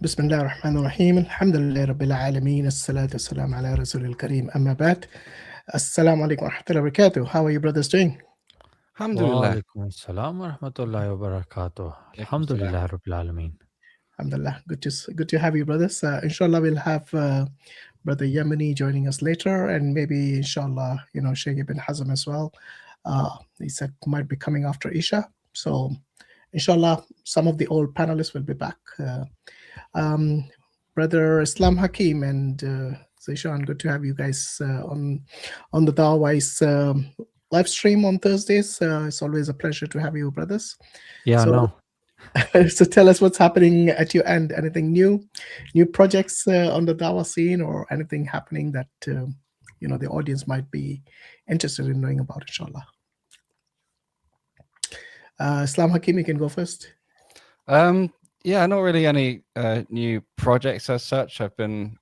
بسم الله الرحمن الرحيم الحمد لله رب العالمين الصلاة والسلام على رسول الكريم أما بعد السلام عليكم ورحمة الله وبركاته. How are you brothers doing? Alhamdulillah. وعليكم السلام ورحمة الله وبركاته. Alaikum الحمد salam. لله رب العالمين. Alhamdulillah, good to have you brothers. Inshallah we'll have brother Yemeni joining us later, and maybe inshallah Sheikh Ibn Hazm as well. He said might be coming after Isha, so inshallah some of the old panelists will be back. Brother Islam Hakim and Zishan, good to have you guys on the Dawah's live stream on Thursdays. It's always a pleasure to have you, brothers. Yeah, So- no. So tell us what's happening at your end. Anything new projects on the Dawa scene, or anything happening that the audience might be interested in knowing about, inshallah. Islam Hakim, you can go first. Yeah, not really any new projects as such. I've been,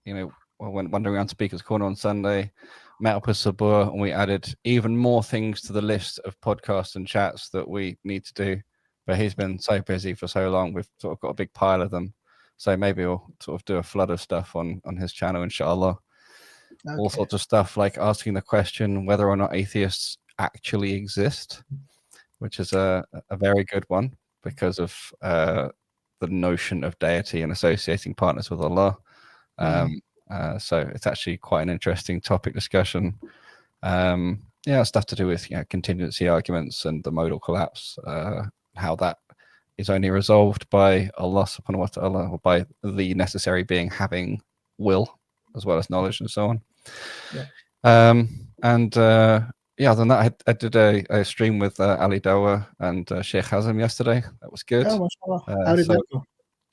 went wandering around Speaker's Corner on Sunday, met up with Sabur, and we added even more things to the list of podcasts and chats that we need to do. But he's been so busy for so long, we've sort of got a big pile of them. So maybe we'll sort of do a flood of stuff on his channel, inshallah. Okay. All sorts of stuff like asking the question whether or not atheists actually exist, which is a very good one because of the notion of deity and associating partners with Allah. So it's actually quite an interesting topic discussion. Stuff to do with contingency arguments and the modal collapse, how that is only resolved by Allah subhanahu wa ta'ala, or by the necessary being having will as well as knowledge and so on. Other than that, I did a stream with Ali Dawa and Sheikh Hazm yesterday. That was good. Oh, mashallah. How did that go?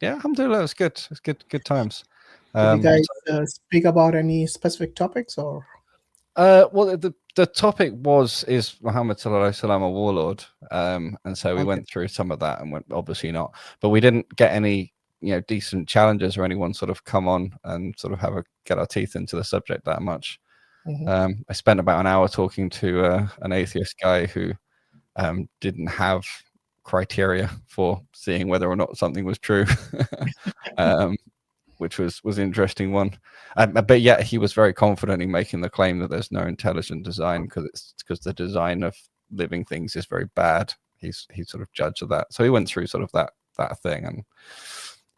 Yeah, alhamdulillah, it was good. It's good times. Did you guys speak about any specific topics, or? Well, the topic is Muhammad sallallahu alaihi wasallam a warlord, and so we went through some of that and went obviously not, but we didn't get any decent challenges or anyone sort of come on and sort of get our teeth into the subject that much. I spent about an hour talking to an atheist guy who didn't have criteria for seeing whether or not something was true, which was an interesting one. But yet he was very confident in making the claim that there's no intelligent design because the design of living things is very bad. He's sort of judged of that. So he went through sort of that thing, and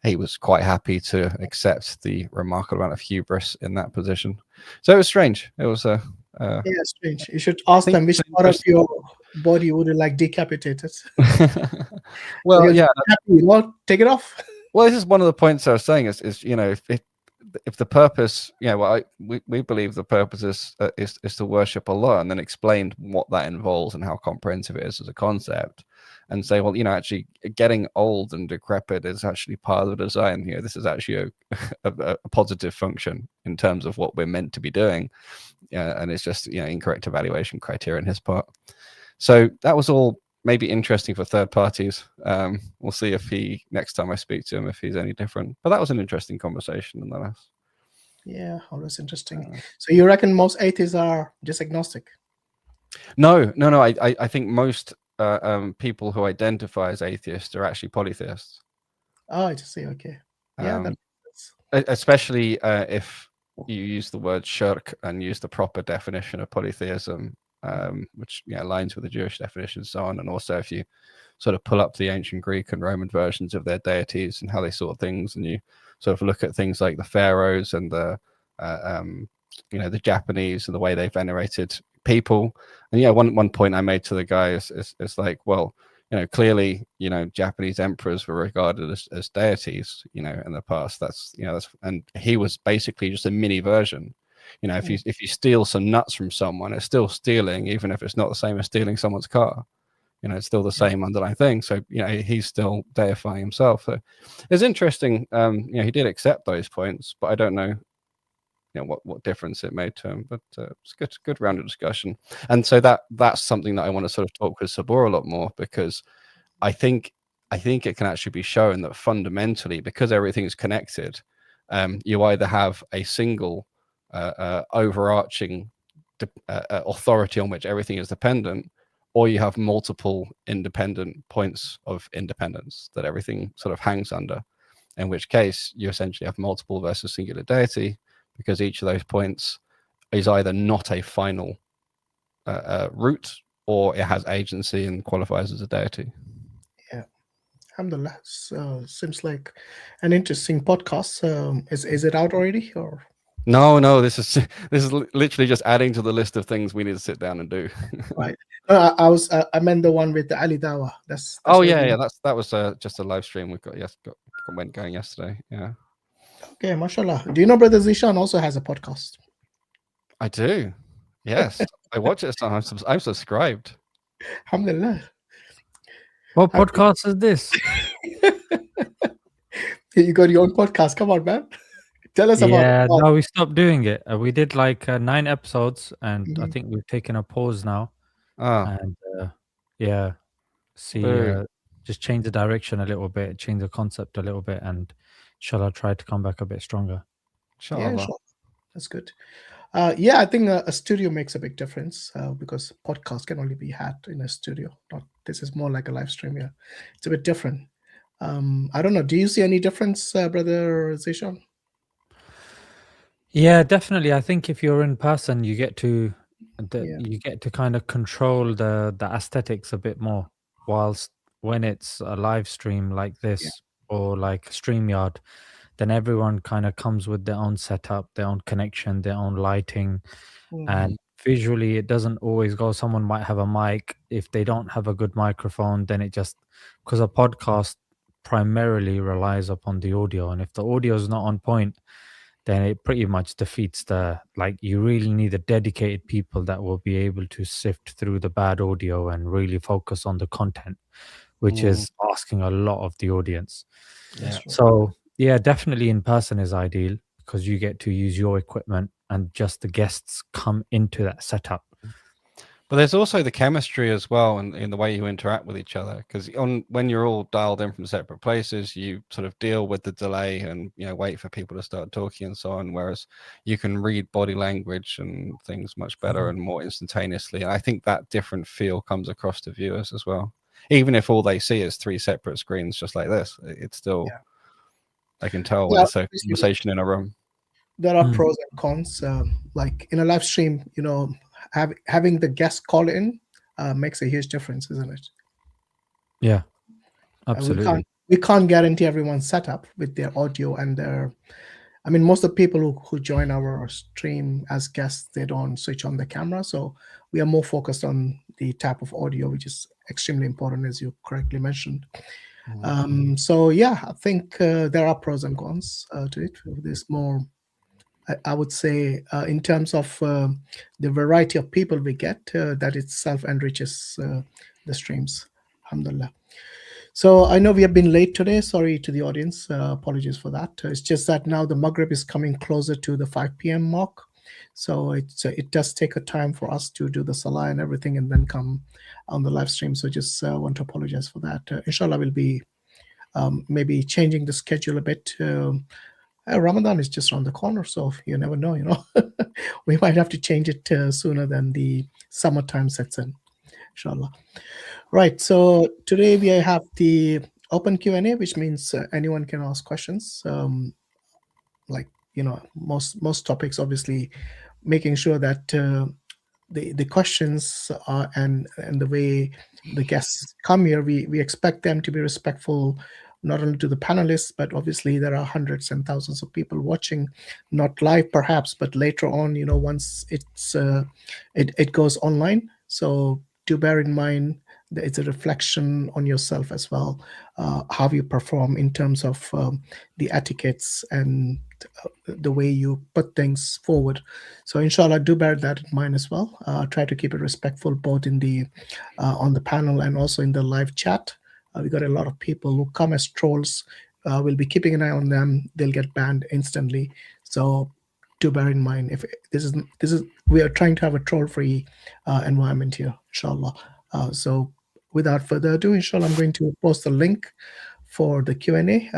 he was quite happy to accept the remarkable amount of hubris in that position. So it was strange. It was strange. You should ask them which part of your body would you like decapitated. Well, yeah, happy, take it off. Well, this is one of the points I was saying is if the purpose, we believe the purpose is to worship Allah, and then explained what that involves and how comprehensive it is as a concept, and say, well, actually getting old and decrepit is actually part of the design. This is actually a positive function in terms of what we're meant to be doing, and it's just incorrect evaluation criteria in his part. So that was all maybe interesting for third parties. We'll see if next time I speak to him, if he's any different. But that was an interesting conversation nonetheless. Yeah, always interesting. So you reckon most atheists are just agnostic? No. I think most people who identify as atheists are actually polytheists. Oh, I just see. Okay. Yeah. Especially if you use the word shirk and use the proper definition of polytheism, which aligns with the Jewish definition and so on. And also if you sort of pull up the ancient Greek and Roman versions of their deities and how they saw things, and you sort of look at things like the pharaohs and the Japanese and the way they venerated people. And one point I made to the guy is like, well, clearly, Japanese emperors were regarded as deities, in the past. And he was basically just a mini version. If you steal some nuts from someone, it's still stealing, even if it's not the same as stealing someone's car. It's still the same underlying thing. So, he's still deifying himself. So it's interesting. He did accept those points, but I don't know, what difference it made to him. But it's good round of discussion. And so that's something that I want to sort of talk with Sabur a lot more, because I think it can actually be shown that fundamentally, because everything's connected, you either have a single overarching authority on which everything is dependent, or you have multiple independent points of independence that everything sort of hangs under. in which case you essentially have multiple versus singular deity, because each of those points is either not a final root, or it has agency and qualifies as a deity. Yeah. Alhamdulillah. So seems like an interesting podcast. Is it out already or? No, this is literally just adding to the list of things we need to sit down and do. Right. I meant the one with the Ali Dawa. That's Oh yeah, that was just a live stream we went going yesterday. Yeah. Okay, mashallah. Do you know Brother Zishan also has a podcast? I do. Yes, I watch it sometimes. I'm subscribed. Alhamdulillah. What podcast is this? You got your own podcast. Come on, man. Tell us about it. Yeah, no, we stopped doing it. We did like 9 episodes, and I Mhm. think we've taken a pause now. Ah, And yeah, just change the direction a little bit, change the concept a little bit, and shall I try to come back a bit stronger? Yeah, inshallah. sure. That's good. Yeah, I think a studio makes a big difference because podcast can only be had in a studio. This is more like a live stream. Yeah, it's a bit different. I don't know. Do you see any difference, Brother Zishan? Yeah, definitely. I think if you're in person, you get to Yeah. you get to kind of control the aesthetics a bit more. Whilst when it's a live stream like this or like StreamYard, then everyone kind of comes with their own setup, their own connection, their own lighting, and visually it doesn't always go. Someone might have a mic. If they don't have a good microphone, then it just, because a podcast primarily relies upon the audio, and if the audio is not on point, then it pretty much defeats you really need the dedicated people that will be able to sift through the bad audio and really focus on the content, which is asking a lot of the audience. Yeah. So yeah, definitely in person is ideal because you get to use your equipment and just the guests come into that setup. But there's also the chemistry as well, and in the way you interact with each other. Because when you're all dialed in from separate places, you sort of deal with the delay and wait for people to start talking and so on. Whereas you can read body language and things much better and more instantaneously. And I think that different feel comes across to viewers as well. Even if all they see is 3 separate screens, just like this, it's still they can tell when it's a conversation in a room. There are pros and cons. Like in a live stream, having the guest call in makes a huge difference, isn't it? Yeah, absolutely. We can't guarantee everyone's setup with their audio and their. I mean, most of the people who join our stream as guests, they don't switch on the camera, so we are more focused on the type of audio, which is extremely important, as you correctly mentioned. So yeah, I think there are pros and cons to it. There's more. I would say in terms of the variety of people we get, that itself enriches the streams. Alhamdulillah. So I know we have been late today. Sorry to the audience. Apologies for that. It's just that now the Maghrib is coming closer to the 5 p.m. mark. So it does take a time for us to do the Salah and everything and then come on the live stream. So just want to apologize for that. Inshallah, we'll be maybe changing the schedule a bit. Ramadan is just around the corner, so you never know, we might have to change it sooner than the summertime sets in, inshallah. Right, so today we have the open Q&A, which means anyone can ask questions. Most topics, obviously, making sure that the questions are and the way the guests come here, we expect them to be respectful not only to the panelists, but obviously there are hundreds and thousands of people watching, not live perhaps, but later on, once it goes online. So do bear in mind that it's a reflection on yourself as well, how you perform in terms of the etiquettes and the way you put things forward. So inshallah, do bear that in mind as well. Try to keep it respectful both in the on the panel and also in the live chat. We got a lot of people who come as trolls. We'll be keeping an eye on them. They'll get banned instantly. So do bear in mind, if this is we are trying to have a troll-free environment here, inshallah. So without further ado, inshallah, I'm going to post the link for the Q&A.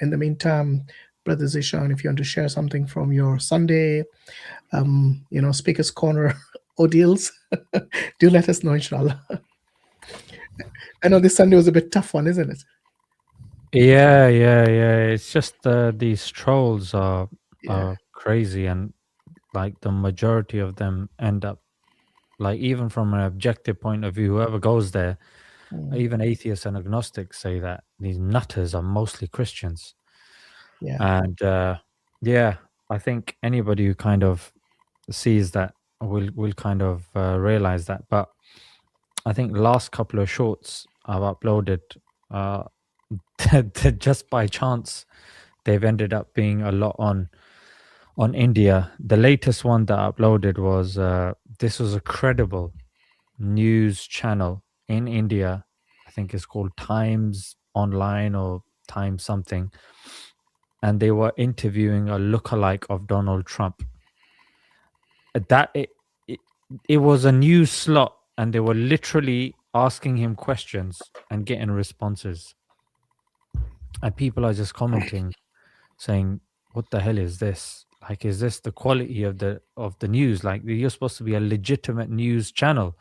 In the meantime, Brother Zishan, if you want to share something from your Sunday, Speaker's Corner ordeals, do let us know, inshallah. I know this Sunday was a bit tough one, isn't it? Yeah, yeah, yeah. It's just these trolls are Yeah. crazy, and like the majority of them end up like, even from an objective point of view, whoever goes there, Mm. even atheists and agnostics say that these nutters are mostly Christians. Yeah. And yeah, I think anybody who kind of sees that will kind of realize that. But I think last couple of shorts I've uploaded, uh, just by chance, they've ended up being a lot on India. The latest one that I uploaded was this was a credible news channel in India. I think it's called Times Online or Times something, and they were interviewing a lookalike of Donald Trump. That it, it was a news slot, and they were literally asking him questions and getting responses, and people are just commenting saying, what the hell is this? Like, is this the quality of the news? Like, you're supposed to be a legitimate news channel.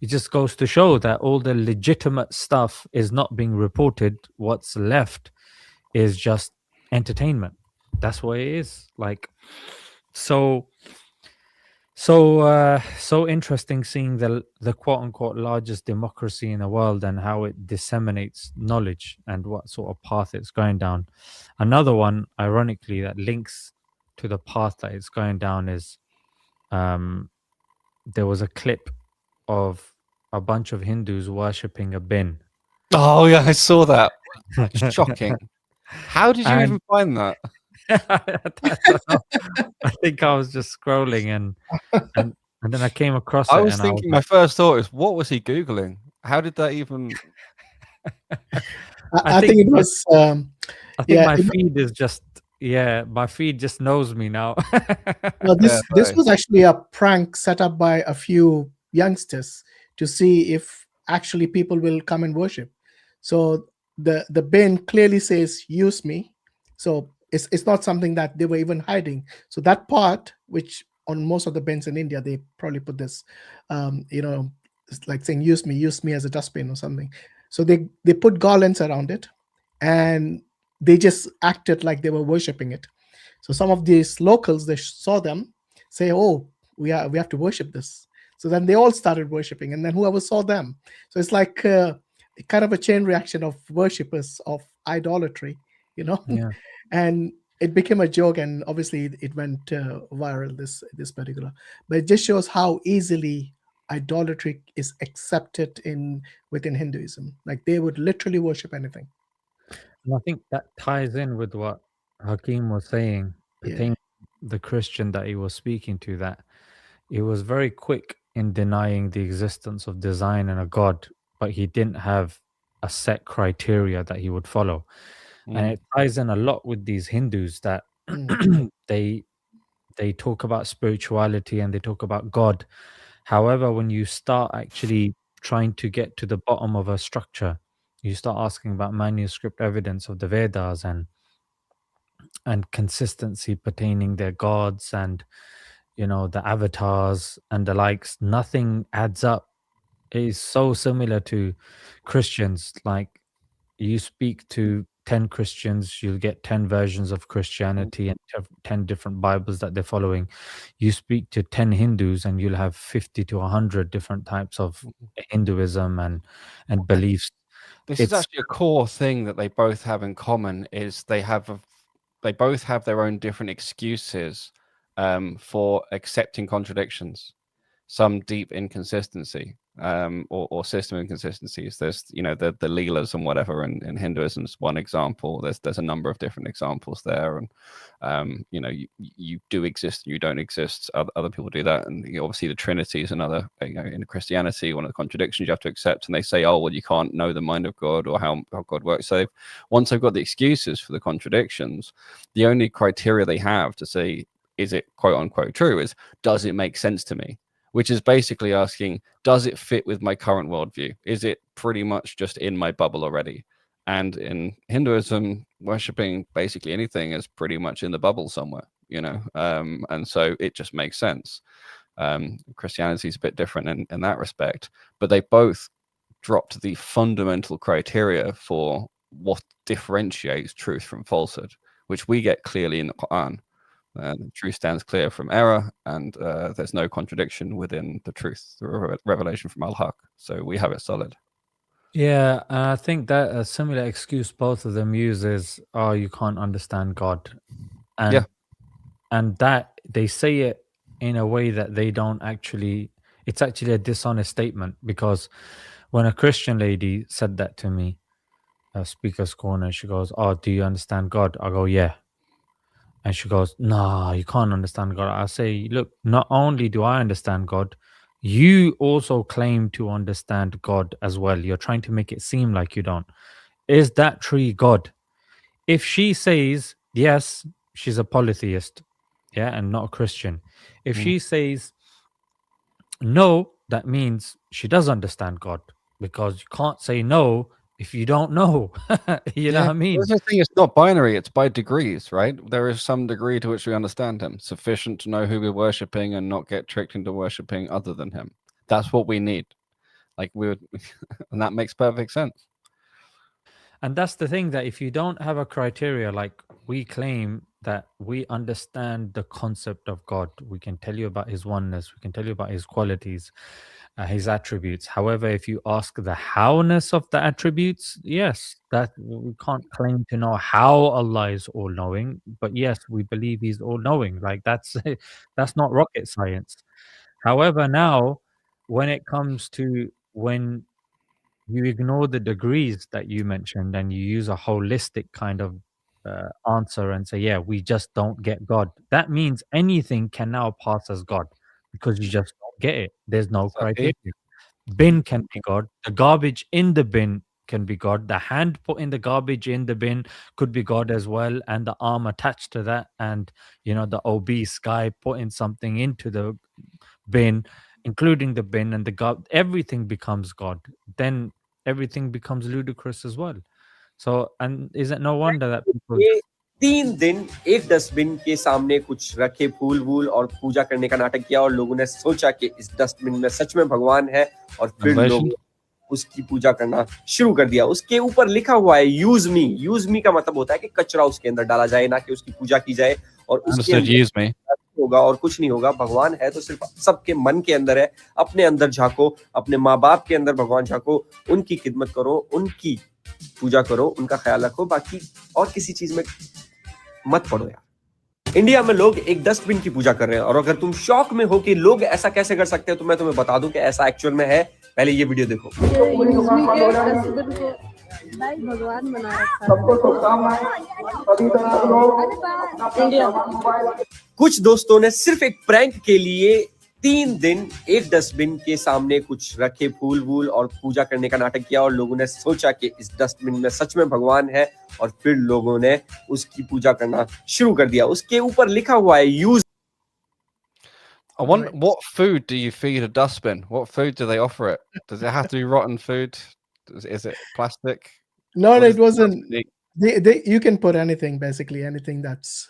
It just goes to show that all the legitimate stuff is not being reported. What's left is just entertainment. That's what it is. Like, so interesting seeing the quote unquote largest democracy in the world and how it disseminates knowledge and what sort of path it's going down. Another one, ironically, that links to the path that it's going down is there was a clip of a bunch of Hindus worshipping a bin. Oh yeah, I saw that. Shocking. How did you And- even find that? I don't know. I think I was just scrolling and then I came across I it was and thinking, I my first thought is, what was he Googling? How did that even... I think it was. I think Yeah, my feed is just my feed just knows me now. No, this Yeah, was actually a prank set up by a few youngsters to see if actually people will come and worship. So the bin clearly says "use me," so it's not something that they were even hiding. So that part, which on most of the bins in India, they probably put this, it's like saying use me as a dustbin or something. So they put garlands around it, and they just acted like they were worshiping it. So some of these locals, they saw them say, "Oh, we have to worship this." So then they all started worshiping, and then whoever saw them. So it's like kind of a chain reaction of worshippers of idolatry, Yeah. and it became a joke, and obviously it went viral. This particular, but it just shows how easily idolatry is accepted within Hinduism. Like they would literally worship anything. And I think that ties in with what Hakim was saying, Yeah. pertaining to the Christian that he was speaking to, that he was very quick in denying the existence of design and a God, but he didn't have a set criteria that he would follow. And it ties in a lot with these Hindus that they talk about spirituality and they talk about God. However, when you start actually trying to get to the bottom of a structure, you start asking about manuscript evidence of the Vedas and consistency pertaining their gods and the avatars and the likes. Nothing adds up. It is so similar to Christians. Like, you speak to 10 Christians, you'll get 10 versions of Christianity and 10 different Bibles that they're following. You speak to 10 Hindus and you'll have 50 to 100 different types of Hinduism and beliefs. This is actually a core thing that they both have in common, is they both have their own different excuses for accepting contradictions, some deep inconsistency or system inconsistencies. There's the leelas and whatever in Hinduism is one example. There's a number of different examples there, and you do exist, you don't exist. Other people do that, and obviously the Trinity is another. In Christianity, one of the contradictions you have to accept, and they say, oh well, you can't know the mind of God or how God works. So once they've got the excuses for the contradictions, the only criteria they have to say, is it quote unquote true, is, does it make sense to me? Which is basically asking, does it fit with my current worldview? Is it pretty much just in my bubble already? And in Hinduism, worshipping basically anything is pretty much in the bubble somewhere, and so it just makes sense. Christianity is a bit different in that respect, but they both dropped the fundamental criteria for what differentiates truth from falsehood, which we get clearly in the Quran. The truth stands clear from error, and there's no contradiction within the truth, the revelation from Al-Haq. So we have it solid. Yeah, I think that a similar excuse both of them use is, "Oh, you can't understand God," and Yeah. and that they say it in a way that they don't actually. It's actually a dishonest statement, because when a Christian lady said that to me, Speaker's Corner, she goes, "Oh, do you understand God?" I go, "Yeah." And she goes, "No, you can't understand God." I say, "Look, not only do I understand God, you also claim to understand God as well. You're trying to make it seem like you don't. Is that tree God?" If she says yes, she's a polytheist, yeah, and not a Christian. If Mm. she says no, that means she does understand God, because you can't say no if you don't know. You know what I mean? That's the thing, it's not binary, it's by degrees, right? There is some degree to which we understand him, sufficient to know who we're worshipping and not get tricked into worshipping other than him. That's what we need. Like we would, and that makes perfect sense. And that's the thing, that if you don't have a criteria, like we claim that we understand the concept of God, we can tell you about his oneness, we can tell you about his qualities, his attributes. However, if you ask the howness of the attributes, yes, that we can't claim to know how Allah is all knowing, but yes, we believe he's all knowing. Like that's that's not rocket science. However, now when it comes to when you ignore the degrees that you mentioned and you use a holistic kind of answer and say, yeah, we just don't get God, that means anything can now pass as God, because you just don't get it. There's no criteria. Bin can be God. The garbage in the bin can be God. The hand put in the garbage in the bin could be God as well, and the arm attached to that, and the obese guy putting something into the bin, including the bin and the God, everything becomes God. Then everything becomes ludicrous as well. So, and is it no wonder that people... ये 3 दिन एक dustbin के सामने कुछ रखे फूल वूल और पूजा करने का नाटक किया, और लोगों ने सोचा कि इस डस्टबिन में सच में भगवान है, और फिर लोग उसकी पूजा करना शुरू कर दिया. उसके ऊपर लिखा हुआ है यूज मी का मतलब होता है कि कचरा उसके अंदर डाला जाए, ना कि उसकी पूजा की जाए, और उसके अंदर होगा और कुछ नहीं होगा. भगवान है तो सिर्फ सबके मन के अंदर है. अपने अंदर झांको, अपने माँ बाप के अंदर भगवान झांको, उनकी खिदमत करो, उनकी पूजा करो, उनका ख्याल रखो, बाकी और किसी चीज में मत पड़ो यार. इंडिया में लोग एक डस्टबिन की पूजा कर रहे हैं, और अगर तुम शॉक में हो कि लोग ऐसा कैसे कर सकते हैं, तो मैं तुम्हें बता दूं कि ऐसा एक्चुअल में है. पहले ये वीडियो देखो. भगवान बना कुछ दोस्तों ने सिर्फ एक प्रैंक के लिए 3 दिन एक डस्टबिन के सामने कुछ रखे फूल वूल और पूजा करने का नाटक किया, और लोगों ने सोचा कि इस डस्टबिन में सच में भगवान है, और फिर लोगों ने उसकी पूजा करना शुरू कर दिया. उसके ऊपर लिखा हुआ है use. I wonder, what food do you feed a dustbin? What food do they offer it? Does it have to be rotten food? Is it plastic? No, it wasn't. You can put anything, basically anything that's.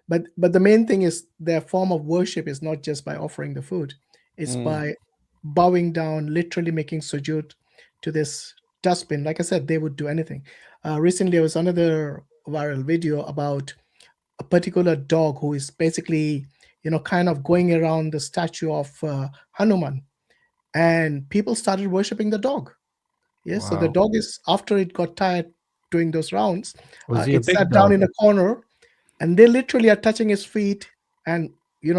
But the main thing is their form of worship is not just by offering the food. It's by bowing down, literally making sujood to this dustbin. Like I said, they would do anything. Recently, there was another viral video about a particular dog who is basically, kind of going around the statue of Hanuman, and people started worshiping the dog. Yes, so the dog is, after it got tired doing those rounds, it sat down in a corner, and they literally are touching his feet and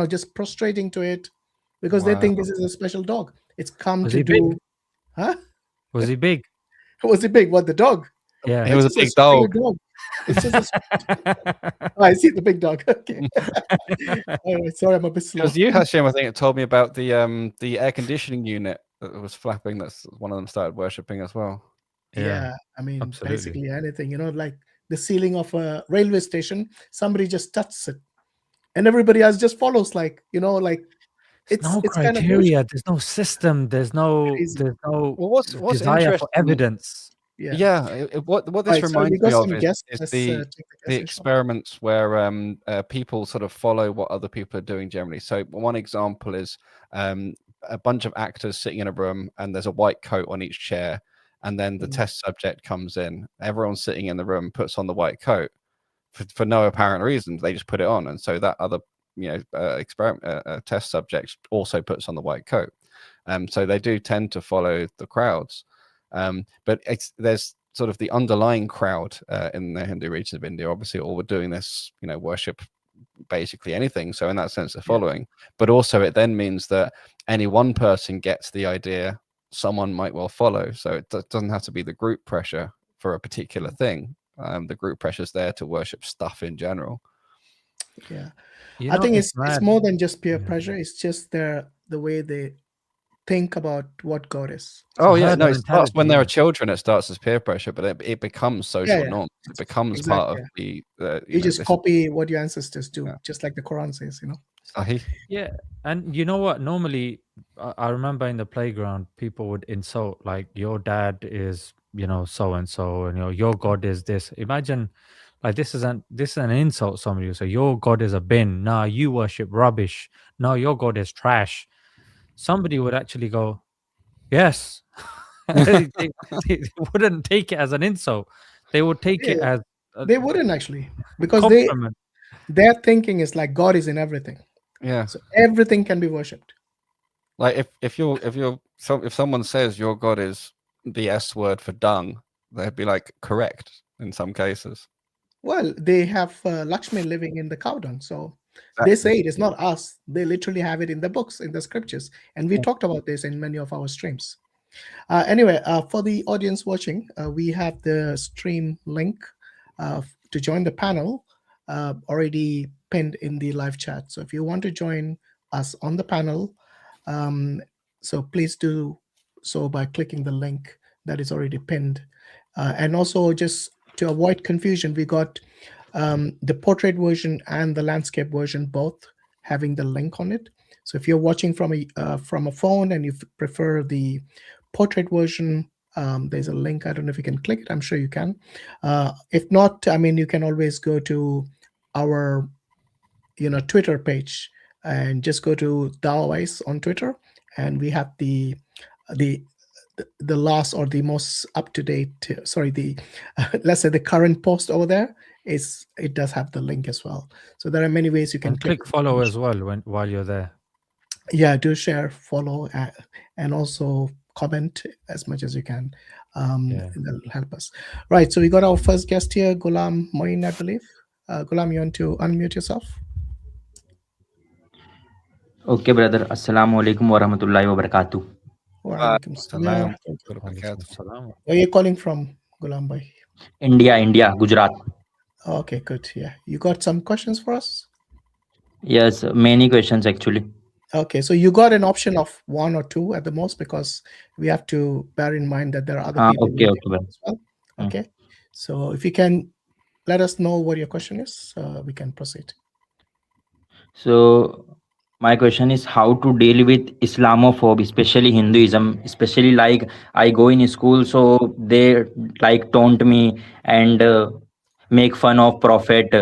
just prostrating to it, because they think this is a special dog. It's come to do. Big? Huh? Was he big? Was he big? What, the dog? Yeah, he was a big dog. It's just I see the big dog. Okay. All right, sorry, I'm a bit slow. Because you, Hashim, I think it told me about the air conditioning unit that was flapping. That's one of them started worshipping as well. Yeah, I mean, absolutely. basically anything, like the ceiling of a railway station, somebody just touches it, and everybody else just follows. Like, it's no it's criteria. Kind of there's no system. There's no Well, what's desire for evidence. Yeah. What this reminds me of is the experiments where people sort of follow what other people are doing generally. So one example is a bunch of actors sitting in a room, and there's a white coat on each chair, and then the test subject comes in. Everyone's sitting in the room, puts on the white coat for no apparent reason. They just put it on, and so that other test subject also puts on the white coat. So they do tend to follow the crowds, but there's sort of the underlying crowd in the Hindu regions of India. Obviously, all were doing this, worship basically anything. So in that sense, they're following. But also, it then means that any one person gets the idea, someone might well follow. So it doesn't have to be the group pressure for a particular thing. The group pressure is there to worship stuff in general. Yeah, I think it's more than just peer pressure. It's just the way they think about what God is. Oh yeah, no, it starts when there are children. It starts as peer pressure, but it becomes social norms. It becomes part of the. You just copy what your ancestors do, just like the Quran says, Yeah, and you know what? Normally, I remember in the playground, people would insult like, "Your dad is, so and so, and your God is this." Imagine, like this is an insult. Somebody would say, "Your God is a bin." Nah, you worship rubbish. No, your God is trash. Somebody would actually go, "Yes." they wouldn't take it as an insult. They would take it as they wouldn't actually, because their thinking is like God is in everything. Yeah. So everything can be worshipped. Like if someone says your God is the S word for dung, they'd be like, correct in some cases. Well, they have Lakshmi living in the cow dung, so they say it is not us. They literally have it in the books, in the scriptures, and we talked about this in many of our streams. Anyway, for the audience watching, we have the stream link to join the panel already pinned in the live chat. So if you want to join us on the panel, so please do so by clicking the link that is already pinned. And also, just to avoid confusion, we got the portrait version and the landscape version both having the link on it. So if you're watching from a phone and you prefer the portrait version, there's a link. I don't know if you can click it. I'm sure you can. If not, you can always go to our Twitter page and just go to Dawais on Twitter, and we have the last or the most up-to-date, let's say the current post over there it does have the link as well. So there are many ways you can click follow as well while you're there. Yeah, do share, follow, and also comment as much as you can. That'll help us. Right, so we got our first guest here, Ghulam Moin, I believe. Ghulam, you want to unmute yourself? Okay, brother. Assalamu alaikum wa rahmatullahi wa barakatuh. Where are you calling from, Ghulam bhai? India, Gujarat. Okay, good. Yeah, you got some questions for us? Yes, many questions actually. Okay, so you got an option of 1 or 2 at the most, because we have to bear in mind that there are other people as well. Okay, so if you can let us know what your question is, we can proceed. So my question is how to deal with Islamophobia, especially Hinduism, especially like I go in school, so they like taunt me and make fun of Prophet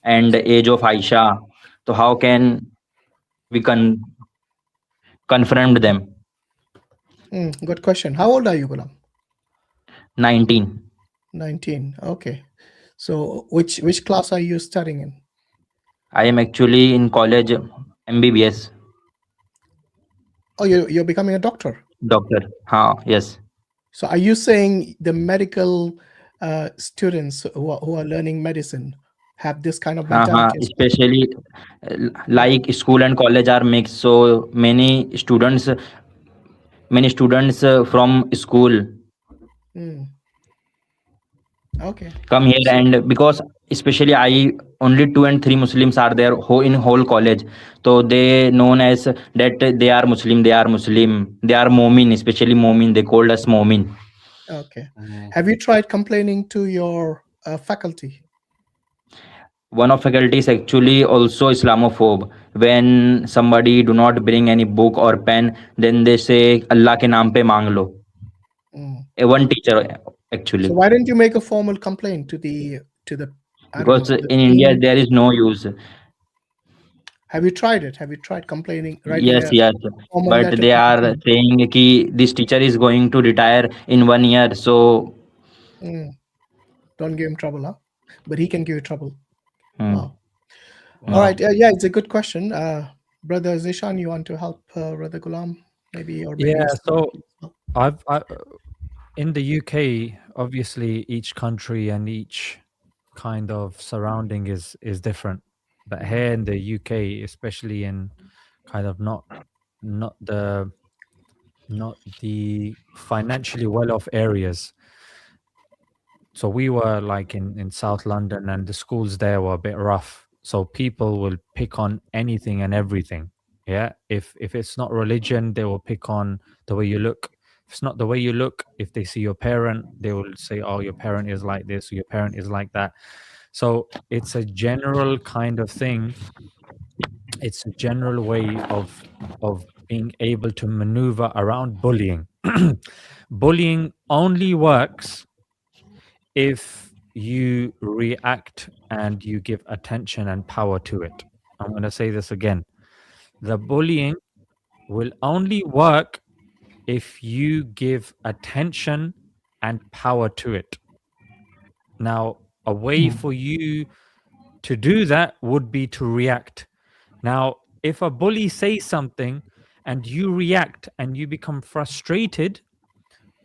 and age of Aisha. So how can we confront them? Good question. How old are you, Ghulam? 19. 19. Okay. So which class are you studying in? I am actually in college, MBBS. Oh, you're becoming a doctor? Doctor. Yes. So are you saying the medical students who are learning medicine have this kind of mentality? Especially like school and college are mixed, so many students from school come here, and because especially I only 2 and 3 Muslims are there in whole college, so they known as that they are Muslim, they are Momin, especially Momin, they called us Momin. Okay. Have you tried complaining to your faculty? One of faculty is actually also Islamophobe. When somebody do not bring any book or pen, then they say Allah ke naam pe maang lo. One teacher actually. So why don't you make a formal complaint to the because in India there is no use. Have you tried it? Have you tried complaining? Yes, yes. Formal But letter they to the are king? saying ki this teacher is going to retire in 1 year. So, Don't give him trouble, huh? But he can give you trouble. Wow. Wow. All right. Yeah, it's a good question. Brother Zishan, you want to help Brother Ghulam? Maybe, or maybe Yeah, Usman? so I in the UK, obviously each country and each kind of surrounding is different. But here in the UK, especially in kind of not the financially well-off areas. So we were like in South London, and the schools there were a bit rough. So people will pick on anything and everything. Yeah. If it's not religion, they will pick on the way you look. If it's not the way you look, if they see your parent, they will say, oh, your parent is like this, or your parent is like that. So it's a general kind of thing. It's a general way of being able to maneuver around bullying. Bullying only works if you react and you give attention and power to it. I'm going to say this again. The bullying will only work if you give attention and power to it. Now, a way for you to do that would be to react. Now, if a bully says something and you react and you become frustrated,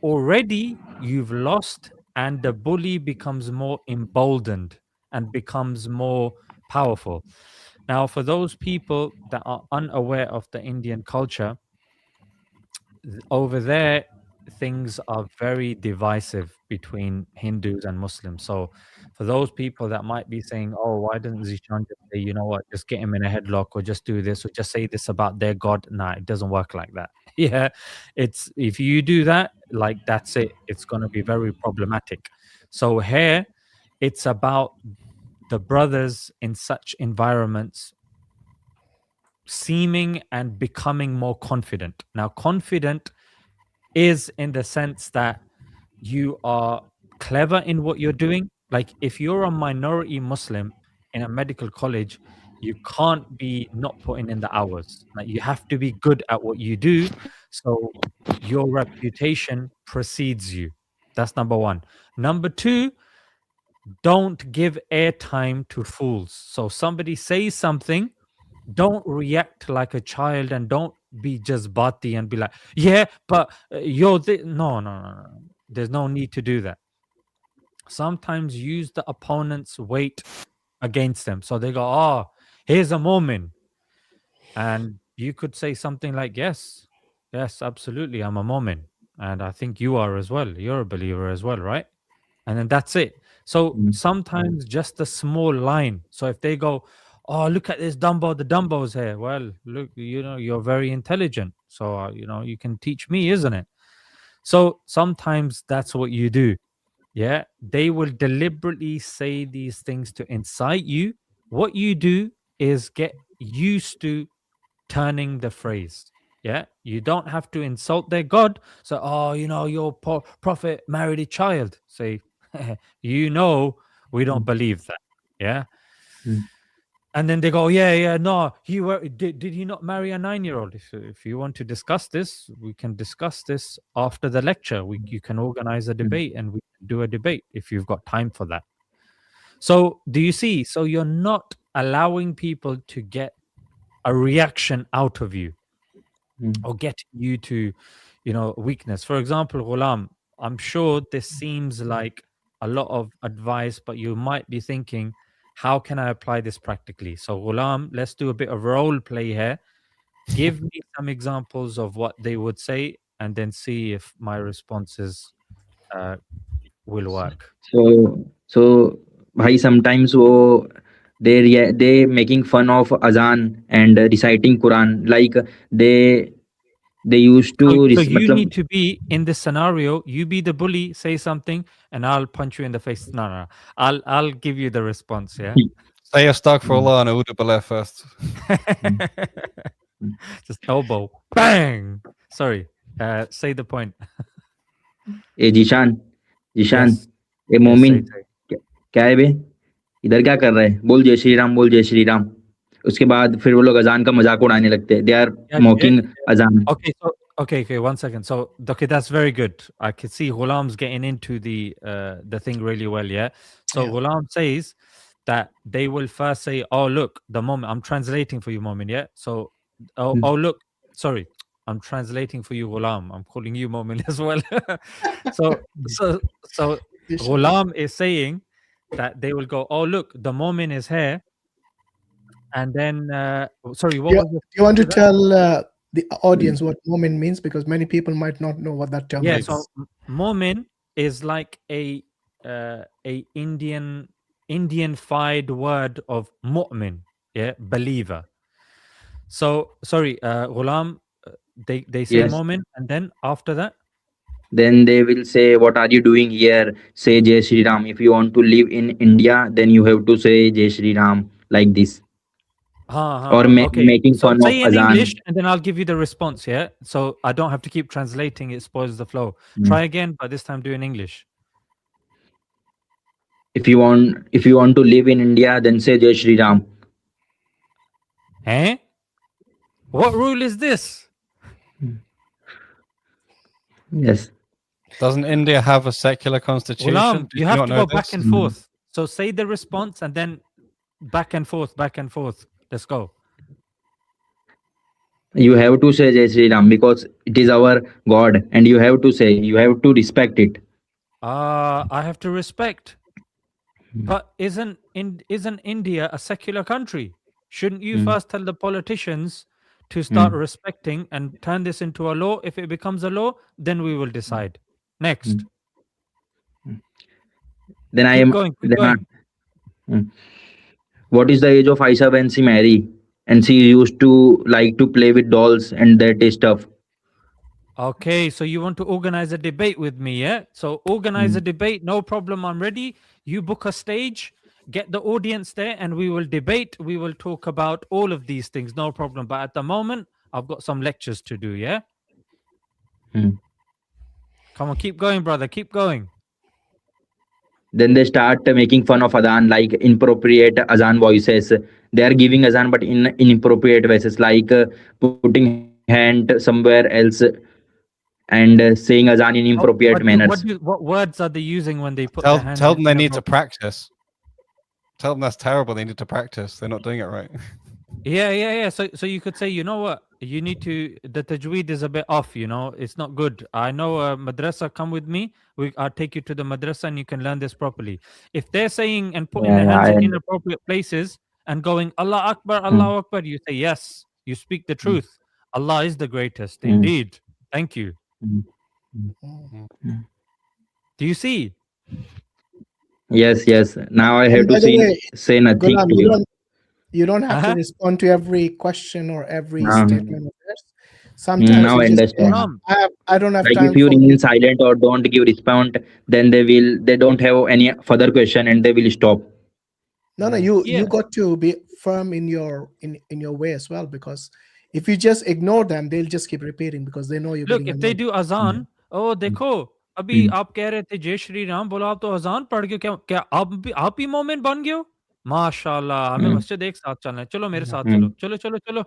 already you've lost, and the bully becomes more emboldened and becomes more powerful. Now, for those people that are unaware of the Indian culture, over there, things are very divisive between Hindus and Muslims. So, for those people that might be saying, "Oh, why doesn't Zishan just say, you know what, just get him in a headlock, or just do this, or just say this about their God?" Nah, it doesn't work like that. Yeah, it's if you do that, like that's it. It's going to be very problematic. So here, it's about the brothers in such environments seeming and becoming more confident. Now, confident is in the sense that you are clever in what you're doing. Like if you're a minority Muslim in a medical college, you can't be not putting in the hours. Like you have to be good at what you do, so your reputation precedes you. That's number one. Number two, don't give airtime to fools. So somebody says something, don't react like a child, and don't be just bati and be like, yeah, but you're no. There's no need to do that. Sometimes use the opponent's weight against them. So they go, oh, here's a moment. And you could say something like, yes, absolutely, I'm a moment. And I think you are as well. You're a believer as well, right? And then that's it. So sometimes just a small line. So if they go, oh, look at this Dumbo, the Dumbo's here. Well, look, you're very intelligent. So, you can teach me, isn't it? So sometimes that's what you do. Yeah. They will deliberately say these things to incite you. What you do is get used to turning the phrase. Yeah. You don't have to insult their God. So, oh, your prophet married a child. Say, we don't believe that. Yeah. And then they go, yeah, no, did he not marry a 9-year-old? If you want to discuss this, we can discuss this after the lecture. You can organize a debate, and we can do a debate if you've got time for that. So do you see? So you're not allowing people to get a reaction out of you or get you to, weakness. For example, Ghulam, I'm sure this seems like a lot of advice, but you might be thinking, how can I apply this practically? So Ghulam, let's do a bit of role play here. Give me some examples of what they would say, and then see if my responses will work. So, bhai, sometimes they making fun of azan and reciting Quran. Like they used to So you need to be in this scenario. You be the bully, say something, and I'll punch you in the face. No. I'll give you the response. Yeah. Say astaghfirullah and Udu Billah first. Just elbow, bang. Sorry. Say the point. Zeeshan Yes. ए मोमिन क्या है बे इधर क्या कर रहा है बोल जय श्री राम उसके बाद फिर वो लोग अजान का मजाक उड़ाने लगते हैं. They are mocking अजान. Okay, 1 second. So, okay, that's very good. I can see Ghulam's getting into the thing really well, yeah? So, Yeah. Ghulam says that they will first say, oh, look, the moment, I'm translating for you, Momin, yeah? So, oh, look, sorry, I'm translating for you, Ghulam. I'm calling you Momin as well. so Ghulam is saying that they will go, oh, look, the Momin is here. And then, sorry, what was Do you want to tell the audience what Mu'min means? Because many people might not know what that term Yeah, means. so Mu'min is like a Indian-fied word of mu'min, yeah, believer. So, sorry, Ghulam, they say Yes. Mu'min, and then after that? Then they will say, what are you doing here? Say Jai Shri Ram. If you want to live in India, then you have to say Jai Shri Ram like this. Or Okay. making So fun of say in azan. English, and then I'll give you the response, yeah? So I don't have to keep translating, it spoils the flow. Try again, but this time do in English. If you want to live in India, then say Jai Shri Ram. Eh? What rule is this? Yes. Doesn't India have a secular constitution? Ghulam, Did you have not to know go back this? and forth. So say the response and then back and forth, back and forth. Let's go. You have to say Jai Shri Ram because it is our God, and you have to say, you have to respect it. I have to respect. But isn't India a secular country? Shouldn't you first tell the politicians to start respecting and turn this into a law? If it becomes a law, then we will decide. Next. Then Keep going. What is the age of Aisha when she married? And she used to like to play with dolls and that stuff. Okay, so you want to organize a debate with me, yeah? So organize a debate, no problem, I'm ready. You book a stage, get the audience there, and we will debate. We will talk about all of these things, no problem. But at the moment, I've got some lectures to do, yeah? Come on, keep going, brother, keep going. Then they start making fun of Adhan, like inappropriate Azan voices. They are giving Azan, but in inappropriate voices, like putting hand somewhere else and saying Azan in inappropriate manners. What words are they using when they put Tell their hands them in they need to inappropriate- practice. Tell them that's terrible. They need to practice. They're not doing it right. Yeah. So you could say, you know what? You need to. The tajweed is a bit off. You know, it's not good. I know a madrasa. Come with me. I'll take you to the madrasa, and you can learn this properly. If they're saying and putting their hands in inappropriate places and going Allah Akbar, Allah Akbar, you say yes. You speak the truth. Allah is the greatest, indeed. Thank you. Do you see? Yes. Now I have And by to the way, say nothing Ghulam, to you. you don't have to respond to every question or every statement of theirs. Sometimes Now you I just understand. I don't have Like time if you for remain silent or don't give response, then they don't have any further question and they will stop. No, you got to be firm in your way as well, because if you just ignore them, they'll just keep repeating because they know you're Look, getting if they annoyed. do azan, oh देखो अभी आप कह रहे थे जय श्री राम, बोलो आप तो अजान पढ़ के क्या आप ही मोमिन बन गए हो? माशाल्लाह, हमें मस्जिद एक साथ चलना है, चलो मेरे साथ चलो।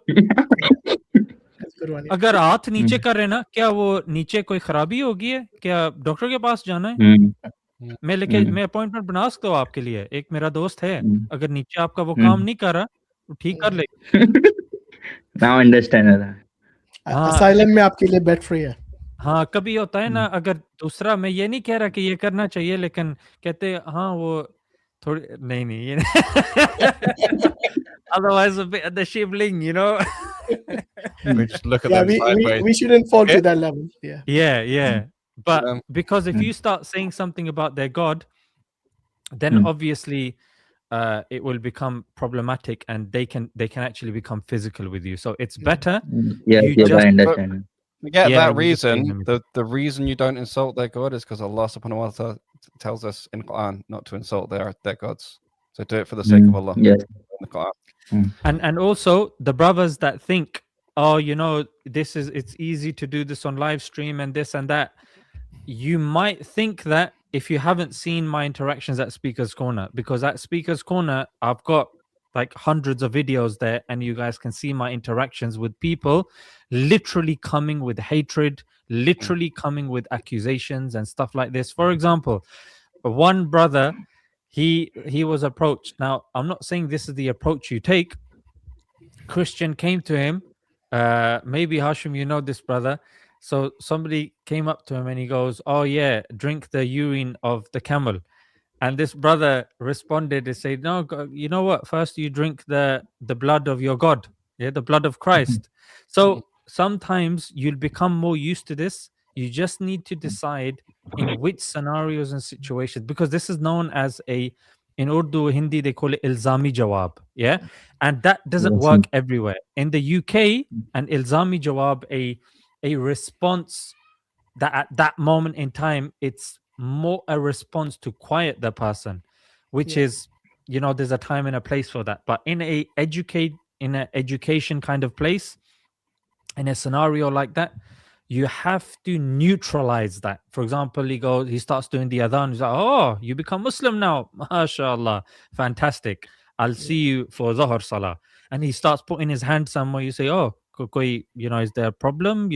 That's a good one. अगर हाथ नीचे कर रहे ना, क्या वो नीचे कोई खराबी होगी है? क्या डॉक्टर के पास जाना है? मैं अपॉइंटमेंट बना सकता हूँ आपके लिए। एक मेरा दोस्त है, अगर नीचे आपका वो काम नहीं कर रहा, तो ठीक कर ले। Now understand. Asylum में आपके लिए बेड फ्री है। हाँ, कभी होता है ना, अगर दूसरा, मैं ये नहीं कह रहा कि ये करना चाहिए, लेकिन कहते हाँ वो थोड़ी नहीं ये otherwise a bit of the shibling, you know. We just look at them sideways. we shouldn't fall to that level. Yeah. But because if you start saying something about their God, then obviously it will become problematic, and they can actually become physical with you. So it's better. Yes, I understand. Forget that reason. The reason you don't insult their God is because Allah subhanahu wa ta'ala tells us in Quran not to insult their gods. So do it for the sake of Allah. Yes. In the Quran. And also the brothers that think, oh, you know, it's easy to do this on live stream and this and that. You might think that if you haven't seen my interactions at Speaker's Corner, because at Speaker's Corner, I've got like hundreds of videos there, and you guys can see my interactions with people literally coming with hatred, literally coming with accusations and stuff like this. For example, one brother, he was approached. Now, I'm not saying this is the approach you take. Christian came to him. Maybe Hashim, you know this brother. So somebody came up to him and he goes, "Oh yeah, drink the urine of the camel." And this brother responded and said, "No, you know what? First you drink the blood of your God, yeah, the blood of Christ." So sometimes you'll become more used to this. You just need to decide in which scenarios and situations, because this is known as in Urdu, Hindi, they call it ilzami jawab, yeah, and that doesn't Yes, work everywhere. In the UK, an ilzami jawab, a response that at that moment in time, it's more a response to quiet the person, which is, there's a time and a place for that. But in an education kind of place, in a scenario like that, you have to neutralize that. For example, he starts doing the adhan. He's like, "Oh, you become Muslim now, mashallah, fantastic. I'll see you for Zuhr Salah." And he starts putting his hand somewhere. You say, "Oh, is there a problem?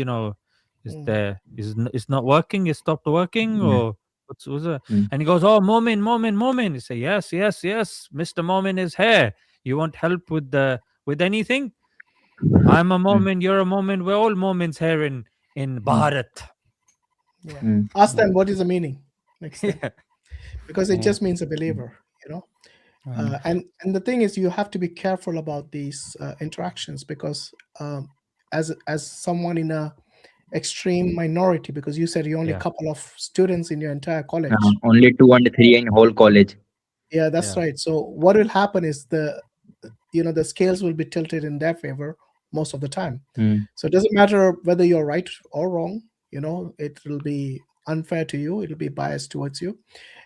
It's not working? It stopped working, or what's it?" And he goes, "Oh, Momin." You say, yes, Mr. Momin is here. You want help with anything? I'm a Momin, you're a Momin, we're all Momins here in Bharat. Ask them what is the meaning next time. Yeah. Because it just means a believer, and the thing is, you have to be careful about these interactions, because as someone in a extreme minority, because you said you only a couple of students in your entire college, only 2 and 3 in whole college. Yeah, that's right. So what will happen is the scales will be tilted in their favor most of the time. So it doesn't matter whether you're right or wrong. It will be unfair to you. It'll be biased towards you.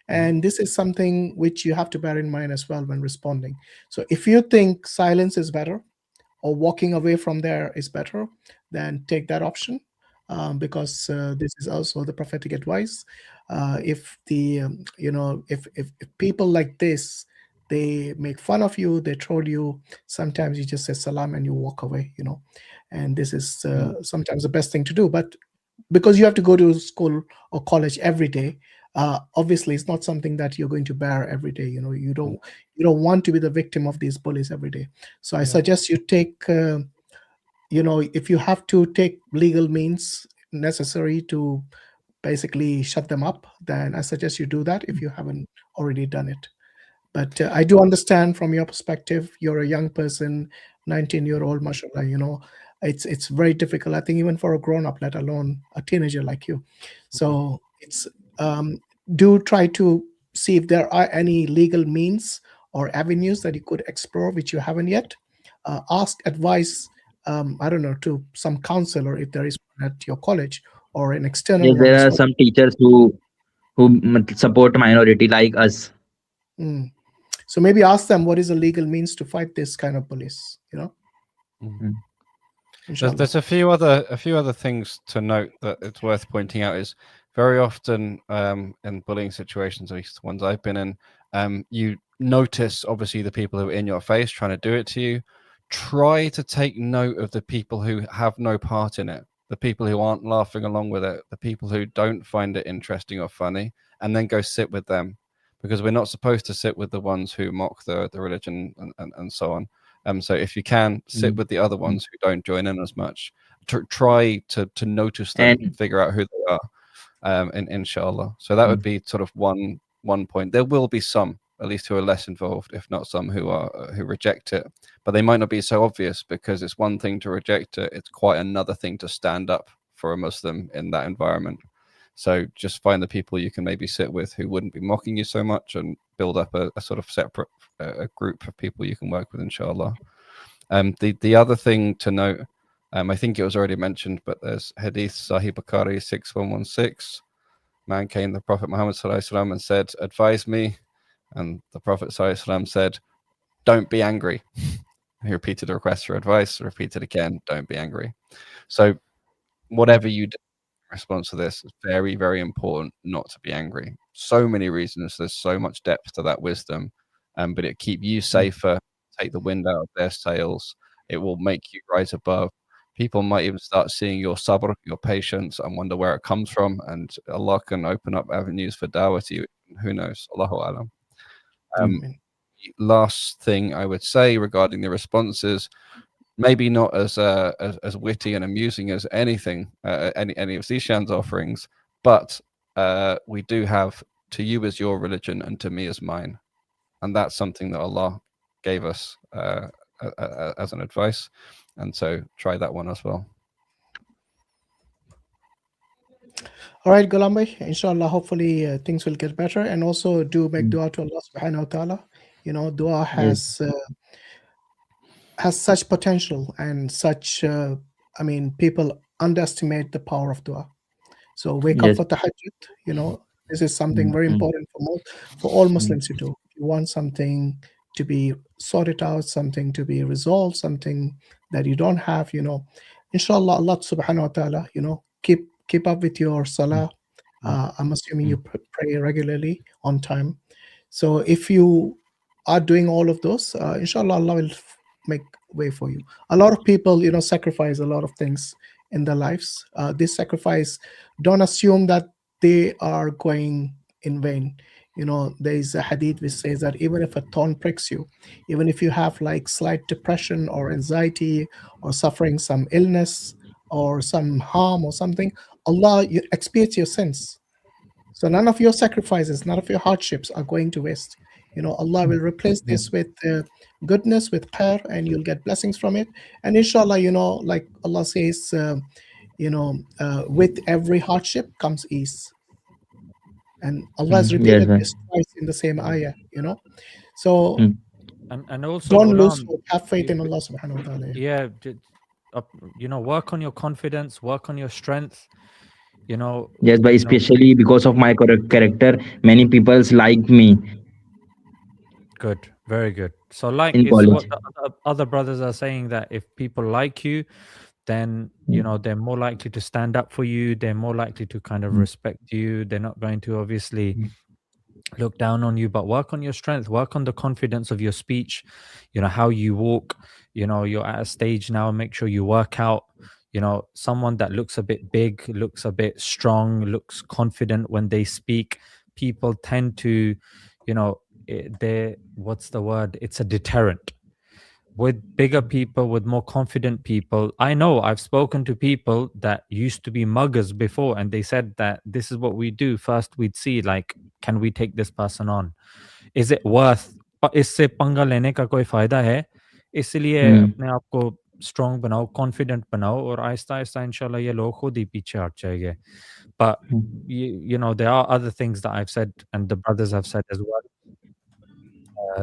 And this is something which you have to bear in mind as well when responding. So if you think silence is better or walking away from there is better, then take that option, because this is also the prophetic advice. If people like this, they make fun of you, they troll you, sometimes you just say salam and you walk away, and this is sometimes the best thing to do. But because you have to go to school or college every day, obviously it's not something that you're going to bear every day. You don't want to be the victim of these bullies every day. So I suggest you take if you have to take legal means necessary to basically shut them up, then I suggest you do that if you haven't already done it. But I do understand from your perspective, you're a young person, 19-year-old, mashallah, it's very difficult, I think, even for a grown-up, let alone a teenager like you. So it's do try to see if there are any legal means or avenues that you could explore which you haven't yet. Ask advice, I don't know, to some counselor if there is one at your college, or an external one. There are some teachers who support minority like us. So maybe ask them what is the legal means to fight this kind of bullies. There's a few other things to note that it's worth pointing out. Is very often in bullying situations, at least the ones I've been in, you notice obviously the people who are in your face trying to do it to you. Try to take note of the people who have no part in it, the people who aren't laughing along with it, the people who don't find it interesting or funny, and then go sit with them, because we're not supposed to sit with the ones who mock the religion and so on. So if you can, sit with the other ones who don't join in as much. Try to notice them and figure out who they are, inshallah. So that would be sort of one point. There will be some, at least, who are less involved, if not some who reject it, but they might not be so obvious, because it's one thing to reject it, it's quite another thing to stand up for a Muslim in that environment. So just find the people you can maybe sit with who wouldn't be mocking you so much, and build up a sort of separate group of people you can work with, inshallah. The other thing to note, I think it was already mentioned, but there's Hadith Sahih Bukhari 6116. Man came to the Prophet Muhammad ﷺ and said, "Advise me." And the Prophet ﷺ said, "Don't be angry." He repeated the request for advice, repeated again, "Don't be angry." So whatever you do in response to this, it's very, very important not to be angry. So many reasons, there's so much depth to that wisdom, but it keep you safer, take the wind out of their sails. It will make you rise above. People might even start seeing your sabr, your patience, and wonder where it comes from. And Allah can open up avenues for dawah to you. Who knows? Allahu alam. Last thing I would say regarding the responses, maybe not as witty and amusing as anything, any of Zishan's offerings, but we do have to you as your religion and to me as mine. And that's something that Allah gave us as an advice. And so try that one as well. All right, Ghulam bhai, inshallah, hopefully things will get better. And also do make dua to Allah subhanahu wa ta'ala. You know, dua has such potential and such, people underestimate the power of dua. So wake up for tahajjud, you know, this is something very important for all Muslims to do. If you want something to be sorted out, something to be resolved, something that you don't have, you know, inshallah, Allah subhanahu wa ta'ala, you know, keep up with your salah. I'm assuming you pray regularly on time. So if you are doing all of those, inshallah, Allah will make way for you. A lot of people, you know, sacrifice a lot of things in their lives. This sacrifice, don't assume that they are going in vain. You know, there is a hadith which says that even if a thorn pricks you, even if you have like slight depression or anxiety or suffering some illness or some harm or something, Allah expiates your sins. So none of your sacrifices, none of your hardships are going to waste. You know, Allah will replace this with goodness, with khair, and you'll get blessings from it. And inshallah, you know, like Allah says, with every hardship comes ease. And Allah has repeated this twice in the same ayah, you know. So and also don't lose hope, have faith in Allah subhanahu wa ta'ala. Yeah, you know, work on your confidence, work on your strength. You know, yes, but especially because of my character, many people like me. Good, very good. So like in it's college. what the other brothers are saying, that if people like you, then you know they're more likely to stand up for you, they're more likely to kind of respect you, they're not going to obviously look down on you. But work on your strength, work on the confidence of your speech, you know, how you walk. You know, you're at a stage now, make sure you work out. You know, someone that looks a bit big, looks a bit strong, looks confident when they speak, people tend to, you know, what's the word, it's a deterrent. With bigger people, with more confident people, I know I've spoken to people that used to be muggers before, and they said that this is what we do. First we'd see, like, can we take this person on, is it worth, इससे पंगा लेने का कोई फायदा है, इसलिए अपने आप को स्ट्रॉन्ग बनाओ, कॉन्फिडेंट बनाओ, और आहिस्ता आहिस्ता इंशाल्लाह ये लोग खुद ही पीछे हट जाएंगे. But you know, there are other things that I've said and the brothers have said as well.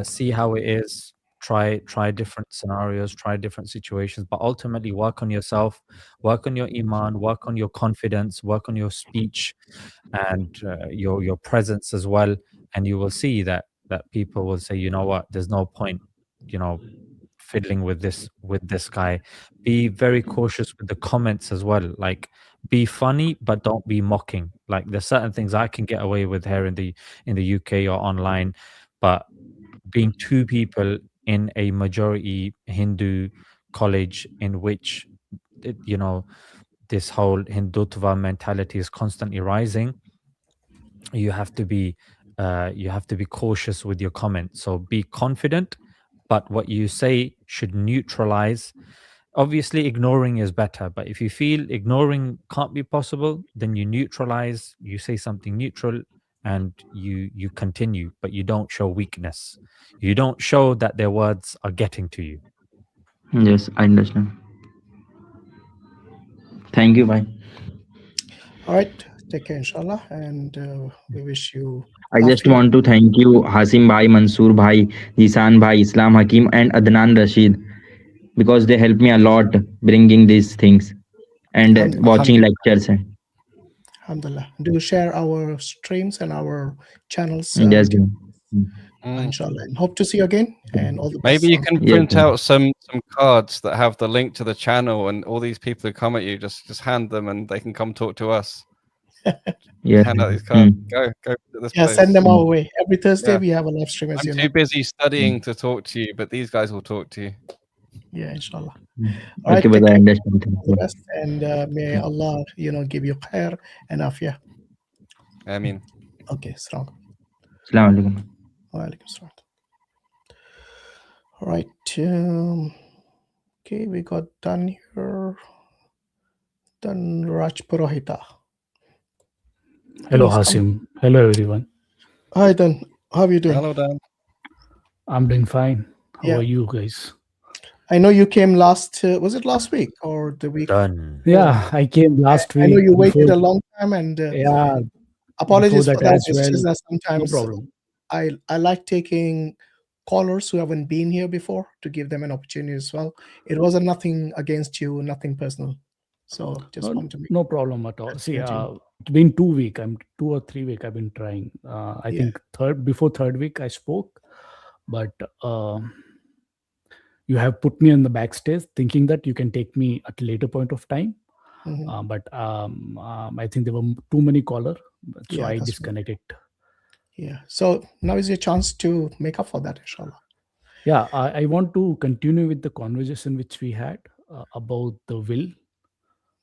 See how it is, try different scenarios, try different situations, but ultimately work on yourself, work on your iman, work on your confidence, work on your speech and your presence as well, and you will see that people will say, you know what, there's no point, you know, fiddling with this guy. Be very cautious with the comments as well. Like, be funny, but don't be mocking. Like, there's certain things I can get away with here in the UK or online, but being two people in a majority Hindu college in which, you know, this whole Hindutva mentality is constantly rising, you have to be cautious with your comments. So be confident, but what you say should neutralize. Obviously ignoring is better, but if you feel ignoring can't be possible, then you neutralize, you say something neutral, and you continue, but you don't show weakness, you don't show that their words are getting to you. Yes, I understand. Thank you, bye. All right, take care, inshallah, and we wish you. I just want to thank you, Hashim bhai, Mansur bhai, Zisan bhai, I.Hakim, and Adnan Rashid, because they helped me a lot bringing these things and watching lectures. Alhamdulillah. Do share our streams and our channels. Yes. Inshallah. And hope to see you again. And all the best. Maybe you can print out some cards that have the link to the channel, and all these people who come at you, just hand them and they can come talk to us. Yeah. Hand out these cards. Mm. Go to this Yeah, place. send them our Mm. way. Every Thursday Yeah. we have a live stream, as I'm you too know. busy studying to talk to you, but these guys will talk to you. Yeah, inshallah. Mm. All right, Okay, take brother, I care. understand. Thank All the you. best, and may Allah, give you khair and afiyah. I mean, Okay, strong. Assalamu alaikum. Wa alaikum salam. All right. Okay, we got done here. Done Raj Purohita. Hello, Please come. Hashim. Hello, everyone. Hi, Dan. How are you doing? hello, Dan. I'm doing fine. How Yeah. are you guys? I know you came last. Was it last week or the week? Done. Yeah, I came last I know week. you waited before, a long time, and yeah, apologies before for that that. as It's well. just that No sometimes problem. I like taking callers who haven't been here before to give them an opportunity as well. It wasn't nothing against you, nothing personal. So just want to make No problem at all. that See, clear to you. it's been 2 weeks. I'm 2 or 3 weeks. I've been trying. I Yeah. think before third week I spoke, but you have put me on the backstage, thinking that you can take me at a later point of time. Mhm. But I think there were too many callers, so Yeah, I that's right. disconnected. Yeah. So now is your chance to make up for that, inshallah. Yeah, I want to continue with the conversation which we had about the will,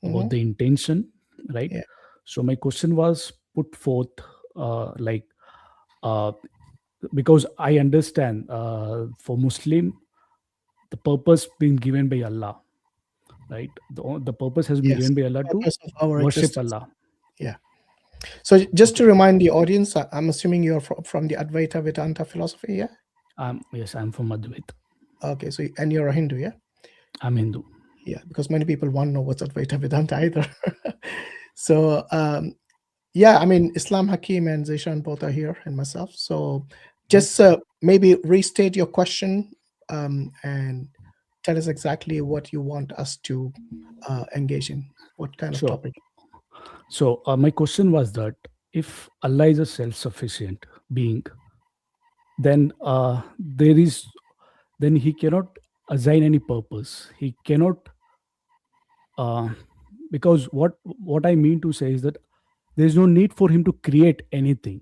about Mhm. the intention, right? Yeah. So my question was put forth like uh, because I understand for Muslim the purpose being given by Allah, right? The purpose has been Yes. given by Allah to Purpose of our worship existence. Allah. Yeah. So just to Okay. remind the audience, I'm assuming you're from the Advaita Vedanta philosophy, yeah? Yes, I'm from Advaita. Okay. So and you're a Hindu, yeah? I'm Hindu. Yeah, because many people won't know what's Advaita Vedanta either. So yeah, I mean Islam, Hakim, and Zishan both are here, and myself. So just maybe restate your question and tell us exactly what you want us to engage in. What kind of Sure. topic? So my question was that if Allah is a self-sufficient being, then then he cannot assign any purpose. He cannot because what I mean to say is that there is no need for him to create anything.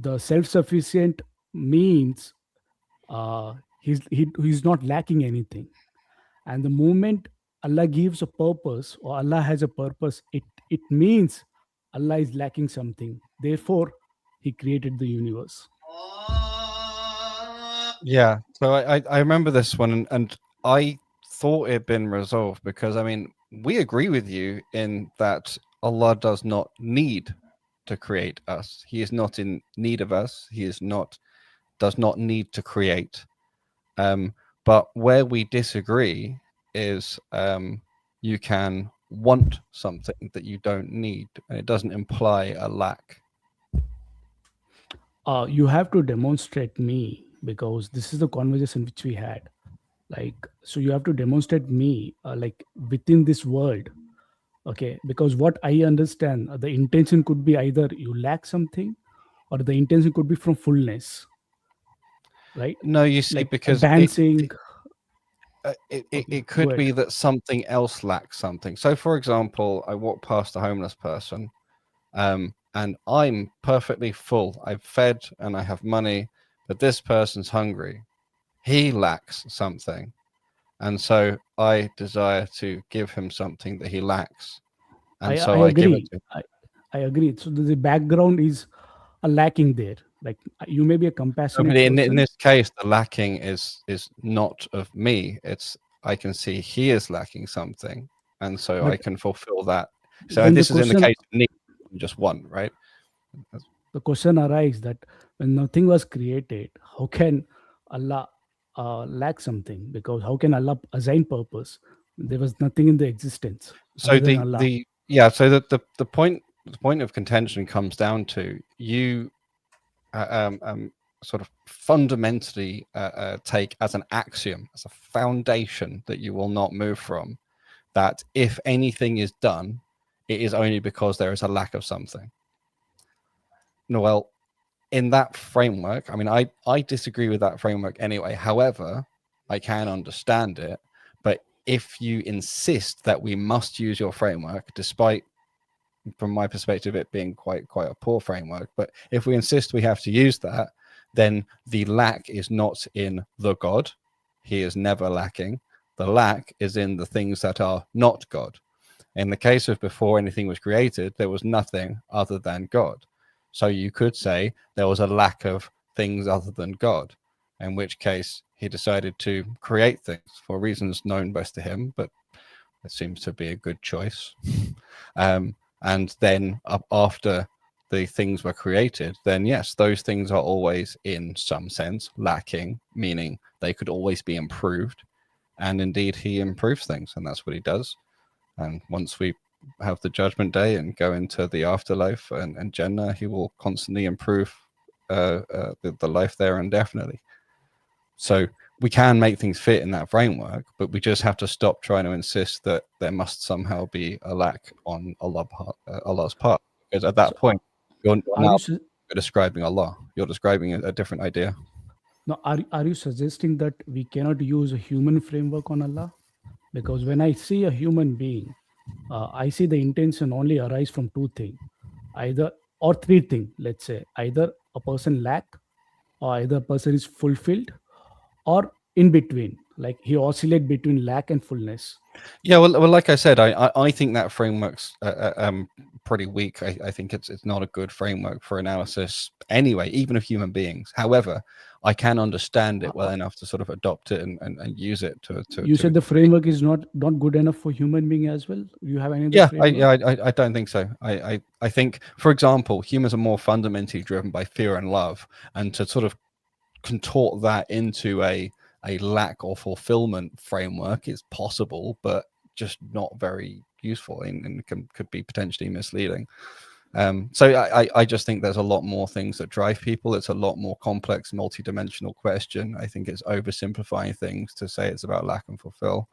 The self-sufficient means he's not lacking anything, and the moment Allah gives a purpose or Allah has a purpose, it means Allah is lacking something. Therefore, He created the universe. Yeah. So I remember this one, and I thought it had been resolved because I mean we agree with you in that Allah does not need to create us. He is not in need of us. He does not need to create. But where we disagree is you can want something that you don't need, and it doesn't imply a lack. You have to demonstrate me, because this is the conversation which we had. Like, so you have to demonstrate me like within this world. Okay, because what I understand, the intention could be either you lack something or the intention could be from fullness, right? No, you see, Like because dancing. it Okay, go could ahead. be that something else lacks something. So, for example, I walk past a homeless person, and I'm perfectly full. I've fed and I have money, but this person's hungry. He lacks something, and so I desire to give him something that he lacks, and so I give it agree. to him. I agree. So the background is a lacking there. Like you may be a No, compassionate but in person. this case, the lacking is not of me. It's I can see he is lacking something, and so I But can fulfill that. So then this is in the case of need, just one, right? the question arises that when nothing was created, how can Allah lack something? Because how can Allah assign purpose? There was nothing in the existence So other than Allah. so the point of contention comes down to you sort of fundamentally take as an axiom, as a foundation that you will not move from, that if anything is done, it is only because there is a lack of something. No, well, in that framework, I mean, I disagree with that framework anyway. However, I can understand it. But if you insist that we must use your framework, despite from my perspective, it being quite a poor framework. But if we insist we have to use that, then the lack is not in the God. He is never lacking. The lack is in the things that are not God. In the case of before anything was created, there was nothing other than God. So you could say there was a lack of things other than God, in which case he decided to create things for reasons known best to him, but it seems to be a good choice. And then after the things were created, then yes, those things are always in some sense lacking, meaning they could always be improved. And indeed, he improves things, and that's what he does. And once we have the judgment day and go into the afterlife and Jannah, he will constantly improve the life there indefinitely. So we can make things fit in that framework, but we just have to stop trying to insist that there must somehow be a lack on Allah's part. Because at that point, you're now describing Allah. You're describing a different idea. Now, are you suggesting that we cannot use a human framework on Allah? Because when I see a human being, I see the intention only arise from two things, or three things. Let's say either a person lack, or either a person is fulfilled, or in between, like he oscillate between lack and fullness. Yeah, well, like I said, I think that framework's pretty weak. I think it's not a good framework for analysis anyway, even of human beings. However, I can understand it well enough to sort of adopt it and use it to You said the framework is not good enough for human being as well. You have any other framework? I don't think so. I think, for example, humans are more fundamentally driven by fear and love, and to sort of contort that into a lack or fulfillment framework is possible, but just not very useful and could be potentially misleading. So I just think there's a lot more things that drive people. It's a lot more complex, multi-dimensional question. I think it's oversimplifying things to say it's about lack and fulfill.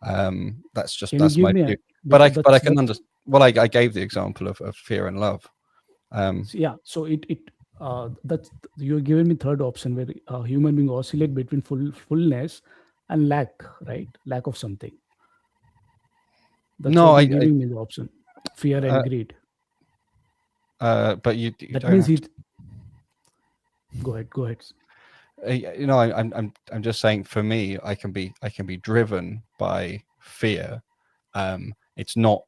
That's my view. But I can understand. Well, I gave the example of fear and love. Yeah. So that's, you're giving me third option where a human being oscillate between fullness and lack, right? Lack of something. That's no, what you're giving me the option, fear and greed. But you that don't means have it. Go ahead. You know, I'm just saying, for me, I can be driven by fear. It's not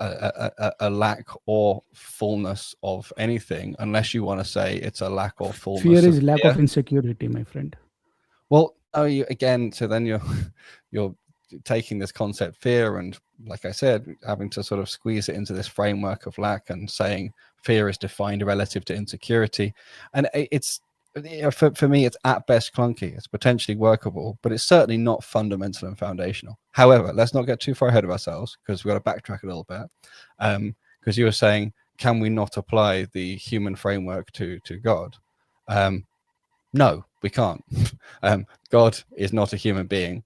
a lack or fullness of anything, unless you want to say it's a lack or fullness. Fear is lack of insecurity, my friend. Well, again, so then you're taking this concept fear, and like I said, having to sort of squeeze it into this framework of lack and saying fear is defined relative to insecurity. And it's, for me, it's at best clunky. It's potentially workable, but it's certainly not fundamental and foundational. However, let's not get too far ahead of ourselves, because we've got to backtrack a little bit. Because you were saying, can we not apply the human framework to God? No, we can't. God is not a human being.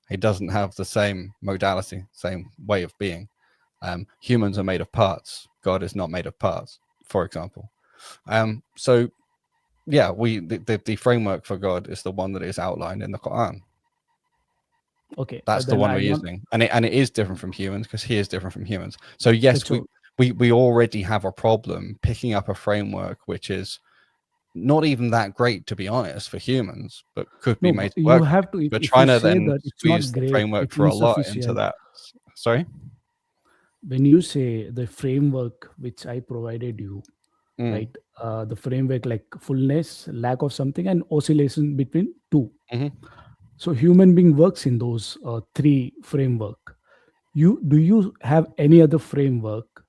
He doesn't have the same modality, same way of being. Humans are made of parts. God is not made of parts, for example. So yeah, the framework for God is the one that is outlined in the Quran. Okay, that's the one we're using, and it is different from humans, because he is different from humans. So yes, we already have a problem picking up a framework which is not even that great, to be honest, for humans, but could be made to work. You have to. We're trying to then squeeze the framework for a lot into that. Sorry. When you say the framework which I provided you, right? The framework like fullness, lack of something, and oscillation between two. So human being works in those three framework. Do you have any other framework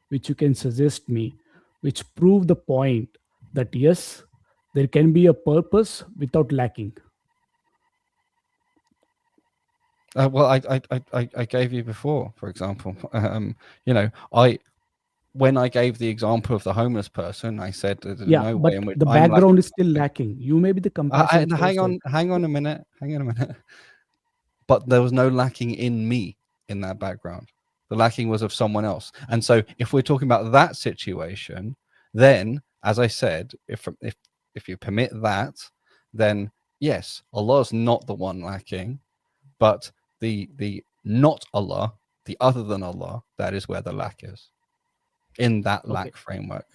which you can suggest me, which prove the point that yes, there can be a purpose without lacking? Well, I gave you before, for example. When I gave the example of the homeless person, I said there's no way in which the background is still lacking. You may be the compassion. Hang on a minute. But there was no lacking in me in that background. The lacking was of someone else. And so if we're talking about that situation, then, as I said, if you permit that, then yes, Allah's not the one lacking, but the not Allah, the other than Allah, that is where the lack is. in that lack framework.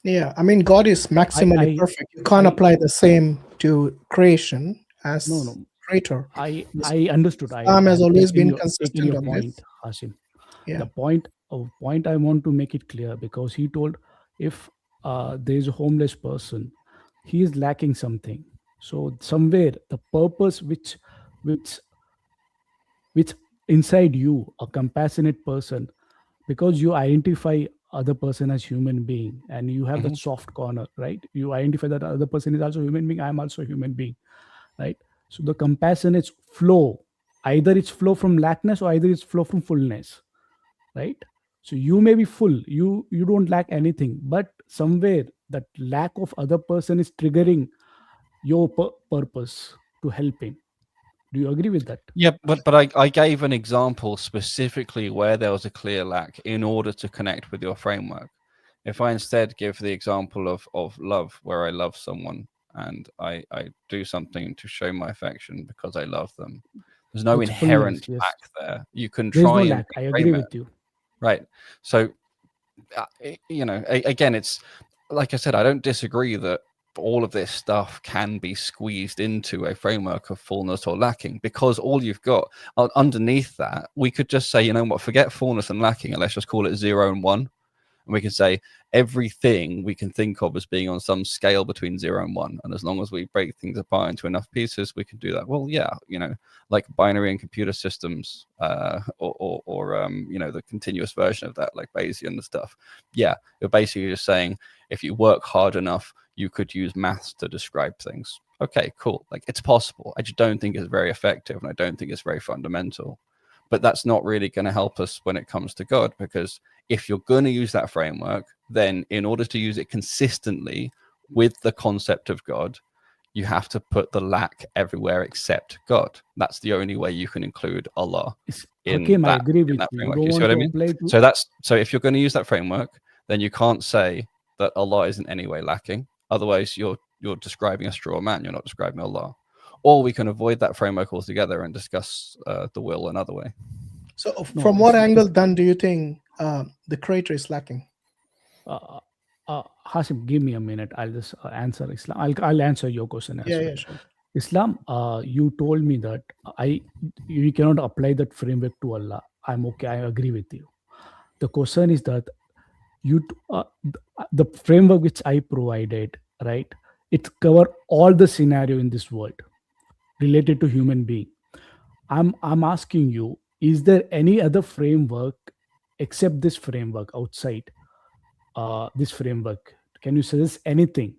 Yeah, I mean, God is maximally perfect. You can't apply the same to creation as creator. I understood. Islam has always been taking consistent your on point, this. Hashim. Yeah. The point I want to make it clear, because he told if there is a homeless person, he is lacking something. So somewhere the purpose which inside you, a compassionate person, because you identify other person as human being and you have that soft corner, right? You identify that other person is also human being. I am also a human being, right? So the compassionate flow, either it's flow from lackness or either it's flow from fullness, right? So you may be full, you don't lack anything, but somewhere that lack of other person is triggering your purpose to help him. Do you agree with that? Yeah, but I gave an example specifically where there was a clear lack in order to connect with your framework. If I instead give the example of love, where I love someone and I do something to show my affection because I love them, there's no inherent lack there. You can try and I agree with you. Right. So, again, it's like I said, I don't disagree that all of this stuff can be squeezed into a framework of fullness or lacking, because all you've got underneath that, we could just say, you know what, forget fullness and lacking, and let's just call it 0 and 1. And we can say everything we can think of as being on some scale between 0 and 1. And as long as we break things apart into enough pieces, we can do that. Well, yeah, like binary and computer systems, or the continuous version of that, like Bayesian and stuff. Yeah, you're basically just saying if you work hard enough, you could use maths to describe things. Okay, cool. Like, it's possible. I just don't think it's very effective, and I don't think it's very fundamental. But that's not really going to help us when it comes to God, because if you're going to use that framework, then in order to use it consistently with the concept of God, you have to put the lack everywhere except God. That's the only way you can include Allah in Hakim, that, I agree with that you. framework. You see what I mean? So if you're going to use that framework, then you can't say that Allah is in any way lacking. Otherwise, you're describing a straw man. You're not describing Allah. Or we can avoid that framework altogether and discuss the will another way. So from what angle then do you think the creator is lacking? Hashim, give me a minute. I'll just answer Islam. I'll answer your question as well. Yeah, sure. Islam, you told me that you cannot apply that framework to Allah. I'm okay. I agree with you. The question is that the framework which I provided, right? It cover all the scenario in this world related to human being. I'm asking you, is there any other framework except this framework outside this framework? Can you suggest anything?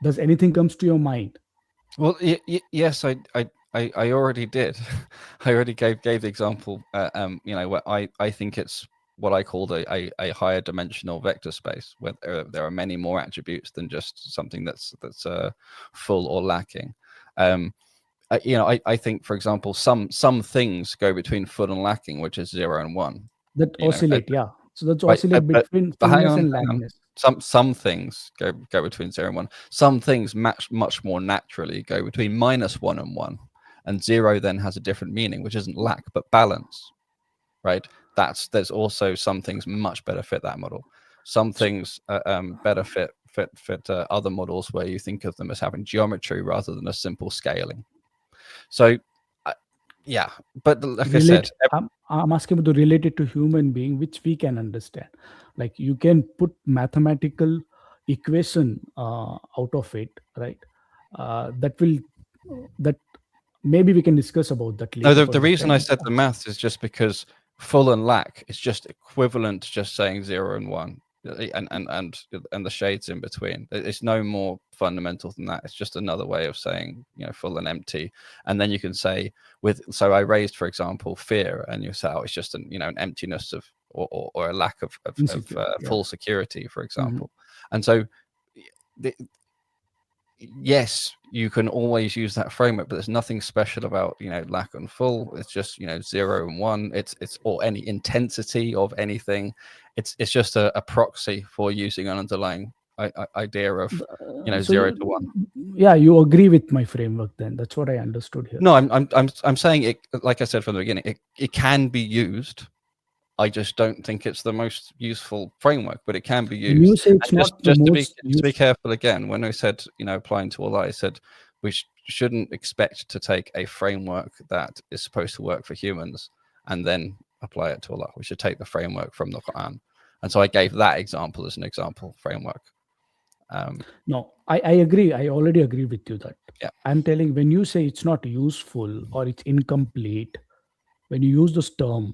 Does anything comes to your mind? Well, yes, I already did. I already gave the example. Where I think it's what I called a higher dimensional vector space, where there are many more attributes than just something that's full or lacking. I think, for example, some things go between full and lacking, which is 0 and 1. That oscillate, yeah. So that's oscillate between fullness and lackness. Some things go between 0 and 1. Some things much more naturally go between -1 and 1, and 0 then has a different meaning, which isn't lack but balance, right? There's also some things much better fit that model. Some things better fit other models where you think of them as having geometry rather than a simple scaling. So, yeah, but like I said, I'm asking about the related to human being, which we can understand. Like, you can put mathematical equation out of it, right? That maybe we can discuss about that later. No, the reason I said the math is just because full and lack is just equivalent to just saying 0 and 1. And the shades in between. It's no more fundamental than that. It's just another way of saying, full and empty. And then you can say so I raised, for example, fear, and you say, it's just an emptiness of or a lack of full security, for example. And so yes, you can always use that framework, but there's nothing special about lack and full. It's just 0 and 1. It's or any intensity of anything. It's just a proxy for using an underlying idea of 0 to 1. Yeah, you agree with my framework then. That's what I understood here. No, I'm saying it, like I said from the beginning, it can be used I just don't think it's the most useful framework, but it can be When you used. say it's And not the just to most be careful again, when I said, applying to Allah, I said we shouldn't expect to take a framework that is supposed to work for humans and then apply it to Allah. We should take the framework from the Quran. And so I gave that example as an example framework. No, I agree. I already agree with you that. Yeah. I'm telling, when you say it's not useful or it's incomplete, when you use this term,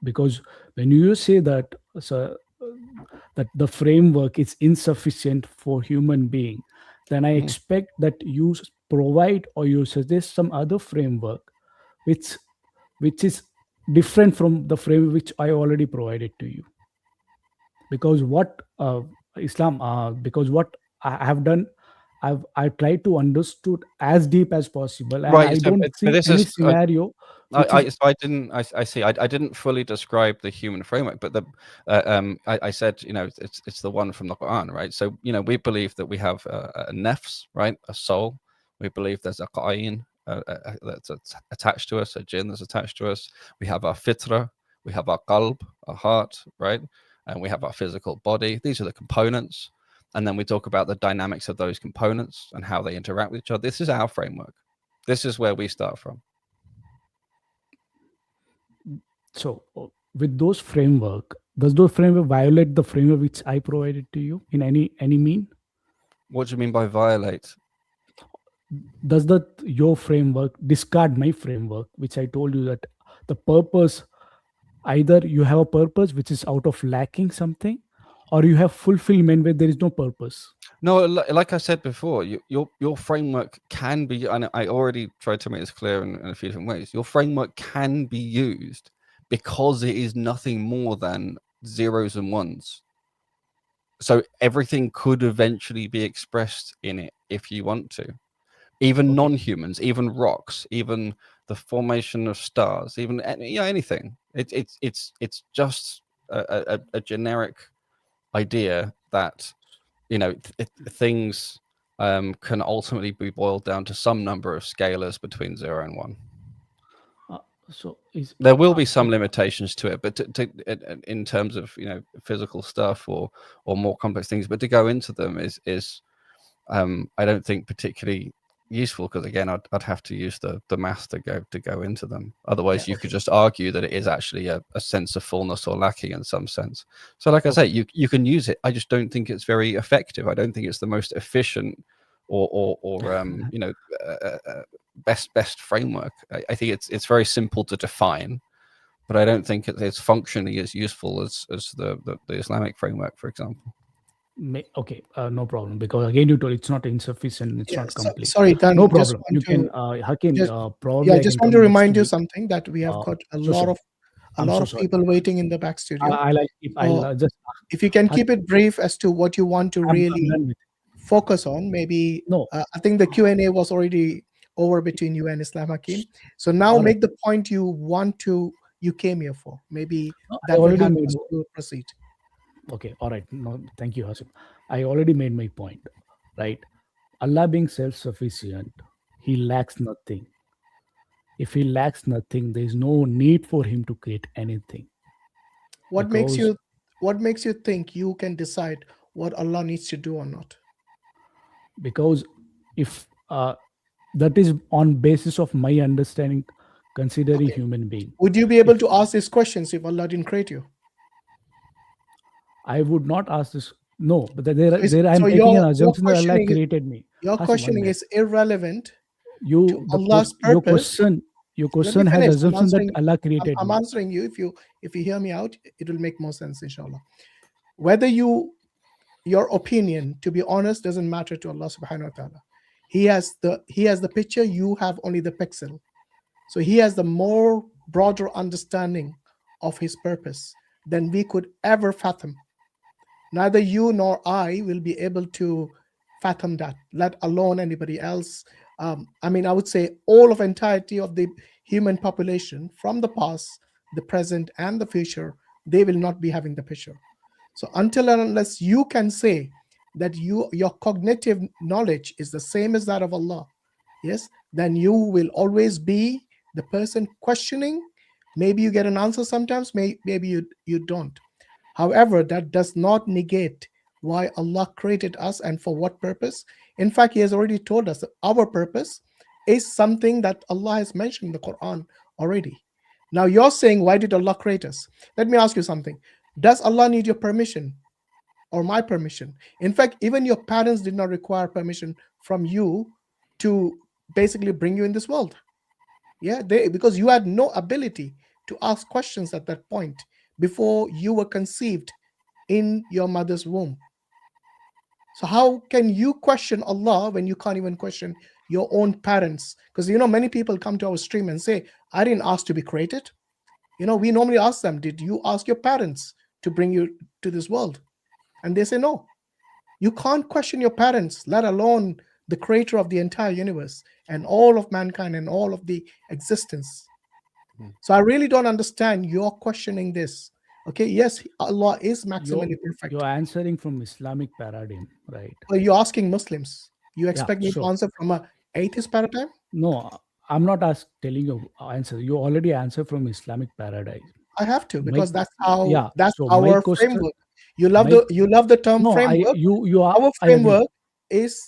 because when you say that, that the framework is insufficient for human being, then I expect that you provide or you suggest some other framework which is different from the framework which I already provided to you. Because what because what I have done, I tried to understood as deep as possible, and Right, I so, don't but see this any is, scenario. I see. I didn't fully describe the human framework, but I said, it's the one from the Quran, right? So, we believe that we have a nafs, right, a soul. We believe there's a qayn that's attached to us, a jinn that's attached to us. We have our fitra, we have our qalb, our heart, right, and we have our physical body. These are the components, and then we talk about the dynamics of those components and how they interact with each other. This is our framework. This is where we start from. So with those framework, does those framework violate the framework which I provided to you in any mean? What do you mean by violate? Does your framework discard my framework, which I told you that the purpose, either you have a purpose which is out of lacking something, or you have fulfillment where there is no purpose? No, like I said before, your framework can be, and I already tried to make this clear in a few different ways. Your framework can be used because it is nothing more than zeros and ones. So everything could eventually be expressed in it if you want to. Even non-humans, even rocks, even the formation of stars, even anything. It's just a generic idea that things can ultimately be boiled down to some number of scalars between 0 and 1. So there will be some limitations to it, but in terms of physical stuff or more complex things, but to go into them is I don't think particularly useful, because again I'd have to use the math to go into them. Otherwise you could just argue that it is actually a sense of fullness or lacking in some sense. So like I say, you can use it. I just don't think it's very effective. I don't think it's the most efficient or best framework. I think it's very simple to define, but I don't think it's functionally as useful as the Islamic framework, for example. Okay, no problem, because again you told it's not insufficient, it's not complete. Sorry, Dan, no problem. You can Hakim, probably I just want to remind you something, that we have got a lot of people waiting in the back studio. If you can keep it brief as to what you want to really focus on. Maybe I think the Q&A was already over between you and I.Hakim. So now make the point you came here for. Maybe that will help us to proceed. Okay, all right. No, thank you, Hashim. I already made my point, right? Allah being self-sufficient, He lacks nothing. If He lacks nothing, there is no need for Him to create anything. What makes you think you can decide what Allah needs to do or not? Because if that is on basis of my understanding, considering human being. Would you be able to ask these questions if Allah didn't create you? I would not ask this. No, but I'm taking an assumption that Allah created me. Your questioning is irrelevant to Allah's purpose. Your question has assumption that Allah created me. I'm answering you. If you hear me out, it will make more sense, inshallah. Whether your opinion, to be honest, doesn't matter to Allah subhanahu wa ta'ala. He has the picture, you have only the pixel. So He has the more broader understanding of His purpose than we could ever fathom. Neither you nor I will be able to fathom that, let alone anybody else. I would say all of entirety of the human population, from the past, the present, and the future, they will not be having the picture. So until and unless you can say that your cognitive knowledge is the same as that of Allah, yes, then you will always be the person questioning Maybe you get an answer sometimes, maybe you don't. However, that does not negate why Allah created us and for what purpose. In fact, He has already told us that our purpose is something that Allah has mentioned in the Quran already. Now you're saying, why did Allah create us? Let me ask you something. Does Allah need your permission or my permission? In fact, even your parents did not require permission from you to basically bring you in this world. Yeah, because you had no ability to ask questions at that point before you were conceived in your mother's womb. So how can you question Allah when you can't even question your own parents? Because many people come to our stream and say, I didn't ask to be created. We normally ask them, did you ask your parents to bring you to this world? And they say no. You can't question your parents, let alone the creator of the entire universe and all of mankind and all of the existence. So I really don't understand your questioning this. Okay, yes, Allah is maximally perfect. You're answering from Islamic paradigm, right? Well, you're asking Muslims. You expect me to answer from an atheist paradigm? No, I'm not telling you answer. You already answer from Islamic paradigm. I have to, because that's how yeah, that's so our question, framework. You love the term no, framework. Our framework is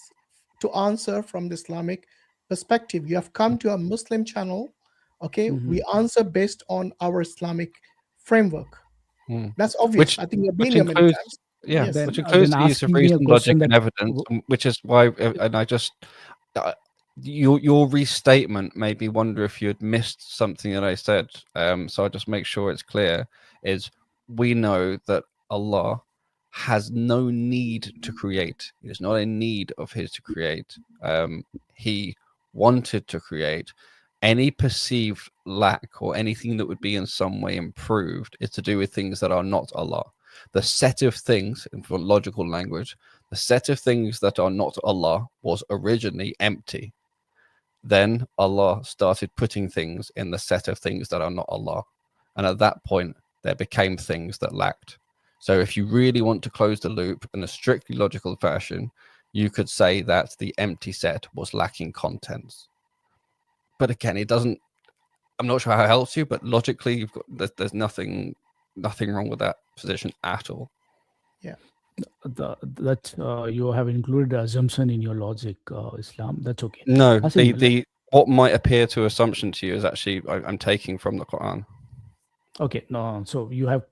to answer from the Islamic perspective. You have come to a Muslim channel. Okay, we answer based on our Islamic framework. That's obvious. I think you've been here many times. Yeah, Yes. which includes the use of reason, logic, and evidence, which is why, and I just, your restatement made me wonder if you had missed something that I said. So I'll just make sure it's clear, is we know that Allah has no need to create. It is not a need of his to create. He wanted to create. Any perceived lack or anything that would be in some way improved is to do with things that are not Allah. The set of things, in logical language, the set of things that are not Allah was originally empty. Then Allah started putting things in the set of things that are not Allah. And at that point, there became things that lacked. So if you really want to close the loop in a strictly logical fashion, you could say that the empty set was lacking contents. But again, it doesn't, I'm not sure how it helps you, but logically, there's nothing wrong with that position at all. Yeah. That you have included assumption in your logic, Islam. That's okay. No, the what might appear to assumption to you is actually I'm taking from the Quran. Okay, no, so you have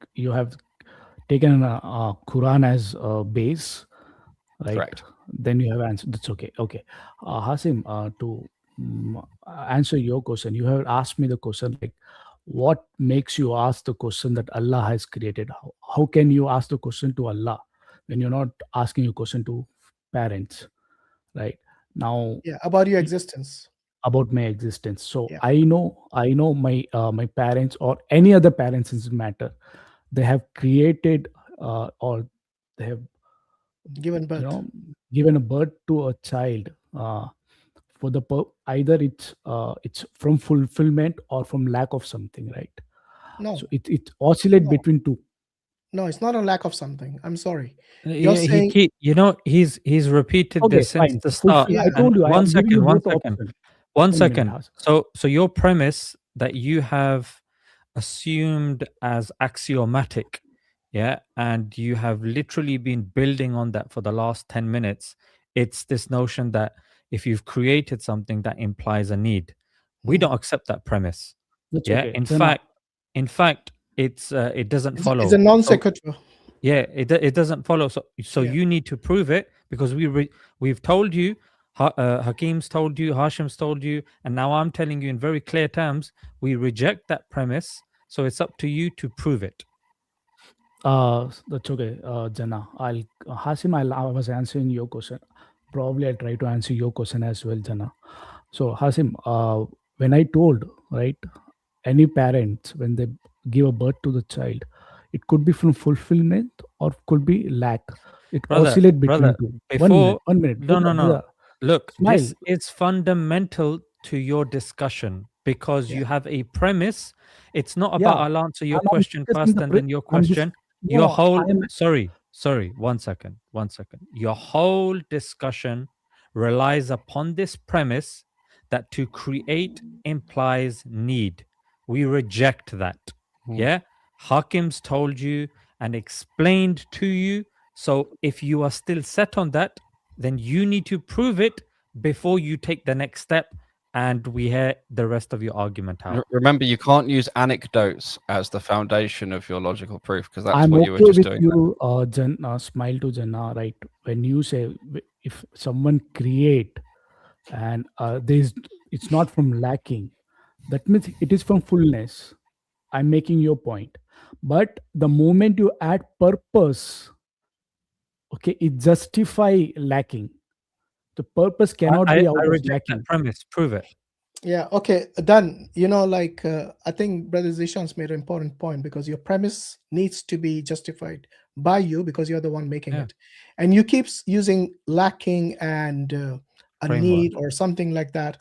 taken Quran as a base, right? Correct. Then you have answered. That's okay. Okay, Hashim, to answer your question, you have asked me the question like, what makes you ask the question that Allah has created? How can you ask the question to Allah when you're not asking a question to parents, right? Now, yeah, about your existence. About my existence. So yeah. I know my my parents or any other parents in this matter, they have created or they have given birth. Given a birth to a child for the either it's from fulfillment or from lack of something, right? No. So it oscillates between two. No, it's not a lack of something. I'm sorry. You're saying, he's repeated this since the start. I told you. One second. So your premise that you have assumed as axiomatic, yeah, and you have literally been building on that for the last 10 minutes. It's this notion that if you've created something, that implies a need. We don't accept that premise. That's yeah. Okay. In fact, it doesn't follow. It's a non sequitur. Yeah, it doesn't follow. So you need to prove it, because we've told you, Hakim's told you, Hashim's told you, and now I'm telling you in very clear terms, we reject that premise. So it's up to you to prove it. That's okay, Jana. Hashim, I was answering your question. Probably I'll try to answer your question as well, Jana. So Hashim, when I told, right, any parents, when they give a birth to the child, it could be from fulfillment or could be lack. It oscillates between two. Before, 1 minute. No. Look, this is fundamental to your discussion, because you have a premise. It's not about I'll answer your question first and then your question. Your whole sorry, 1 second. Your whole discussion relies upon this premise that to create implies need. we reject that. Mm. Yeah, Hakim's told you and explained to you. So if you are still set on that, then you need to prove it before you take the next step, and we hear the rest of your argument out. Remember, you can't use anecdotes as the foundation of your logical proof, because that's I'm what okay you were just with doing. you, Smile to Jannah, right? When you say if someone create and it's not from lacking, that means it is from fullness. I'm making your point. But the moment you add purpose, okay, it justify lacking. The purpose cannot be out I of reject lacking. that premise. Prove it. Yeah, okay, done. I think Brother Zishan's made an important point, because your premise needs to be justified by you because you're the one making Yeah. it. And you keep using lacking and a Framework. need or something like that.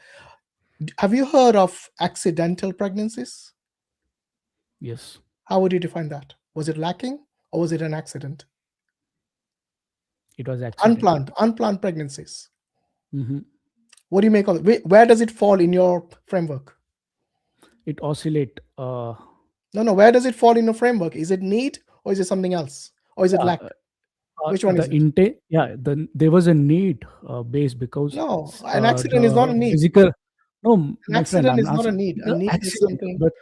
Have you heard of accidental pregnancies? Yes. How would you define that? Was it lacking or was it an accident? It was accident. Unplanned pregnancies. Mm-hmm. What do you make of it? Where does it fall in your framework? It oscillate. No, where does it fall in your framework? Is it need or is it something else? Or is it lack? Which one is it? There was a need base, because No, an accident is not a need. Physical. No, An my friend, accident I'm is not a asking- need. A No, need is accident, something. but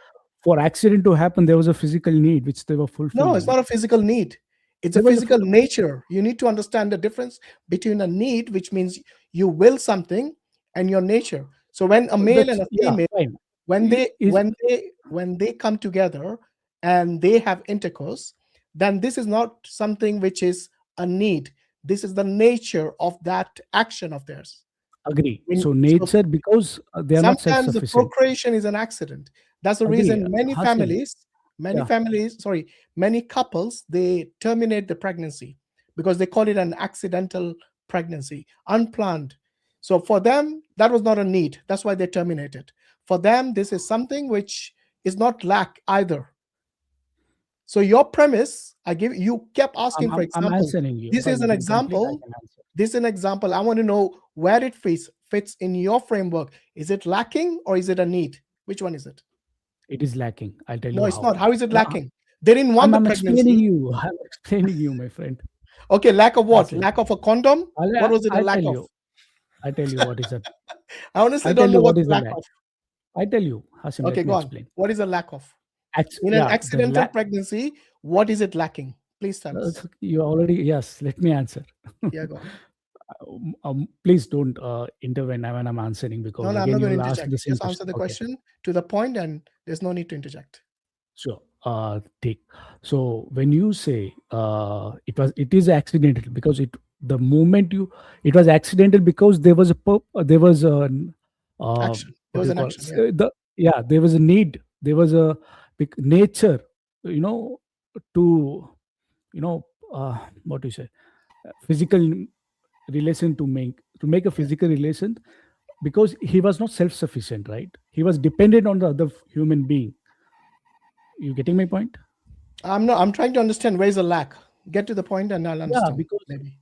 for accident to happen, there was a physical need which they were fulfilling. No, it's not a physical need. It's a There was a physical nature. You need to understand the difference between a need, which means you will something, and your nature. So when a male and a female, fine. when Is- they come together and they have intercourse, then this is not something which is a need. This is the nature of that action of theirs. Agree. When- So so nature, because they are not sometimes the self-sufficient. procreation is an accident. That's the Agree. reason many Hashim. many couples, they terminate the pregnancy because they call it an accidental pregnancy, unplanned. So for them, that was not a need. That's why they terminated. For them, this is something which is not lack either. So your premise, you kept asking for example. I'm answering you. This is an Fine, example. I can answer. This is an example. I want to know where it fits in your framework. Is it lacking or is it a need? Which one is it? It is lacking. I'll tell you. No, it's not. How is it No, lacking? They didn't want the I'm pregnancy. explaining you. I'm explaining you, my friend. Okay, lack of what? That's it. Lack of a condom? What was it a lack of? I tell you what is that. I honestly I'll don't tell know you what what is the lack lack. of. I tell you, Hashim, Okay, let me go on. explain. What is a lack of? In Yeah, an accidental pregnancy, what is it lacking? Please tell us. You already, yes, let me answer. Yeah, go on. Please don't intervene when I'm answering, because No, I'm again, not you going will to ask interject. the same Just answer the question to the point, and there's no need to interject. Sure. Take. So when you say it is accidental, because the moment it was accidental because there was an Action. There was an action. there was a need, there was a nature, to what do you say, physical relation, to make a physical relation, because he was not self-sufficient, right? He was dependent on the other human being. You getting my point? I'm trying to understand where is the lack. Get to the point and I'll understand. Yeah, because maybe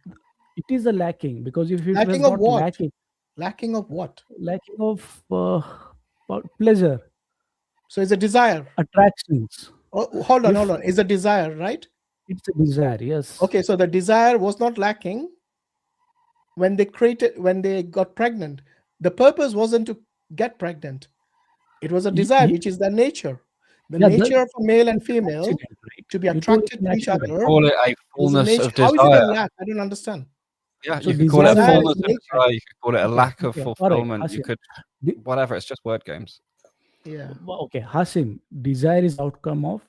it is a lacking, because if it lacking was of not what? lacking of what? lacking of pleasure, so it's a desire, attractions. Hold on. It's a desire, right? It's a desire, yes. Okay, so the desire was not lacking when they got pregnant. The purpose wasn't to get pregnant. It was a desire, which is the nature. The nature of a male and female to be attracted to each other. Call it a fullness of desire. How is it a lack? I don't understand. Yeah, so you could call it a fullness of desire. You could call it a lack of fulfillment. Right, you could, whatever. It's just word games. Yeah. Okay, Hashim, desire is outcome of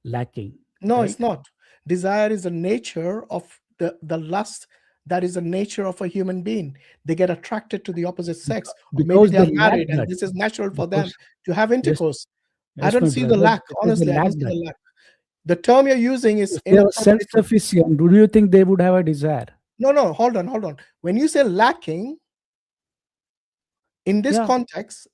lacking. No, right? It's not. Desire is the nature of the lust. That is the nature of a human being. They get attracted to the opposite sex. Because maybe they're married, and this is natural for them to have intercourse. Yes, I don't see the lack. Honestly, I don't see the lack. The term you're using is self-sufficient. Do you think they would have a desire? No. Hold on. When you say lacking, in this context,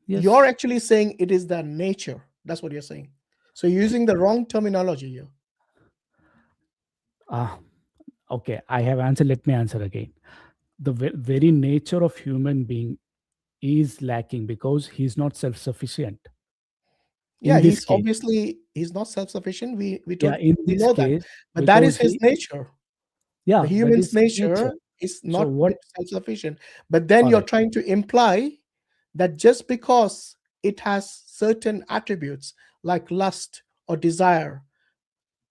yes, you're actually saying it is the nature. That's what you're saying. So you're using the wrong terminology here. Okay, I have answered. Let me answer again. The very nature of human being is lacking because he's not self-sufficient. Yeah, this case, he's not self-sufficient. We yeah, in we this know that, case, but that is because his nature. yeah, The that human's is his nature is So not what? self-sufficient. But then you're Correct. trying to imply that just because it has certain attributes like lust or desire,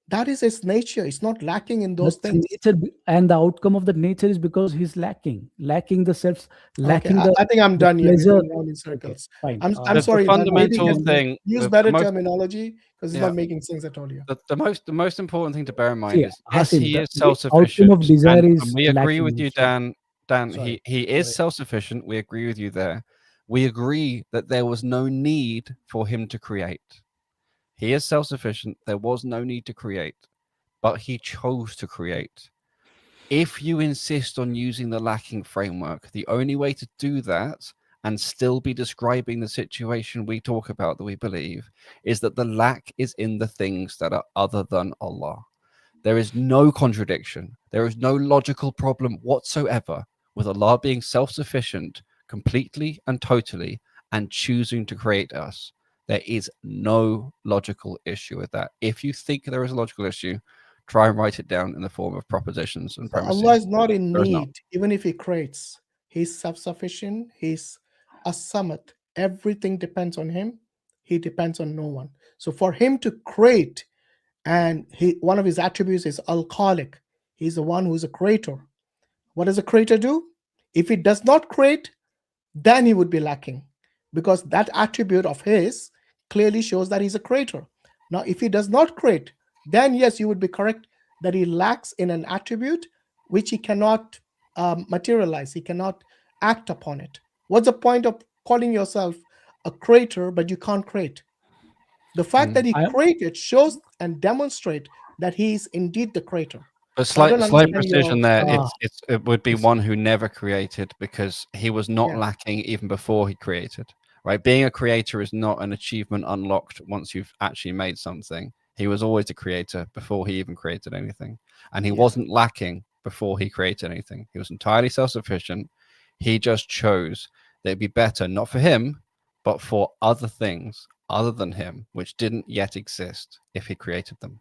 that is its nature. It's not lacking in those That's things. nature, and the outcome of the nature is because he's lacking the self, Okay, lacking the I think I'm the done here. We're pleasure. going round in Okay, circles. fine. I'm The sorry, Dan. Maybe fundamental you can thing, use the better most, terminology because it's yeah, not making sense at all here. the most important thing to bear in mind See, is yes, Hasim, he is the outcome self-sufficient, of desire and is we agree lacking. with you, Sorry, Dan. Dan, sorry, he is sorry. self-sufficient. We agree with you there. We agree that there was no need for him to create. He is self-sufficient. There was no need to create, but he chose to create. If you insist on using the lacking framework, the only way to do that and still be describing the situation we talk about that we believe is that the lack is in the things that are other than Allah. There is no contradiction. There is no logical problem whatsoever with Allah being self-sufficient completely and totally and choosing to create us. There is no logical issue with that. If you think there is a logical issue, try and write it down in the form of propositions and So premises. Allah is not in There is not. need, even if He creates. He's self-sufficient. He's a samad. Everything depends on Him. He depends on no one. So for Him to create, and one of His attributes is al-Khaliq. He's the one who is a creator. What does a creator do? If He does not create, then He would be lacking, because that attribute of His clearly shows that He's a creator. Now, if He does not create, then yes, you would be correct that He lacks in an attribute which He cannot materialize. He cannot act upon it. What's the point of calling yourself a creator but you can't create? The fact that He created shows and demonstrates that He is indeed the creator. But So I don't slight understand precision there. Ah, It would be one who never created, because he was not Yeah. lacking even before he created. Right? Being a creator is not an achievement unlocked once you've actually made something. He was always a creator before he even created anything, and he Yeah. wasn't lacking before he created anything. He was entirely self-sufficient. He just chose that it'd be better not for him, but for other things other than him, which didn't yet exist, if he created them.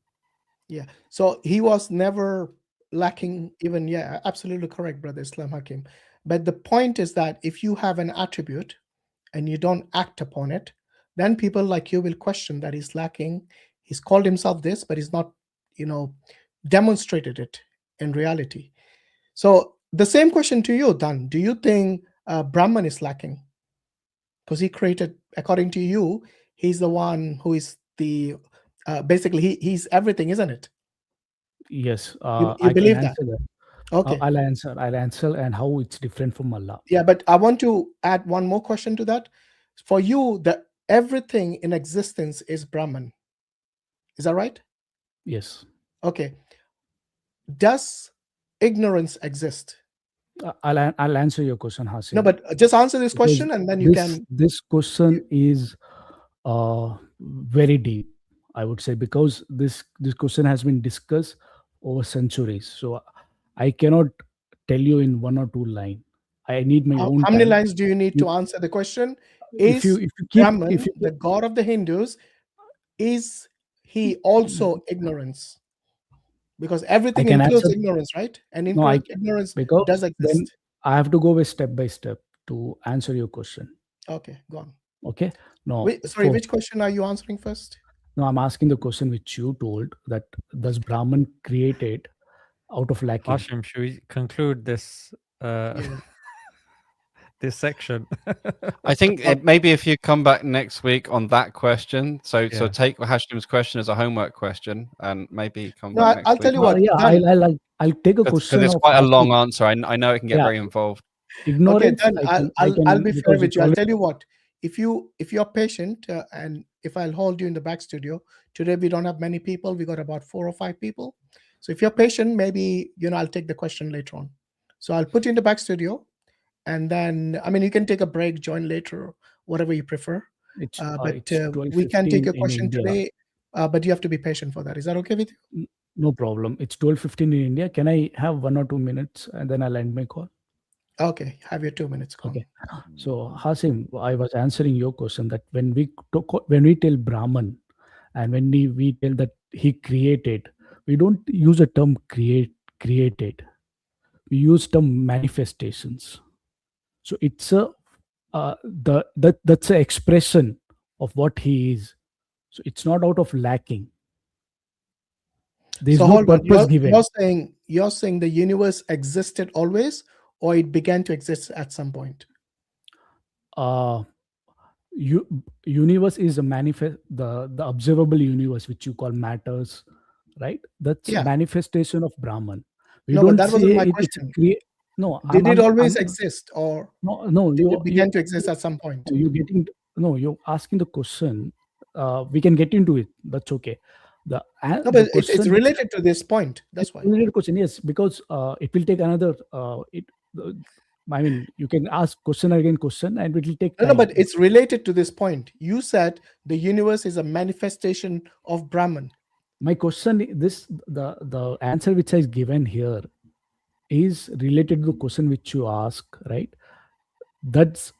Yeah. So He was never lacking even. Yeah, absolutely correct, brother Islam Hakim. But the point is that if you have an attribute and you don't act upon it, then people like you will question that he's lacking. He's called himself this, but he's not, demonstrated it in reality. So the same question to you, Dan. Do you think Brahman is lacking? Because he created, according to you, he's the one who is the basically he's everything, isn't it? Yes, You I can believe that? answer that. Okay. I'll answer and how it's different from Allah. Yeah, but I want to add one more question to that. For you, that everything in existence is Brahman. Is that right? Yes. Okay. Does ignorance exist? I'll answer your question, Hasim. No, but just answer this question and then you can. This question is very deep, I would say, because this question has been discussed over centuries. So I cannot tell you in one or two lines. I need my own How many time. lines do you need to answer the question? If Is you keep Brahman, the god of the Hindus, is he also ignorance? Because everything can includes answer- ignorance, right? And No, ignorance because does then exist. I have to go step by step to answer your question. Okay, go on. Okay. No, Sorry, which question are you answering first? No, I'm asking the question which you told, that does Brahman created out of lacking? Hashim, should we conclude this this section? I think maybe if you come back next week on that question, so Yeah. take Hashim's question as a homework question, and maybe come No, back next I'll week. tell you what. Yeah, Dan, I'll take a question. Because it's of quite a Hasim. long answer. I know it can get Yeah. very involved. Ignorance. Okay, Dan, I'll be fair because with it's you. I'll always- tell you what. If you're patient, and if I'll hold you in the back studio today, we don't have many people. We got about 4 or 5 people. So if you're patient, maybe I'll take the question later on. So I'll put you in the back studio, and then you can take a break, join later, whatever you prefer. It's, but it's we can take 12:15 a in question India. today. But you have to be patient for that. Is that okay with you? No problem. It's 12:15 in India. Can I have 1 or 2 minutes and then I'll end my call? Okay, have your 2 minutes. Go on. Okay. So Hashim, I was answering your question that when we tell Brahman and when we tell that he created, we don't use a term created. We use term manifestations. So it's a that's an expression of what he is. So it's not out of lacking. There's So no hold on. purpose given. You're saying the universe existed always, or it began to exist at some point? Universe is a manifest, the observable universe which you call matters, right? That's Yeah. manifestation of Brahman. We No, don't but that wasn't say my it's a question. no. Did it always exist, or No, did it begin to exist at some point? You're asking the question. We can get into it. That's okay. No, but it's related to this point. That's why. Related question, yes, because it will take another. I mean, you can ask question again, question, and it will take time. No, but it's related to this point. You said the universe is a manifestation of Brahman. My question, the answer which is given here is related to the question which you ask, right? That's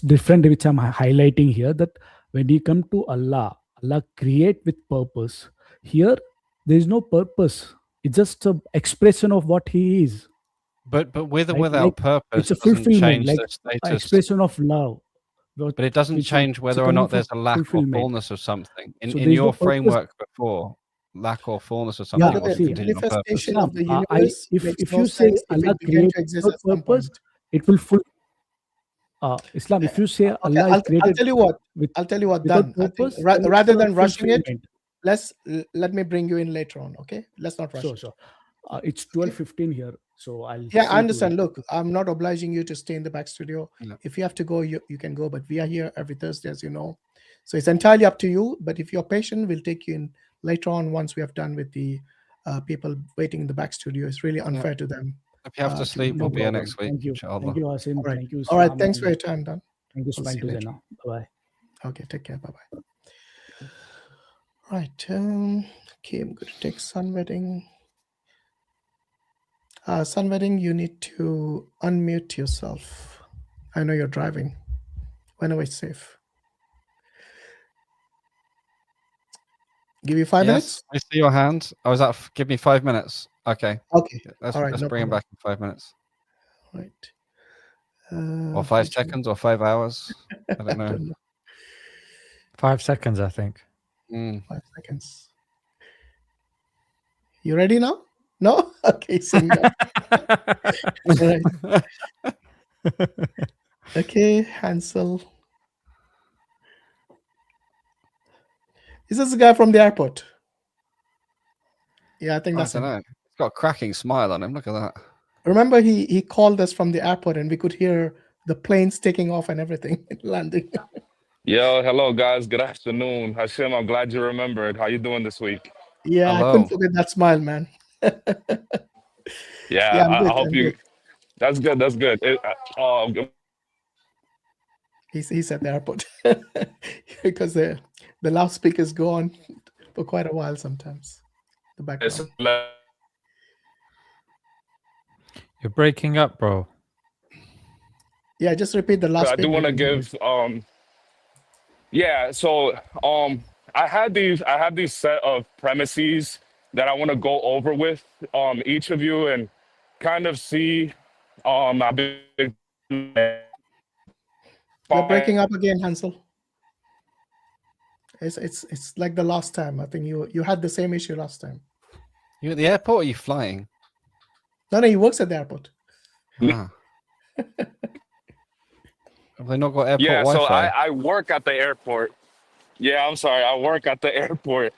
different, which I'm highlighting here. That when you come to Allah create with purpose. Here, there is no purpose. It's just an expression of what He is. But with or without purpose, it's a fulfillment, change like the status. Expression of love. But it doesn't change whether or not there's a lack or fullness of something. In your framework before, lack or fullness of something was contingent on purpose. Of the universe if you say Allah creates for purpose, it will full. Islam, if you say Allah is created, I'll tell you what. Then rather than rushing it, let me bring you in later on. Okay, let's not rush. Sure. It's 12:15 here, so I'll. Yeah, I understand. Look, I'm not obliging you to stay in the back studio. No. If you have to go, you can go. But we are here every Thursday, as you know. So it's entirely up to you. But if you're patient, we'll take you in later on once we have done with the people waiting in the back studio. It's really unfair to them. If you have to sleep, we'll be here next week. Thank you. Thank you, Hashim. All right. Thank you. All right. Thanks for your time, Dan. Thank you, Smile. Bye. Okay. Take care. Bye. Right. Okay. I'm going to take Sunwedding. Sunwedding, you need to unmute yourself. I know you're driving. Whenever it's safe. Give you 5 minutes? I see your hand. I was at, give me 5 minutes. Okay. Okay. Let's All right, bring him back in 5 minutes. Right. Or 5 seconds or 5 hours. I don't know. 5 seconds, I think. 5 seconds. You ready now? No? Okay. Right. Okay, Hansel. Is this the guy from the airport? Yeah, I think that's him. He's got a cracking smile on him. Look at that. Remember, he called us from the airport and we could hear the planes taking off and everything landing. Yo, hello guys. Good afternoon. Hashim, I'm glad you remembered. How you doing this week? Yeah, hello. I couldn't forget that smile, man. Yeah, I hope you. Good. That's good. That's good. He's at the airport because the loudspeakers go on for quite a while sometimes. The background. You're breaking up, bro. Yeah, just repeat the last. I do want to give. Yeah. So I have these set of premises that I want to go over with each of you and kind of see You're breaking up again, Hansel. It's like the last time. I think you had the same issue last time. You at the airport or are you flying? No, he works at the airport. Ah. Have they not got airport Wi-Fi? So I work at the airport. Yeah, I'm sorry. I work at the airport.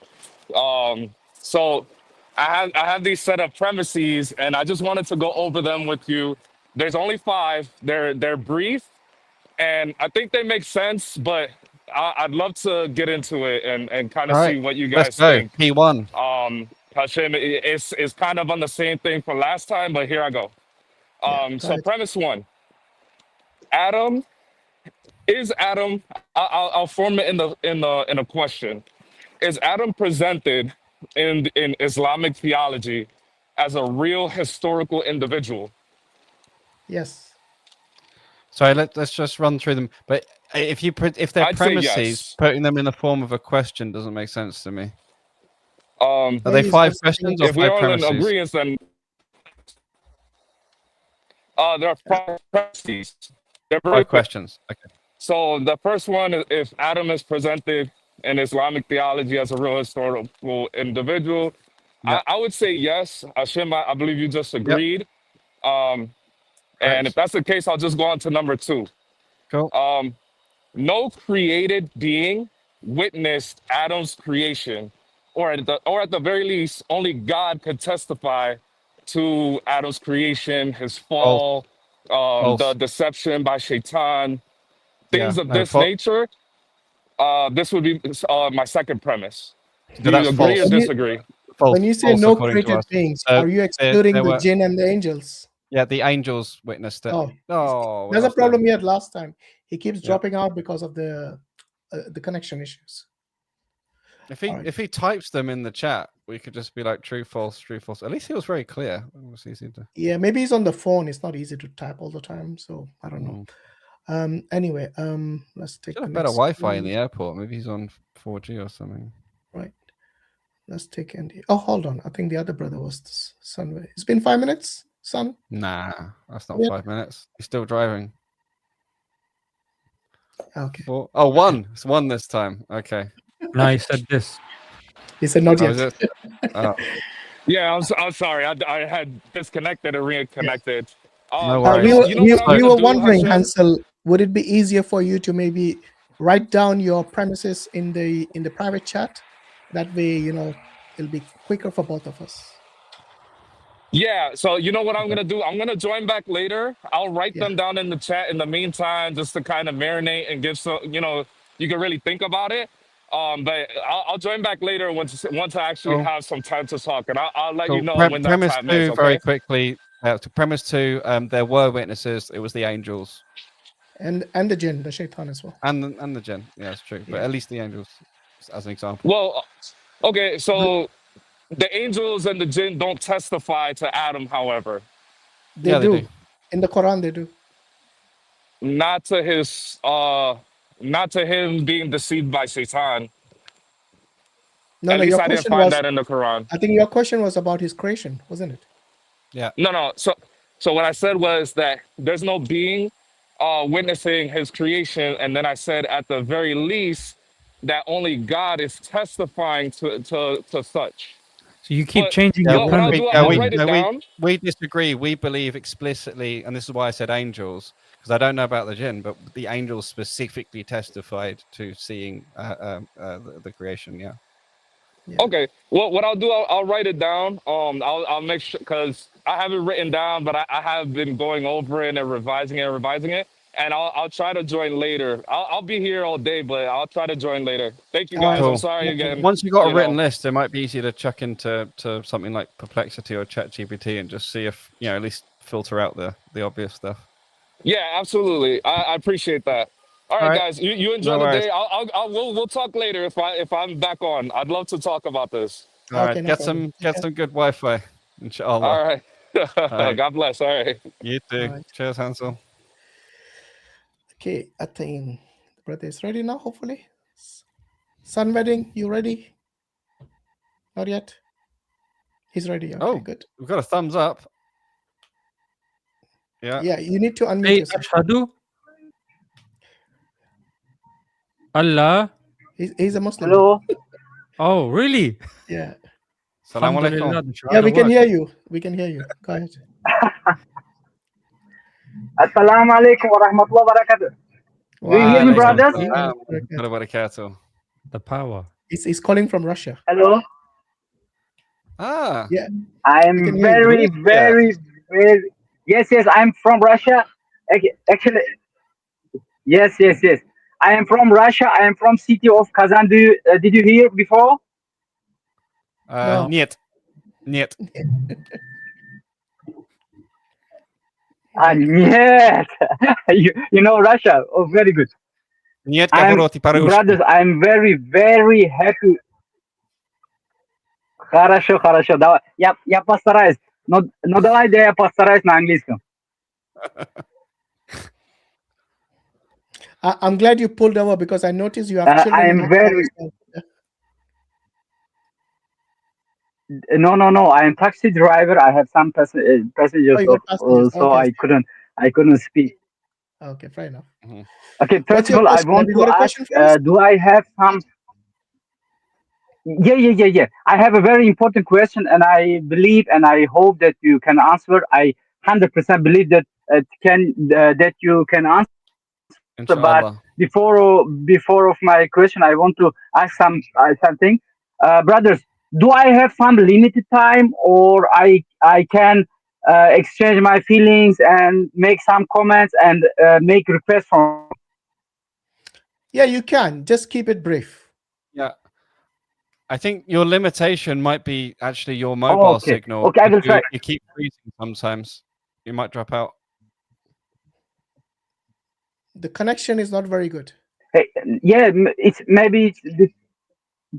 So I have these set of premises, and I just wanted to go over them with you. There's only 5. They're brief, and I think they make sense, but I'd love to get into it and kind of see what you guys think. P1. Hashim, it's kind of on the same thing from last time, but here I go. So premise 1. I'll form it in a question. Is Adam presented in Islamic theology as a real historical individual? Yes. So let's just run through them. But if they're I'd say premises, yes. putting them in the form of a question doesn't make sense to me. Are they Maybe 5 it's questions or if we're 5 all in premises? agreement, then there are 5 premises. They're very 5 quick. questions. Okay. So the first one is if Adam is presented in Islamic theology as a real historical individual. Yeah. I would say yes. Hashim, I believe you just agreed. And Correct. if that's the case, I'll just go on to number 2. Cool. No created being witnessed Adam's creation, or at the very least, only God could testify to Adam's creation, his fall, False. the deception by Shaitan, things Yeah. of No, this nature. This would be my second premise. Do that's you agree or false. disagree? False. When you say False no according to created us. beings, So are you excluding there the were- jinn and the angels? Yeah, the angels witnessed it. Oh, Oh, there's a problem he had last time. He keeps Yeah. dropping out because of the connection issues. If he types them in the chat, we could just be like true, false, true, false. At least he was very clear. It was easy to. Yeah, maybe he's on the phone. It's not easy to type all the time, so I don't know. Anyway, let's take Should the have better next Wi-Fi one. in the airport. Maybe he's on 4G or something. Right. Let's take Andy. Oh, hold on. I think the other brother was Sunway. It's been 5 minutes, son. Nah, that's not Yeah. 5 minutes. He's still driving. Okay. 4. Oh, 1. It's 1 this time. Okay. No, he said this. He said not Oh, yet. is it? Oh. Yeah, I'm sorry. I had disconnected and reconnected. No we worries. were, You know what I'm we gonna were do, wondering, Hashim? Hansel, would it be easier for you to maybe write down your premises in the private chat? That way, it'll be quicker for both of us. Yeah, so you know what I'm gonna do? I'm gonna join back later. I'll write Yeah. them down in the chat in the meantime, just to kind of marinate and give some, you can really think about it. But I'll join back later once I actually Cool. have some time to talk, and I'll let Cool. you know when that Premise time 2, is. very Okay. quickly. To premise 2, there were witnesses. It was the angels And the jinn, the shaitan as well. and the jinn. Yeah, that's true. But Yeah. at least the angels, as an example. Well, okay, so the angels and the jinn don't testify to Adam, however, They Yeah, they do. do. In the Quran, they do. not to him being deceived by Satan. No, At no, least your I didn't question find was, that in the Quran. I think your question was about his creation, wasn't it? Yeah. No. So what I said was that there's no being witnessing his creation, and then I said at the very least that only God is testifying to such. So you keep But changing Yeah, your what I'll premise. do, yeah, I'll write it down. we disagree. We believe explicitly, and this is why I said angels, because I don't know about the jinn, but the angels specifically testified to seeing the creation. Yeah. Yeah. Okay. Well, what I'll do, I'll write it down. I'll make sure, because I have it written down, but I have been going over it and revising it. And I'll try to join later. I'll be here all day, but I'll try to join later. Thank you, All right. guys. I'm Cool. sorry No again. problem. Once you've got a you written know. list, it might be easy to chuck into something like Perplexity or ChatGPT and just see if at least filter out the obvious stuff. Yeah, absolutely. I appreciate that. All right, All right. guys. You enjoy No the worries. day. We'll talk later if I'm back on. I'd love to talk about this. All right, Okay, no get problem. some good Wi-Fi, inshallah. All right. right. God bless. All right. You too. All right. Cheers, Hansel. Okay, I think the brother is ready now, hopefully. Sun wedding, you ready? Not yet. He's ready. Okay, Oh. good. We've got a thumbs up. Yeah. Yeah, you need to unmute Hey, yourself. Ashhadu Allah. He's a Muslim. Hello. Oh, really? Yeah. Salaam Alhamdulillah, alaikum. the Yeah, we shahada can works. hear you. We can hear you. Go ahead. Assalamu alaikum wa rahmatullahi wa barakatuh. Do you hear me, Wa brothers? alaikum Salam. wa barakatuh. Wa barakatuh. The power. He's calling from Russia. Hello. Ah. Yeah. I We can am hear you. very. Yes. I'm from Russia. Actually, yes. I am from Russia. I am from city of Kazan. Did you hear before? No. Niet. Yes. you know Russia. Oh, very good. Niet I'm, kavoroti по-русски. brothers, I'm very happy. Хорошо. Я постараюсь. Но давай я постараюсь на английском. I'm glad you pulled over because I noticed you have I children. in am the car very as well. no. I am taxi driver. I have some passengers, Oh, you got passengers. so Okay, I couldn't speak. okay, fair enough. Okay, What's first of your all, I question? Have want you to got a ask, question for us? do I have some? Yeah. I have a very important question, and I believe and I hope that you can answer. I 100% believe that that you can answer. But Inshallah. before of my question, I want to ask something, brothers. Do I have some limited time, or I can exchange my feelings and make some comments and make requests from? Yeah, you can. Just keep it brief. Yeah. I think your limitation might be actually your Oh, mobile okay. signal. Okay, I will try. You keep freezing sometimes. You might drop out. The connection is not very good. Hey, yeah, it's maybe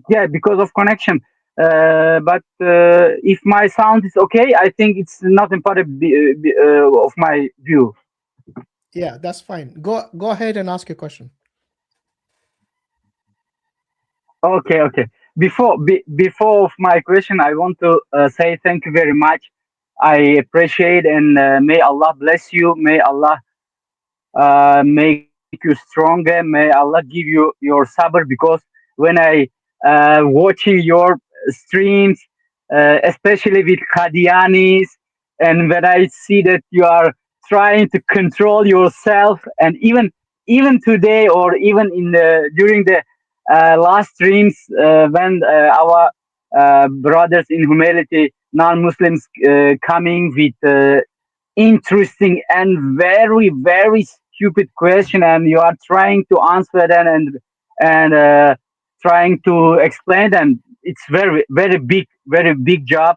yeah, because of connection. But if my sound is okay, I think it's not important of my view. Yeah, that's fine. Go ahead and ask your question. Okay. Before of my question, I want to say thank you very much. I appreciate, and may Allah bless you. May Allah make you stronger. May Allah give you your sabr, because when I watching your streams, especially with Qadianis, and when I see that you are trying to control yourself, and even today, or even in the during the last streams, when our brothers in humility, non-Muslims, coming with interesting and very stupid question, and you are trying to answer them, and trying to explain them. It's very big job.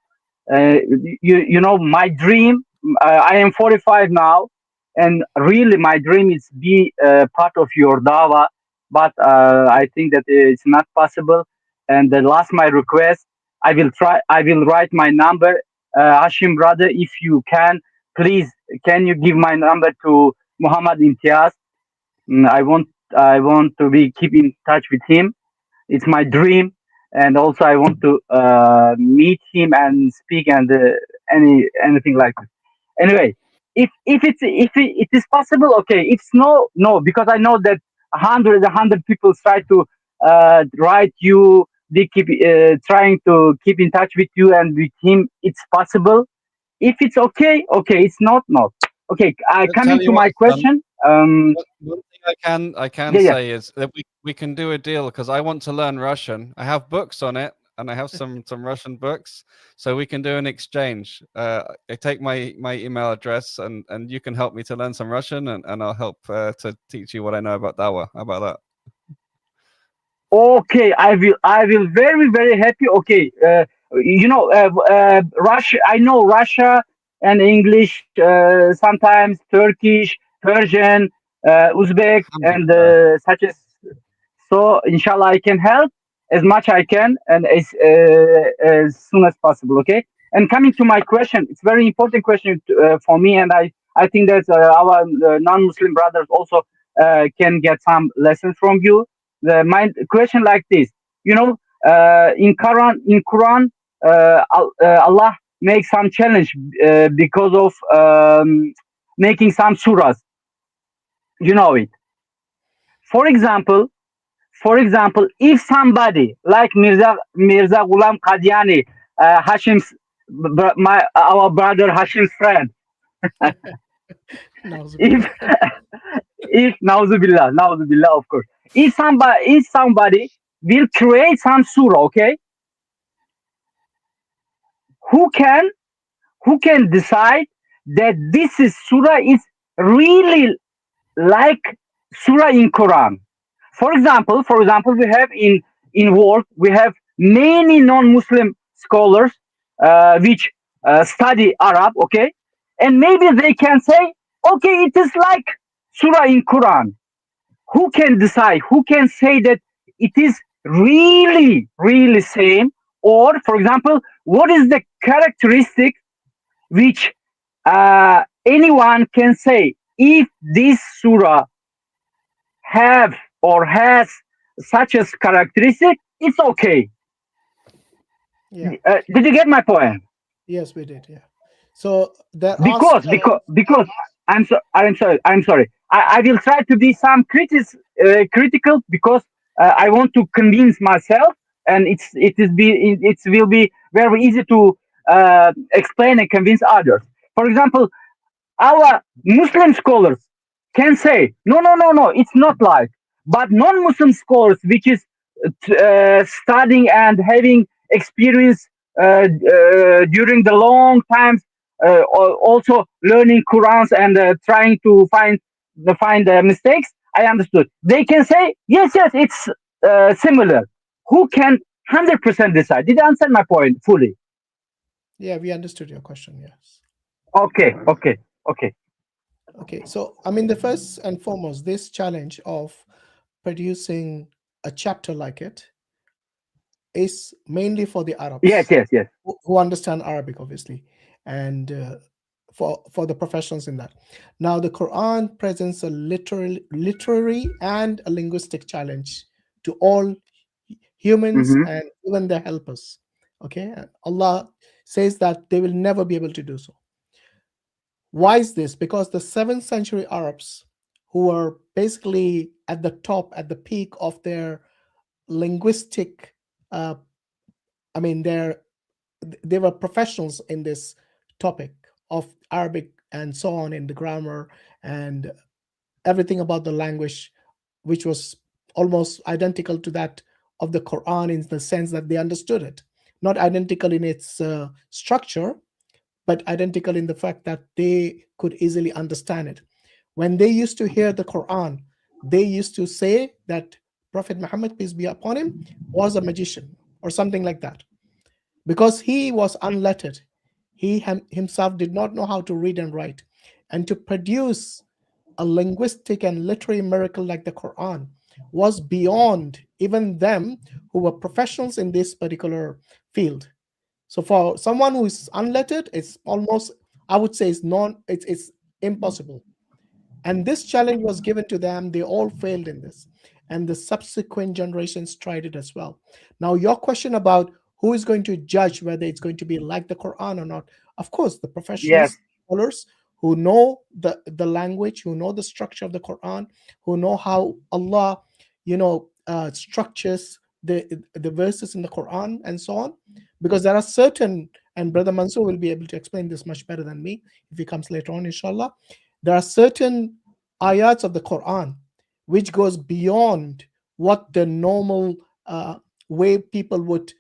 You know, my dream, I am 45 now, and really my dream is be part of your dawa, but I think that it's not possible. And the last my request, I will write my number, Hashim brother, if you can, please, can you give my number to Muhammad Imtiaz? I want to be keep in touch with him. It's my dream, and also I want to meet him and speak, and anything like that. Anyway, if it is possible, okay. If no, because I know that a hundred people try to write you. They keep trying to keep in touch with you and with him. It's possible. If it's okay, okay. It's not. Okay. I'll Coming tell to you what, my question. one thing I can Yeah. say is that we can do a deal, because I want to learn Russian. I have books on it, and I have some Russian books, so we can do an exchange. I take my email address, and you can help me to learn some Russian, and I'll help to teach you what I know about Dawa. How about that? Okay, I will very happy. Okay, Russia. I know Russia and English, sometimes Turkish, Persian, Uzbek, and Alhamdulillah. such as. So, inshallah, I can help as much I can, and as soon as possible. Okay. And coming to my question, it's very important question for me, and I think that our non-Muslim brothers also can get some lessons from you. My question like this, in Quran, Allah makes some challenge because of making some surahs. You know it. For example, if somebody like Mirza Ghulam Qadiani, Hashim's our brother Hashim's friend, if if nauzubillah, of course, if somebody will create some surah, okay, who can decide that this is surah is really like surah in Quran? For example, we have in world, we have many non-Muslim scholars which study Arab, okay, and maybe they can say, okay, it is like surah in Quran. Who can decide? Who can say that it is really same? Or, for example, what is the characteristic which anyone can say if this surah have or has such a characteristic, it's okay. Yeah. Did you get my point? Yes, we did. Yeah. So there are Because I'm sorry. I will try to be some critical because I want to convince myself, and it will be very easy to explain and convince others. For example, our Muslim scholars can say, no, no, no, no, it's not like. But non-Muslim scholars, which is studying and having experience during the long times, also learning Qurans and trying to find mistakes. I understood. They can say, yes, yes, it's similar. Who can 100% decide? Did I answer my point fully? yeah, we understood your question. Yes. Okay, okay, okay. Okay. So I mean, the first and foremost, this challenge of producing a chapter like it is mainly for the Yes, Arabs yes, yes. who understand Arabic, obviously, and for the professionals in that. Now, the Quran presents a literary and a linguistic challenge to all humans Mm-hmm. and even their helpers. Okay, and Allah says that they will never be able to do so. Why is this? Because the 7th century Arabs, who are basically at the top, at the peak of their linguistic, uh, I mean, they were professionals in this topic of Arabic and so on, in the grammar and everything about the language, which was almost identical to that of the Quran in the sense that they understood it, not identical in its structure, but identical in the fact that they could easily understand it. When they used to hear the Quran, they used to say that Prophet Muhammad, peace be upon him, was a magician or something like that, because he was unlettered. He himself did not know how to read and write. And to produce a linguistic and literary miracle like the Quran was beyond even them who were professionals in this particular field. So for someone who is unlettered, it's almost, I would say, it's impossible. And this challenge was given to them. They all failed in this. And the subsequent generations tried it as well. Now, your question about who is going to judge whether it's going to be like the Quran or not, of course, the Yes, professionals, scholars who know the language, who know the structure of the Quran, who know how Allah, structures the verses in the Quran and so on. Because there are certain, and Brother Mansur will be able to explain this much better than me if he comes later on, inshallah. There are certain ayats of the Quran which goes beyond what the normal way people would,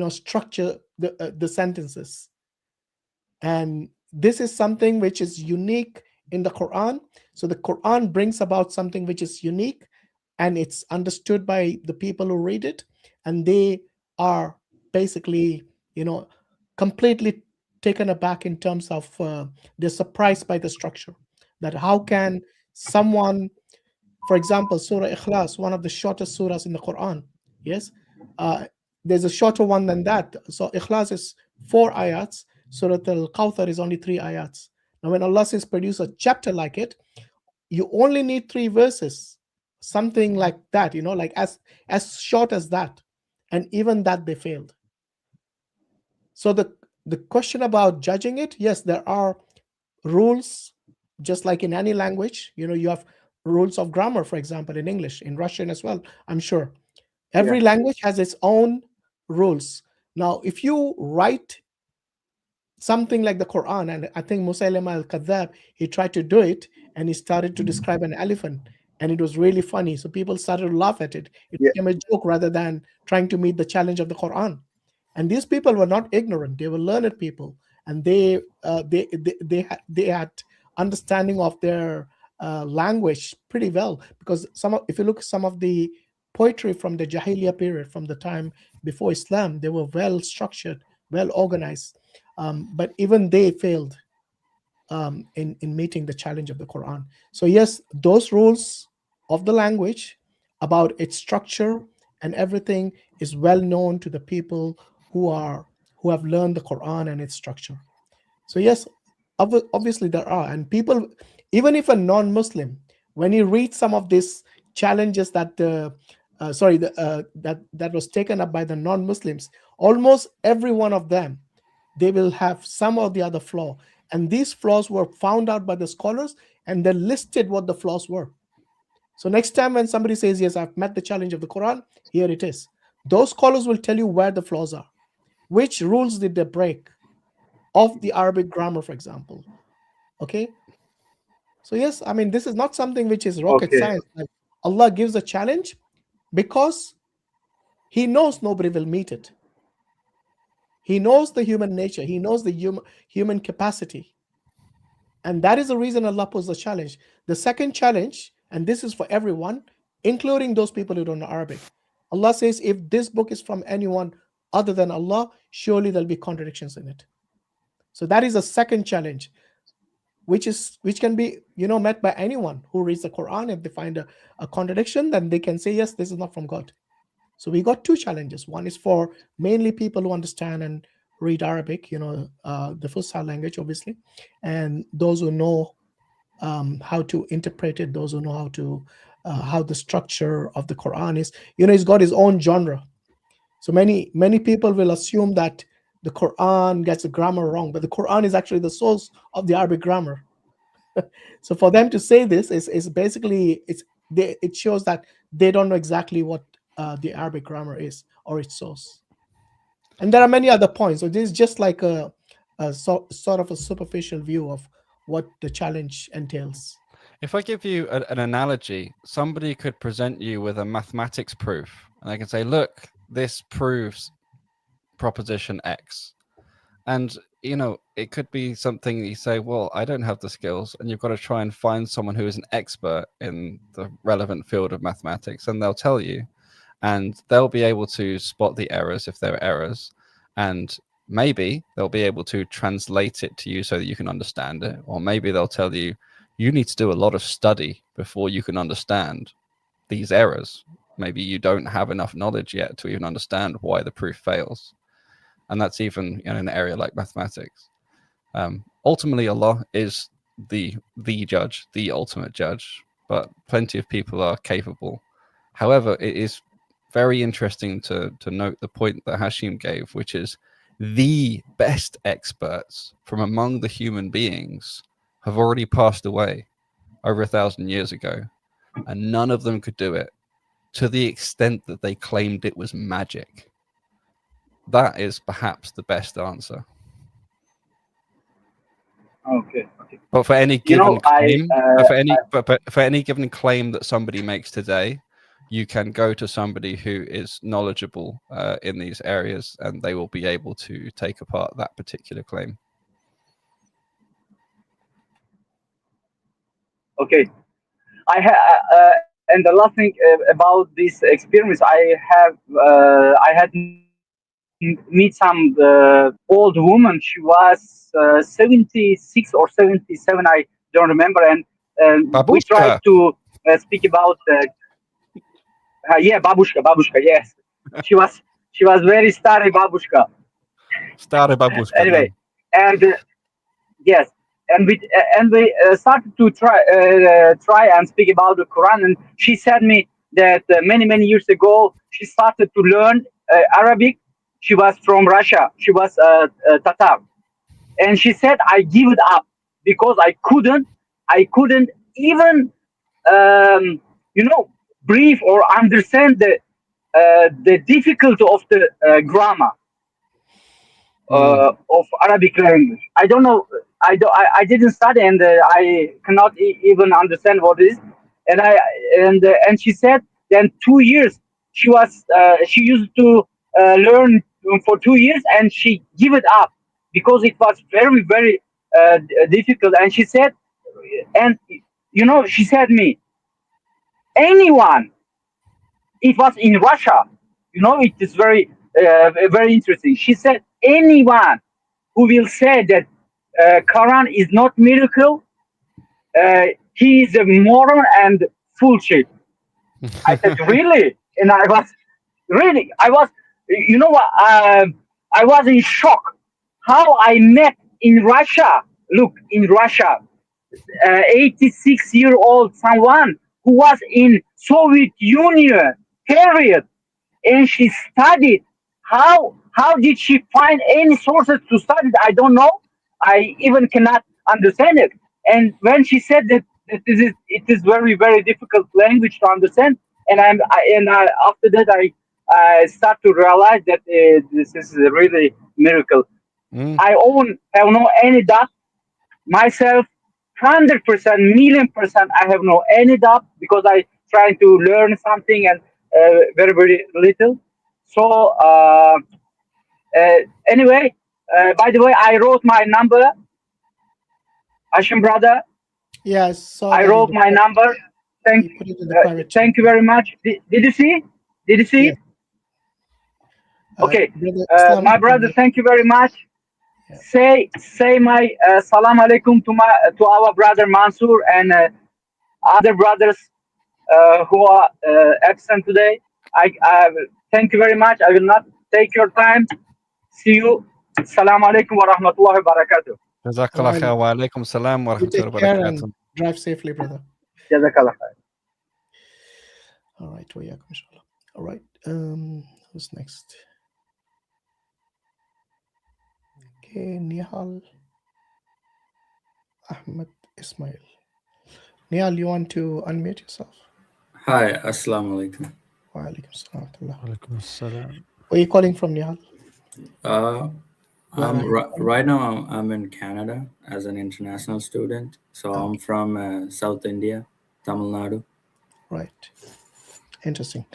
structure the sentences. And this is something which is unique in the Quran. So the Quran brings about something which is unique, and it's understood by the people who read it, and they are basically, completely taken aback in terms of they're surprised by the structure. That how can someone, for example, Surah Ikhlas, one of the shortest surahs in the Quran, yes, uh, there's a shorter one than that. So Ikhlas is 4 ayats. Surah Al-Kawthar is only 3 ayats. Now, when Allah says produce a chapter like it, you only need 3 verses, something like that, like as short as that, and even that they failed. So the question about judging it, yes, there are rules, just like in any language. You have rules of grammar, for example, in English, in Russian as well, I'm sure. yeah, Every language has its own rules. Now, if you write something like the Quran, and I think Musaylama al-Kadhab, he tried to do it, and he started to describe an elephant, and it was really funny. So people started to laugh at it. It yeah, became a joke rather than trying to meet the challenge of the Quran. And these people were not ignorant; they were learned people, and they had understanding of their language pretty well. Because if you look at some of the poetry from the Jahiliyyah period, from the time before Islam, they were well structured, well organized. But even they failed in meeting the challenge of the Quran. So yes, those rules of the language about its structure and everything is well known to the people who have learned the Quran and its structure. So yes, Obviously there are, and people, even if a non-Muslim, when you read some of these challenges that that was taken up by the non-Muslims, almost every one of them, they will have some or the other flaw, and these flaws were found out by the scholars, and they listed what the flaws were. So next time when somebody says, yes, I've met the challenge of the Quran, here it is. Those scholars will tell you where the flaws are. Which rules did they break of the Arabic grammar, for example? Okay. So yes, I mean, this is not something which is rocket science. Like, Allah gives a challenge because He knows nobody will meet it. He knows the human nature. He knows the human capacity. And that is the reason Allah posed the challenge. The second challenge, and this is for everyone, including those people who don't know Arabic. Allah says, if this book is from anyone other than Allah, surely there'll be contradictions in it. So that is a second challenge, which can be met by anyone who reads the Quran. If they find a contradiction, then they can say, yes, this is not from God. So we got two challenges. One is for mainly people who understand and read Arabic, the Fusha language, obviously, and those who know how to interpret it, those who know how the structure of the Quran is. It's got its own genre. So many people will assume that the Quran gets the grammar wrong, but the Quran is actually the source of the Arabic grammar. So for them to say this is basically it shows that they don't know exactly what the Arabic grammar is or its source. And there are many other points. So this is just like a sort of a superficial view of what the challenge entails. If I give you an analogy, somebody could present you with a mathematics proof, and they can say, look, this proves proposition X. And, it could be something you say, well, I don't have the skills, and you've got to try and find someone who is an expert in the relevant field of mathematics, and they'll tell you, and they'll be able to spot the errors if there are errors, and maybe they'll be able to translate it to you so that you can understand it, or maybe they'll tell you, you need to do a lot of study before you can understand these errors. Maybe you don't have enough knowledge yet to even understand why the proof fails. And that's even in an area like mathematics. Ultimately, Allah is the judge, the ultimate judge, but plenty of people are capable. However, it is very interesting to note the point that Hashim gave, which is the best experts from among the human beings have already passed away over 1,000 years ago, and none of them could do it to the extent that they claimed it was magic. That is perhaps the best answer. Okay. But for any given claim, for any given claim that somebody makes today, you can go to somebody who is knowledgeable in these areas, and they will be able to take apart that particular claim. Okay. And the last thing about this experience, I had meet some old woman. She was 76 or 77, I don't remember, and we tried to speak about babushka, yes. She was very stary babushka. Anyway, and yes, and we started to try and speak about the Quran, and she said me that many years ago she started to learn Arabic. She was from Russia. She was Tatar, and she said, I give it up because I couldn't even brief or understand the difficulty of the grammar of Arabic language. I don't know. I didn't study, and I cannot even understand what it is. And she said, then 2 years she used to learn for 2 years, and she give it up because it was very difficult. And she said, and she said me, anyone, it was in Russia, it is very interesting. She said, anyone who will say that Quran is not miracle, he is a moron and full shit. I said, really? And I was, I was in shock how I met in Russia look, in Russia, 86-year-old someone who was in Soviet Union period, and she studied. How did she find any sources to study? I don't know. I even cannot understand it. And when she said that it is very very difficult language to understand, and after that I start to realize that this is a really miracle. I have no any doubt myself, 100%, million%. I have no any doubt because I trying to learn something and very very little. So anyway, by the way, I wrote my number, Hashim brother. Yeah, I saw I that in wrote the my number. Thank you put it in the private chat. thank you very much. Did you see? Did you see Yes. it? Okay, Brother Islam, my brother. Thank you very much. Yeah. Say my salam alaikum to our brother Mansur and other brothers who are absent today. I thank you very much. I will not take your time. See you. Salam alaikum wa rahmatullahi wa barakatuh. Jazakallah khair wa alaikum salam wa You rahmatullahi take wa care barakatuh. and drive safely, brother. Jazakallah khair. All right, wa yakum, inshallah. All right, who's next? Okay, Nihal Ahmed Ismail. Nihal, you want to unmute yourself? Hi, Assalamu alaikum. Wa alaikum salam. Walaikum assalam. Where are you calling from, Nihal? Right now I'm in Canada as an international student. So I'm from South India, Tamil Nadu. Right. Interesting.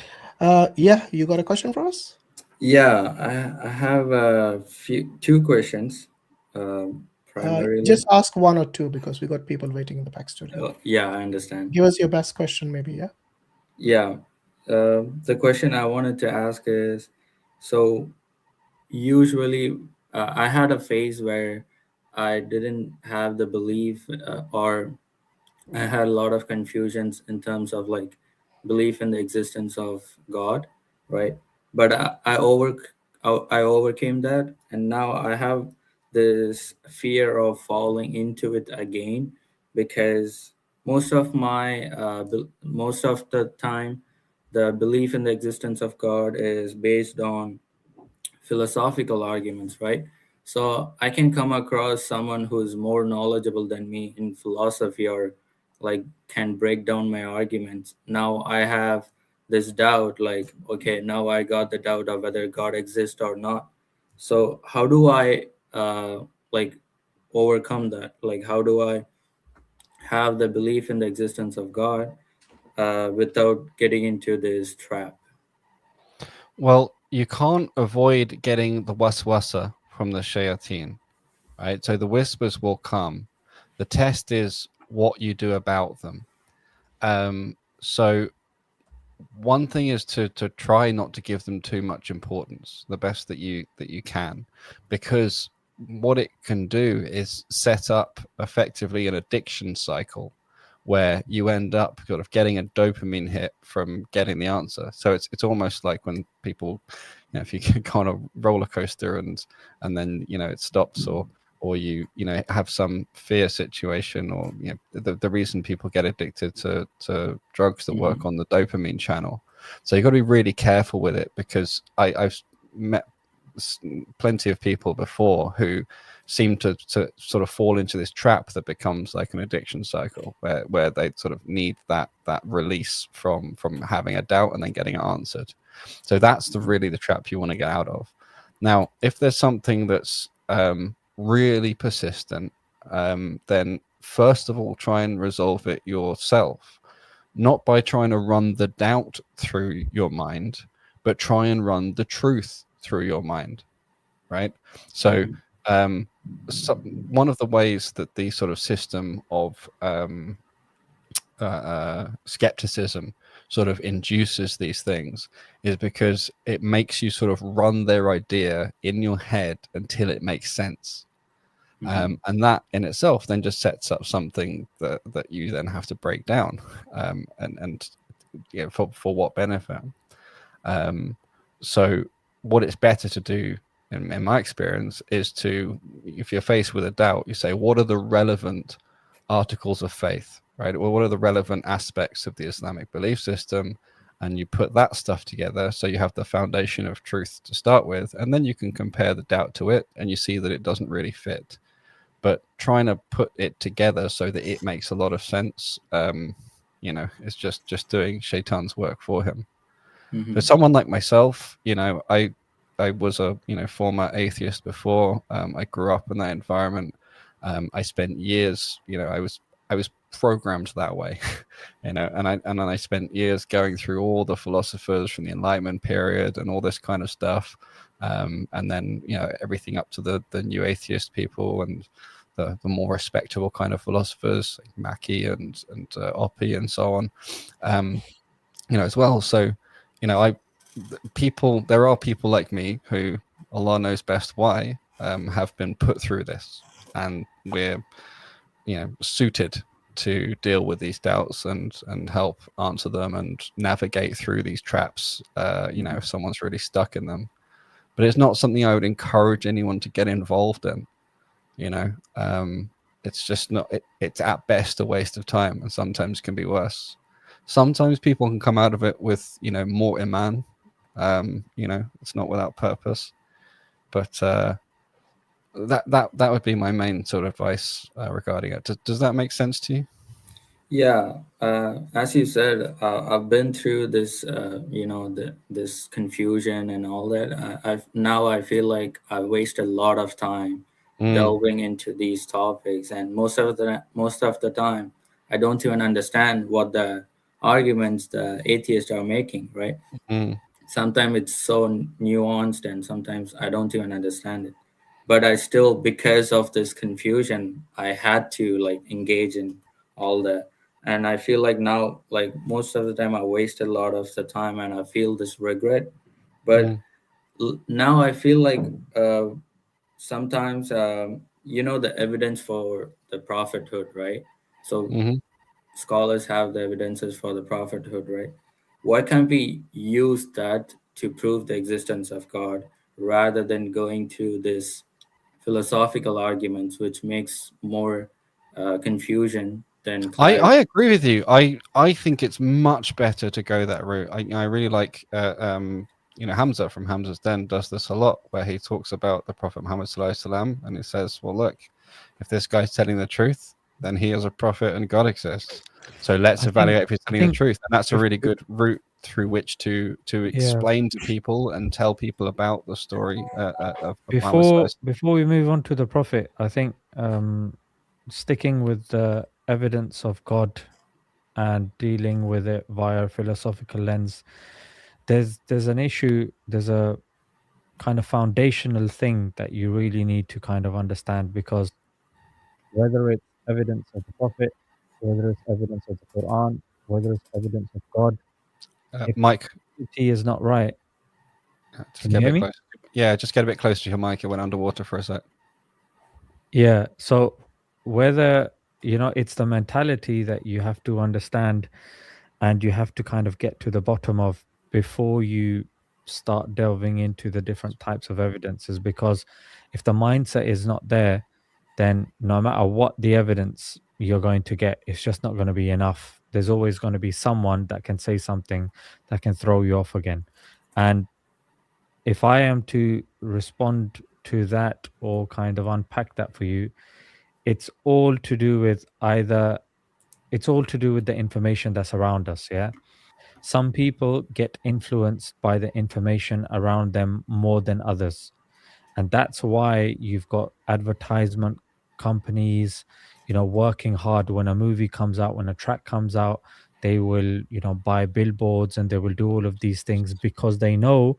Yeah, you got a question for us? Yeah, I have two questions. Primarily, just ask one or two because we got people waiting in the back studio. Yeah, I understand. Give us your best question, maybe. Yeah. Yeah. The question I wanted to ask is, so usually I had a phase where I didn't have the belief or I had a lot of confusions in terms of like belief in the existence of God, right? But I overcame that, and now I have this fear of falling into it again because most of the time, the belief in the existence of God is based on philosophical arguments, right? So I can come across someone who's more knowledgeable than me in philosophy or like can break down my arguments. Now I have this doubt, like, okay, now I got the doubt of whether God exists or not. So how do I like overcome that? Like, how do I have the belief in the existence of God without getting into this trap? Well, you can't avoid getting the waswasa from the shayateen, right? So the whispers will come. The test is what you do about them. So one thing is to try not to give them too much importance, the best that you can, because what it can do is set up effectively an addiction cycle where you end up sort of getting a dopamine hit from getting the answer. So it's almost like when people, if you can go on a roller coaster and then it stops, or you have some fear situation, or the reason people get addicted to drugs that work on the dopamine channel. So you've got to be really careful with it, because I've met plenty of people before who seem to sort of fall into this trap that becomes like an addiction cycle where they sort of need that release from having a doubt and then getting it answered. So that's really the trap you want to get out of. Now, if there's something that's really persistent, then first of all, try and resolve it yourself, not by trying to run the doubt through your mind, but try and run the truth through your mind, right? So one of the ways that the sort of system of skepticism sort of induces these things is because it makes you sort of run their idea in your head until it makes sense. And that in itself then just sets up something that you then have to break down, and for what benefit. So what it's better to do in my experience, is to, if you're faced with a doubt, you say, what are the relevant articles of faith, right? Well, what are the relevant aspects of the Islamic belief system? And you put that stuff together, so you have the foundation of truth to start with, and then you can compare the doubt to it, and you see that it doesn't really fit. But trying to put it together so that it makes a lot of sense, it's just doing Shaitan's work for him. For someone like myself, I was a former atheist before. I grew up in that environment. I spent years, I was programmed that way, and then I spent years going through all the philosophers from the Enlightenment period and all this kind of stuff, and then everything up to the new atheist people and the more respectable kind of philosophers like Mackie and Oppie and so on, as well. So, there are people like me who, Allah knows best why, have been put through this, and we're suited to deal with these doubts and help answer them and navigate through these traps, if someone's really stuck in them. But it's not something I would encourage anyone to get involved in. It's just not, it's at best a waste of time, and sometimes can be worse. Sometimes people can come out of it with more iman. It's not without purpose, but that would be my main sort of advice regarding it. Does that make sense to you? Yeah, as you said, I've been through this, this confusion and all that. I feel like I waste a lot of time delving into these topics, and most of the time, I don't even understand what the arguments the atheists are making. Right? Sometimes it's so nuanced, and sometimes I don't even understand it. But I still, because of this confusion, I had to engage in all that. And I feel like now, most of the time, I wasted a lot of the time, and I feel this regret. But now I feel like sometimes, the evidence for the prophethood, right? So scholars have the evidences for the prophethood, right? Why can't we use that to prove the existence of God rather than going to this philosophical arguments, which makes more confusion than clarity? I agree with you. I think it's much better to go that route. I really like Hamza from Hamza's Den does this a lot, where he talks about the Prophet Muhammad sallallahu alaihi wasallam, and he says, well, look, if this guy's telling the truth, then he is a prophet and God exists. So let's evaluate if he's telling the truth. And that's a really good route through which to explain to people and tell people about the story of Muhammad. Before we move on to the Prophet, I think sticking with the evidence of God and dealing with it via a philosophical lens, there's an issue, there's a kind of foundational thing that you really need to kind of understand, because whether it's evidence of the Prophet, whether it's evidence of the Quran, whether it's evidence of God, if Mike, he is not right. Can you hear me? Yeah, just get a bit closer to your mic. It went underwater for a sec. Yeah, so whether it's the mentality that you have to understand, and you have to kind of get to the bottom of before you start delving into the different types of evidences. Because if the mindset is not there, then no matter what the evidence you're going to get, it's just not going to be enough. There's always going to be someone that can say something that can throw you off again. And if I am to respond to that or kind of unpack that for you, it's all to do with the information that's around us. Yeah. Some people get influenced by the information around them more than others. And that's why you've got advertisement companies, working hard. When a movie comes out, when a track comes out, they will, buy billboards, and they will do all of these things because they know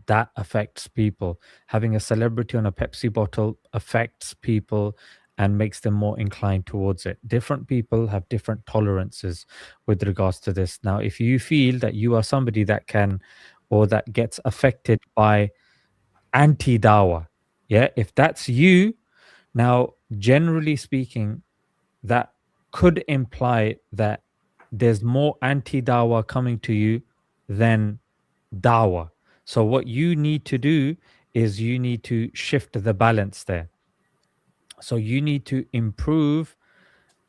that affects people. Having a celebrity on a Pepsi bottle affects people and makes them more inclined towards it. Different people have different tolerances with regards to this. Now, if you feel that you are somebody that can, or that gets affected by anti-dawah, yeah, if that's you, now, generally speaking, that could imply that there's more anti-dawah coming to you than dawah. So what you need to do is you need to shift the balance there. So you need to improve.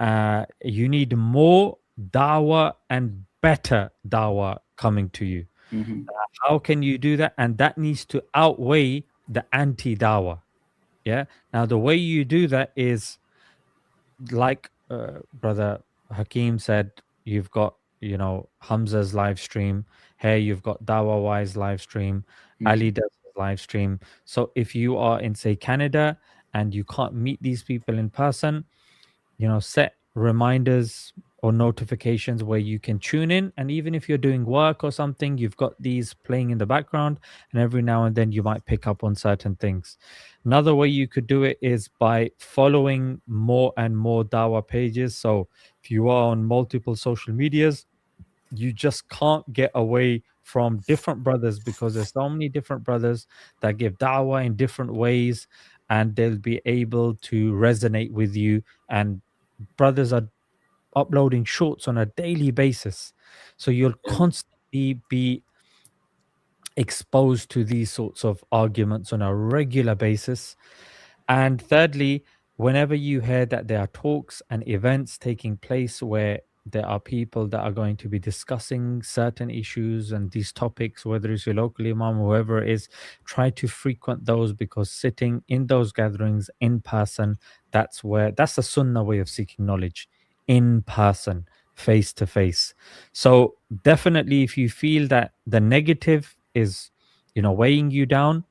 You need more dawah and better dawah coming to you. How can you do that? And that needs to outweigh the anti-dawah. Yeah. Now the way you do that is like brother Hakim said, you've got, Hamza's live stream. Here you've got Dawah Wise live stream. Ali does his live stream. So if you are in, say, Canada and you can't meet these people in person, set reminders or notifications where you can tune in. And even if you're doing work or something, you've got these playing in the background, and every now and then you might pick up on certain things. Another way you could do it is by following more and more dawah pages. So if you are on multiple social medias, you just can't get away from different brothers, because there's so many different brothers that give da'wah in different ways, and they'll be able to resonate with you. And brothers are uploading shorts on a daily basis, so you'll constantly be exposed to these sorts of arguments on a regular basis. And thirdly, whenever you hear that there are talks and events taking place where there are people that are going to be discussing certain issues and these topics, whether it's your local imam or whoever it is, try to frequent those, because sitting in those gatherings in person, that's the sunnah way of seeking knowledge, in person, face to face. So definitely, if you feel that the negative is, weighing you down,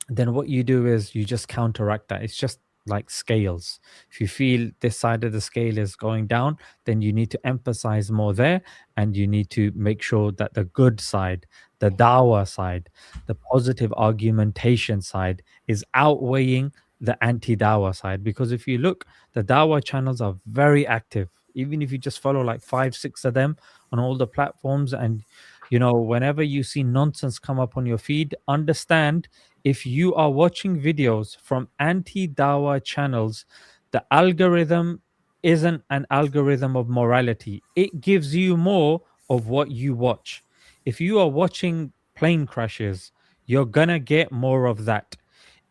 then what you do is you just counteract that. It's just like scales. If you feel this side of the scale is going down, then you need to emphasize more there, and you need to make sure that the good side, the dawah side, the positive argumentation side is outweighing the anti-dawah side. Because if you look, the dawah channels are very active. Even if you just follow like 5-6 of them on all the platforms, and whenever you see nonsense come up on your feed, understand, if you are watching videos from anti-dawah channels, the algorithm isn't an algorithm of morality. It gives you more of what you watch. If you are watching plane crashes, you're gonna get more of that.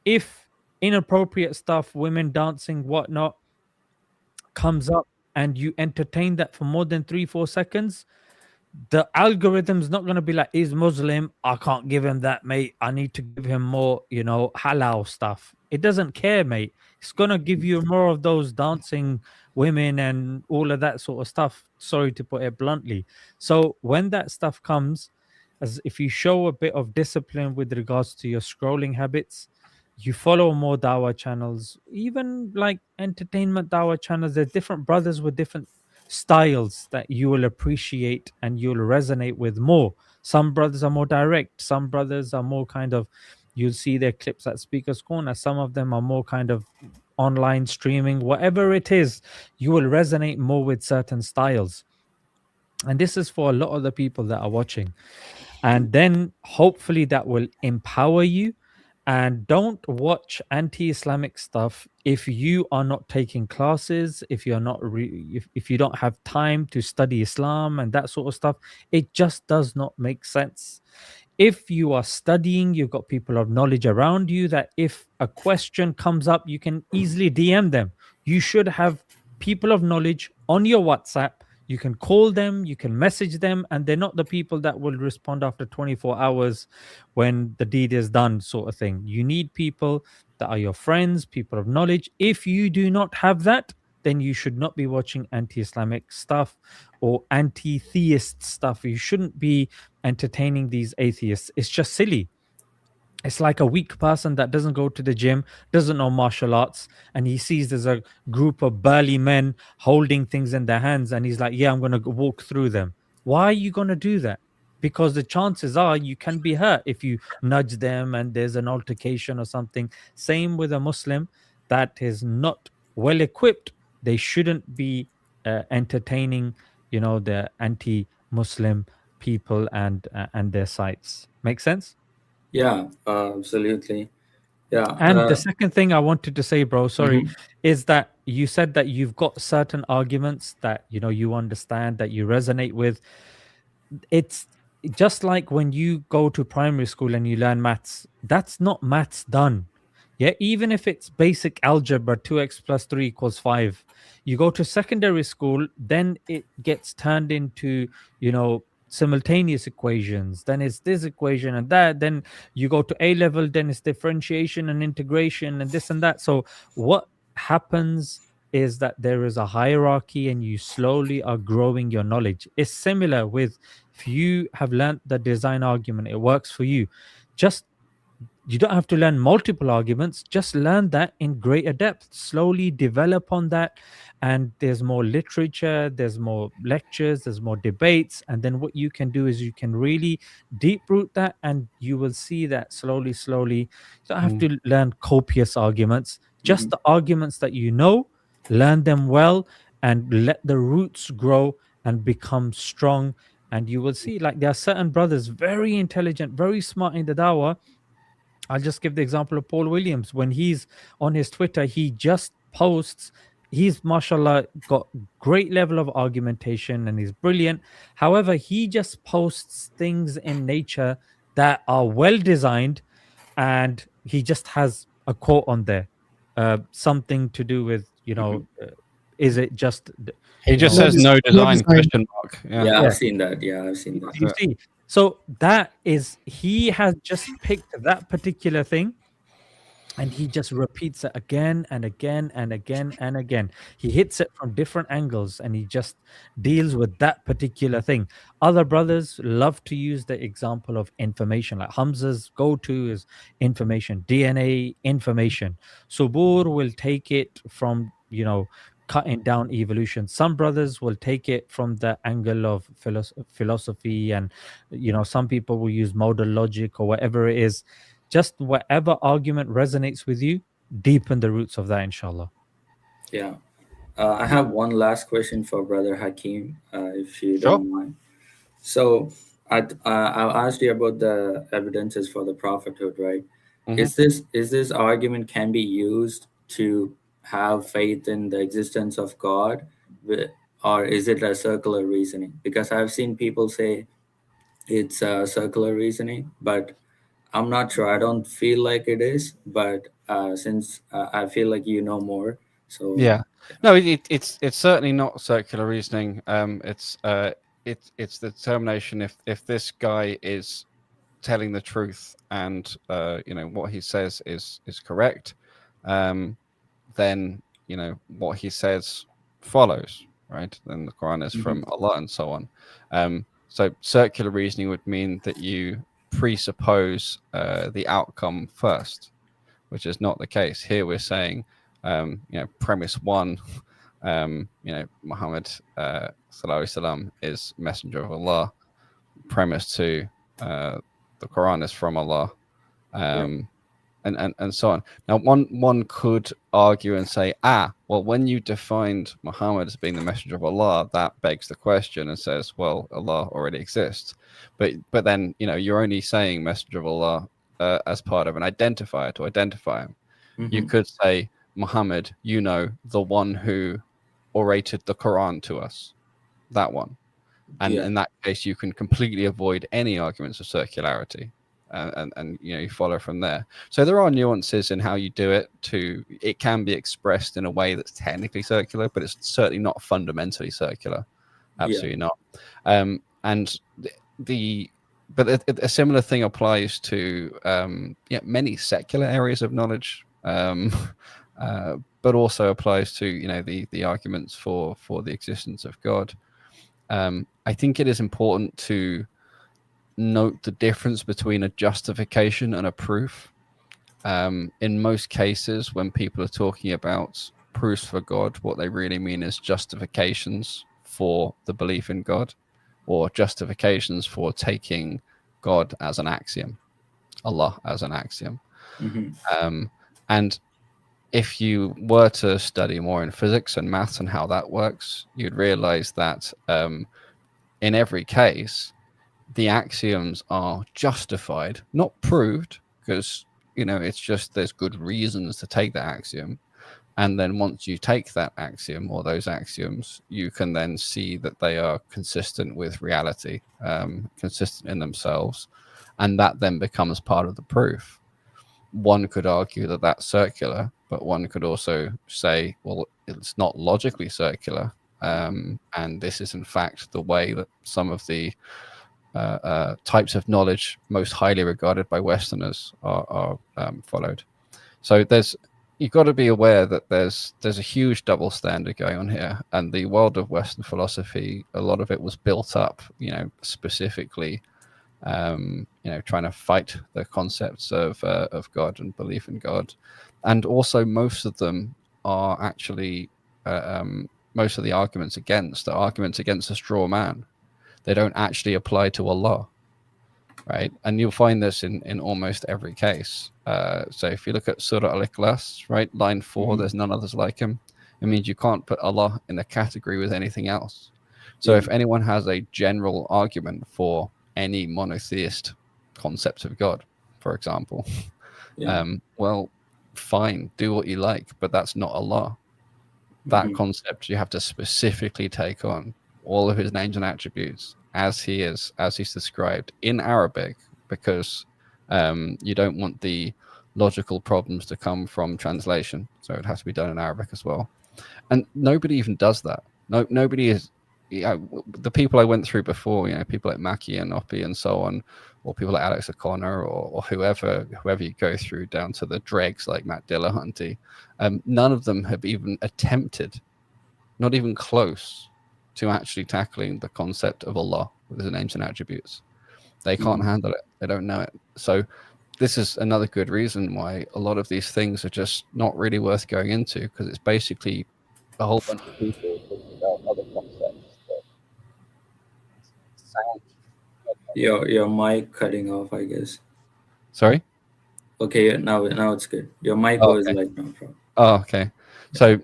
If inappropriate stuff, women dancing, whatnot, comes up and you entertain that for more than 3-4 seconds, the algorithm's not going to be like, he's Muslim, I can't give him that, mate. I need to give him more, halal stuff. It doesn't care, mate. It's going to give you more of those dancing women and all of that sort of stuff. Sorry to put it bluntly. So when that stuff comes, as if you show a bit of discipline with regards to your scrolling habits, you follow more dawah channels, even like entertainment dawah channels. There's different brothers with different styles that you will appreciate and you'll resonate with more. Some brothers are more direct, some brothers are more kind of, you'll see their clips at Speaker's Corner, some of them are more kind of online streaming. Whatever it is, you will resonate more with certain styles. And this is for a lot of the people that are watching. And then hopefully that will empower you. And don't watch anti-Islamic stuff if you are not taking classes, if you're not if you don't have time to study Islam and that sort of stuff. It just does not make sense. If you are studying, you've got people of knowledge around you that if a question comes up, you can easily DM them. You should have people of knowledge on your WhatsApp. You can call them, you can message them, and they're not the people that will respond after 24 hours when the deed is done, sort of thing. You need people that are your friends, people of knowledge. If you do not have that, then you should not be watching anti-Islamic stuff or anti-theist stuff. You shouldn't be entertaining these atheists. It's just silly. It's like a weak person that doesn't go to the gym, doesn't know martial arts, and he sees there's a group of burly men holding things in their hands, and he's like, yeah, I'm going to walk through them. Why are you going to do that? Because the chances are you can be hurt if you nudge them and there's an altercation or something. Same with a Muslim that is not well equipped. They shouldn't be entertaining, the anti-Muslim people and their sites. Make sense? Yeah, absolutely. Yeah. And the second thing I wanted to say, bro, sorry, is that you said that you've got certain arguments that, you understand, that you resonate with. just like when you go to primary school and you learn maths, that's not maths done. Yeah, even if it's basic algebra, 2x plus 3 equals 5. You go to secondary school, then it gets turned into, simultaneous equations. Then it's this equation and that. Then you go to A level, then it's differentiation and integration and this and that. So what happens is that there is a hierarchy and you slowly are growing your knowledge. It's similar with, if you have learned the design argument, it works for you. Just you don't have to learn multiple arguments, just learn that in greater depth, slowly develop on that. And there's more literature, there's more lectures, there's more debates. And then what you can do is you can really deep root that, and you will see that slowly. You don't have to learn copious arguments, just the arguments that you know, learn them well, and let the roots grow and become strong. And you will see, like, there are certain brothers, very intelligent, very smart in the dawah. I'll just give the example of Paul Williams. When he's on his Twitter, he just posts. He's, mashallah, got great level of argumentation and he's brilliant. However, he just posts things in nature that are well designed, and he just has a quote on there, something to do with, is it just? He just says no design question mark. Yeah, I've seen that. Yeah, I've seen that. You see, so that is, he has just picked that particular thing, and he just repeats it again and again and again and again. He hits it from different angles, and he just deals with that particular thing. Other brothers love to use the example of information, like Hamza's go-to is information, DNA information. Subur will take it from, cutting down evolution. Some brothers will take it from the angle of philosophy, and some people will use modal logic or whatever it is. Just whatever argument resonates with you, deepen the roots of that, inshallah. Yeah. I have one last question for Brother Hakim, if you don't mind. So I've asked you about the evidences for the prophethood, right? Is this argument can be used to have faith in the existence of God, or is it a circular reasoning? Because I've seen people say it's a circular reasoning, but I'm not sure. I don't feel like it is, but since I feel like you know more, so yeah, no, it's certainly not circular reasoning. It's the determination if this guy is telling the truth and what he says is correct, then what he says follows, right? Then the Quran is from Allah and so on. So circular reasoning would mean that you presuppose the outcome first, which is not the case here. We're saying premise one, Muhammad sallallahu alaihi wasallam is messenger of Allah. Premise two, the Quran is from Allah, and so on. Now one could argue and say, well, when you defined Muhammad as being the messenger of Allah, that begs the question and says, well, Allah already exists. But then you're only saying messenger of Allah as part of an identifier to identify him. You could say Muhammad, the one who orated the Quran to us, that one. And in that case, you can completely avoid any arguments of circularity. And you follow from there. So there are nuances in how you do it. It can be expressed in a way that's technically circular, but it's certainly not fundamentally circular. Absolutely not. And but a similar thing applies to many secular areas of knowledge, but also applies to the arguments for the existence of God. I think it is important to note the difference between a justification and a proof. In most cases, when people are talking about proofs for God, what they really mean is justifications for the belief in God, or justifications for taking God as an axiom, Allah as an axiom. And if you were to study more in physics and maths and how that works, you'd realize that in every case, the axioms are justified, not proved, because it's just there's good reasons to take the axiom, And then once you take that axiom or those axioms, you can then see that they are consistent with reality, consistent in themselves, and that then becomes part of the proof. One could argue that that's circular, but one could also say, well, it's not logically circular, and this is in fact the way that some of the types of knowledge most highly regarded by Westerners are followed. So you've got to be aware that there's a huge double standard going on here, and the world of Western philosophy, a lot of it was built up, specifically, trying to fight the concepts of God and belief in God, and also most of them are actually most of the arguments against a straw man. They don't actually apply to Allah. Right, and you'll find this in almost every case. So if you look at Surah Al-Ikhlas, right, line 4, there's none others like him. It means you can't put Allah in a category with anything else. So if anyone has a general argument for any monotheist concept of God, for example, well, fine, do what you like, but that's not Allah. That concept you have to specifically take on all of his names and attributes as he's described in Arabic, because you don't want the logical problems to come from translation. So it has to be done in Arabic as well. And nobody even does that. Nobody is. The people I went through before, people like Mackie and Oppie and so on, or people like Alex O'Connor, or whoever you go through down to the dregs like Matt Dillahunty, none of them have even attempted, not even close, to actually tackling the concept of Allah with his names and attributes. They can't handle it. They don't know it. So this is another good reason why a lot of these things are just not really worth going into, because it's basically a whole bunch of people talking about other concepts that sound. Your mic cutting off, I guess. Sorry? Okay, now it's good. Your mic was like no problem. Oh, okay. So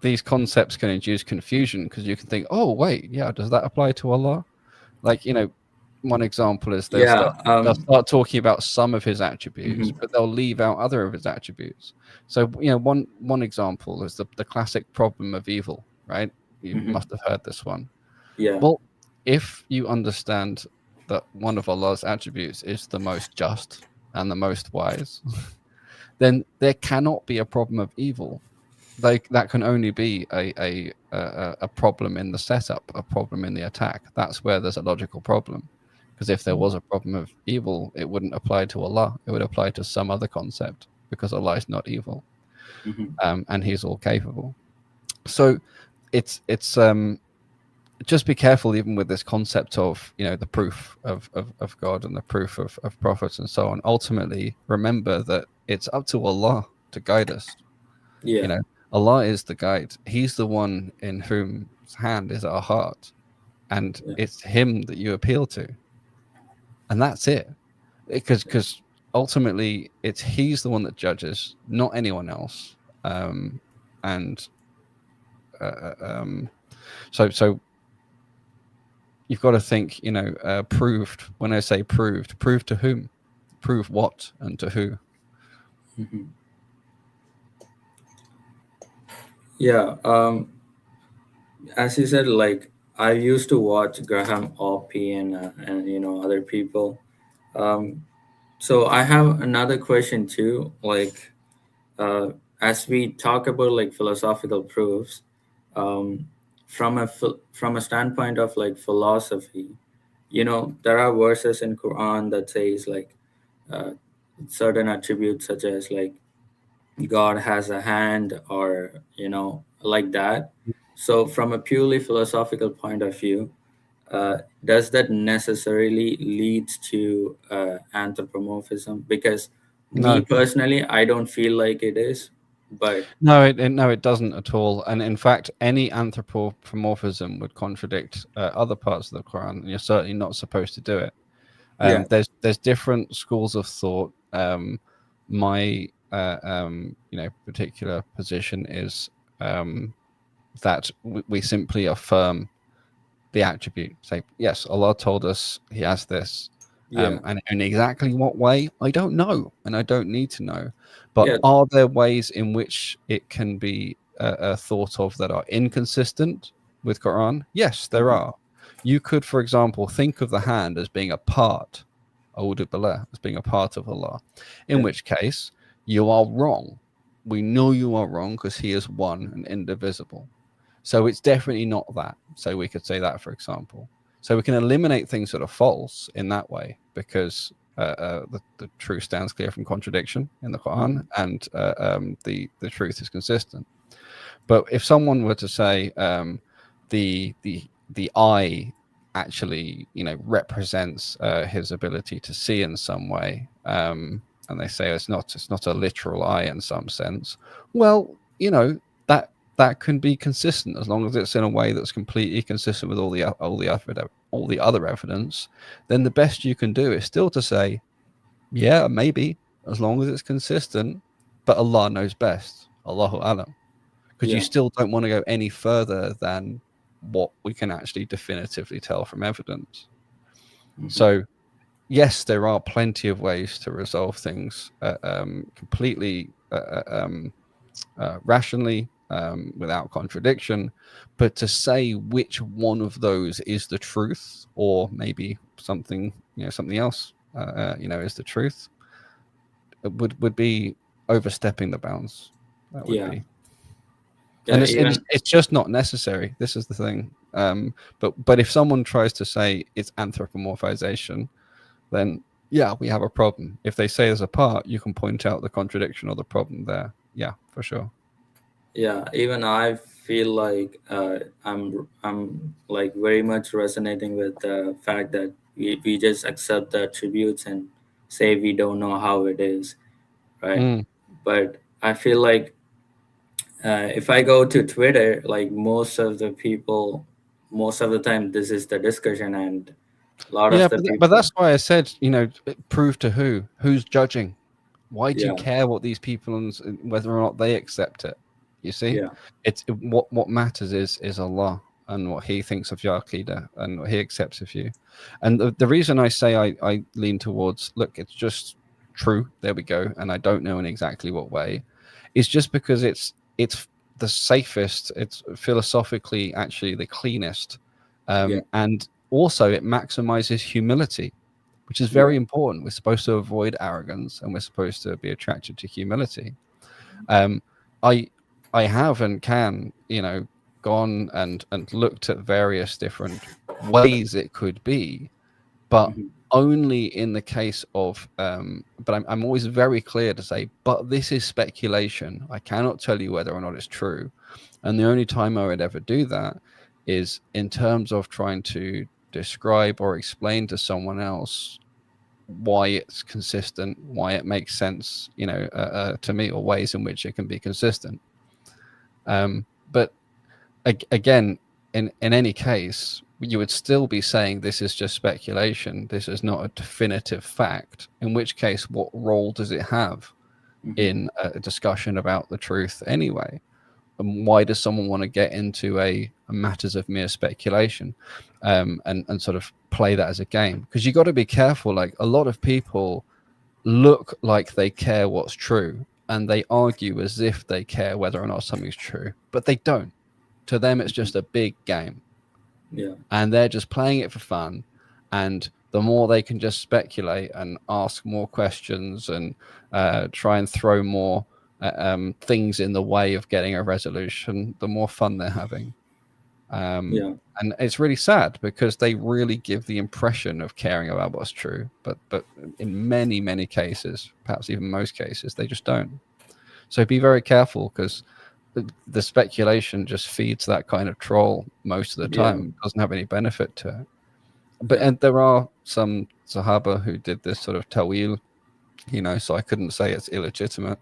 these concepts can induce confusion, because you can think, oh wait, does that apply to Allah? Like, one example is they'll start talking about some of his attributes, but they'll leave out other of his attributes. So one example is the classic problem of evil, right? You must have heard this one. Yeah. Well, if you understand that one of Allah's attributes is the most just and the most wise, then there cannot be a problem of evil. That can only be a problem in the setup, a problem in the attack. That's where there's a logical problem. Because if there was a problem of evil, it wouldn't apply to Allah. It would apply to some other concept, because Allah is not evil, and He's all capable. So it's just be careful even with this concept of the proof of God and the proof of prophets and so on. Ultimately, remember that it's up to Allah to guide us. Allah is the guide. He's the one in whose hand is our heart, and it's Him that you appeal to, and that's it. Because ultimately, He's the one that judges, not anyone else. So you've got to think, proved. When I say proved to whom? Prove what and to who? Yeah. As you said, like, I used to watch Graham Oppie and other people. So I have another question too. Like, as we talk about like philosophical proofs, from a standpoint of like philosophy, there are verses in Quran that says like certain attributes such as like God has a hand, or like that. So from a purely philosophical point of view, does that necessarily lead to anthropomorphism? Because me personally, I don't feel like it is. But no, it doesn't at all. And in fact, any anthropomorphism would contradict other parts of the Quran, and you're certainly not supposed to do it. There's different schools of thought. My particular position is that we simply affirm the attribute. Say, yes, Allah told us He has this, And in exactly what way, I don't know, and I don't need to know. But Yeah. are there ways in which it can be thought of that are inconsistent with Quran? Yes, there are. You could, for example, think of the hand as being a part, as being a part of Allah, in which case you are wrong. We know you are wrong because He is one and indivisible. So it's definitely not that. So we could say that, for example. So we can eliminate things that are false in that way, because the truth stands clear from contradiction in the Quran, and the truth is consistent. But if someone were to say the eye actually, represents his ability to see in some way, and they say it's not a literal eye in some sense, well, that can be consistent as long as it's in a way that's completely consistent with all the other evidence. Then the best you can do is still to say, yeah, maybe, as long as it's consistent, but Allah knows best. Allahu alam. Because you still don't want to go any further than what we can actually definitively tell from evidence. So yes, there are plenty of ways to resolve things completely rationally, without contradiction, but to say which one of those is the truth, or maybe something else, is the truth, would be overstepping the bounds. That would be. And it's just not necessary. This is the thing. But if someone tries to say it's anthropomorphization, then yeah, we have a problem. If they say there's a part, you can point out the contradiction or the problem there. Yeah, for sure. Yeah, even I feel like I'm like very much resonating with the fact that we just accept the attributes and say we don't know how it is, right? But I feel like if I go to Twitter, like most of the time, this is the discussion, and a lot of the people. But that's why I said, prove to who's judging. Why do you care what these people and whether or not they accept it? You see, it's what matters is Allah and what He thinks of your Aqidah and what He accepts of you. And the reason I say I lean towards, look, it's just true. There we go. And I don't know in exactly what way, is just because it's the safest. It's philosophically actually the cleanest, and also it maximizes humility, which is very important. We're supposed to avoid arrogance, and we're supposed to be attracted to humility. I have and can, gone and looked at various different ways it could be, but only in the case of, but I'm always very clear to say, but this is speculation. I cannot tell you whether or not it's true. And the only time I would ever do that is in terms of trying to describe or explain to someone else why it's consistent, why it makes sense, to me, or ways in which it can be consistent. But again, in any case, you would still be saying this is just speculation. This is not a definitive fact. In which case, what role does it have in a discussion about the truth anyway? And why does someone want to get into a matters of mere speculation, and sort of play that as a game? Because you got to be careful. Like, a lot of people look like they care what's true, and they argue as if they care whether or not something's true, but they don't. To them, it's just a big game. Yeah. And they're just playing it for fun. And the more they can just speculate and ask more questions and try and throw more things in the way of getting a resolution, the more fun they're having. And it's really sad because they really give the impression of caring about what's true, but in many, many cases, perhaps even most cases, they just don't. So be very careful, because the speculation just feeds that kind of troll most of the time. It doesn't have any benefit to it. But and there are some Sahaba who did this sort of tawil, so I couldn't say it's illegitimate.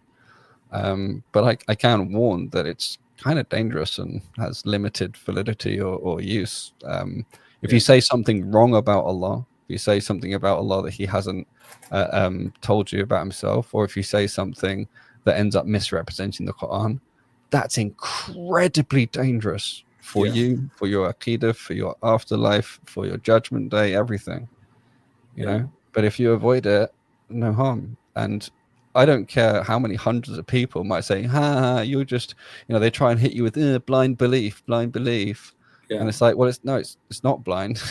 But I can warn that it's kind of dangerous and has limited validity or use. If you say something wrong about Allah, if you say something about Allah that He hasn't told you about Himself, or if you say something that ends up misrepresenting the Quran, that's incredibly dangerous for you, for your Aqidah, for your afterlife, for your judgment day, everything. You know, But if you avoid it, no harm. And I don't care how many hundreds of people might say, "Ha, you're just," they try and hit you with blind belief. Yeah. And it's like, well, it's not blind.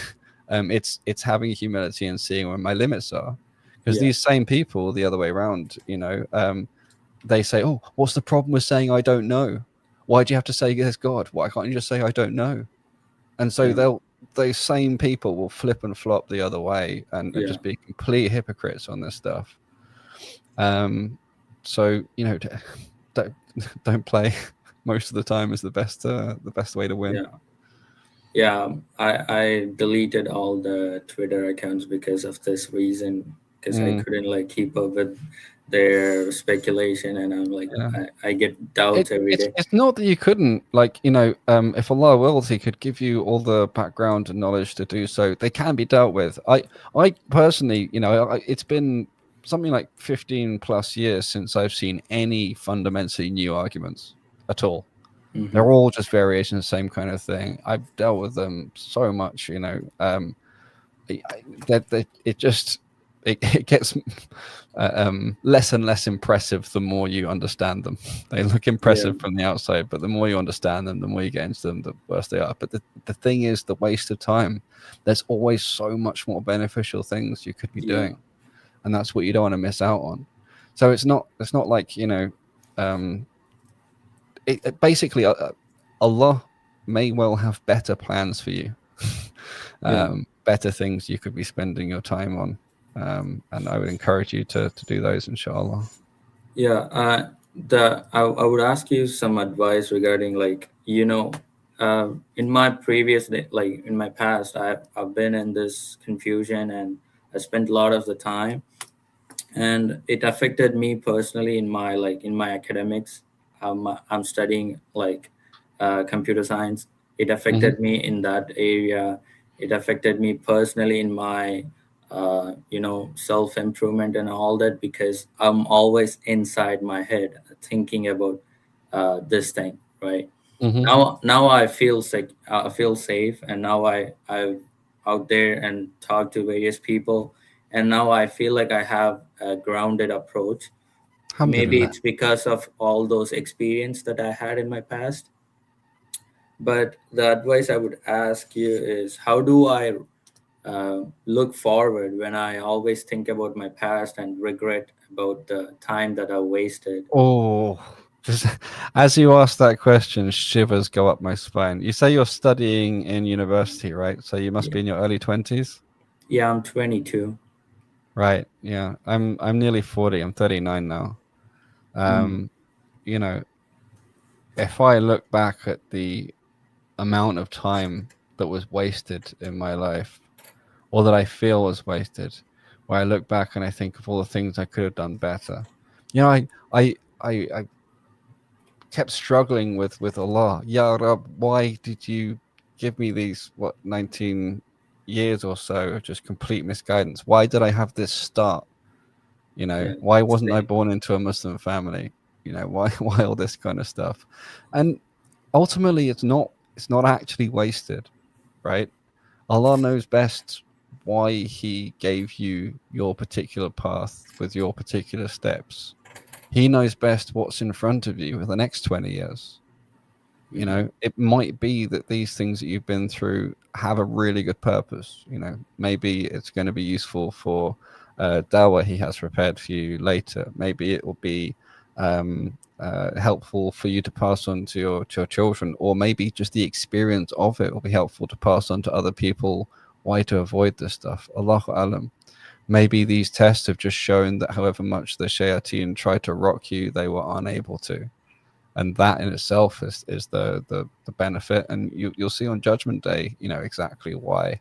It's having humility and seeing where my limits are. Because these same people, the other way around, they say, "Oh, what's the problem with saying I don't know? Why do you have to say there's God? Why can't you just say I don't know?" And so those same people will flip and flop the other way and just be complete hypocrites on this stuff. So don't play most of the time is the best way to win. Yeah, I deleted all the Twitter accounts because of this reason, because I couldn't keep up with their speculation, and I'm like, I get doubts every day. It's not that you couldn't, if Allah wills, He could give you all the background and knowledge to do so. They can be dealt with. I personally, it's been something like 15 plus years since I've seen any fundamentally new arguments at all. Mm-hmm. They're all just variations of the same kind of thing. I've dealt with them so much, it gets less and less impressive the more you understand them. They look impressive from the outside, but the more you understand them, the more you get into them, the worse they are. But the thing is, the waste of time. There's always so much more beneficial things you could be doing, and that's what you don't want to miss out on. So it's not like basically Allah may well have better plans for you, better things you could be spending your time on. And I would encourage you to do those, inshallah. I would ask you some advice regarding in my previous in my past, I've been in this confusion, and I spent a lot of the time, and it affected me personally in my academics. I'm studying computer science. It affected me in that area. It affected me personally in my self-improvement and all that, because I'm always inside my head thinking about this thing, right? Now I feel safe, and now I've out there and talk to various people, and now I feel like I have a grounded approach. Maybe it's because of all those experience that I had in my past. But the advice I would ask you is, how do I look forward when I always think about my past and regret about the time that I wasted? Oh, just as you ask that question, shivers go up my spine. You say you're studying in university, right? So you must be in your early 20s. Yeah, I'm 22. Right. Yeah, I'm nearly 40. I'm 39 now. If I look back at the amount of time that was wasted in my life, or that I feel was wasted, where I look back and I think of all the things I could have done better. I kept struggling with Allah. Ya Rab, why did you give me these 19 years or so of just complete misguidance? Why did I have this start? Why wasn't I born into a Muslim family? Why all this kind of stuff? And ultimately, it's not actually wasted, right? Allah knows best why He gave you your particular path with your particular steps. He knows best what's in front of you for the next 20 years. It might be that these things that you've been through have a really good purpose. Maybe it's going to be useful for dawah He has prepared for you later. Maybe it will be helpful for you to pass on to your children, or maybe just the experience of it will be helpful to pass on to other people why to avoid this stuff. Allahu alam. Maybe these tests have just shown that however much the shayateen tried to rock you, they were unable to, and that in itself is the benefit. And you'll see on Judgment Day exactly why,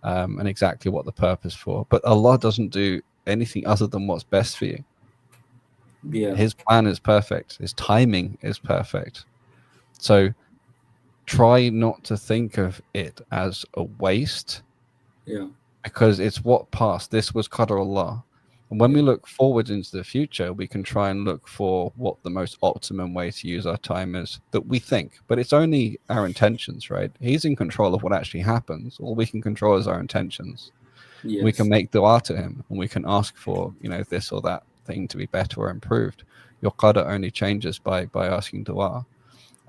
and exactly what the purpose for. But Allah doesn't do anything other than what's best for you. His plan is perfect. His timing is perfect. So try not to think of it as a waste, because it's what passed. This was Qadr Allah. And when we look forward into the future, we can try and look for what the most optimum way to use our time is that we think. But it's only our intentions, right? He's in control of what actually happens. All we can control is our intentions. Yes. We can make dua to him, and we can ask for, you know, this or that thing to be better or improved. Your qadr only changes by asking dua.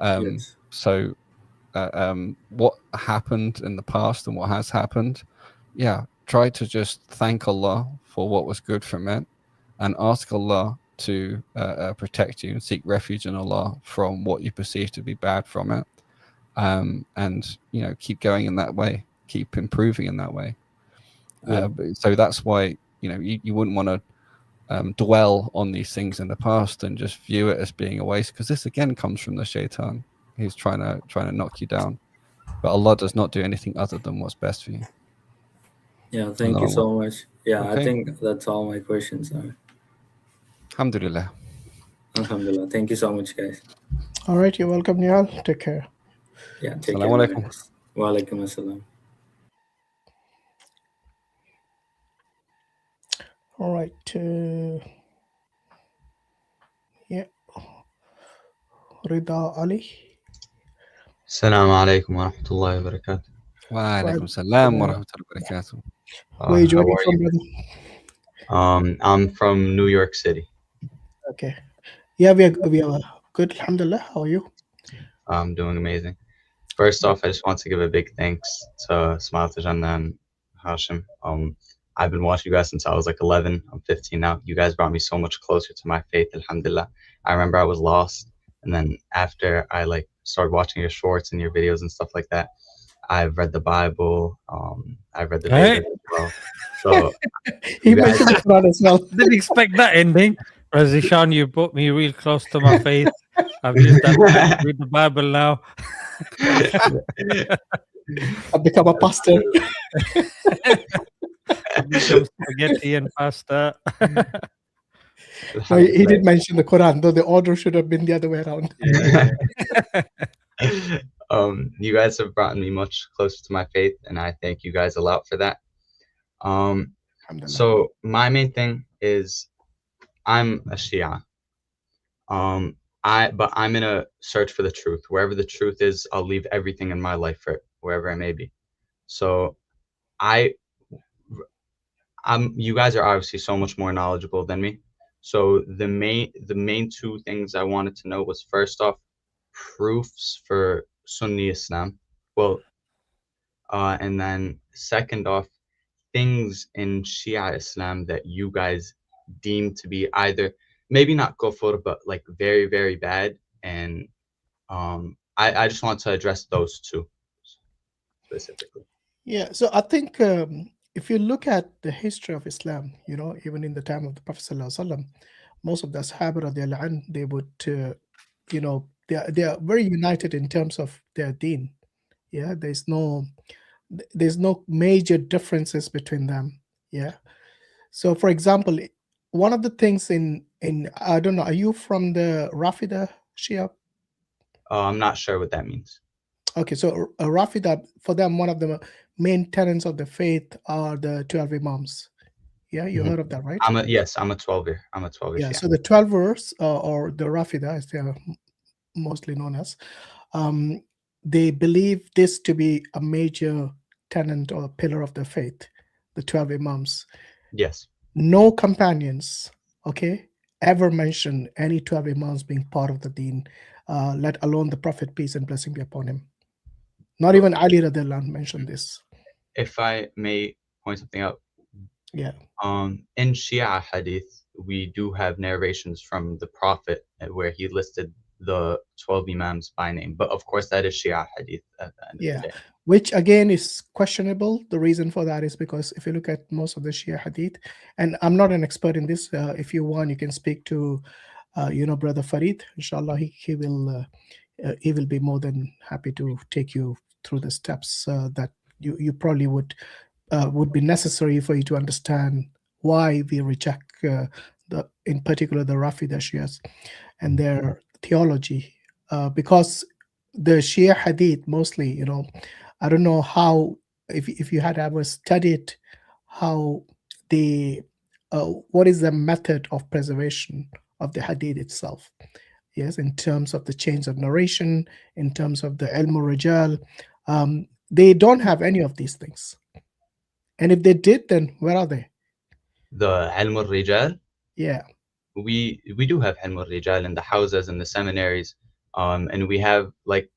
Yes. So what happened in the past and what has happened, try to just thank Allah for what was good from it, and ask Allah to protect you, and seek refuge in Allah from what you perceive to be bad from it, and, you know, keep going in that way, keep improving in that way. So that's why, you know, you wouldn't want to dwell on these things in the past and just view it as being a waste, because this again comes from the shaitan. He's trying to knock you down, but Allah does not do anything other than what's best for you. Yeah, thank you so much. Yeah, Okay. I think that's all my questions are. Alhamdulillah. Alhamdulillah. Thank you so much, guys. All right, you're welcome, Nihal. Take care. Yeah, take Assalamu care. alaikum. Guys. Wa alaikum assalam. All right. Rida Ali. السلام عليكم ورحمة الله وبركاته. وعليكم السلام ورحمة الله وبركاته. Where are you How joining are from, you? brother? I'm from New York City. Okay. Yeah, we are good. Alhamdulillah. How are you? I'm doing amazing. First off, I just want to give a big thanks to Smile to Jannah and Hashim. I've been watching you guys since I was like 11. I'm 15 now. You guys brought me so much closer to my faith, alhamdulillah. I remember I was lost, and then after I like started watching your shorts and your videos and stuff like that, I've read the Bible. I've read the Vedas as well. So he mentioned the Quran as well. Didn't expect that ending. Razishan, you put me real close to my faith. I've used that to read the Bible now. I've become a pastor. I've become spaghetti and pasta. No, he did mention the Quran, though the order should have been the other way around. You guys have brought me much closer to my faith, and I thank you guys a lot for that. So my main thing is I'm a Shia. But I'm in a search for the truth. Wherever the truth is, I'll leave everything in my life for it, wherever I may be. So you guys are obviously so much more knowledgeable than me. So the main two things I wanted to know was, first off, proofs for Sunni Islam. Well, and then second off, things in Shia Islam that you guys deem to be either maybe not kufr, but like very, very bad. And I just want to address those two specifically. Yeah. So I think if you look at the history of Islam, you know, even in the time of the Prophet ﷺ, most of the Sahaba radiallahu anh, they would, you know, they are very united in terms of their deen. Yeah, there's no major differences between them. Yeah. So, for example, one of the things in I don't know, are you from the Rafida Shia? I'm not sure what that means. Okay, so Rafida, for them, one of the main tenets of the faith are the 12 Imams. Yeah, you heard of that, right? Yes, I'm a 12er. I'm a 12er. Yeah, so the 12ers, or the Rafida, as they are mostly known as, they believe this to be a major tenet or pillar of the faith, the 12 Imams. Yes. No companions, okay, ever mention any 12 Imams being part of the deen, let alone the Prophet, peace and blessing be upon him. Not even Ali radiallahu anh mentioned this. If I may point something out. Yeah. In Shia hadith, we do have narrations from the Prophet where he listed the 12 Imams by name. But of course, that is Shia hadith at the end of the day. Which again is questionable. The reason for that is because if you look at most of the Shia hadith, and I'm not an expert in this, if you want, you can speak to, you know, Brother Farid. Inshallah, he will be more than happy to take you through the steps that you probably would be necessary for you to understand why we reject in particular the Rafida Shias and their theology, because the Shia hadith mostly, you know, I don't know how, if you had ever studied how what is the method of preservation of the hadith itself. Yes, in terms of the chains of narration, in terms of the ilm rijal, they don't have any of these things. And if they did, then where are they? The Ilm al-Rijal, Yeah. we do have Ilm al-Rijal in the houses and the seminaries, and we have like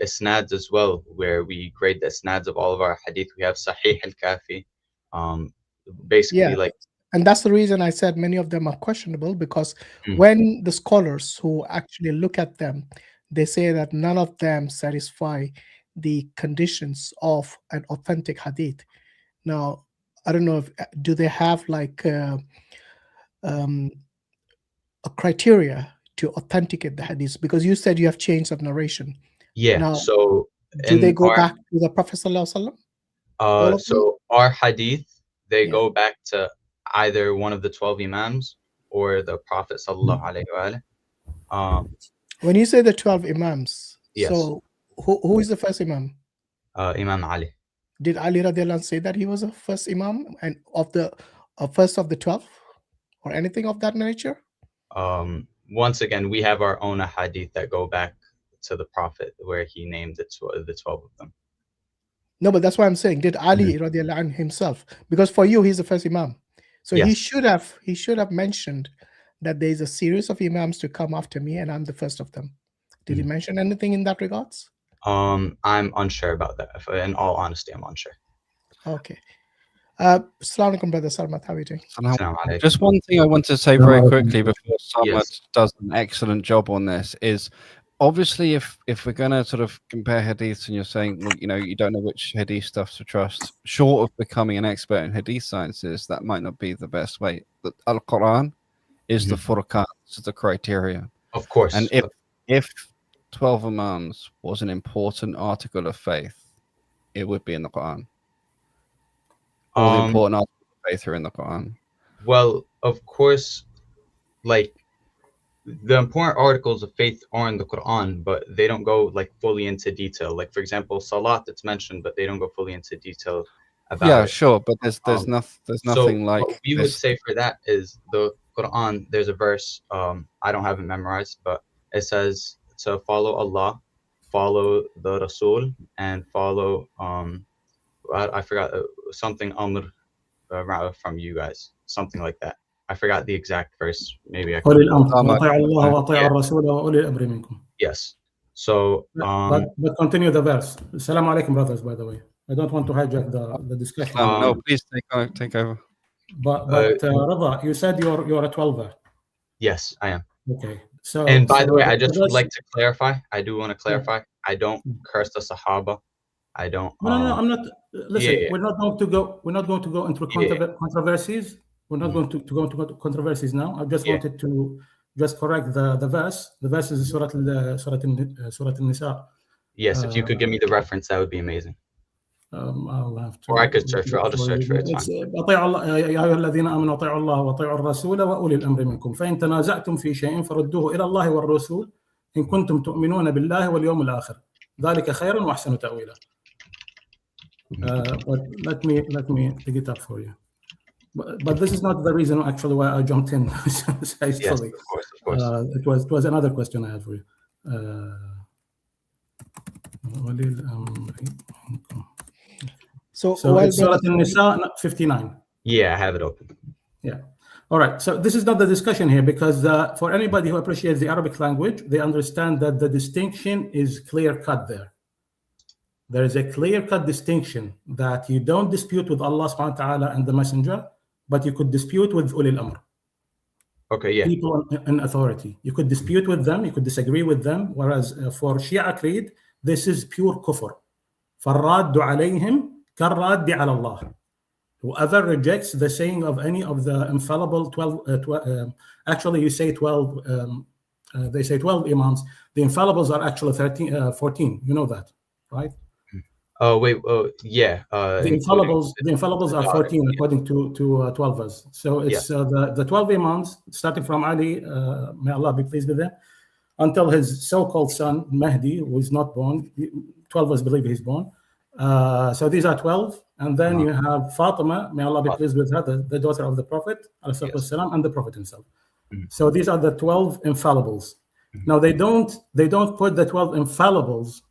isnads as well, where we grade the isnads of all of our hadith. We have Sahih al-Kafi, basically like. And that's the reason I said many of them are questionable, because when the scholars who actually look at them, they say that none of them satisfy the conditions of an authentic hadith. Now, I don't know if do they have like a criteria to authenticate the hadith, because you said you have chains of narration. Yeah. Now, so do they go back to the Prophet Sallallahu Alaihi Wasallam? So our hadith, they go back to either one of the 12 imams or the Prophet Sallallahu Alaihi Wasallam. When you say the 12 imams, yes. So who is the first imam? Imam Ali. Did Ali radiallahu anh say that he was the first imam and of the first of the 12 or anything of that nature? Once again, we have our own hadith that go back to the Prophet where he named the 12 of them. No, but that's what I'm saying. Did Ali radiallahu anh himself? Because for you, he's the first imam. So he should have mentioned that there is a series of imams to come after me, and I'm the first of them. Did he mention anything in that regards? I'm unsure about that. In all honesty, I'm unsure. Okay. Assalamu alaikum, brother Sarmat. How are you doing? Just one thing I want to say very quickly before Sarmat does an excellent job on this is, obviously, if we're going to sort of compare hadiths and you're saying, well, you know, you don't know which hadith stuff to trust, short of becoming an expert in hadith sciences, that might not be the best way. But Al-Quran is the furqan, is the criteria. Of course. And if 12 imams was an important article of faith, it would be in the Quran. All the important articles of faith are in the Quran. Well, of course, like, the important articles of faith are in the Quran, but they don't go like fully into detail. Like, for example, Salat, it's mentioned, but they don't go fully into detail about it. Sure, but there's nothing like what we would say for that is the Quran. There's a verse, I don't have it memorized, but it says to follow Allah, follow the Rasul, and follow I forgot something Amr from you guys, something like that. I forgot the exact verse. Maybe I can. Yes. So but continue the verse. Assalamu alaikum, brothers, by the way. I don't want to hijack the discussion. No, please take over. But Rada, you said you're a 12er. Yes, I am. Okay. So, and by the way, I just would like to clarify. I do want to clarify. I don't curse the Sahaba. I don't. No, I'm not. Listen, we're not going to go. We're not going to go into controversies. We're not going to go into controversies now. I just wanted to just correct the verse. The verse is Surah Al-Nisa. Yes, if you could give me the reference, that would be amazing. I'll have to. Or I could search for it. I'll just search for it. يا أيها الذين آمنوا أطيعوا الله وأطيعوا الرسول وأولي الأمر منكم فإن تنازعتم في شيء فردوه إلى الله والرسول إن كنتم تؤمنون بالله واليوم الآخر ذلك خير وأحسن تأويلا. But let me pick it up for you. But this is not the reason actually why I jumped in. Yes, of course. It was another question I had for you. So it's Surah An-Nisa 59. Yeah, I have it open. Yeah. All right. So this is not the discussion here, because for anybody who appreciates the Arabic language, they understand that the distinction is clear-cut there. There is a clear-cut distinction that you don't dispute with Allah subhanahu wa ta'ala and the messenger, but you could dispute with ulil amr. Okay, yeah. People in authority. You could dispute with them, you could disagree with them, whereas for Shia creed, this is pure kufr. فَالرَّادُّ عَلَيْهِمْ كَالرَّادِّ عَلَى اللَّهِ. Whoever rejects the saying of any of the infallible 12, actually you say 12, they say 12 imams. The infallibles are actually 14. You know that, right? Oh wait, yeah. The infallibles are 14 according to 12ers. So it's the 12 imams, starting from Ali, may Allah be pleased with him, until his so-called son Mahdi, who is not born. 12ers believe he's born. So these are 12, and then you have Fatima, may Allah be pleased with her, the daughter of the Prophet, والسلام, and the Prophet himself. So these are the 12 infallibles. Now they don't put the 12 infallibles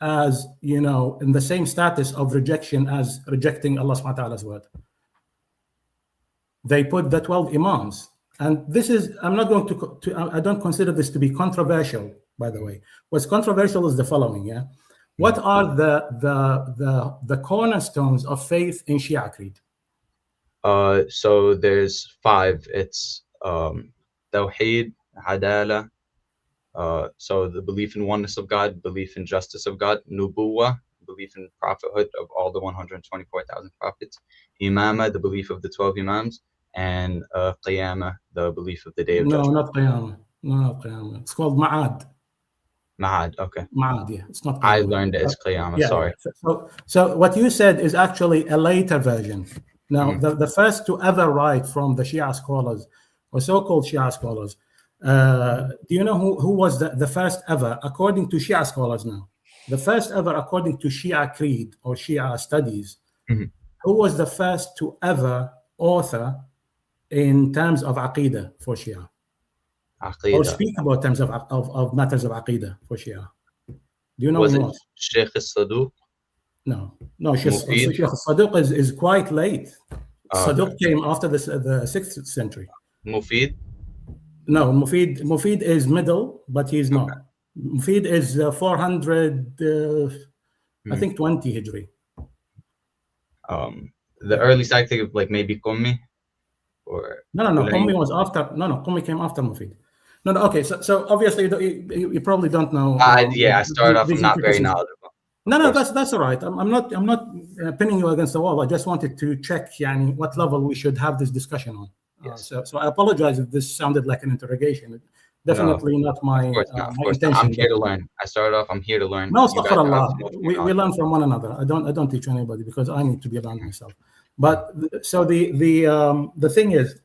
as, you know, in the same status of rejection as rejecting Allah subhanahu wa ta'ala's word. They put the 12 Imams. And this is, I'm not going to I don't consider this to be controversial, by the way. What's controversial is the following, yeah? What are the cornerstones of faith in Shia creed? So there's 5. It's Tawheed, Adala, so the belief in oneness of God, belief in justice of God, Nubuwah, belief in prophethood of all the 124,000 prophets, Imama, the belief of the 12 Imams, and Qiyamah, the belief of the Day of No, Judgment. not Qiyamah. No, not Qiyamah. It's called Ma'ad. Ma'ad, okay. Ma'ad, yeah. It's not Qiyamah. I learned it as Qiyamah, Yeah, sorry. yeah. So what you said is actually a later version. Now, the first to ever write from the Shia scholars, or so-called Shia scholars, do you know who was the first ever, according to Shia scholars now, the first ever according to Shia creed or Shia studies, who was the first to ever author in terms of Aqidah for Shia? Or speak about terms of matters of Aqidah for Shia? Do you know was who it Sheikh al-Saduq? No, Sheikh al-Saduq is quite late. Saduq came after the 6th century. Mufid? No, Mufid is middle, but he's not. Mufid is 400, I think 20 Hijri. The early side thing of like maybe Qummi? Or No, Qummi was after. No, Qummi came after Mufid. No, okay. So obviously you probably don't know. Yeah, I started off. I'm not very knowledgeable. No, that's all right. I'm not pinning you against the wall. I just wanted to check, yani, what level we should have this discussion on. Yes. So I apologize if this sounded like an interrogation. Definitely not my intention. I'm here to learn. I started off. I'm here to learn. No, astaghfirullah. We learn from one another. I don't teach anybody because I need to be learned myself. But so the thing is,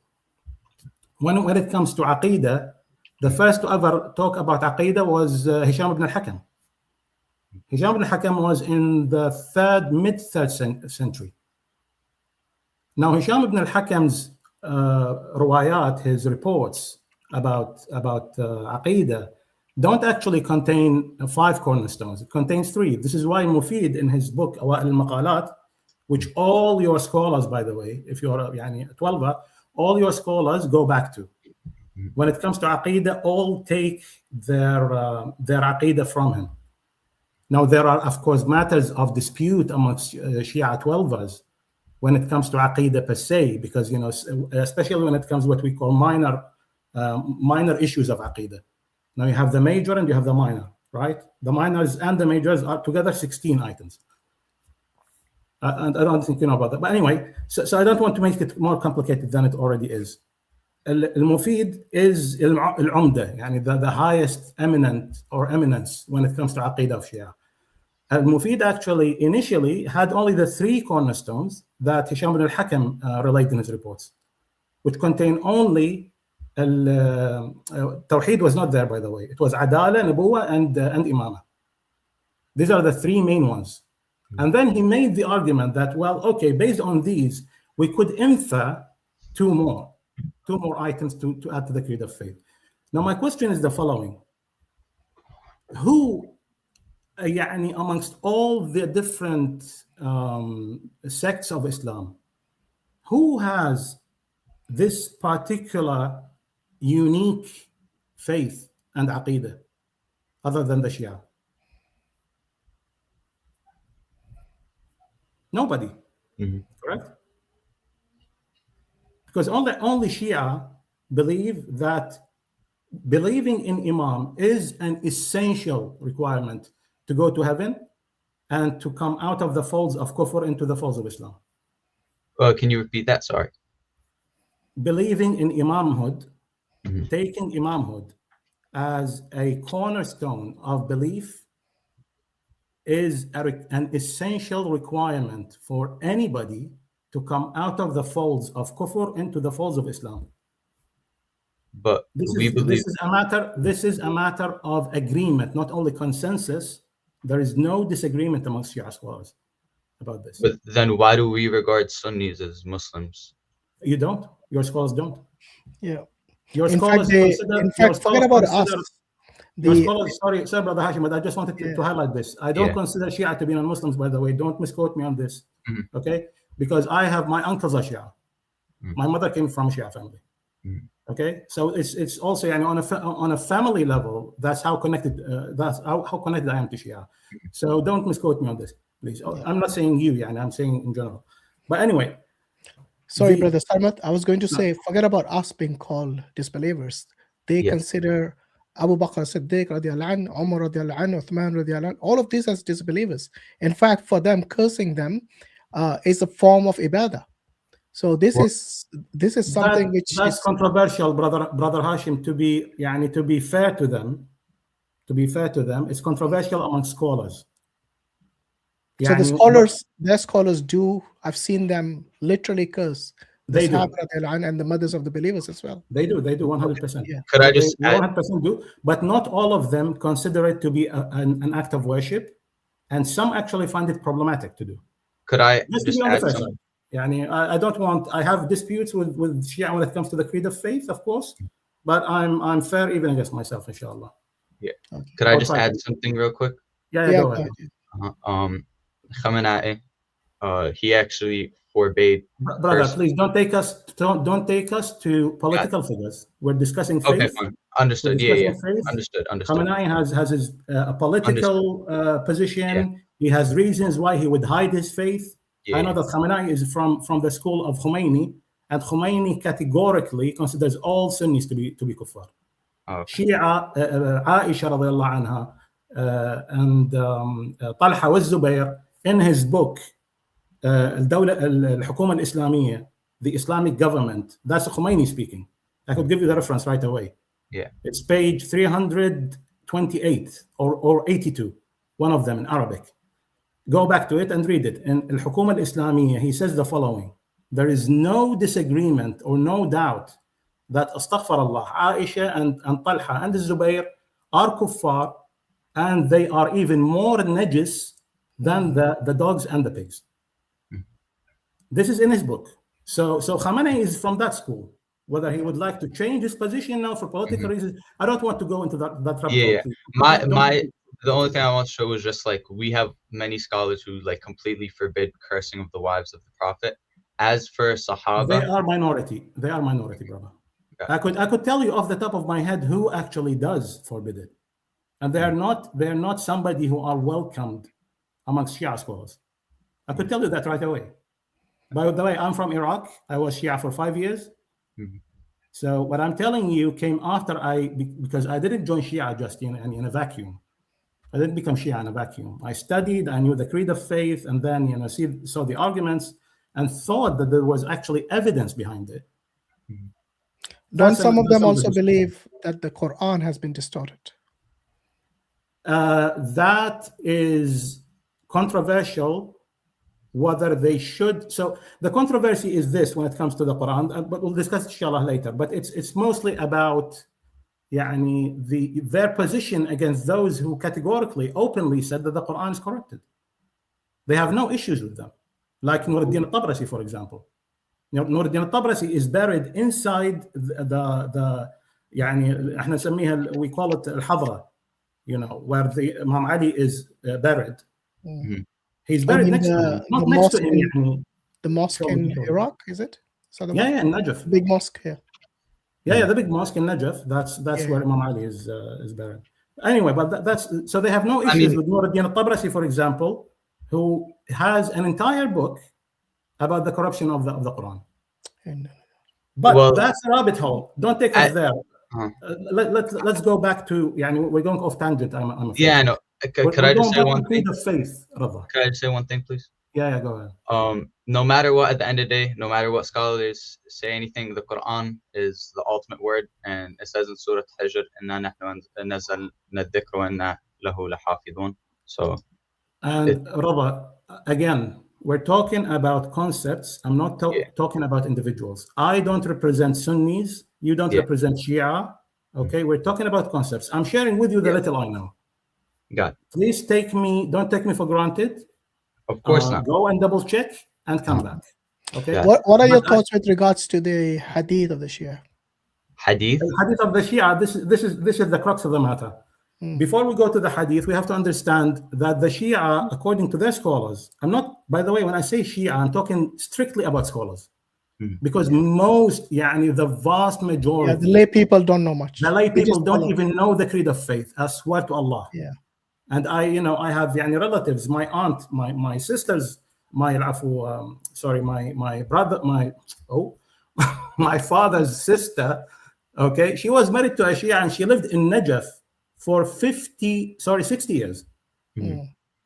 when it comes to Aqidah, the first to ever talk about Aqidah was Hisham ibn Hakim. Hisham ibn Hakim was in the mid-3rd century. Now, Hisham ibn al-Hakim's riwayat, his reports about Aqidah, don't actually contain 5 cornerstones. It contains 3. This is why Mufid, in his book, Awa'il al-Maqalat, which all your scholars, by the way, if you're a 12er, all your scholars go back to. When it comes to Aqidah, all take their Aqidah from him. Now, there are, of course, matters of dispute amongst Shia 12ers when it comes to Aqidah per se, because, especially when it comes to what we call minor issues of Aqidah. Now, you have the major and you have the minor, right? The minors and the majors are together 16 items. And I don't think you know about that. But anyway, so I don't want to make it more complicated than it already is. Al-Mufid is al-Umda, the highest eminence when it comes to Aqidah of Shia. Al-Mufid actually initially had only the 3 cornerstones that Hisham ibn al-Hakim related in his reports, which contain only Tawheed was not there, by the way. It was Adala, Nubuwah, and Imama. These are the 3 main ones. And then he made the argument that, well, okay, based on these, we could infer 2 more items to add to the creed of faith. Now, my question is the following. Who, amongst all the different sects of Islam, who has this particular unique faith and Aqidah other than the Shia? Nobody, correct? Because only Shia believe that believing in Imam is an essential requirement to go to heaven and to come out of the folds of kufr into the folds of Islam. Can you repeat that? Sorry. Believing in Imamhood, taking Imamhood as a cornerstone of belief is an essential requirement for anybody to come out of the folds of kufr into the folds of Islam. But this is a matter of agreement, not only consensus. There is no disagreement amongst Shia scholars about this. But then why do we regard Sunnis as Muslims? You don't. Your scholars don't. Yeah. Your In scholars fact, forget about us. Sorry, Brother Hashim, but I just wanted to highlight this. I don't consider Shia to be non-Muslims, by the way. Don't misquote me on this, okay? Because I have my uncles are Shia. My mother came from Shia family. Okay, so it's also on a family level. That's how connected. That's how connected I am to Shia. So don't misquote me on this, please. I'm not saying you, I'm saying in general. But anyway. Sorry, Brother Sarmat. I was going to say, forget about us being called disbelievers. They consider Abu Bakr Siddiq radiallahu anhu, Umar radiallahu anhu, Uthman radiallahu anhu, all of these as disbelievers. In fact, for them, cursing them is a form of ibadah. So this is something that's controversial, brother Hashim. To be fair to them, it's controversial among scholars. So their scholars do. I've seen them literally curse the Sahaba and the mothers of the believers as well. They do 100%. Yeah. Could I just 100% do, but not all of them consider it to be an act of worship, and some actually find it problematic to do. Could I just add something? I don't want. I have disputes with Shia when it comes to the creed of faith, of course, but I'm fair even against myself, inshallah. Yeah. Okay. Could I just add something real quick? Yeah. Go ahead. Khamenei, he actually forbade. Brother, please don't take us to political figures. We're discussing faith. Okay, fine. Understood. Yeah. Understood. Khamenei has his political position. He has reasons why he would hide his faith. I know that Khamenei is from the school of Khomeini, and Khomeini categorically considers all Sunnis to be kuffar. Shia, Aisha radiallahu anha, and Talha wa Zubair, in his book الحكومة الإسلامية, the Islamic government, that's Khomeini speaking. I could give you the reference right away. Yeah, it's page 328 or 82, one of them in Arabic. Go back to it and read it. In الحكومة الإسلامية, he says the following: there is no disagreement or no doubt that astaghfirullah, Aisha and Talha and Zubair are kuffar, and they are even more najis than the dogs and the pigs. This is in his book. So Khamenei is from that school. Whether he would like to change his position now for political reasons, I don't want to go into that rabbit hole. The only thing I want to show is just like we have many scholars who like completely forbid cursing of the wives of the Prophet. As for Sahaba, they are minority. They are minority, brother. Okay. I could tell you off the top of my head who actually does forbid it, and they are not somebody who are welcomed amongst Shia scholars. I could tell you that right away. By the way, I'm from Iraq. I was Shia for 5 years. So what I'm telling you came after because I didn't join Shia just in a vacuum. I didn't become Shia in a vacuum. I studied, I knew the creed of faith, and then saw the arguments and thought that there was actually evidence behind it. Don't some of them also believe that the Quran has been distorted? That is controversial. Whether they should. So the controversy is this when it comes to the Quran, but we'll discuss it inshallah later. But it's mostly about their position against those who categorically, openly said that the Quran is corrupted. They have no issues with them. Like Nuruddin al-Tabrasi, for example. Nuruddin al-Tabrasi is buried inside we call it al-Hadra, where the Imam Ali is buried. He's buried next to him, not next to him. The mosque in Iraq, is it? In Najaf. Big mosque here. Yeah, the big mosque in Najaf. That's where Imam Ali is buried. Anyway, but that's so they have no issues with Nuruddin al-Tabrasi, for example, who has an entire book about the corruption of the Quran. But that's a rabbit hole. Don't take us there. Let's go back to we're going off tangent. I'm afraid. Yeah, I know. Could I just say one thing? Faith, Could I just say one thing, please? Yeah, go ahead. No matter what, at the end of the day, no matter what scholars say anything, the Quran is the ultimate word, and it says in Surah Hijr, "Inna nahnu nazzalna adh-dhikra wa inna lahu lahafidhun." So, and Rada, again, we're talking about concepts. I'm not talking about individuals. I don't represent Sunnis. You don't represent Shia. Okay, we're talking about concepts. I'm sharing with you the little I know. Got it. Please don't take me for granted. Of course not. Go and double check and come back. Okay. What are your thoughts with regards to the hadith of the Shia? Hadith? The hadith of the Shia. This is the crux of the matter. Before we go to the hadith, we have to understand that the Shia, according to their scholars, I'm not, by the way, when I say Shia, I'm talking strictly about scholars. Because most, the vast majority, the lay people don't know much. The lay They people just don't follow. even know the creed of faith. I swear to Allah. Yeah. And I have relatives, my aunt, my sisters, my brother, my father's sister. Okay, she was married to a Shia and she lived in Najaf for 60 years.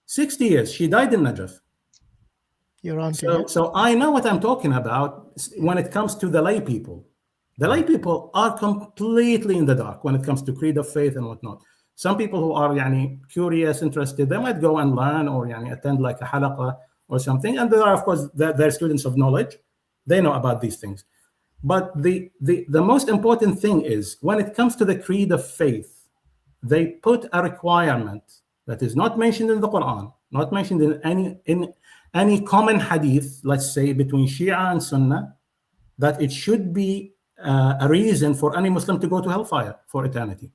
60 years. She died in Najaf. Your auntie. So I know what I'm talking about when it comes to the lay people. The lay people are completely in the dark when it comes to creed of faith and whatnot. Some people who are curious, interested, they might go and learn or attend like a halaqah or something. And there are, of course, they're students of knowledge. They know about these things. But the most important thing is when it comes to the creed of faith, they put a requirement that is not mentioned in the Quran, not mentioned in any common hadith, let's say between Shia and Sunnah, that it should be a reason for any Muslim to go to hellfire for eternity.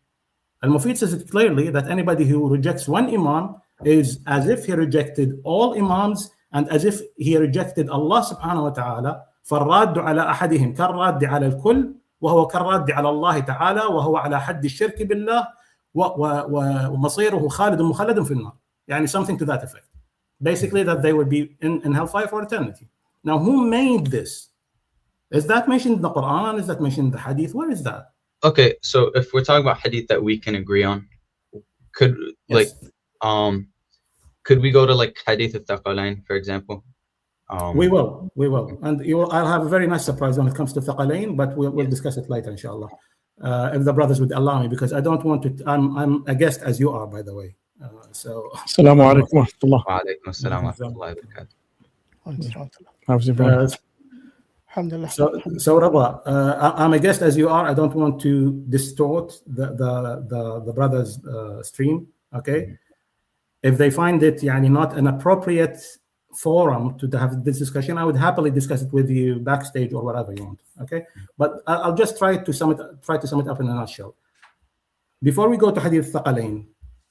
Al-Mufid says it clearly that anybody who rejects one imam is as if he rejected all imams and as if he rejected Allah subhanahu wa ta'ala. فالراد على أحدهم كالراد على الكل وهو كالراد على الله تعالى وهو على حد الشرك بالله ومصيره خالد مخلد في النار. Something to that effect. Basically that they would be in hellfire for eternity. Now who made this? Is that mentioned in the Quran? Is that mentioned in the hadith? Where is that? Okay, so if we're talking about hadith that we can agree on, could we go to like hadith al-Thaqalain, for example? We will, and I'll have a very nice surprise when it comes to Thaqalain, but we'll discuss it later, inshallah, if the brothers would allow me, because I don't want to. I'm a guest as you are, by the way. Assalamu alaikum wa rahmatullah. Wa alaikum assalam wa rahmatullahi wa barakatuh. How's everyone? Alhamdulillah. So Rabah, I'm a guest as you are. I don't want to distort the brothers' stream. Okay, if they find it not an appropriate forum to have this discussion, I would happily discuss it with you backstage or whatever you want. Okay, but I'll just try to sum it up in a nutshell. Before we go to Hadith Thaqalain,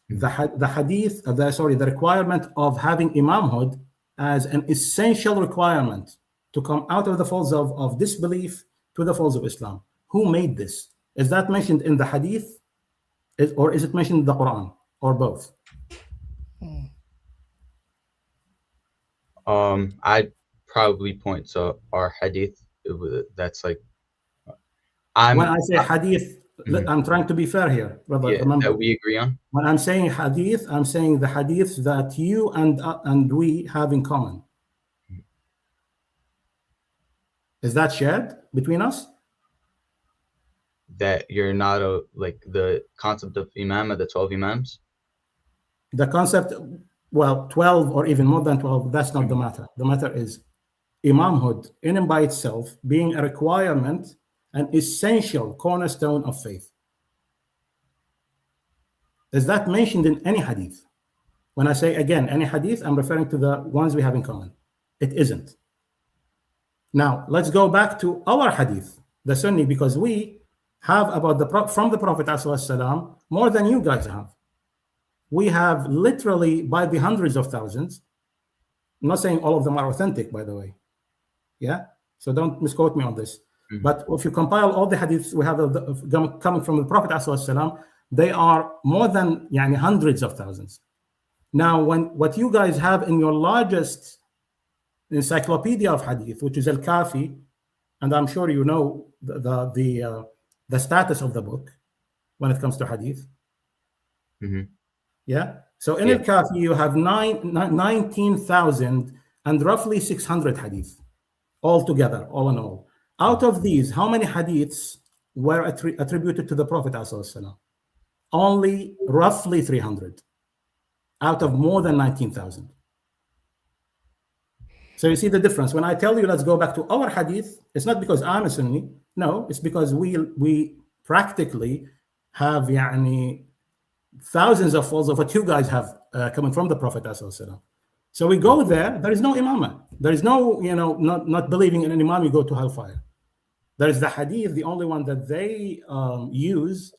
the requirement of having imamhood as an essential requirement to come out of the folds of disbelief to the folds of Islam. Who made this? Is that mentioned in the Hadith, or is it mentioned in the Quran, or both? I'd probably point to our Hadith. That's like when I say Hadith, I'm trying to be fair here, brother. Remember, that we agree on. When I'm saying Hadith, I'm saying the Hadiths that you and we have in common. Is that shared between us? That you're not like the concept of Imam, the 12 Imams? The concept, 12 or even more than 12, that's not the matter. The matter is imamhood in and by itself being a requirement, an essential cornerstone of faith. Is that mentioned in any hadith? When I say, again, any hadith, I'm referring to the ones we have in common. It isn't. Now, let's go back to our hadith, the Sunni, because we have from the Prophet ﷺ more than you guys have. We have literally by the hundreds of thousands. I'm not saying all of them are authentic, by the way. Yeah? So don't misquote me on this. But if you compile all the hadiths we have coming from the Prophet ﷺ, they are more than hundreds of thousands. Now, what you guys have in your largest encyclopedia of hadith, which is Al-Kafi, and I'm sure you know the status of the book when it comes to hadith. Yeah. So in Al-Kafi you have 19,000 and roughly 600 hadith altogether, all in all. Out of these, how many hadiths were attributed to the Prophet ﷺ? Only roughly 300 out of more than 19,000. So you see the difference. When I tell you let's go back to our hadith, it's not because I'm a Sunni. No, it's because we practically have thousands of folds of what you guys have coming from the Prophet ﷺ. So we go there. There is no imamah. There is no, not believing in an imam, you go to hellfire. There is the hadith, the only one that they use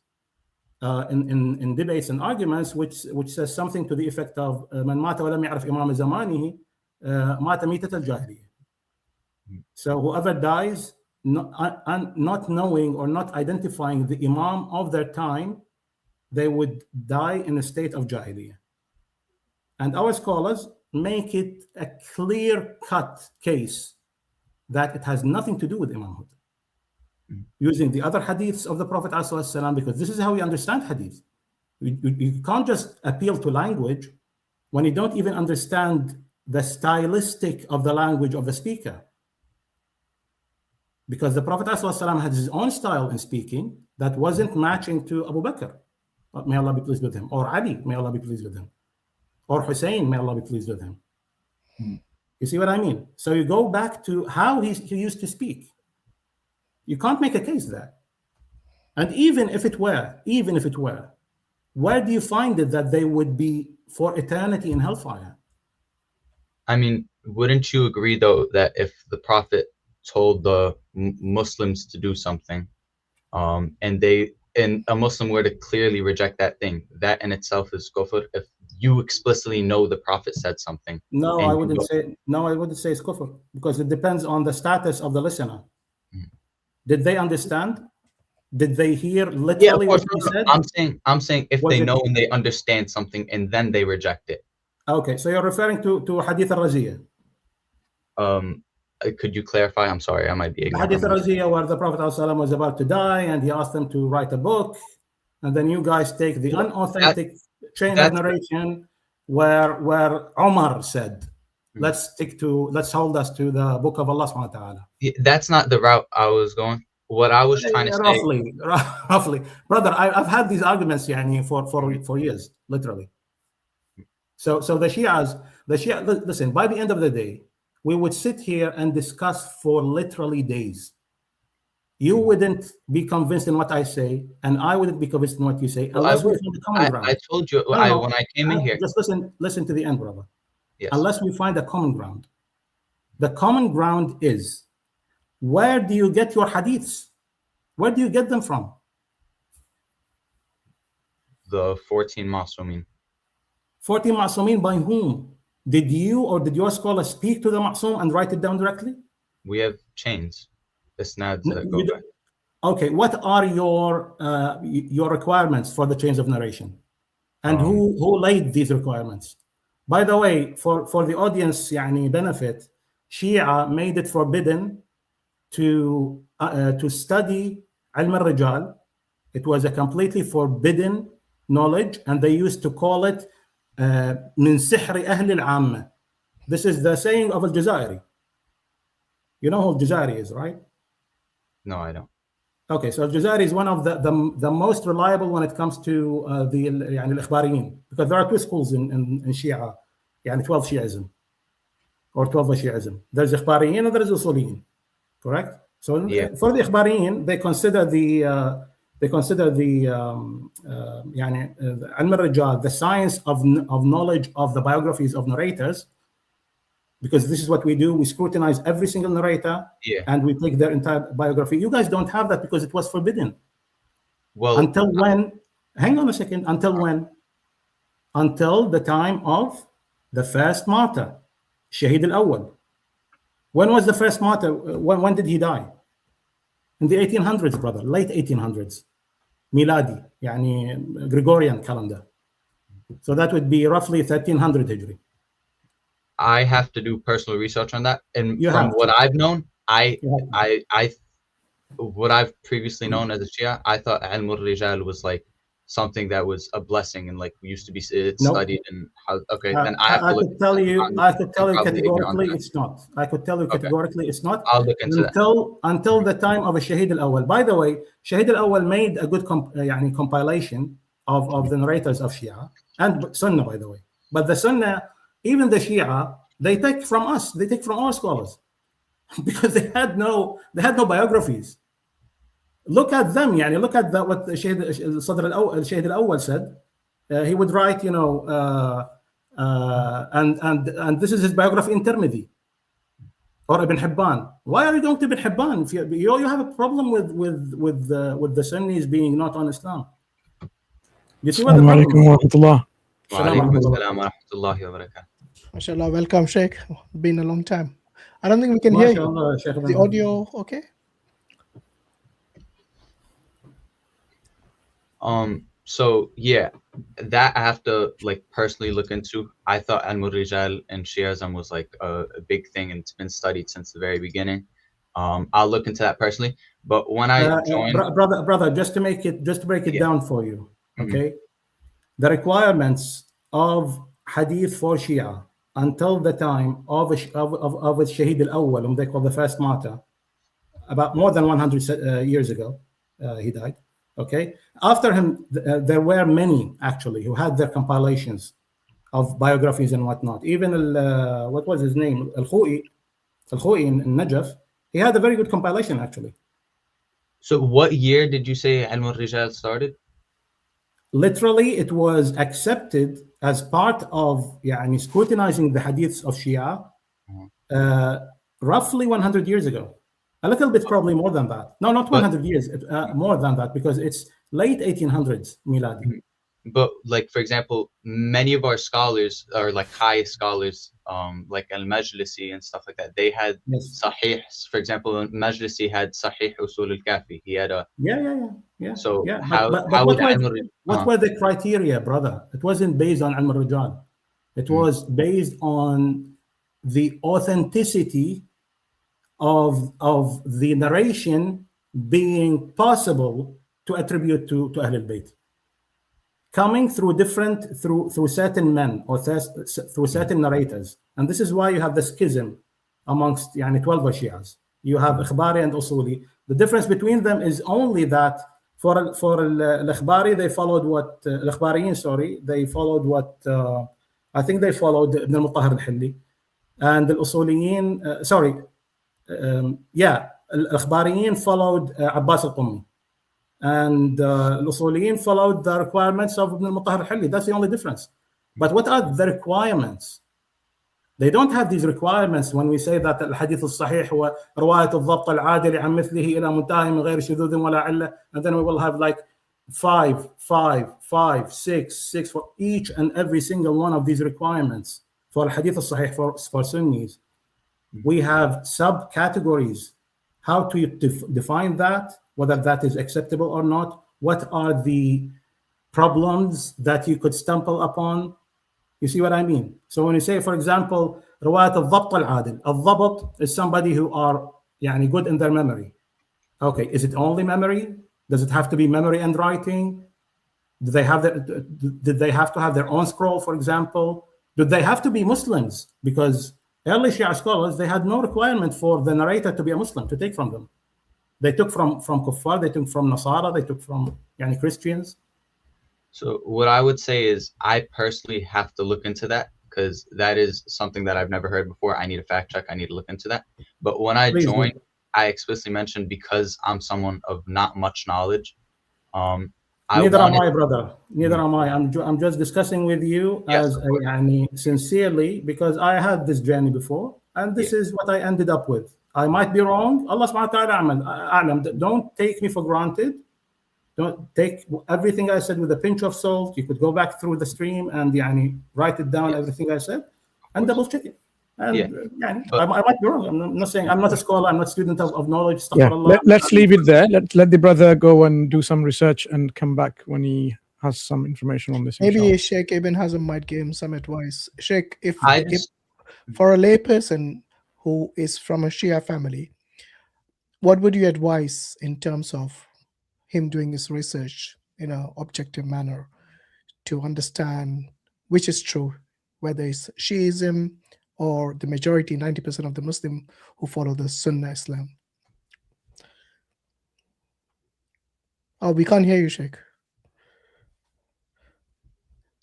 in debates and arguments, which says something to the effect of من مات ولم يعرف إمام زمانه مات ميتة الجاهلية. So whoever dies not knowing or not identifying the Imam of their time, they would die in a state of Jahiliyyah. And our scholars make it a clear-cut case that it has nothing to do with Imamhood. Using the other hadiths of the Prophet ﷺ, because this is how we understand hadith. You can't just appeal to language when you don't even understand the stylistic of the language of the speaker. Because the Prophet ﷺ had his own style in speaking that wasn't matching to Abu Bakr, may Allah be pleased with him, or Ali, may Allah be pleased with him, or Hussein, may Allah be pleased with him. You see what I mean? So you go back to how he used to speak. You can't make a case there. And even if it were, where do you find it that they would be for eternity in hellfire? I mean, wouldn't you agree, though, that if the Prophet told the Muslims to do something, and a Muslim were to clearly reject that thing, that in itself is kufr? If you explicitly know the Prophet said something. No, I wouldn't say it's kufr, because it depends on the status of the listener. Did they understand? Did they hear literally what he said? I'm saying if they know and they understand something and then they reject it. Okay, so you're referring to Hadith al-Raziyah. Could you clarify? I'm sorry, I might be ignorant. Hadith al-Raziyah, where the Prophet ﷺ was about to die and he asked them to write a book, and then you guys take the unauthentic chain of narration where Umar said, let's hold us to the book of Allah subhanahu wa ta'ala. That's not the route I was going. What I was trying to say, roughly, brother, I've had these arguments for years, literally. So the Shia, listen, by the end of the day, we would sit here and discuss for literally days. You wouldn't be convinced in what I say, and I wouldn't be convinced in what you say. Unless we find a common ground. I told you when I came in here. Just listen to the end, brother. Yes. Unless we find a common ground. The common ground is, where do you get your hadiths? Where do you get them from? The 14 Ma'sumin. 14 Ma'sumin by whom? Did you or did your scholar speak to the Ma'sum and write it down directly? We have chains. Isnads that go back. Okay, what are your requirements for the chains of narration? And who laid these requirements? By the way, for the audience benefit, Shia made it forbidden to study Ilm al-Rijal. It was a completely forbidden knowledge, and they used to call it min sihr ahli al-amma. This is the saying of al-Jazairi. You know who al-Jazairi is, right? No, I don't. Okay, so al-Jazairi is one of the most reliable when it comes to the al-Ikhbariyin, because there are two schools in Shia, 12 Shi'ism or 12 Shi'ism. There's Ikhbariyin and there's Usuliyin, correct? So for the Ikhbariyin, they consider the Ilm al-Rijal, the science of knowledge of the biographies of narrators, because this is what we do. We scrutinize every single narrator, and we take their entire biography. You guys don't have that because it was forbidden. Well, until when? Hang on a second. Until when? Until the time of the first martyr, Shahid al-Awwal. When was the first martyr? When did he die? In the 1800s, brother, late 1800s. Miladi, Gregorian calendar. So that would be roughly 1300 Hijri. I have to do personal research on that, and from what I've known, what I've previously known as a Shia, I thought Ilm al-Rijal was like something that was a blessing and like used to be studied. And then I could tell you categorically it's not. I could tell you categorically it's not. I'll look into until the time of a Shahid al-Awwal. By the way, Shahid al-Awwal made a good compilation of the narrators of Shia and Sunnah, by the way. But the Sunnah, even the Shia, they take from us. They take from our scholars because they had no biographies. Look at them. Look at what the Sadr al-Shahid al-Awwal said. He would write, and this is his biography in Tirmidhi or Ibn Hibban. Why are you going to Ibn Hibban? If you have a problem with the Sunnis being not on Islam. You see what the Assalamu problem alaikum is? wa rahmatullah. Wa alaikum assalam wa rahmatullahi wa barakatuh. MashaAllah, welcome, Sheikh. Been a long time. I don't think we can hear you. MashaAllah, Sheikh The Ibn audio, okay? So yeah, that I have to like personally look into. I thought Ilm Rijal and Shi'ism was like a big thing and it's been studied since the very beginning. I'll look into that personally. But when I joined, brother, just to break it down for you, okay? The requirements of hadith for Shia until the time of Shahid al-Awwal, whom they call the first martyr, about more than 100 years ago, he died. Okay. After him, there were many actually who had their compilations of biographies and whatnot. Even what was his name? Al-Khu'i in Najaf. He had a very good compilation actually. So what year did you say Ilm al-Rijal started? Literally, it was accepted as part of scrutinizing the hadiths of Shia roughly 100 years ago. A little bit probably more than that. No, not 100 years, more than that, because it's late 1800s Miladi. But like, for example, many of our scholars are like high scholars, like Al-Majlisi and stuff like that. They had Sahih. For example, Majlisi had Sahih Usul al-Kafi. He had a So yeah. how what were the criteria, brother? It wasn't based on Ilm al-Rijal. It was based on the authenticity of the narration being possible to attribute to Ahlul Bayt, coming through through certain men or through certain narrators. And this is why you have the schism amongst 12 Shias. You have Ikhbari and Usuli. The difference between them is only that for Al-Ikhbari, they followed what Al-Ikhbariyin, they followed what I think they followed Ibn al-Mutahhar al-Hilli, and the Usuliyin Al-Ikhbariyin followed Abbas al-Qummi, and Al-Usuliyin followed the requirements of Ibn al-Mutahhar al-Hilli. That's the only difference. But what are the requirements? They don't have these requirements when we say that الحديث الصحيح هو رواية الضبط العادل عن مثله إلى منتهى من غير شذوذ ولا علة, and then we will have like 5, 6 for each and every single one of these requirements for الحديث الصحيح for Sunnis. We have subcategories. How to define that, whether that is acceptable or not, what are the problems that you could stumble upon. You see what I mean? So when you say, for example, رواية الضبط العادل, الضبط is somebody who are good in their memory. Okay, is it only memory? Does it have to be memory and writing? Did they have to have their own scroll, for example? Did they have to be Muslims? Because early Shia scholars, they had no requirement for the narrator to be a Muslim, to take from them. They took from Kuffar, they took from Nasara, they took from Christians. So what I would say is I personally have to look into that because that is something that I've never heard before. I need a fact check. I need to look into that. But when I joined, I explicitly mentioned because I'm someone of not much knowledge. Neither am I, brother. Neither am I. I'm just discussing with you as sincerely, because I had this journey before, and this is what I ended up with. I might be wrong. Allah subhanahu wa ta'ala, don't take me for granted. Don't take everything I said with a pinch of salt. You could go back through the stream and write it down, everything I said, and double check it. And I might be wrong. I'm not saying I'm not a scholar. I'm not a student of knowledge. Let's leave it there. Let the brother go and do some research and come back when he has some information on this. Maybe Sheikh Ibn Hazm might give him some advice. Sheikh, if for a layperson who is from a Shia family, what would you advise in terms of him doing his research in an objective manner to understand which is true, whether it's Shiism or the majority, 90% of the Muslim who follow the Sunnah Islam? Oh, we can't hear you, Sheikh.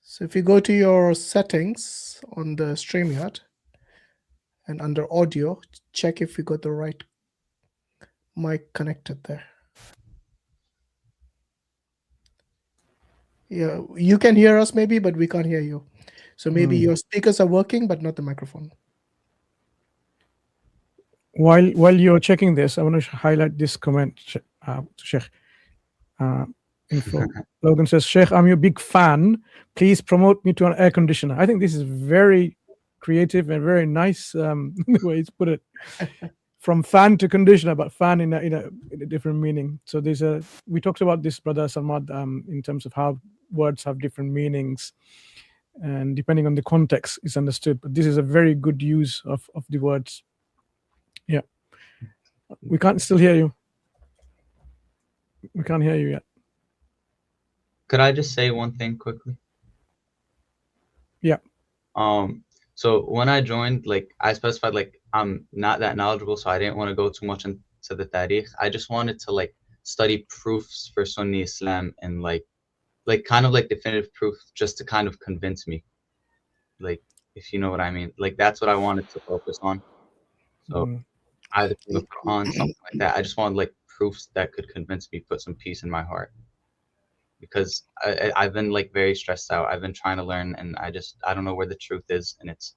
So if you go to your settings on the StreamYard and under audio, check if you got the right mic connected there. Yeah, you can hear us maybe, but we can't hear you. So maybe your speakers are working, but not the microphone. While you're checking this, I want to highlight this comment, Sheikh. info. Logan says, Sheikh, I'm your big fan. Please promote me to an air conditioner. I think this is very creative and very nice the way it's put it. From fan to conditioner, but fan in a different meaning. So we talked about this, Brother Salmad, in terms of how words have different meanings, and depending on the context is understood. But this is a very good use of the words. Yeah. We can't still hear you. We can't hear you yet. Could I just say one thing quickly? Yeah. So when I joined, like I specified, like I'm not that knowledgeable, so I didn't want to go too much into the tariq. I just wanted to like study proofs for Sunni Islam and like kind of like definitive proof, just to kind of convince me, like, if you know what I mean. Like that's what I wanted to focus on. So either from the Quran, something like that. I just wanted like proofs that could convince me, put some peace in my heart, because I've been like very stressed out. I've been trying to learn, and I don't know where the truth is, and it's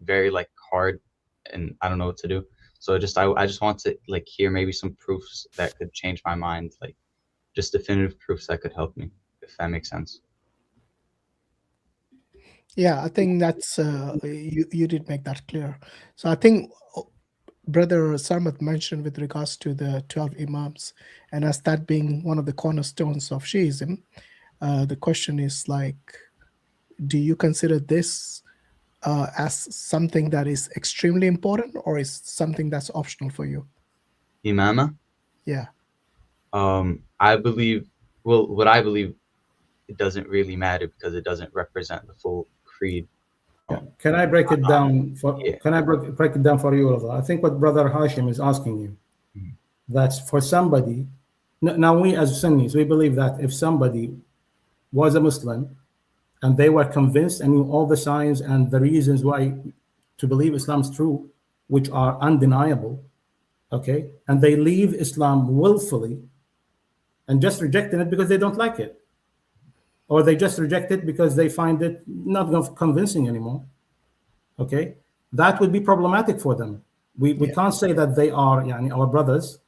very like hard, and I don't know what to do. So I just want to like hear maybe some proofs that could change my mind, like just definitive proofs that could help me, if that makes sense. Yeah, I think that's you did make that clear. So I think Brother Sarmat mentioned with regards to the 12 Imams, and as that being one of the cornerstones of Shiism, the question is like, do you consider this as something that is extremely important, or is something that's optional for you? Imama? Yeah. I believe, well, what I believe, it doesn't really matter because it doesn't represent the full creed. Can I break it down for? Yeah. Can I break it down for you, Rada? I think what Brother Hashim is asking you, that's for somebody. Now we as Sunnis, we believe that if somebody was a Muslim and they were convinced and knew all the signs and the reasons why to believe Islam is true, which are undeniable, okay, and they leave Islam willfully and just rejecting it because they don't like it, or they just reject it because they find it not convincing anymore, okay, that would be problematic for them. We can't say that they are our brothers,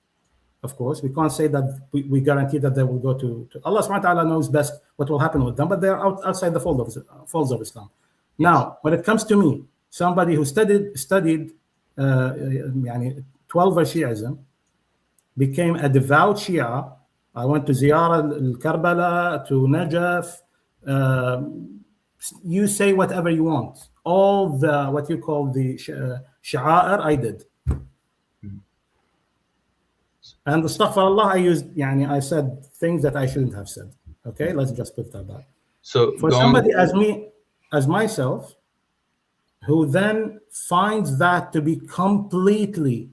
of course. We can't say that we guarantee that they will go to Allah subhanahu wa ta'ala knows best what will happen with them, but they're outside the folds of Islam. Now, when it comes to me, somebody who studied 12-verse Shi'ism, became a devout Shia. I went to Ziyarah al-Karbala, to Najaf. You say whatever you want. All the, what you call the sha'a'ir, I did. And astaghfirullah, I said things that I shouldn't have said. Okay, let's just put that back. So for somebody as me, as myself, who then finds that to be completely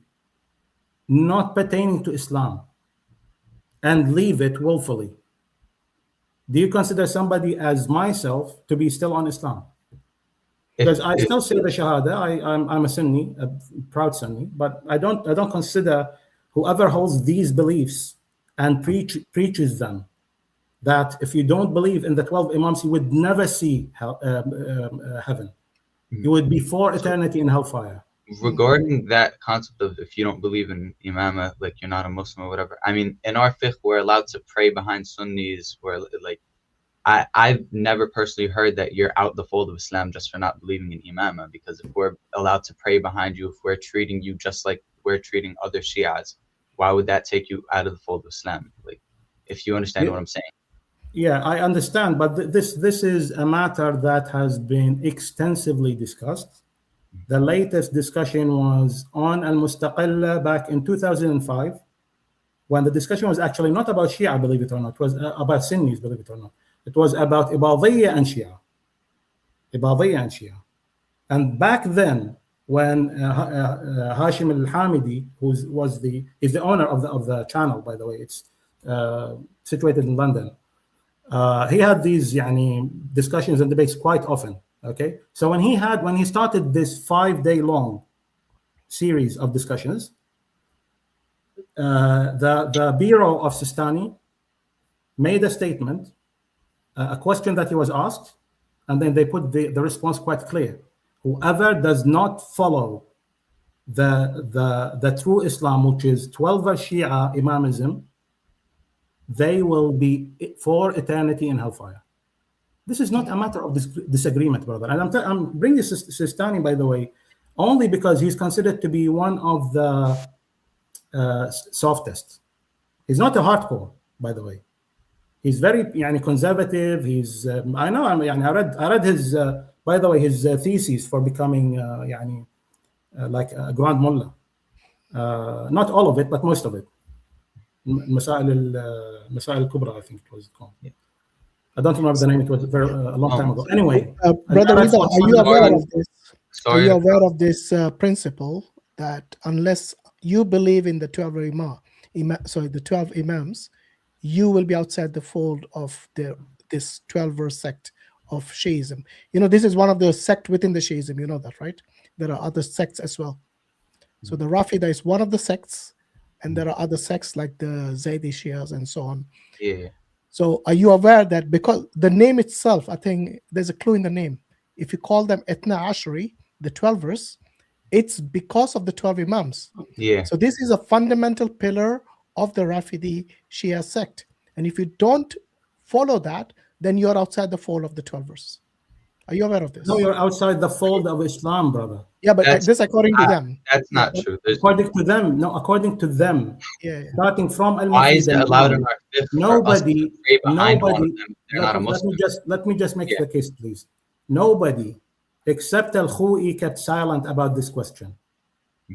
not pertaining to Islam and leave it willfully, do you consider somebody as myself to be still on Islam? Because I still say the Shahada. I'm a Sunni, a proud Sunni, but I don't consider whoever holds these beliefs and preaches them, that if you don't believe in the 12 Imams, you would never see heaven. You would be for eternity in hellfire. Regarding that concept of if you don't believe in imama, like you're not a Muslim or whatever, I mean, in our fiqh, we're allowed to pray behind Sunnis, where like I've never personally heard that you're out the fold of Islam just for not believing in imama, because if we're allowed to pray behind you, if we're treating you just like we're treating other Shias, why would that take you out of the fold of Islam? Like, if you understand what I'm saying. Yeah, I understand, but this is a matter that has been extensively discussed. The latest discussion was on Al-Mustaqilla back in 2005, when the discussion was actually not about Shia, believe it or not. It was about Sunnis, believe it or not. It was about Ibadiyya and Shia. Ibadiyya and Shia. And back then, when Hashim al-Hamidi, is the owner of the channel, by the way, it's situated in London. He had these discussions and debates quite often. Okay, so when he started this 5-day long series of discussions, the Bureau of Sistani made a statement, a question that he was asked, and then they put the response quite clear. Whoever does not follow the true Islam, which is 12-verse Shia Imamism, they will be for eternity in hellfire. This is not a matter of disagreement, brother. And I'm bringing Sistani, by the way, only because he's considered to be one of the softest. He's not a hardcore, by the way. He's very conservative. He's I know. I read his by the way his thesis for becoming like a grand mullah. Not all of it, but most of it. Masail al-Kubra, I think it was called. Yeah. I don't remember the name. It was a long time ago. Anyway, Brother Rida, are you aware of this? Are you aware of this principle that unless you believe in the 12 the 12 imams, you will be outside the fold of this 12-verse sect of Shiism? You know, this is one of the sect within the Shiism. You know that, right? There are other sects as well. So the Rafida is one of the sects, and there are other sects like the Zaydi Shias and so on. Yeah. So are you aware that because the name itself, I think there's a clue in the name. If you call them Ithna Ashri, the 12-verse, it's because of the 12 imams. Yeah. So this is a fundamental pillar of the Rafidi Shia sect. And if you don't follow that, then you're outside the fold of the 12-verse. Are you aware of this? No, you're outside the fold of Islam, brother. Yeah, but this according to them. That's not true. According to them, no, according to them. Yeah. Starting from Why is it allowed in our fifth nobody, nobody. Let me just make the case, please. Nobody except Al-Khou'i kept silent about this question.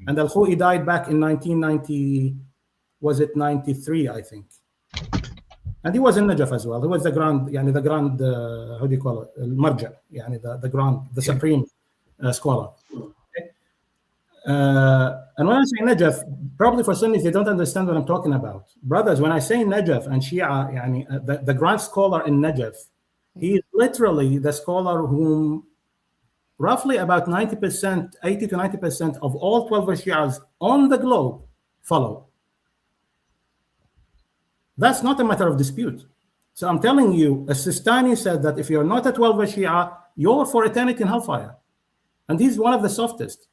And Al-Khou'i died back in 1990, was it 93, I think. And he was in Najaf as well. He was the grand, how do you call it? Al-Marja, the supreme scholar. Okay. And when I say Najaf, probably for Sunnis, they don't understand what I'm talking about. Brothers, when I say Najaf and Shia, the grand scholar in Najaf, he is literally the scholar whom roughly about 90%, 80 to 90% of all 12 Shias on the globe follow. That's not a matter of dispute. So I'm telling you, Sistani said that if you're not a 12 Shia, you're for eternity in hellfire. And he's one of the softest.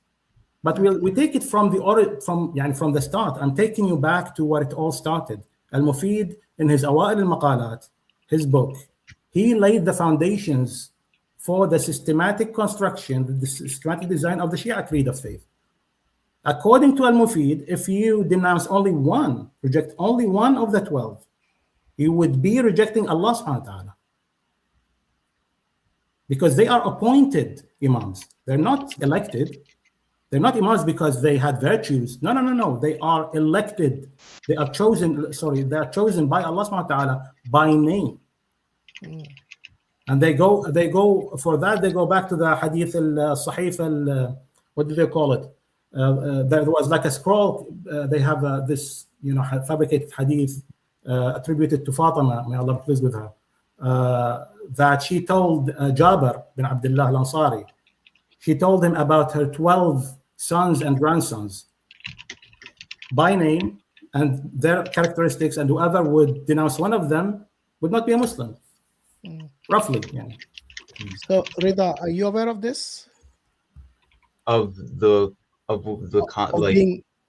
But we take it from the start. I'm taking you back to where it all started. Al-Mufid, in his Awa'il al-Maqalat, his book, he laid the foundations for the systematic construction, the systematic design of the Shia creed of faith. According to Al-Mufid, if you denounce only one, reject only one of the 12, you would be rejecting Allah subhanahu wa ta'ala. Because they are appointed imams. They're not elected. They're not imams because they had virtues. No. They are elected. They are chosen, they are chosen by Allah subhanahu wa ta'ala by name. And they go for that, they go back to the hadith al-Sahif, what do they call it? There was like a scroll. They have this, fabricated hadith attributed to Fatima, may Allah be pleased with her, that she told Jabir bin Abdullah al-Ansari, she told him about her 12 sons and grandsons by name and their characteristics, and whoever would denounce one of them would not be a Muslim. Roughly, yeah. So, Rida, are you aware of this?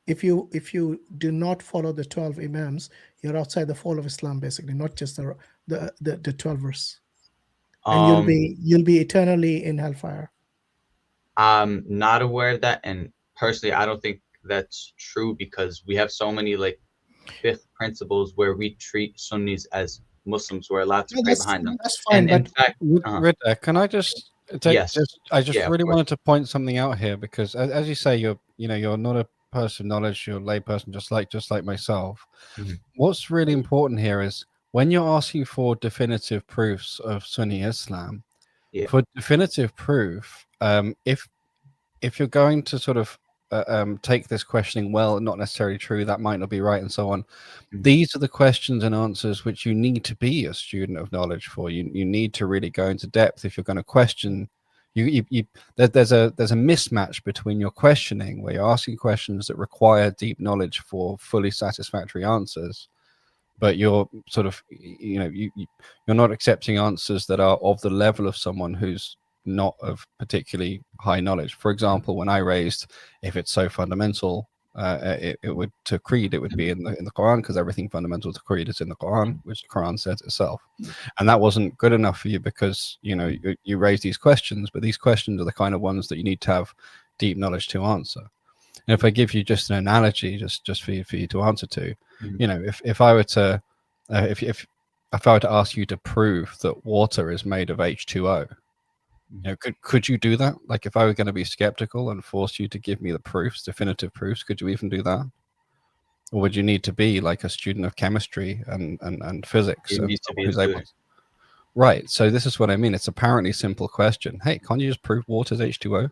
If you do not follow the 12 imams, you're outside the fold of Islam, basically, not just the 12 verse. And you'll be eternally in hellfire. I'm not aware of that, and personally, I don't think that's true because we have so many fifth principles where we treat Sunnis as Muslims who are allowed to pray behind them. That's fine. And in fact, Rida, can I just take? Yes. I really wanted to point something out here because, as you say, you're not a person of knowledge. You're a lay person, just like myself. Mm-hmm. What's really important here is when you're asking for definitive proofs of Sunni Islam. Yeah. For definitive proof, if you're going to sort of take this questioning, well, not necessarily true, that might not be right, and so on. These are the questions and answers which you need to be a student of knowledge for. You need to really go into depth if you're going to question. There's a mismatch between your questioning, where you're asking questions that require deep knowledge for fully satisfactory answers, but you're sort of you're not accepting answers that are of the level of someone who's not of particularly high knowledge. For example, when I raised, if it's so fundamental, it would to creed, it would be in the Quran, because everything fundamental to creed is in the Quran, which the Quran says itself. And that wasn't good enough for you because you raise these questions, but these questions are the kind of ones that you need to have deep knowledge to answer. And if I give you just an analogy, just for you to answer to, if I were to if I were to ask you to prove that water is made of H2O, could you do that? Like, if I were going to be skeptical and force you to give me the proofs, definitive proofs, could you even do that? Or would you need to be like a student of chemistry and physics? You need to be who's able to... Right. So this is what I mean. It's apparently simple question. Hey, can't you just prove water's H2O?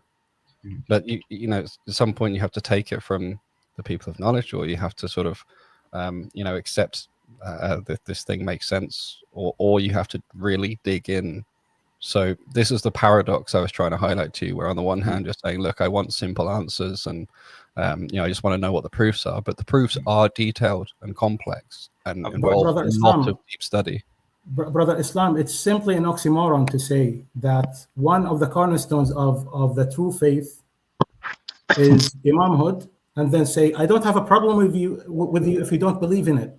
But at some point you have to take it from the people of knowledge, or you have to sort of accept that this thing makes sense, or you have to really dig in. So this is the paradox I was trying to highlight to you, where on the one hand you're saying, look, I want simple answers, and I just want to know what the proofs are, but the proofs are detailed and complex and involve a lot of deep study. Brother Islam, it's simply an oxymoron to say that one of the cornerstones of the true faith is imamhood, and then say, I don't have a problem with you if you don't believe in it.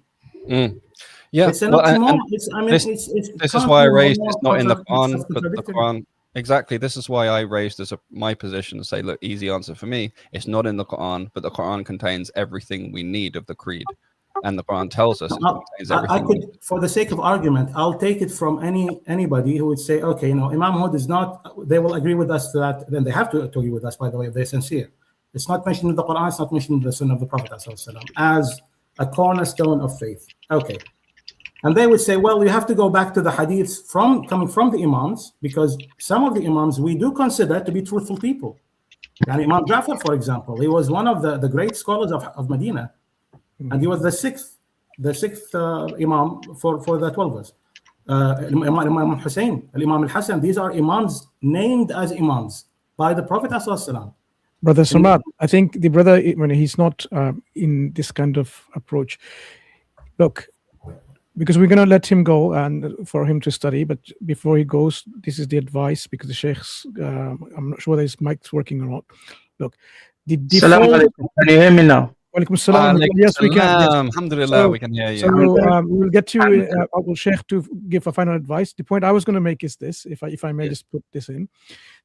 Yeah, it's an oxymoron. This is why I raised it's not in the Quran, but the Quran. Exactly. This is why I raised my position to say, look, easy answer for me. It's not in the Quran, but the Quran contains everything we need of the creed. And the Quran tells us it contains everything. I could, for the sake of argument, I'll take it from anybody who would say, okay, imamhood is not, they will agree with us that, then they have to agree with us, by the way, if they're sincere. It's not mentioned in the Quran, it's not mentioned in the Sunnah of the Prophet as a cornerstone of faith. Okay. And they would say, well, you have to go back to the hadiths coming from the Imams, because some of the Imams we do consider to be truthful people. And Imam Jafar, for example, he was one of the great scholars of Medina. And he was the sixth Imam for the 12ers. Imam Hussein, Imam al-Hassan, these are Imams named as Imams by the Prophet ﷺ. Brother Samad, I think the brother, when he's not in this kind of approach, look, because we're going to let him go and for him to study, but before he goes, this is the advice, because the Sheikh's, I'm not sure whether his mic's working or not. Look, the default... Can you hear me now? Yes, we can. Yes. Alhamdulillah, we can hear you. So we will get you, Abu Sheikh, to give a final advice. The point I was going to make is this, if I may just put this in.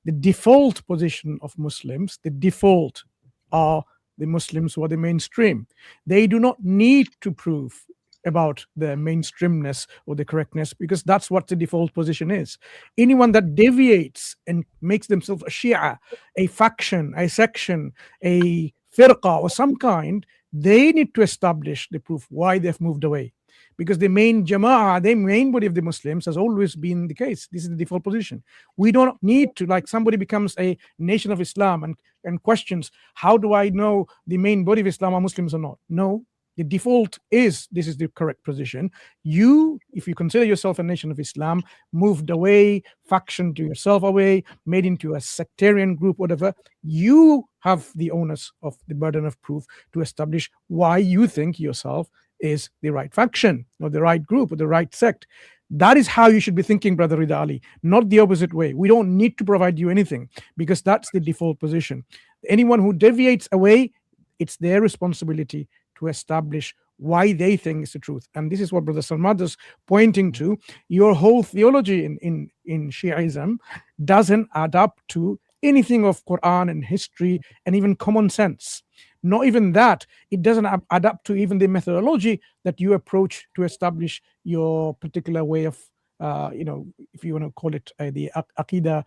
The default position of Muslims, the default are the Muslims who are the mainstream. They do not need to prove about the mainstreamness or the correctness, because that's what the default position is. Anyone that deviates and makes themselves a Shia, a faction, a section, a firqa or some kind, they need to establish the proof why they've moved away. Because the main jama'ah, the main body of the Muslims has always been the case. This is the default position. We don't need to, like somebody becomes a nation of Islam and questions, how do I know the main body of Islam are Muslims or not? No. The default is this is the correct position. You, if you consider yourself a nation of Islam, moved away, factioned yourself away, made into a sectarian group, whatever, you have the onus of the burden of proof to establish why you think yourself is the right faction or the right group or the right sect. That is how you should be thinking, Brother Rida Ali, not the opposite way. We don't need to provide you anything, because that's the default position. Anyone who deviates away, it's their responsibility to establish why they think is the truth. And this is what Brother Salman is pointing to. Your whole theology in Shi'ism doesn't add up to anything of Quran and history and even common sense. Not even that. It doesn't add up to even the methodology that you approach to establish your particular way of, if you want to call it the Aqidah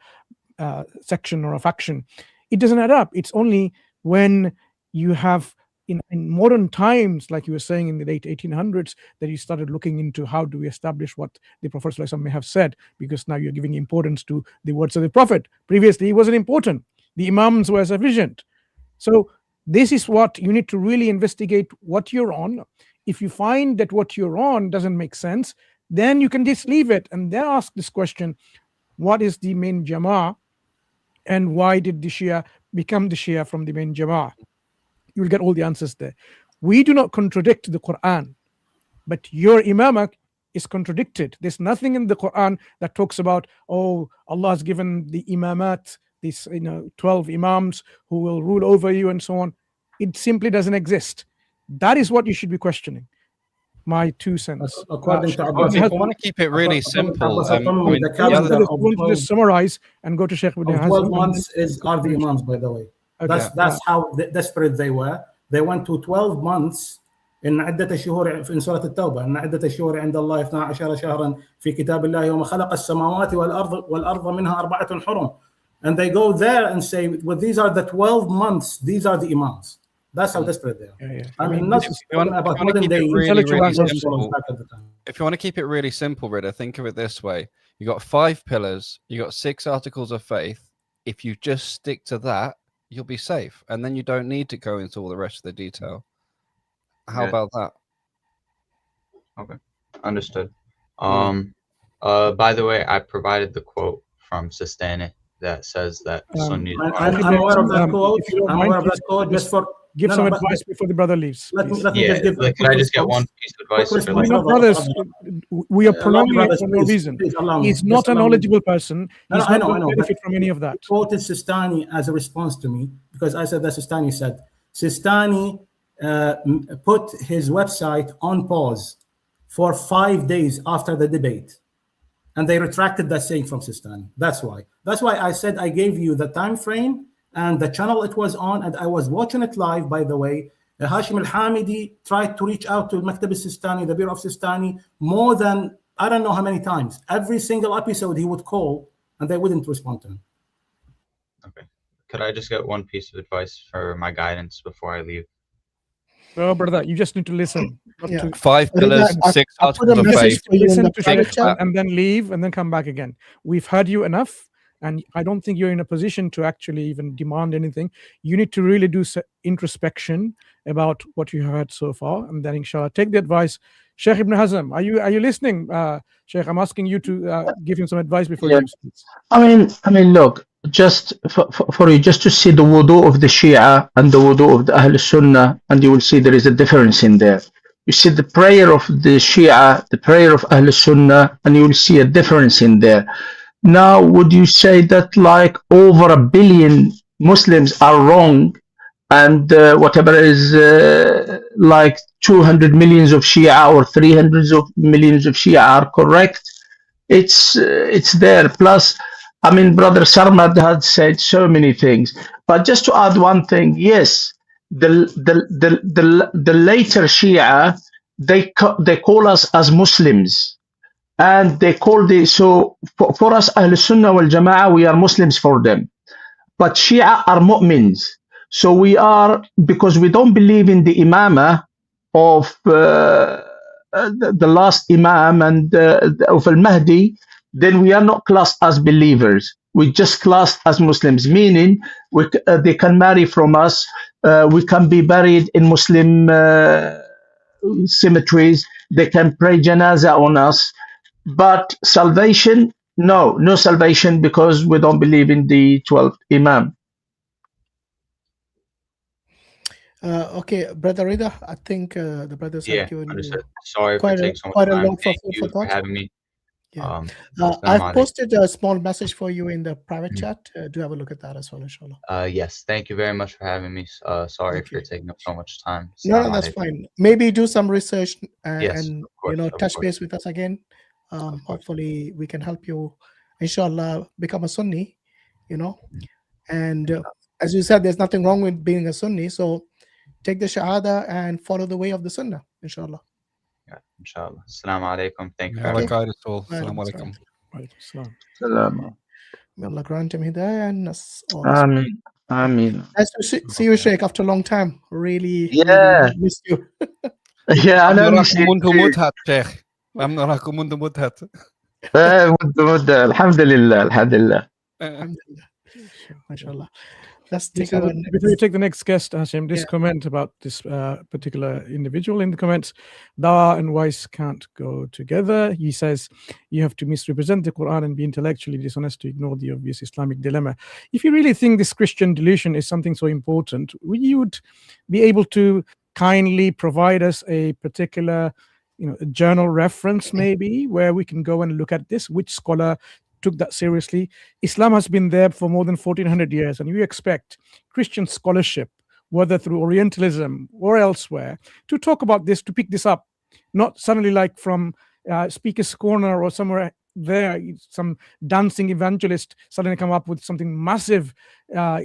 section or a faction. It doesn't add up. It's only when you have in modern times, like you were saying in the late 1800s, that you started looking into how do we establish what the Prophet ﷺ may have said, because now you're giving importance to the words of the Prophet. Previously, it wasn't important. The Imams were sufficient. So this is what you need to really investigate what you're on. If you find that what you're on doesn't make sense, then you can just leave it and then ask this question, what is the main Jama'ah, and why did the Shia become the Shia from the main Jama'ah? You will get all the answers there. We do not contradict the Quran, but your imamah is contradicted. There's nothing in the Quran that talks about, oh, Allah has given the imamat, these 12 imams who will rule over you and so on. it simply doesn't exist. That is what you should be questioning. My 2 cents. According to Well, if you want to keep it really simple, I mean, the the calendar other, of Going to 12 just summarize and go to Sheikh Ibn of Hazm. 12 months are the imams, by the way. Okay. That's how desperate they were. They went to 12 months. إن عدة شهور في سورة التوبة إن عدة شهور عند الله 12 شهرا في كتاب الله يوم خلق السماوات والأرض منها 4 حرم. And they go there and say, well, these are the 12 months. These are the imams. That's how desperate they are. Yeah. I mean, not talking about modern day really simple back at the time. if you want to keep it really simple, Rida, think of it this way. You got 5 pillars, you got 6 articles of faith. If you just stick to that, you'll be safe. And then you don't need to go into all the rest of the detail. How about that? Okay, understood. By the way, I provided the quote from Sistani that says that Sunnis. I'm aware of that quote. I'm aware of that quote. Just for give some advice before the brother leaves. Let me just give. Can I just get one piece of advice? We're not brothers. We are prolonging it for no reason. He's not a knowledgeable person. He's not going to benefit from any of that. I quoted Sistani as a response to me because I said that Sistani said. Sistani put his website on pause for 5 days after the debate. And they retracted that saying from Sistani. That's why. That's why I said I gave you the time frame and the channel it was on, and I was watching it live, by the way. Hashim al-Hamidi tried to reach out to Maktab al-Sistani, the Bureau of Sistani, more than, I don't know how many times. Every single episode he would call, and they wouldn't respond to him. Okay. Could I just get one piece of advice for my guidance before I leave? No, brother, you just need to listen. Yeah. 5 pillars, 6 articles of faith. Listen to Sheikh and then leave and then come back again. We've heard you enough, and I don't think you're in a position to actually even demand anything. You need to really do introspection about what you heard so far, and then inshallah take the advice. Sheikh Ibn Hazm, are you listening? Sheikh, I'm asking you to give him some advice before you speak. I mean, look, just for you, just to see the wudu of the Shia and the wudu of the Ahl Sunnah, and you will see there is a difference in there. You see the prayer of the Shia, the prayer of Ahl Sunnah, and you will see a difference in there. Now, would you say that like over 1 billion Muslims are wrong, and whatever is like 200 millions of Shia or 300 millions of Shia are correct? It's there. Plus, I mean, Brother Sarmad had said so many things, but just to add one thing, yes, the later Shia, they call us as Muslims, and they call for us Ahl Sunnah wal Jama'ah, we are Muslims for them, but Shia are mu'mins. So we are, because we don't believe in the imamah of the last imam and of al-Mahdi, then we are not classed as believers. We just classed as Muslims, meaning they can marry from us. We can be buried in Muslim cemeteries. They can pray janazah on us. But salvation, no salvation, because we don't believe in the 12th imam. Okay, Brother Rida, I think the brothers have given you Sorry for taking so much time. Thank you for having me. Yeah. I've posted a small message for you in the private chat. Do have a look at that as well, inshallah. Yes, thank you very much for having me. Sorry for taking up so much time. No, that's fine. Maybe do some research yes, and course, touch base with us again. Hopefully we can help you, inshallah, become a Sunni, and as you said, there's nothing wrong with being a Sunni, so take the Shahada and follow the way of the Sunnah, inshallah. Yeah, inshallah. Assalamu alaikum. Thank you. Assalamu alaikum. May Allah grant him hidayah and us all. Ameen. Nice to see you, Sheikh, after a long time. Really missed you. Yeah, I know. Alhamdulillah. MashaAllah. Let's take before you take the next guest, Hashim, this comment about this particular individual in the comments, Dawah and Vice can't go together. He says you have to misrepresent the Quran and be intellectually dishonest to ignore the obvious Islamic dilemma. If you really think this Christian delusion is something so important, you would be able to kindly provide us a particular a journal reference maybe where we can go and look at this, which scholar took that seriously. Islam has been there for more than 1400 years, and you expect Christian scholarship whether through Orientalism or elsewhere, to talk about this, to pick this up, not suddenly like from Speaker's Corner or somewhere there, some dancing evangelist suddenly come up with something massive, a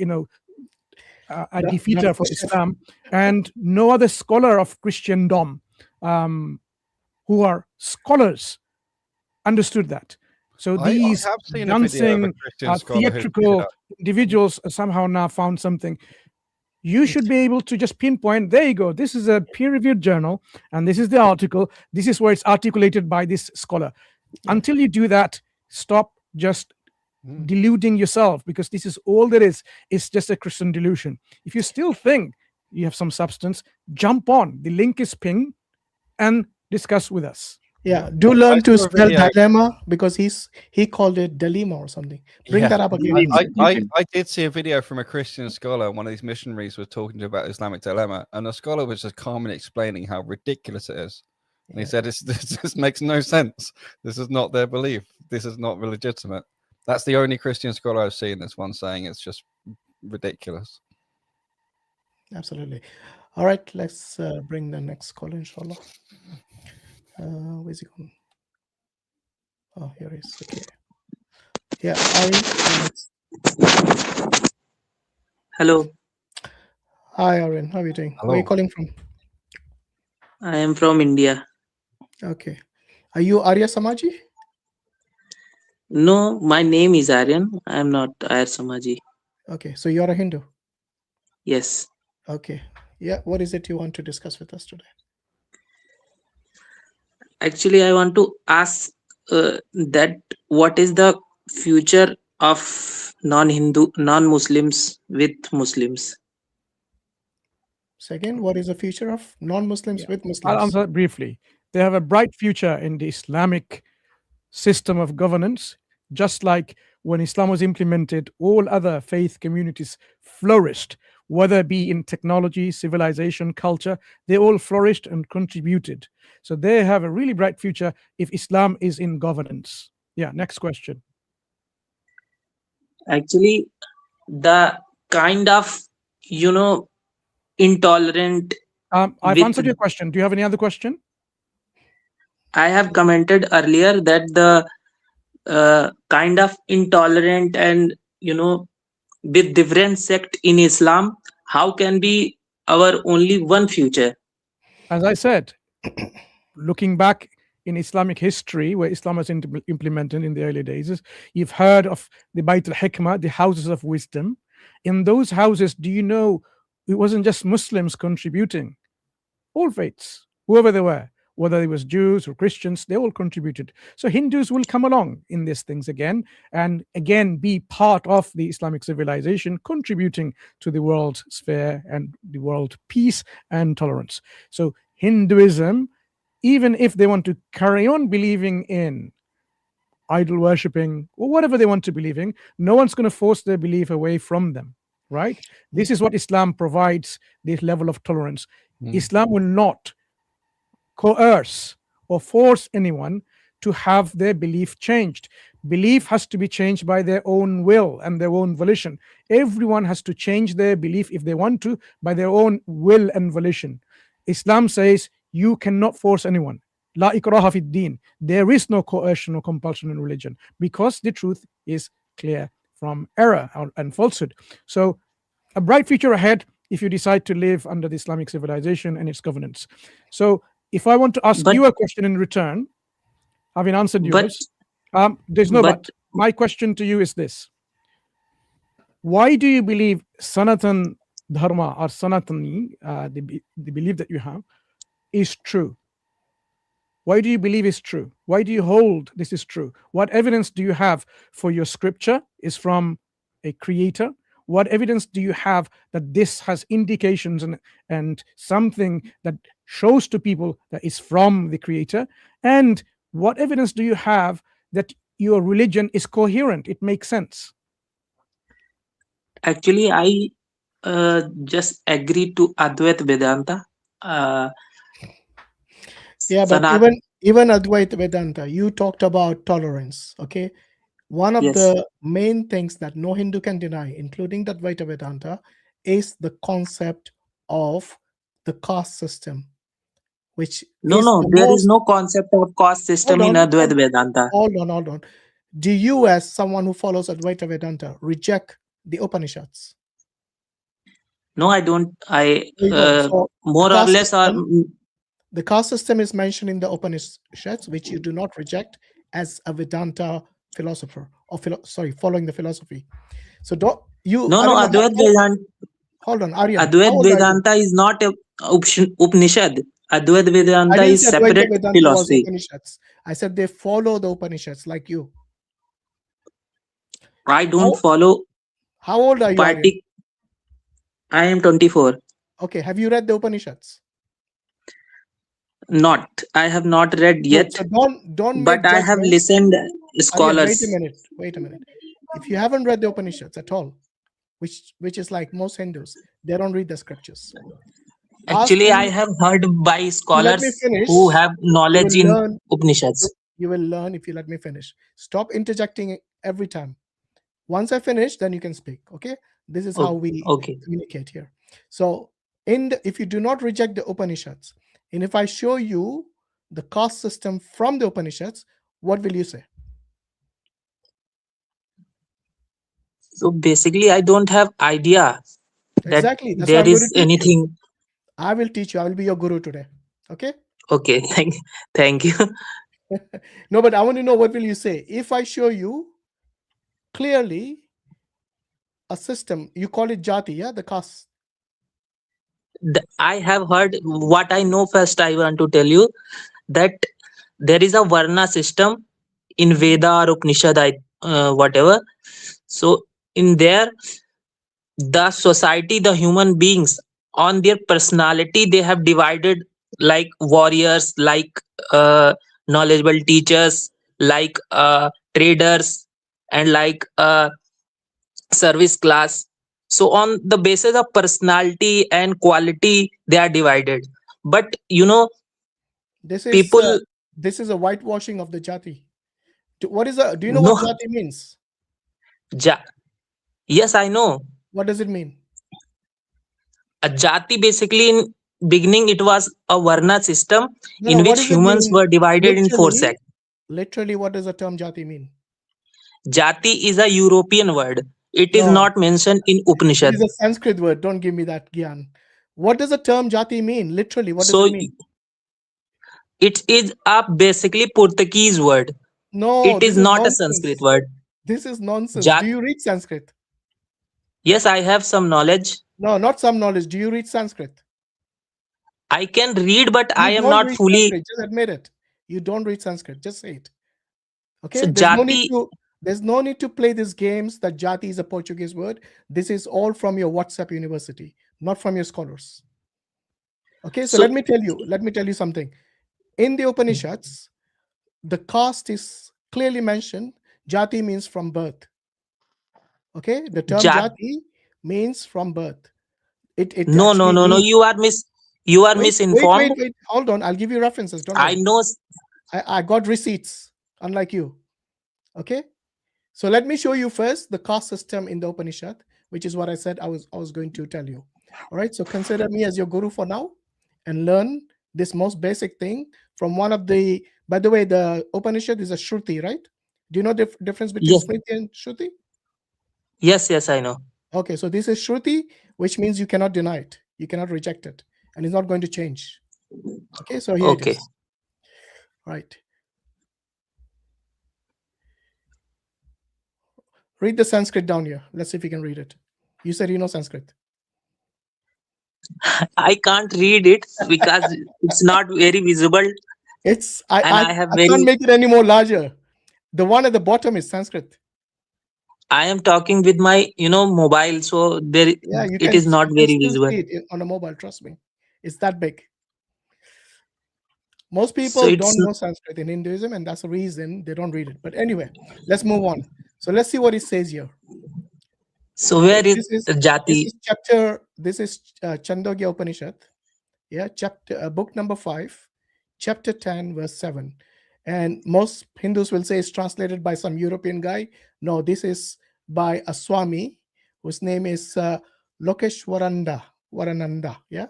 defeater for Islam, and no other scholar of Christendom who are scholars understood that. So these I have seen dancing, a video of a Christian scholar who theatrical individuals somehow now found something. You should be able to just pinpoint, there you go, this is a peer-reviewed journal, and this is the article, this is where it's articulated by this scholar. Until you do that, stop just deluding yourself, because this is all there is. It's just a Christian delusion. If you still think you have some substance, jump on. The link is pinged and discuss with us. Yeah, do learn to spell dilemma, because he called it dilemma or something. Bring that up again. I did see a video from a Christian scholar. One of these missionaries was talking about Islamic dilemma, and the scholar was just calmly explaining how ridiculous it is. And he said, this just makes no sense. This is not their belief. This is not legitimate. That's the only Christian scholar I've seen that's one saying it's just ridiculous. Absolutely. All right, let's bring the next caller, inshallah. Where's he going? Oh, here he is. Okay. Yeah, Aryan. Hello. Hi, Aryan. How are you doing? Hello. Where are you calling from? I am from India. Okay. Are you Arya Samaji? No, my name is Aryan. I am not Arya Samaji. Okay, so you're a Hindu? Yes. Okay. Yeah, what is it you want to discuss with us today? Actually, I want to ask that what is the future of non-Muslims with Muslims? Second, what is the future of non-Muslims with Muslims? I'll answer that briefly. They have a bright future in the Islamic system of governance, just like when Islam was implemented, all other faith communities flourished, whether it be in technology, civilization, culture, they all flourished and contributed. So they have a really bright future if Islam is in governance. Yeah, next question. Actually, the kind of, intolerant. I've answered your question. Do you have any other question? I have commented earlier that the kind of intolerant and, with different sect in Islam, how can be our only one future? As I said, looking back in Islamic history, where Islam was implemented in the early days, you've heard of the Bayt al-Hikmah, the houses of wisdom. In those houses, do you know, it wasn't just Muslims contributing. All faiths, whoever they were, whether it was Jews or Christians, they all contributed. So Hindus will come along in these things again, and again be part of the Islamic civilization, contributing to the world sphere and the world peace and tolerance. So Hinduism, even if they want to carry on believing in idol worshipping or whatever they want to believe in, no one's going to force their belief away from them, right? This is what Islam provides, this level of tolerance. Islam will not coerce or force anyone to have their belief changed. Belief has to be changed by their own will and their own volition. Everyone has to change their belief, if they want to, by their own will and volition. Islam says you cannot force anyone. La ikraha fid din. There is no coercion or compulsion in religion, because the truth is clear from error and falsehood. So a bright future ahead if you decide to live under the Islamic civilization and its governance. So if I want to ask you a question in return, having answered yours, there's no but. My question to you is this. Why do you believe Sanatan Dharma or Sanatani, the belief that you have, is true? Why do you believe it's true? Why do you hold this is true? What evidence do you have for your scripture is from a creator? What evidence do you have that this has indications and something that shows to people that is from the creator? And what evidence do you have that your religion is coherent? It makes sense. Actually, I just agree to Advait Vedanta. Yeah, but even Advaita Vedanta, you talked about tolerance, okay? One of the main things that no Hindu can deny, including the Advaita Vedanta, is the concept of the caste system, which No, is no, the there is most. no concept of caste system Hold in on, Advaita Vedanta. hold on, hold on. Do you, as someone who follows Advaita Vedanta, reject the Upanishads? No, I don't. I There you go. So more or less are. the caste system is mentioned in the Upanishads, which you do not reject as a Vedanta philosopher, or following the philosophy. So don't you? No, I no, don't know Advaita Vedanta. Hold on, Aryan. How Advaita old are you? Vedanta is not a Upanishad. Advaita I Vedanta didn't is say Advaita separate Vedanta was philosophy. Upanishads. I said they follow the Upanishads like you. I don't follow. How old are you, Aryan? I am 24. Okay, have you read the Upanishads? Not. I have not read yet. So don't make but I have judgments. listened Aryan, scholars. wait a minute. If you haven't read the Upanishads at all, which is like most Hindus, they don't read the scriptures. Actually, I have heard by scholars who have knowledge in Upanishads. You will learn if you let me finish. Stop interjecting every time. Once I finish, then you can speak. Okay, this is how we communicate here. So if you do not reject the Upanishads, and if I show you the caste system from the Upanishads, what will you say? So basically, I don't have idea that Exactly. That's there why I'm going is to teach anything. you. I will teach you. I will be your guru today. Okay. Okay. Thank you. No, but I want to know, what will you say if I show you clearly a system? You call it jati, yeah, the caste. I have heard. What I know first, I want to tell you that there is a varna system in Veda or Upanishad, whatever. So in there, the society, the human beings, on their personality, they have divided like warriors, like knowledgeable teachers, like traders, and like service class. So on the basis of personality and quality, they are divided. But This is people. This is a whitewashing of the jati. Do you know No. what jati means? Yes, I know. What does it mean? A jati, basically, in beginning it was a varna system in What which does it humans mean? were divided in 4 sects. Literally, what does the term jati mean? Jati is a European word. It is No. not mentioned in Upanishad. It is a Sanskrit word. Don't give me that gyan. What does the term jati mean? Literally, what does it mean? It is a basically Portuguese word. No, it is this not nonsense. a Sanskrit word. This is nonsense. Jat- Do you read Sanskrit? Yes, I have some knowledge. No, not some knowledge. Do you read Sanskrit? I can read, but You I am don't not read fully. Sanskrit. Just admit it. You don't read Sanskrit. Just say it. Okay. So There's no need to play these games that jati is a Portuguese word. This is all from your WhatsApp university, not from your scholars. Okay. So let me tell you something. In the Upanishads, the caste is clearly mentioned. Jati means from birth. Okay. The term jati means from birth. No. You are misinformed. Wait. Hold on. I'll give you references. Don't I worry. know. I got receipts, unlike you. Okay. So let me show you first the caste system in the Upanishad, which is what I said I was going to tell you. All right. So consider me as your guru for now and learn this most basic thing from one of the. By the way, the Upanishad is a Shruti, right? Do you know the difference between Smriti and Shruti? Yes, I know. Okay, so this is Shruti, which means you cannot deny it, you cannot reject it, and it's not going to change. Okay, so here it is. Right. Read the Sanskrit down here. Let's see if you can read it. You said you know Sanskrit. I can't read it because it's not very visible. I can't make it any more larger. The one at the bottom is Sanskrit. I am talking with my mobile, so it is not very visible. See it on a mobile, trust me. It's that big. Most people don't know Sanskrit in Hinduism, and that's the reason they don't read it. But anyway, let's move on. So let's see what it says here. So where is jati? This is Chandogya Upanishad. Yeah, book number 5, chapter 10, verse 7. And most Hindus will say it's translated by some European guy. No, this is by a Swami whose name is Lokeshwaranda. Varananda. Yeah,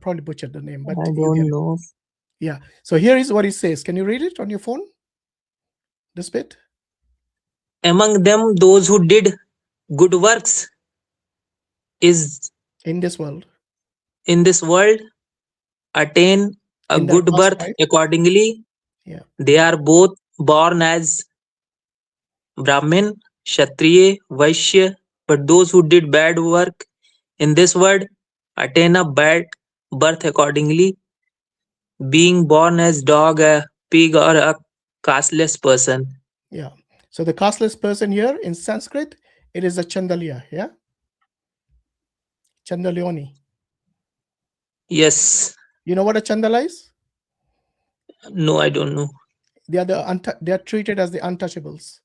probably butchered the name, but I you don't get it. know. Yeah. So here is what he says. Can you read it on your phone? This bit. Among them, those who did good works is In this world. in this world attain a In their good past birth life. accordingly. Yeah. They are both born as Brahmin, Kshatriya, Vaishya, but those who did bad work in this world attain a bad birth accordingly, being born as dog, a pig, or a casteless person. Yeah. So the casteless person here in Sanskrit, it is a Chandaliya. Yeah. Chandalioni. Yes. You know what a Chandala is? No, I don't know. They are treated as the untouchables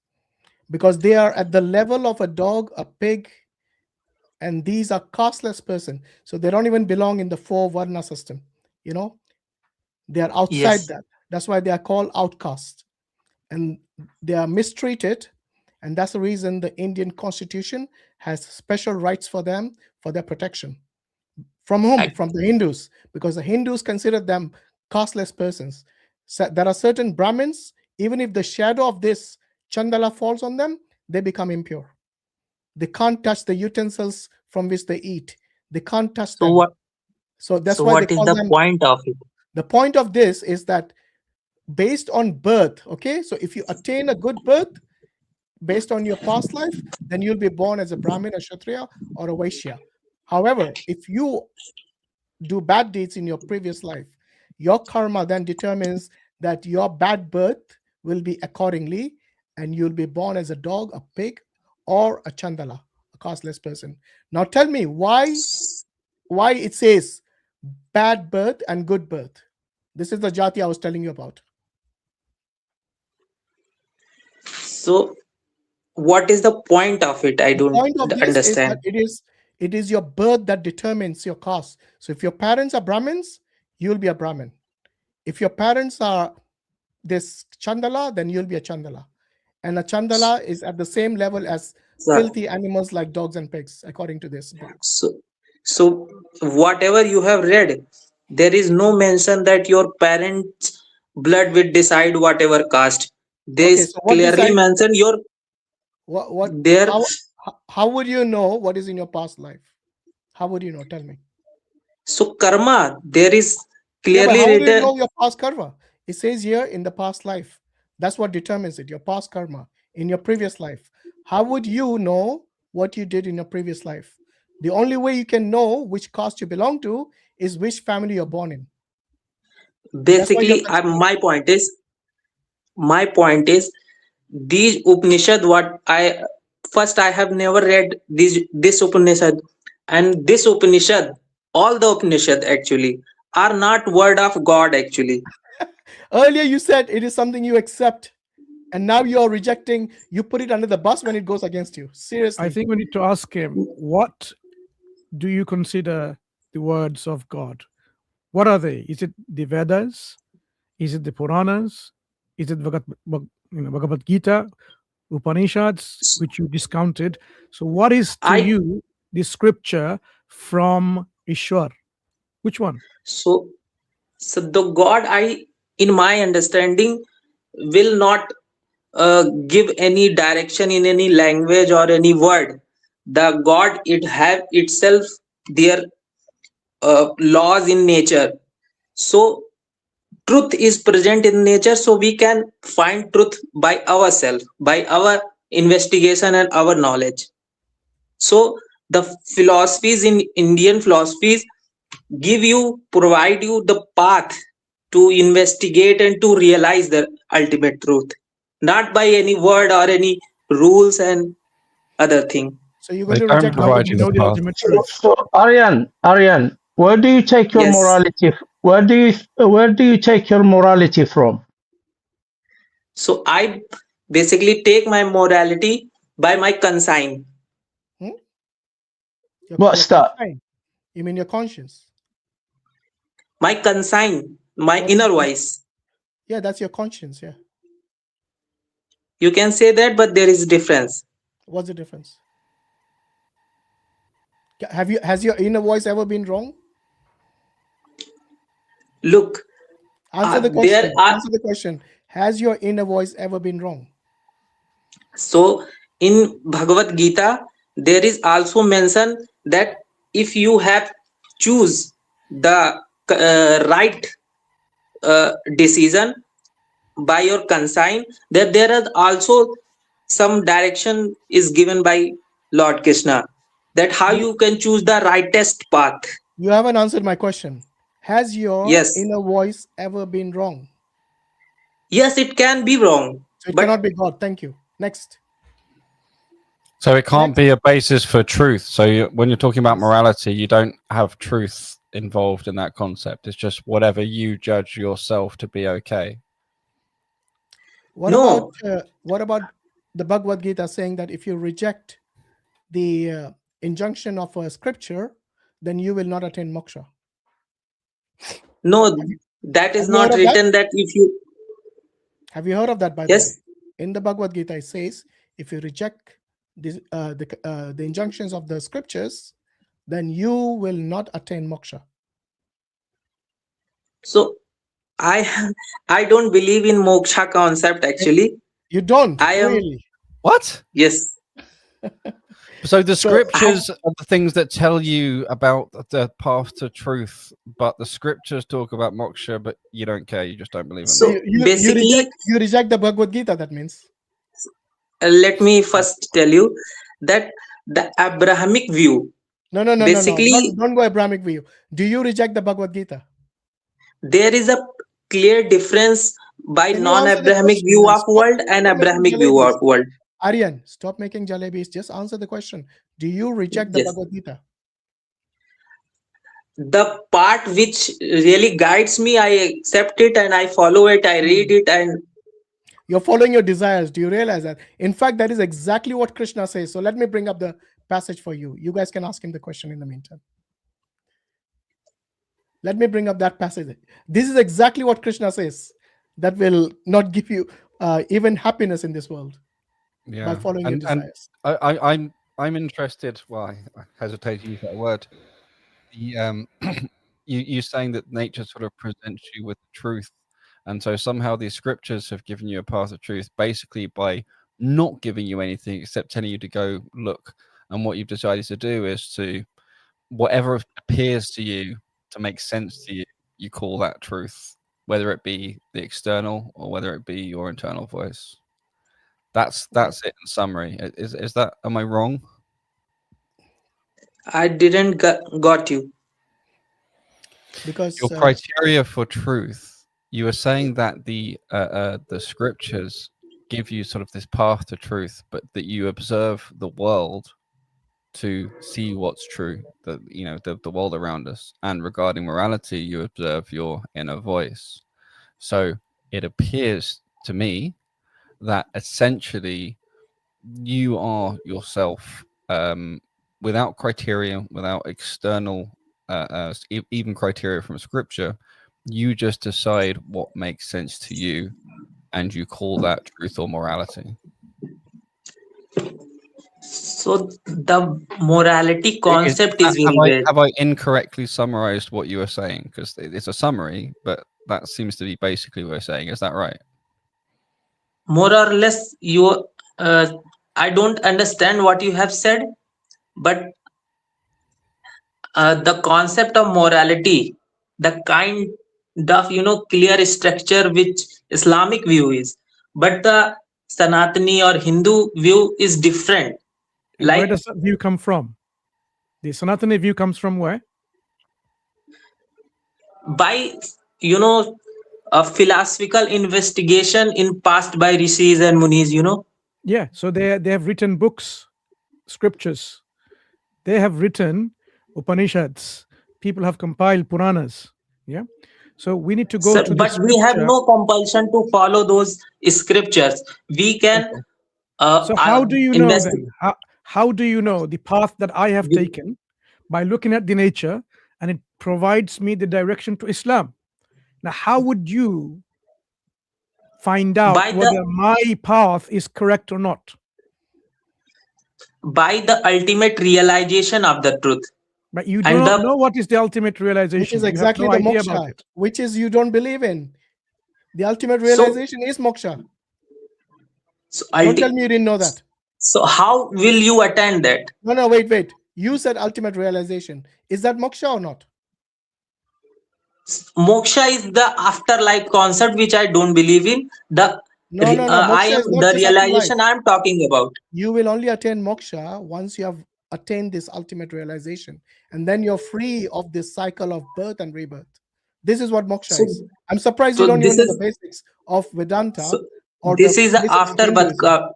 because they are at the level of a dog, a pig, and these are casteless person. So they don't even belong in the 4 Varna system. You know, they are outside Yes. that. That's why they are called outcast, and they are mistreated. And that's the reason the Indian constitution has special rights for them for their protection. From whom? From the Hindus, because the Hindus consider them casteless persons. So there are certain Brahmins, even if the shadow of this Chandala falls on them, they become impure. They can't touch the utensils from which they eat. They can't touch So them. what? So that's So why they what is call the them. point of it? The point of this is that based on birth, okay, so if you attain a good birth based on your past life, then you'll be born as a Brahmin, a Kshatriya, or a Vaishya. However, if you do bad deeds in your previous life, your karma then determines that your bad birth will be accordingly, and you'll be born as a dog, a pig, or a Chandala, a casteless person. Now tell me why it says bad birth and good birth. This is the jati I was telling you about. So what is the point of it? I don't Point of this is that understand. it is your birth that determines your caste. So if your parents are Brahmins, you'll be a Brahmin. If your parents are this Chandala, then you'll be a Chandala. And a Chandala is at the same level as Sir, filthy animals like dogs and pigs, according to this book. so whatever you have read, there is no mention that your parents' blood will decide whatever caste. They Okay, so what clearly decide? mention your there. How would you know what is in your past life? How would you know? Tell me. So karma, there is Yeah, but clearly how would you written. know your past karma? It says here in the past life. That's what determines it, your past karma in your previous life. How would you know what you did in your previous life? The only way you can know which caste you belong to is which family you're born in. Basically, my point is these Upanishad. What I have never read this Upanishad, and this Upanishad, all the Upanishad actually are not word of God actually. Earlier you said it is something you accept, and now you're rejecting. You put it under the bus when it goes against you. Seriously. I think we need to ask him, what do you consider the words of God? What are they? Is it the Vedas? Is it the Puranas? Is it Bhagavad Gita, Upanishads, which you discounted? So what is to you the scripture from Ishwar? Which one? So the God, in my understanding, will not give any direction in any language or any word. The God, it have itself their laws in nature. So truth is present in nature, so we can find truth by ourselves, by our investigation and our knowledge. So the philosophies in Indian philosophies provide you the path to investigate and to realize the ultimate truth, not by any word or any rules and other thing. So you're going to reject So Aryan, where do you take your Yes. morality? Where do you take your morality from? So I basically take my morality by my consign. What's that? You mean your conscience? My consign, my inner voice. Yeah, that's your conscience. Yeah. You can say that, but there is difference. What's the difference? Has your inner voice ever been wrong? Look, Answer the there question. are Answer the question. Has your inner voice ever been wrong? so in Bhagavad Gita there is also mention that if you have choose the right decision by your consign, that there is also some direction is given by Lord Krishna, that how You, you can choose the rightest path. you haven't answered my question. Has your Yes, inner voice ever been wrong? yes, it can be wrong, So it but cannot be God. Thank you. Next. So it can't be a basis for truth. So when you're talking about morality, you don't have truth involved in that concept. It's just whatever you judge yourself to be okay. What no, about the Bhagavad Gita saying that if you reject the injunction of a scripture, then you will not attain moksha? no, that is Have you heard not of that? written that if you, Have you heard of that, by the way? yes, In the Bhagavad Gita, it says if you reject the injunctions of the scriptures, then you will not attain moksha. so I don't believe in moksha concept actually. You don't I am, really. What? yes, So the So scriptures are the things that tell you about the path to truth, but the scriptures talk about moksha, but you don't care. You just don't believe in so that. basically you reject the Bhagavad Gita. That means let me first tell you that the Abrahamic view, no. basically Don't go Abrahamic view. Do you reject the Bhagavad Gita? there is a clear difference by Can you answer the non-Abrahamic question view then? of world and Stop making Abrahamic view jalebis. of world. Aryan, stop making jalebis. Just answer the question. Do you reject the Yes, Bhagavad Gita? the part which really guides me, I accept it and I follow it, I read it, and You're following your desires. Do you realize that? In fact, that is exactly what Krishna says. So let me bring up the passage for you. You guys can ask him the question in the meantime. Let me bring up that passage. This is exactly what Krishna says. That will not give you even happiness in this world by Yeah, following your and desires. I'm interested. Well, I hesitate to use that word. The you saying that nature sort of presents you with truth, and so somehow these scriptures have given you a path of truth, basically by not giving you anything except telling you to go look. And what you've decided to do is to whatever appears to you to make sense to you, you call that truth, whether it be the external or whether it be your internal voice. That's it in summary. Is that, am I wrong? I didn't got you. Because Your criteria for truth, you were saying that the scriptures give you sort of this path to truth, but that you observe the world to see what's true, that the world around us, and regarding morality, you observe your inner voice. So it appears to me that essentially you are yourself, without criteria, without external even criteria from scripture. You just decide what makes sense to you and you call that truth or morality. So the morality concept is being read. Have I incorrectly summarized what you were saying? Because it's a summary, but that seems to be basically what we're saying. Is that right? More or less, you. I don't understand what you have said, but the concept of morality, the kind of clear structure which Islamic view is, but the Sanatani or Hindu view is different. And where Like does that view come from? The Sanatani view comes from where? by a philosophical investigation in past by rishis and munis. Yeah, so they have written books, scriptures. They have written Upanishads. People have compiled Puranas. Yeah, so we need to go So, to the but we have scripture. no compulsion to follow those scriptures. We can So how do you know investigate. then? How do you know the path that I have taken? By looking at the nature, and it provides me the direction to Islam. Now, how would you find out By the whether my path is correct or not? by the ultimate realization of the truth. But you do And not the know what is the ultimate Which realization. is You have exactly no the idea about moksha, it. which is you don't believe in. The ultimate so realization is moksha. so, Don't tell me you didn't know that. so how will you attain that? No, wait. You said ultimate realization. Is that moksha or not? Moksha is the afterlife concept which I don't believe in. The No. I Moksha am is not the just afterlife. realization I am talking about. You will only attain moksha once you have attained this ultimate realization, and then you're free of this cycle of birth and rebirth. This is what moksha So, is. I'm surprised you so don't even this know the is basics of Vedanta so or this the is the basics of afterbirth. Hinduism.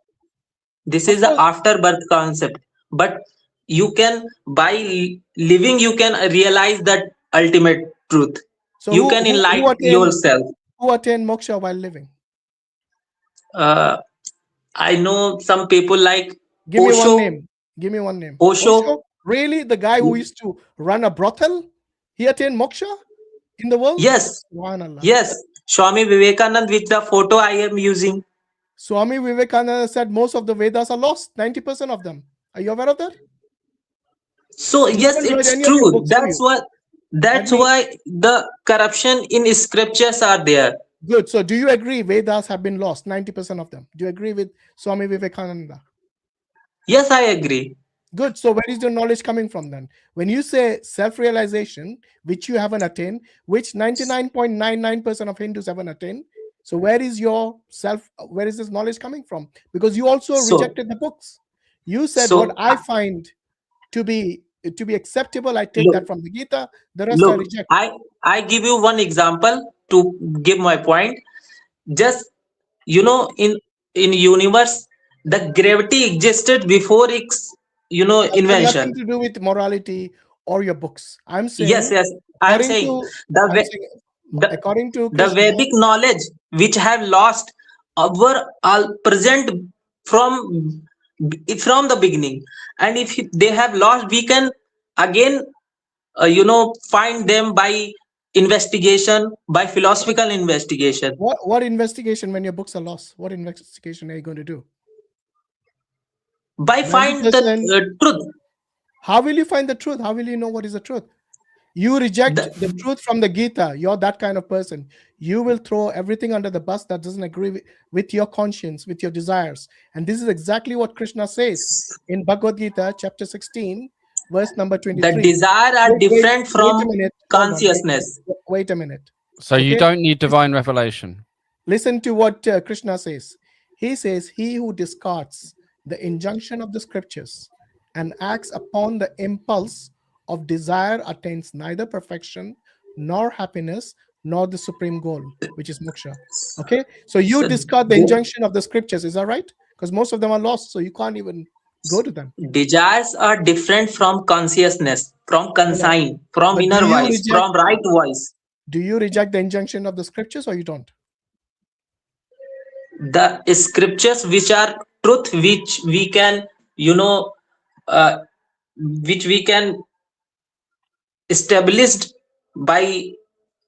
This Of is the course. afterbirth concept. But you can, by living, you can realize that ultimate truth. So You can enlighten yourself. who attain moksha while living? I know some people like Give me one Osho. name. Give me one name. Osho. Really? The guy who used to run a brothel? He attained moksha in the world? Yes. Subhanallah. Yes. Swami Vivekananda, with the photo I am using. Swami Vivekananda said most of the Vedas are lost, 90% of them. Are you aware of that? So You yes, haven't read it's any of your true. books, have That's you? what. That's why the corruption in scriptures are there. Good. So do you agree Vedas have been lost, 90% of them? Do you agree with Swami Vivekananda? Yes, I agree. Good. So where is your knowledge coming from then? When you say self-realization, which you haven't attained, which 99.99% of Hindus haven't attained, so where is your where is this knowledge coming from? Because you also rejected the books. You said what I find to be acceptable, I take that from the Gita, the rest I reject. I give you one example to give my point. Just in universe, the gravity existed before its Has got invention. nothing to do with morality or your books. I'm saying Yes, I'm saying according to the Krishna, Vedic knowledge which have lost were all present from the beginning, and if they have lost, we can again find them by investigation, by philosophical investigation. What investigation when your books are lost? What investigation are you going to do? By find the truth. How will you find the truth? How will you know what is the truth? You reject the truth from the Gita. You're that kind of person. You will throw everything under the bus that doesn't agree with your conscience, with your desires. And this is exactly what Krishna says in Bhagavad Gita, chapter 16, verse number 23. The desire are different from consciousness. Wait a minute. So you don't need divine revelation. Listen to what Krishna says. He says, he who discards the injunction of the scriptures and acts upon the impulse of desire attains neither perfection nor happiness nor the supreme goal, which is moksha. Okay, so you discard the injunction of the scriptures, is that right? Because most of them are lost, so you can't even go to them. Desires are different from consciousness, from consign, from inner voice, from right voice. Do you reject the injunction of the scriptures or you don't? The scriptures which are truth, which we can established by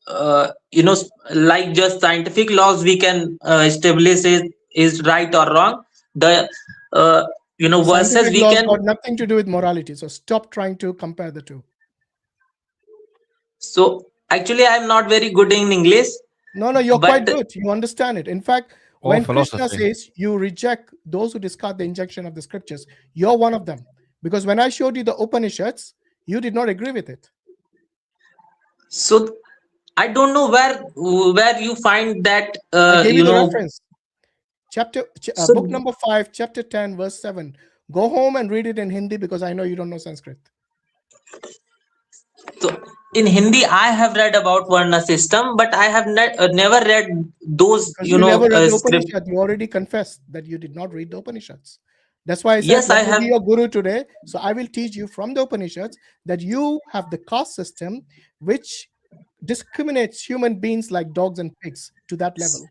like just scientific laws, we can establish it is right or wrong. The verses we can got nothing to do with morality, so stop trying to compare the two. So actually I'm not very good in English. No, you're quite good. You understand it. In fact, when Krishna says you reject those who discard the injunction of the scriptures, you're one of them. Because when I showed you the Upanishads, you did not agree with it. So I don't know where you find that. I gave you the reference. Book number 5, chapter 10, verse 7. Go home and read it in Hindi because I know you don't know Sanskrit. So in Hindi, I have read about Varna system, but I have never read those. You never read the Upanishad. You already confessed that you did not read the Upanishads. That's why I said, yes, I have. Be your guru today. So I will teach you from the Upanishads that you have the caste system which discriminates human beings like dogs and pigs to that level.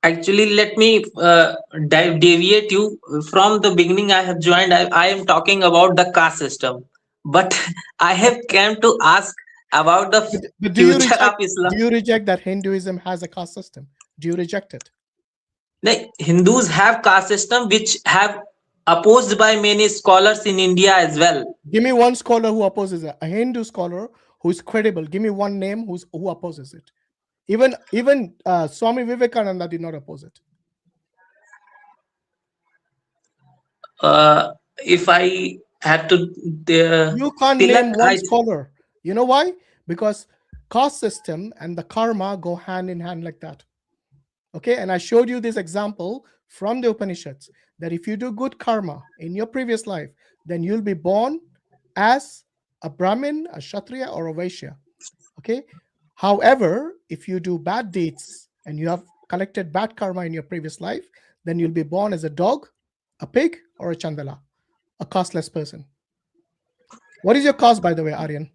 Actually, let me deviate you from the beginning. I have joined. I am talking about the caste system, but I have come to ask about the future of Islam. Do you reject that Hinduism has a caste system? Do you reject it? Like Hindus have caste system which have opposed by many scholars in India as well. Give me one scholar who opposes it. A Hindu scholar who is credible. Give me one name who opposes it. Even Swami Vivekananda did not oppose it. If I have to, You can't name one scholar. You know why? Because caste system and the karma go hand in hand like that. Okay, and I showed you this example from the Upanishads that if you do good karma in your previous life, then you'll be born as a Brahmin, a Kshatriya, or a Vaishya. Okay. However, if you do bad deeds and you have collected bad karma in your previous life, then you'll be born as a dog, a pig, or a Chandala, a casteless person. What is your caste, by the way, Aryan?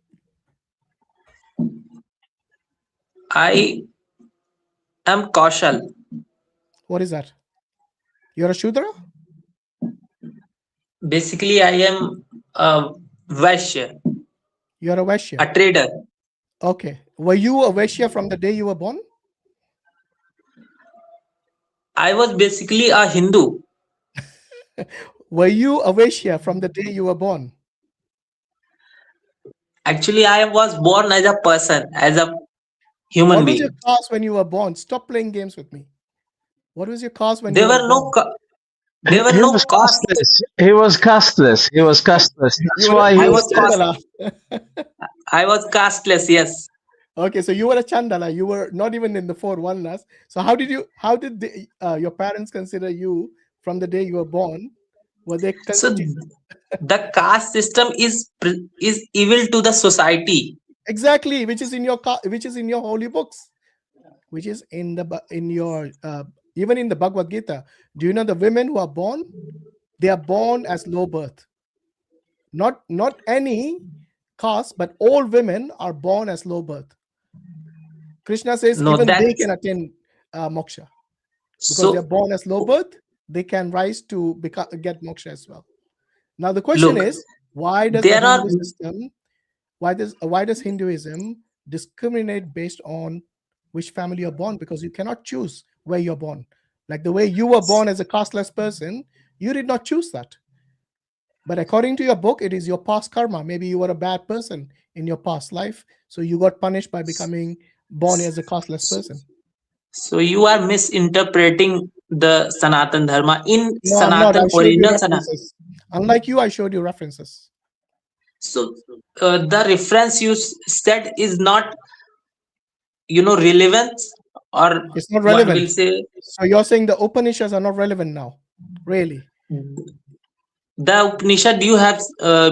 I am Kaushal. What is that? You're a Shudra? Basically, I am a Vaishya. You're a Vaishya. A trader. Okay. Were you a Vaishya from the day you were born? I was basically a Hindu. Were you a Vaishya from the day you were born? Actually, I was born as a person, as a human being. What was your caste when you were born? Stop playing games with me. What was your caste when there you were were no born? There were no castes. He was casteless. He was casteless. That's why I was I was casteless. Yes. Okay, so you were a Chandala. You were not even in the four Varnas. So how did your parents consider you from the day you were born? Were they So the caste system is evil to the society. Exactly, which is in your holy books, which is in your even in the Bhagavad Gita. Do you know the women who are born? They are born as low birth. Not any caste, but all women are born as low birth. Krishna says even they can attain moksha because they are born as low birth. They can rise to get moksha as well. Now the question is, why does why does Hinduism discriminate based on which family you're born? Because you cannot choose where you're born. Like the way you were born as a casteless person, you did not choose that. But according to your book, it is your past karma. Maybe you were a bad person in your past life, so you got punished by becoming born as a casteless person. So you are misinterpreting the Sanatan Dharma in Sanatan original Sanatan. Unlike you, I showed you references. So the reference you said is not, relevant, or it's not relevant. What we'll say. So you're saying the Upanishads are not relevant now, really? The Upanishad you have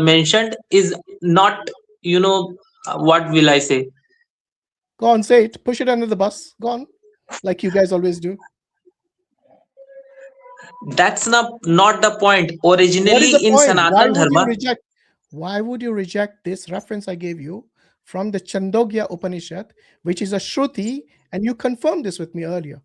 mentioned is not, what will I say? Go on, say it. Push it under the bus. Go on, like you guys always do. That's not the point. Originally in point? Sanatan Dharma. Why would you reject this reference I gave you from the Chandogya Upanishad, which is a Shruti, and you confirmed this with me earlier?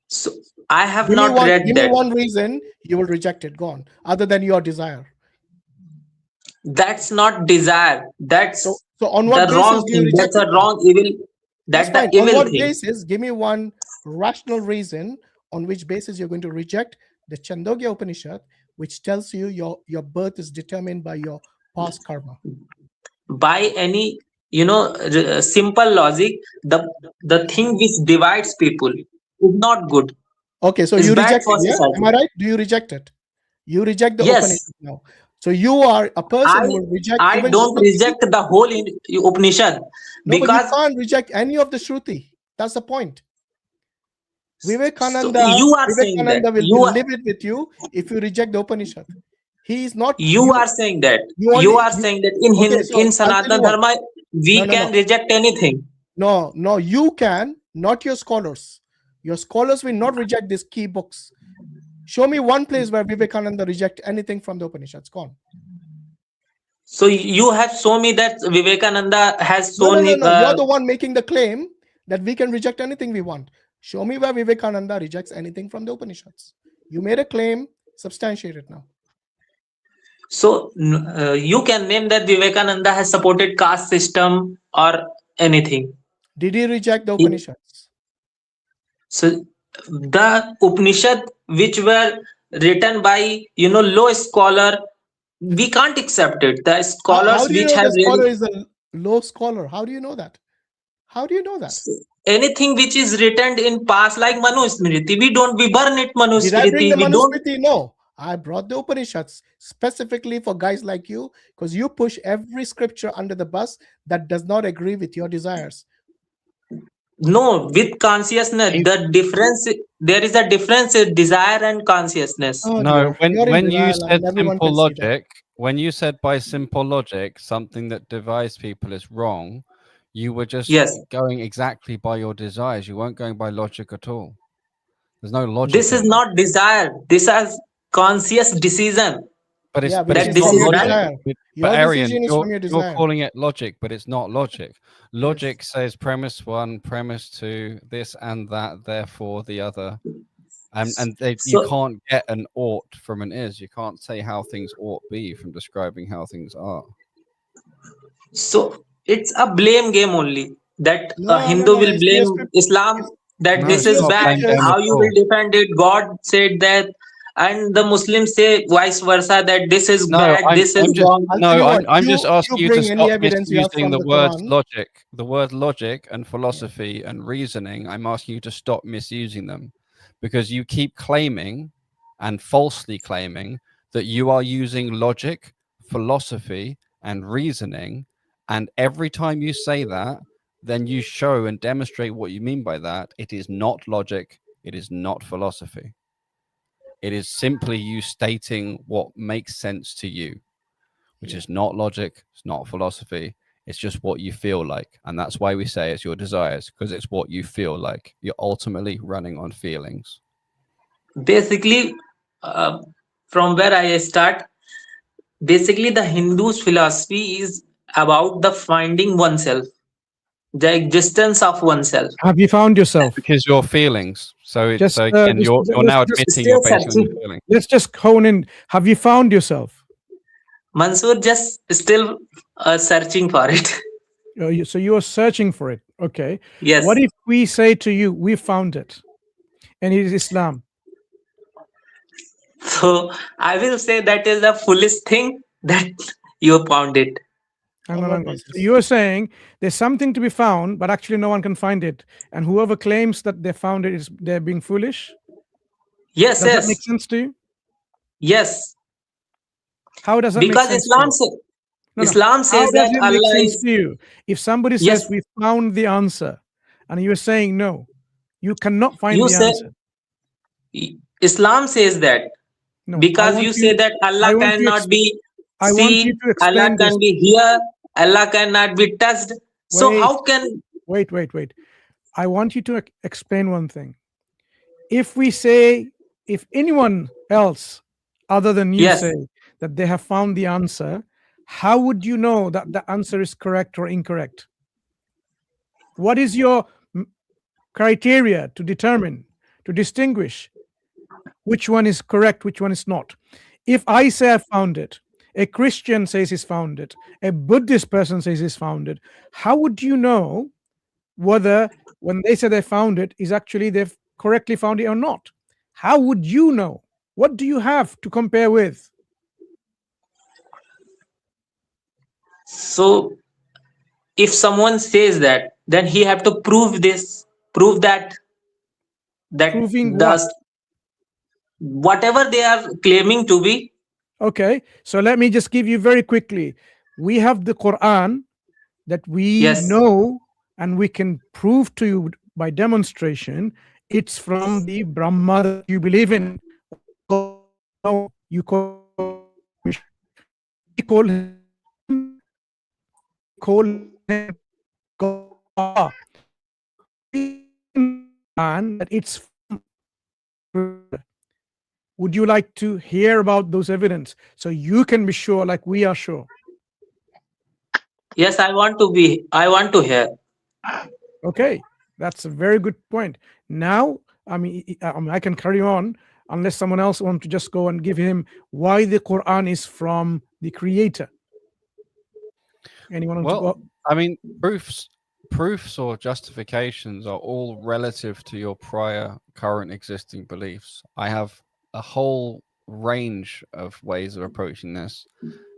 So I have not read that. Give me one reason you will reject it. Go on, other than your desire. That's not desire. That's so on what the basis wrong do you thing. reject That's a wrong evil. That's the evil thing. On what thing. basis? Give me one rational reason on which basis you're going to reject the Chandogya Upanishad, which tells you your birth is determined by your past karma. By any simple logic, the thing which divides people is not good. Okay, so you reject it, yeah? Am I right? Do you reject it? You reject the Upanishad now. So you are a person who will reject. I don't reject the whole Upanishad, no, because but you can't reject any of the Shruti. That's the point. Vivekananda, so you are saying that will be livid with you if you reject the Upanishad. He is not. You are saying that. You are saying that in Sanatana Dharma we can reject anything. No, you can, not your scholars. Your scholars will not reject these key books. Show me one place where Vivekananda reject anything from the Upanishads. Go on. So you have shown me that Vivekananda has shown me. No. You're the one making the claim that we can reject anything we want. Show me where Vivekananda rejects anything from the Upanishads. You made a claim, substantiate it now. So you can name that Vivekananda has supported caste system or anything. Did he reject the Upanishads? So the Upanishad which were written by low scholar, we can't accept it. The How scholars do you which know have the scholar really is a low scholar? How do you know that? How do you know that? anything which is written in past, like Manu Smriti, we burn it. Manu Did I bring Smriti, the we don't. Manusmriti? No. I brought the Upanishads specifically for guys like you, because you push every scripture under the bus that does not agree with your desires. No, with consciousness, the difference, there is a difference in desire and consciousness. Oh No, dear, you're in when you denial said and everyone simple can see that. logic, when you said by simple logic something that divides people is wrong, you were just Yes, going exactly by your desires. You weren't going by logic at all. There's no logic this is in that. not desire. This is conscious decision. But Yeah, but which That it's is this not from is your right. logic. desire. But Your Arian, decision is from your you're desire. calling it logic, but it's not logic. Yes. Logic says premise one, premise two, this and that, therefore the other. And you So, can't get an ought from an is. You can't say how things ought be from describing how things are. so it's a blame game only. That a No, Hindu will It's your blame script. Islam that No, this it's is not bad. blame game How at you all. will defend it? God said that, and the Muslims say vice versa, that this is No, bad, this is I'm just wrong. I'll tell you what. I'm just asking You you to bring any stop evidence you have misusing from the the words Quran. logic. The word logic and philosophy and reasoning, I'm asking you to stop misusing them, because you keep claiming and falsely claiming that you are using logic, philosophy, and reasoning, and every time you say that, then you show and demonstrate what you mean by that. It is not logic, it is not philosophy. It is simply you stating what makes sense to you, which is not logic, it's not philosophy, it's just what you feel like. And that's why we say it's your desires, because it's what you feel like. You're ultimately running on feelings. Basically, from where I start, basically the Hindu's philosophy is about the finding oneself, the existence of oneself. Have you found yourself? Because your feelings. So it's Just, again, you're now admitting you're based on your feelings. Let's just hone in. Have you found yourself? Mansur just still searching for it. So you're searching for it. Okay. Yes. What if we say to you, we found it, and it is Islam? So I will say that is the foolish thing that you found it. Hang on. So you're saying there's something to be found, but actually no one can find it, and whoever claims that they found it is they're being foolish? Yes, Does yes. that make sense to you? Yes. How does that because make sense Islam to you? Islam says How that does it make Allah sense is. to you? If somebody Yes. says we found the answer, and you're saying no, you cannot find You the say answer. Islam says that No, I because want you say that I Allah want you cannot be I want you seen, to Allah explain this. can be here, Allah cannot be touched. So Wait. how can Wait. I want you to explain one thing. If we say, if anyone else other than you Yes. say that they have found the answer, how would you know that the answer is correct or incorrect? What is your criteria to determine, to distinguish which one is correct, which one is not? If I say I found it, a Christian says he's found it, a Buddhist person says he's found it, how would you know whether when they say they found it is actually they've correctly found it or not? How would you know? What do you have to compare with? So if someone says that, then he have to prove that Proving does what? whatever they are claiming to be. Okay, so let me just give you very quickly. We have the Quran that we Yes. know, and we can prove to you by demonstration it's from the Brahma that you believe in. You call him God. And it's would you like to hear about those evidence so you can be sure like we are sure? Yes, I want to hear. Okay, that's a very good point. Now, I mean, I can carry on unless someone else wants to just go and give him why the Quran is from the Creator. Anyone want to go? Well, I mean, proofs proofs or justifications are all relative to your prior current existing beliefs. I have a whole range of ways of approaching this.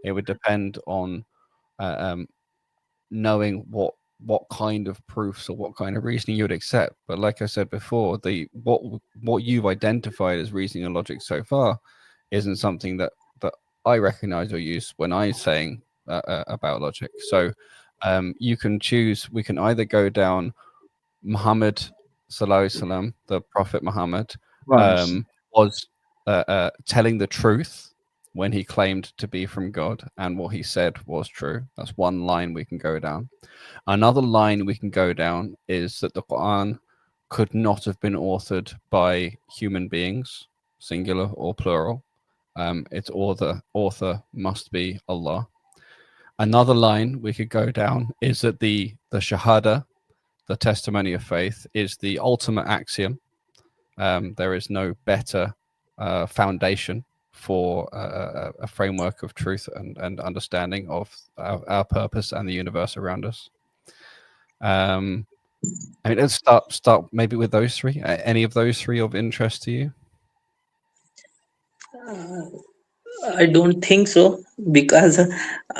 It would depend on knowing what kind of proofs or what kind of reasoning you would accept. But like I said before, what you've identified as reasoning and logic so far isn't something that I recognize or use when I'm saying about logic. So you can choose. We can either go down Muhammad Sallallahu Alaihi Wasallam, the Prophet Muhammad, was telling the truth when he claimed to be from God, and what he said was true. That's one line we can go down. Another line we can go down is that the Quran could not have been authored by human beings, singular or plural. Its author must be Allah. Another line we could go down is that the Shahada, the testimony of faith, is the ultimate axiom. There is no better foundation for a framework of truth and understanding of our purpose and the universe around us. I mean, let's start maybe with those three. Any of those three of interest to you? I don't think so, because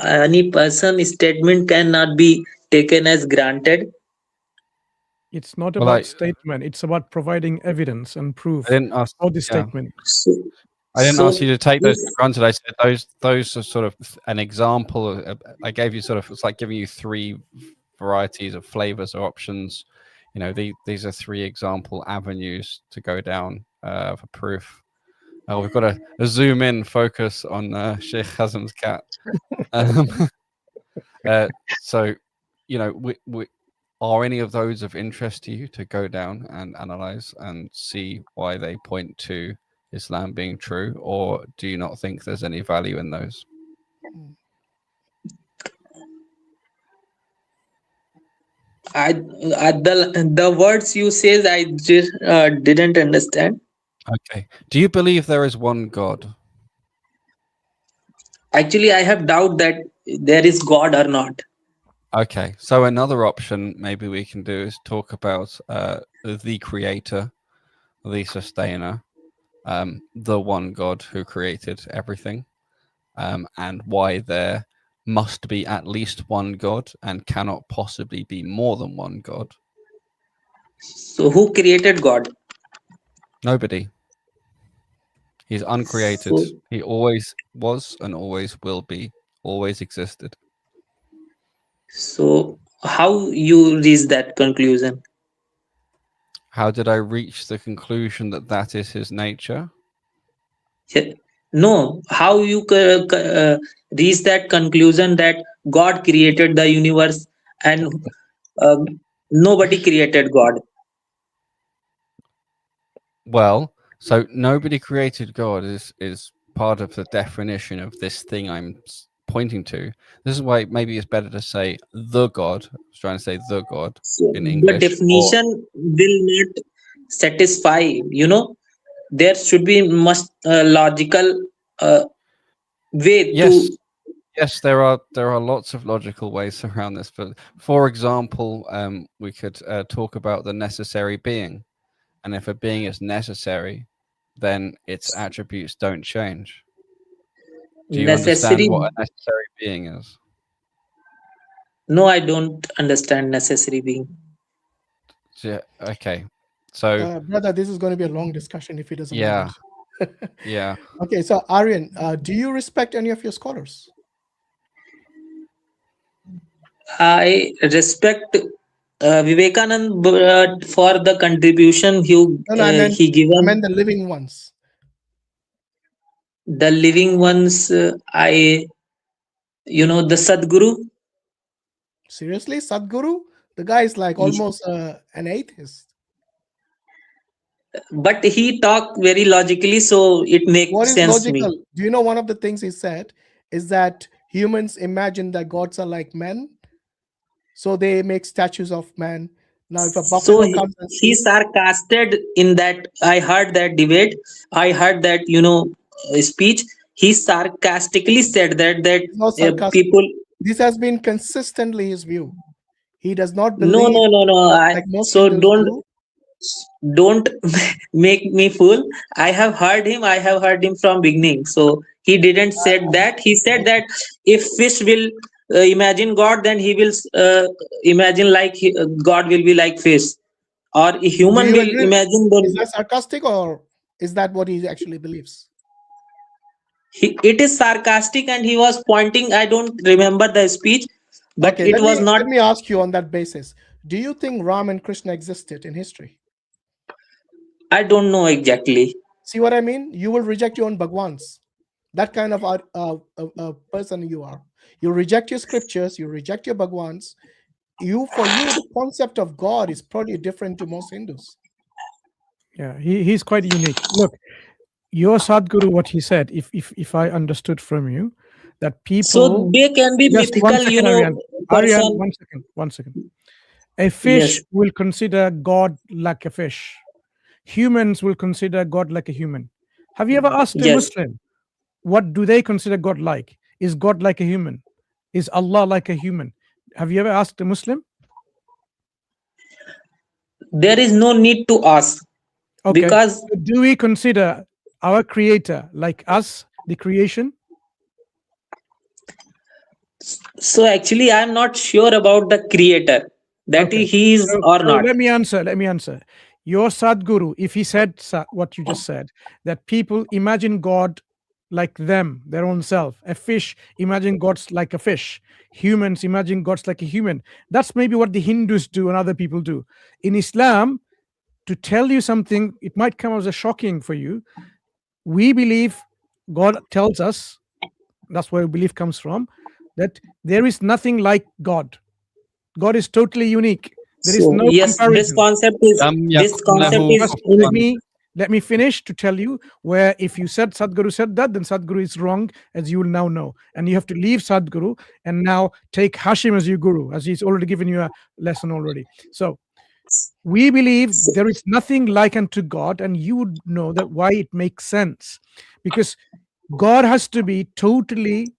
any person's statement cannot be taken as granted. It's not Well, about statement. It's about providing evidence and proof I didn't ask. for the Yeah. statement. I didn't ask you to take those if- for granted. I said those are sort of an example. I gave you sort of, it's like giving you three varieties of flavors or options. You know, these are three example avenues to go down for proof. We've got a zoom in focus on Sheikh Hazm's cat. So, you know, we are any of those of interest to you to go down and analyze and see why they point to Islam being true, or do you not think there's any value in those? The words you said, I just didn't understand. Okay. Do you believe there is one God? Actually, I have doubt that there is God or not. Okay. So another option maybe we can do is talk about the creator, the sustainer, the one God who created everything, and why there must be at least one God and cannot possibly be more than one God. So who created God? Nobody. He's uncreated. So, He always was and always will be, always existed. so how you reach that conclusion? How did I reach the conclusion that that is his nature? No, how you reach that conclusion that God created the universe and nobody created God? Well, so nobody created God is part of the definition of this thing I'm pointing to. This is why maybe it's better to say the God. I was trying to say the God So in the English. definition will not satisfy, you know. There should be much logical way Yes, to. yes, there are lots of logical ways around this. But for example, we could talk about the necessary being, and if a being is necessary, then its attributes don't change. Do you Necessary. understand what a necessary being is? No, I don't understand necessary being. Yeah, okay. So brother, this is going to be a long discussion if he doesn't yeah, mind. yeah. Okay, so Aryan, do you respect any of your scholars? I respect Vivekanand for the contribution he given. I meant the living ones. The living ones, the Sadguru. Seriously, Sadguru? The guy is like almost an atheist. But he talked very logically, so it makes What is sense to logical? me. Do you know one of the things he said is that humans imagine that gods are like men, so they make statues of men. Now, if a buffalo comes and He sees, sarcasted in that. I heard that debate. I heard that speech. He sarcastically said that no sarcasm. people. This has been consistently his view. He does not No, believe no. like most So Hindus do. don't make me fool. I have heard him from beginning. So he didn't said that. He said that if fish will imagine God, then he will imagine like God will be like fish, or a Do human you will agree? imagine. Is Then that sarcastic or is that what he actually believes? it is sarcastic, and he was pointing. I don't remember the speech, but Okay, it was not. let me ask you on that basis. Do you think Ram and Krishna existed in history? I don't know exactly. See what I mean? You will reject your own Bhagwans. That kind of person you are. You reject your scriptures, you reject your Bhagwans. For you, the concept of God is probably different to most Hindus. Yeah, he's quite unique. Look, your Sadhguru, what he said, if I understood from you, that people. So they can be Just one mythical, second, Aryan, person. one second. A fish Yes. will consider God like a fish. Humans will consider God like a human. Have you ever asked a Yes. Muslim, what do they consider God like? Is God like a human? Is Allah like a human? Have you ever asked a Muslim? There is no need to ask. Okay. Because So do we consider our creator like us, the creation? so actually I'm not sure about the creator, that Okay. he is or So not. let me answer. Your Sadhguru, if he said what you just said, that people imagine God like them, their own self. A fish imagine God's like a fish. Humans imagine God's like a human. That's maybe what the Hindus do and other people do. In Islam, to tell you something, it might come as a shocking for you. We believe God tells us, that's where belief comes from, that there is nothing like God. God is totally unique. There is So, no yes, comparison. this concept is Just let me finish to tell you where if you said Sadhguru said that, then Sadhguru is wrong, as you will now know. And you have to leave Sadhguru and now take Hashim as your guru, as he's already given you a lesson already. So we believe there is nothing like unto God, and you would know that why it makes sense. Because God has to be totally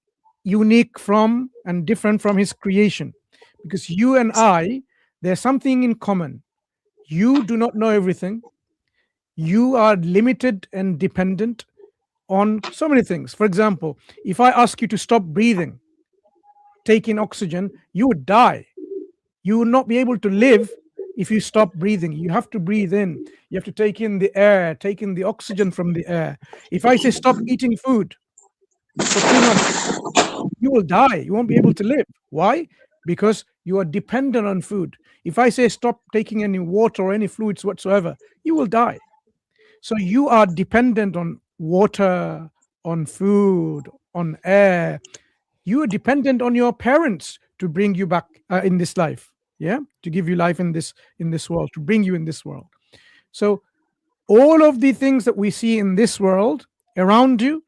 unique from and different from his creation. Because you and I, there's something in common. You do not know everything. You are limited and dependent on so many things. For example, if I ask you to stop breathing, take in oxygen, you would die. You would not be able to live if you stop breathing. You have to breathe in. You have to take in the air, take in the oxygen from the air. If I say stop eating food for 2 months, you will die. You won't be able to live. Why? Because you are dependent on food. If I say stop taking any water or any fluids whatsoever, you will die. So you are dependent on water, on food, on air. You are dependent on your parents to bring you back in this life, yeah, to give you life in this world, to bring you in this world. So all of the things that we see in this world around you,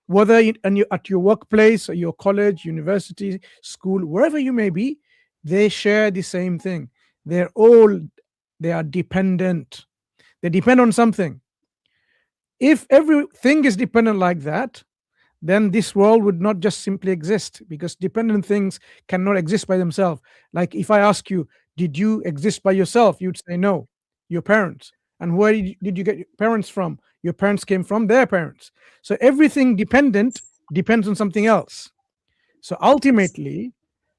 whether at your workplace or your college, university, school, wherever you may be, they share the same thing. They are dependent. They depend on something. If everything is dependent like that, then this world would not just simply exist, because dependent things cannot exist by themselves. Like if I ask you, did you exist by yourself? You'd say no, your parents. And where did you get your parents from? Your parents came from their parents. So everything dependent depends on something else. So ultimately,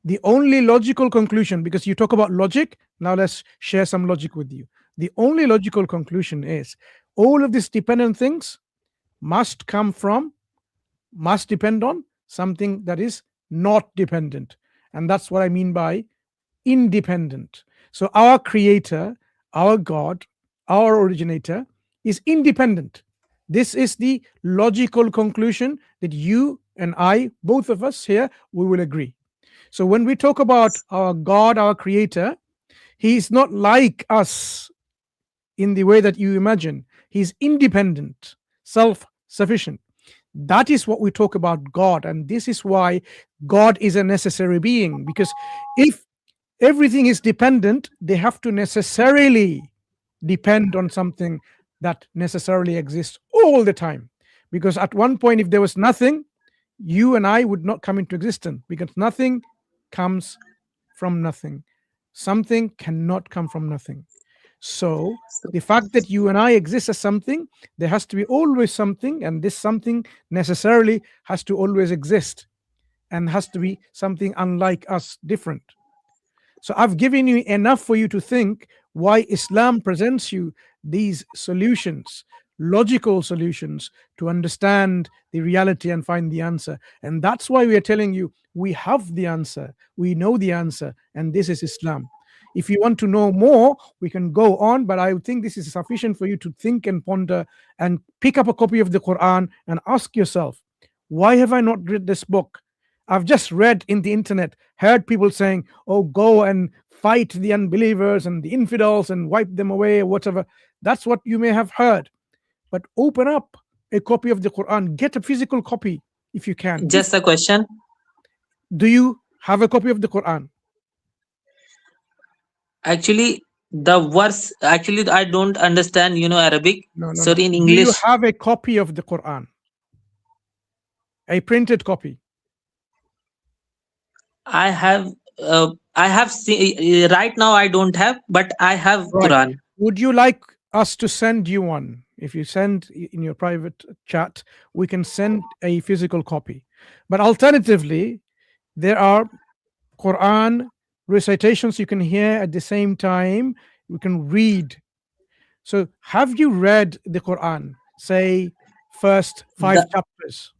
the only logical conclusion, because you talk about logic, now let's share some logic with you. The only logical conclusion is all of these dependent things must depend on something that is not dependent. And that's what I mean by independent. So our creator, our God, our originator is independent. This is the logical conclusion that you and I, both of us here, we will agree. So when we talk about our God, our creator, he is not like us in the way that you imagine. He's independent, self-sufficient. That is what we talk about God, and this is why God is a necessary being, because if everything is dependent, they have to necessarily depend on something that necessarily exists all the time. Because at one point, if there was nothing, you and I would not come into existence, because nothing comes from nothing. Something cannot come from nothing. So the fact that you and I exist as something, there has to be always something, and this something necessarily has to always exist and has to be something unlike us, different. So I've given you enough for you to think why Islam presents you these solutions, logical solutions to understand the reality and find the answer. And that's why we are telling you we have the answer, we know the answer, and this is Islam. If you want to know more, we can go on, but I think this is sufficient for you to think and ponder and pick up a copy of the Quran and ask yourself, why have I not read this book? I've just read in the internet, heard people saying, oh, go and fight the unbelievers and the infidels and wipe them away or whatever. That's what you may have heard. But open up a copy of the Quran, get a physical copy if you can. Just a question. Do you have a copy of the Quran? Actually, the verse, actually, I don't understand, Arabic. No. Sorry, in Do English. you have a copy of the Quran? A printed copy? I have seen, right now I don't have, but I have Right. Quran. Would you like us to send you one? If you send in your private chat, we can send a physical copy. But alternatively, there are Quran recitations you can hear at the same time. You can read. So have you read the Quran, say first 5 chapters?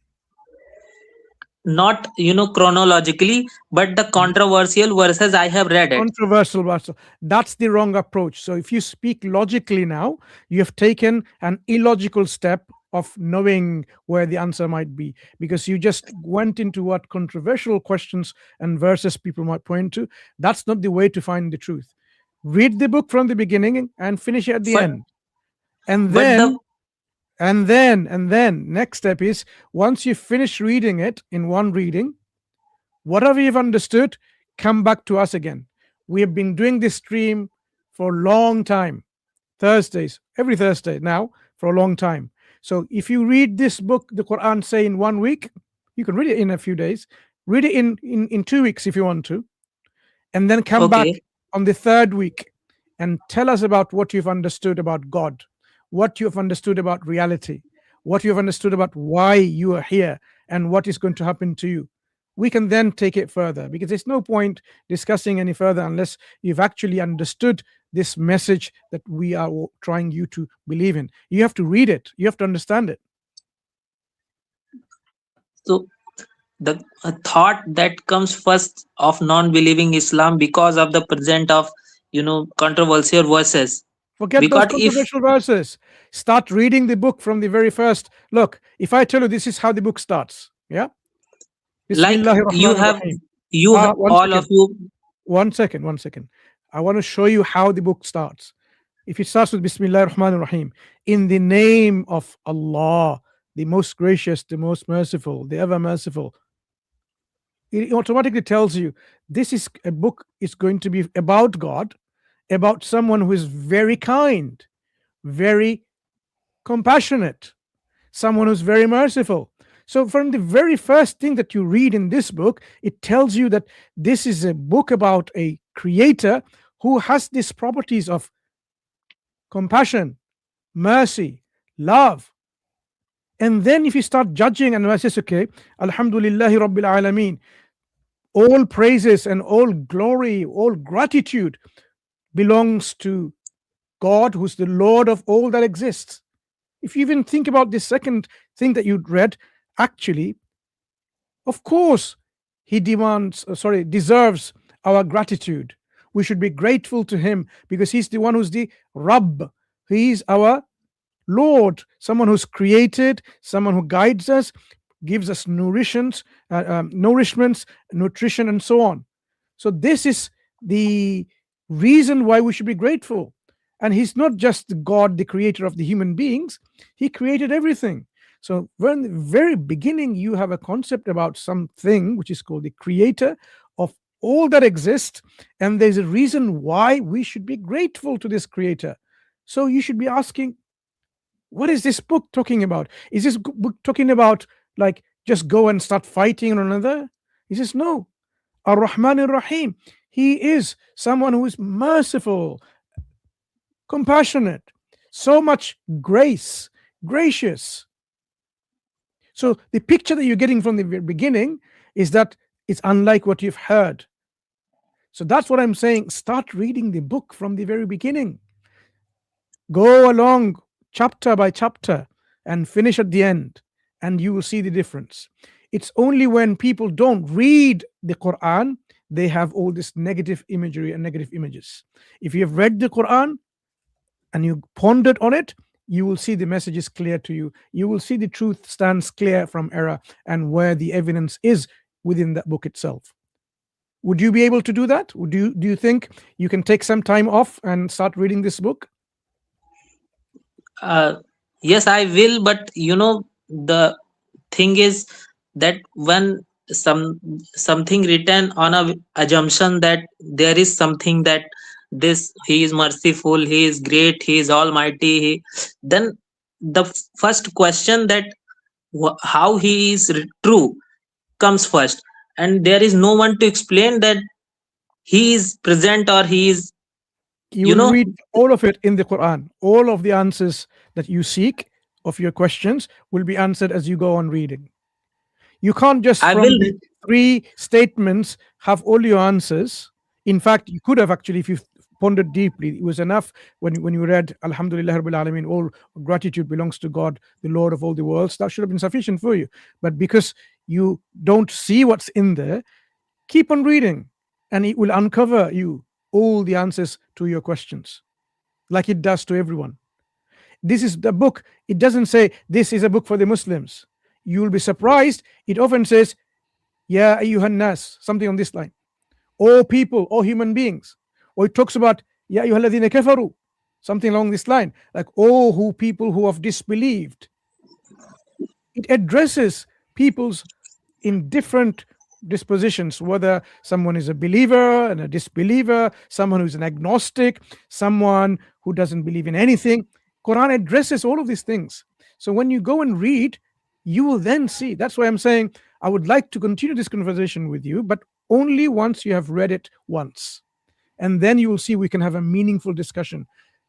Not, chronologically, but the controversial verses I have read it. Controversial verse. That's the wrong approach. So if you speak logically now, you have taken an illogical step of knowing where the answer might be, because you just went into what controversial questions and verses people might point to. That's not the way to find the truth. Read the book from the beginning and finish it at the end. And then next step is, once you finish reading it in one reading, whatever you've understood, come back to us again. We have been doing this stream for a long time, Thursdays, every Thursday now for a long time. So if you read this book, the Quran, say in 1 week, you can read it in a few days, read it in 2 weeks if you want to, and then come back on the 3rd week and tell us about what you've understood about God, what you've understood about reality, what you've understood about why you are here and what is going to happen to you. We can then take it further, because there's no point discussing any further unless you've actually understood this message that we are trying you to believe in. You have to read it. You have to understand it. So the thought that comes first of non-believing Islam because of the present of, controversial verses. Forget because those controversial verses. Start reading the book from the very first. Look, if I tell you this is how the book starts, yeah? Like you have all of you. One second. I want to show you how the book starts. If it starts with Bismillah ar-Rahman ar-Rahim, in the name of Allah, the most gracious, the most merciful, the ever merciful, it automatically tells you this is a book is going to be about God, about someone who is very kind, very compassionate, someone who's very merciful. So from the very first thing that you read in this book, it tells you that this is a book about a creator who has these properties of compassion, mercy, love. And then if you start judging and says, okay, Alhamdulillahi Rabbil Alameen, all praises and all glory, all gratitude belongs to God, who's the Lord of all that exists. If you even think about this second thing that you read, actually, of course, he deserves our gratitude. We should be grateful to him because he's the one who's the Rabb. He's our Lord, someone who's created, someone who guides us, gives us nourishments, nutrition, and so on. So this is the reason why we should be grateful. And he's not just the God, the creator of the human beings. He created everything. So from the very beginning, you have a concept about something which is called the creator of all that exists. And there's a reason why we should be grateful to this creator. So you should be asking, what is this book talking about? Is this book talking about like just go and start fighting one another? He says, no. Ar-Rahman ar-Rahim. He is someone who is merciful, compassionate, so much grace, gracious. So the picture that you're getting from the beginning is that it's unlike what you've heard. So that's what I'm saying. Start reading the book from the very beginning. Go along chapter by chapter and finish at the end, and you will see the difference. It's only when people don't read the Quran, they have all this negative imagery and negative images. If you have read the Quran and you pondered on it, you will see the message is clear to you. You will see the truth stands clear from error and where the evidence is within that book itself. Would you be able to do that? Do you think you can take some time off and start reading this book? Yes, I will, but the thing is that when something written on a assumption that there is something that this he is merciful, he is great, he is almighty, then the first question that how he is true comes first, and there is no one to explain that he is present or he is you will read all of it in the Quran. All of the answers that you seek of your questions will be answered as you go on reading. You can't just from the 3 statements have all your answers. In fact, you could have actually, if you pondered deeply, it was enough when you read Alhamdulillah Rabbil Alameen, all gratitude belongs to God, the Lord of all the worlds. That should have been sufficient for you. But because you don't see what's in there, keep on reading, and it will uncover you all the answers to your questions, like it does to everyone. This is the book. It doesn't say this is a book for the Muslims. You'll be surprised. It often says, Ya ayyuhan nas, something on this line. All people, all human beings. Or it talks about Ya ayyuhalladhina kafaru, something along this line, like all who people who have disbelieved. It addresses people's in different dispositions, whether someone is a believer and a disbeliever, someone who's an agnostic, someone who doesn't believe in anything. Quran addresses all of these things. So when you go and read, you will then see. That's why I'm saying I would like to continue this conversation with you, but only once you have read it once. And then you will see we can have a meaningful discussion.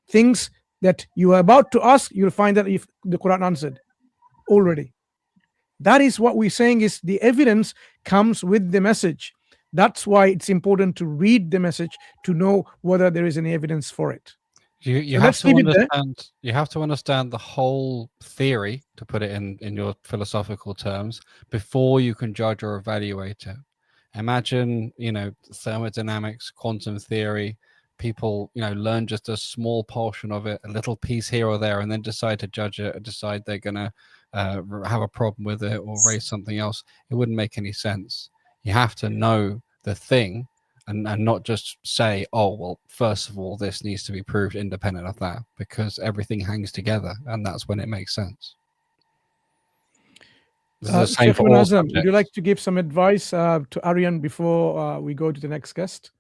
Things that you are about to ask, you'll find that if the Quran answered already. That is what we're saying is the evidence comes with the message. That's why it's important to read the message to know whether there is any evidence for it. You have to understand. You have to understand the whole theory, to put it in your philosophical terms, before you can judge or evaluate it. Imagine, thermodynamics, quantum theory. People, learn just a small portion of it, a little piece here or there, and then decide to judge it, or decide they're gonna have a problem with it or raise something else. It wouldn't make any sense. You have to know the thing and not just say, oh, well, first of all, this needs to be proved independent of that, because everything hangs together, and that's when it makes sense. This is the same for all subjects. Would you like to give some advice to Aryan before we go to the next guest?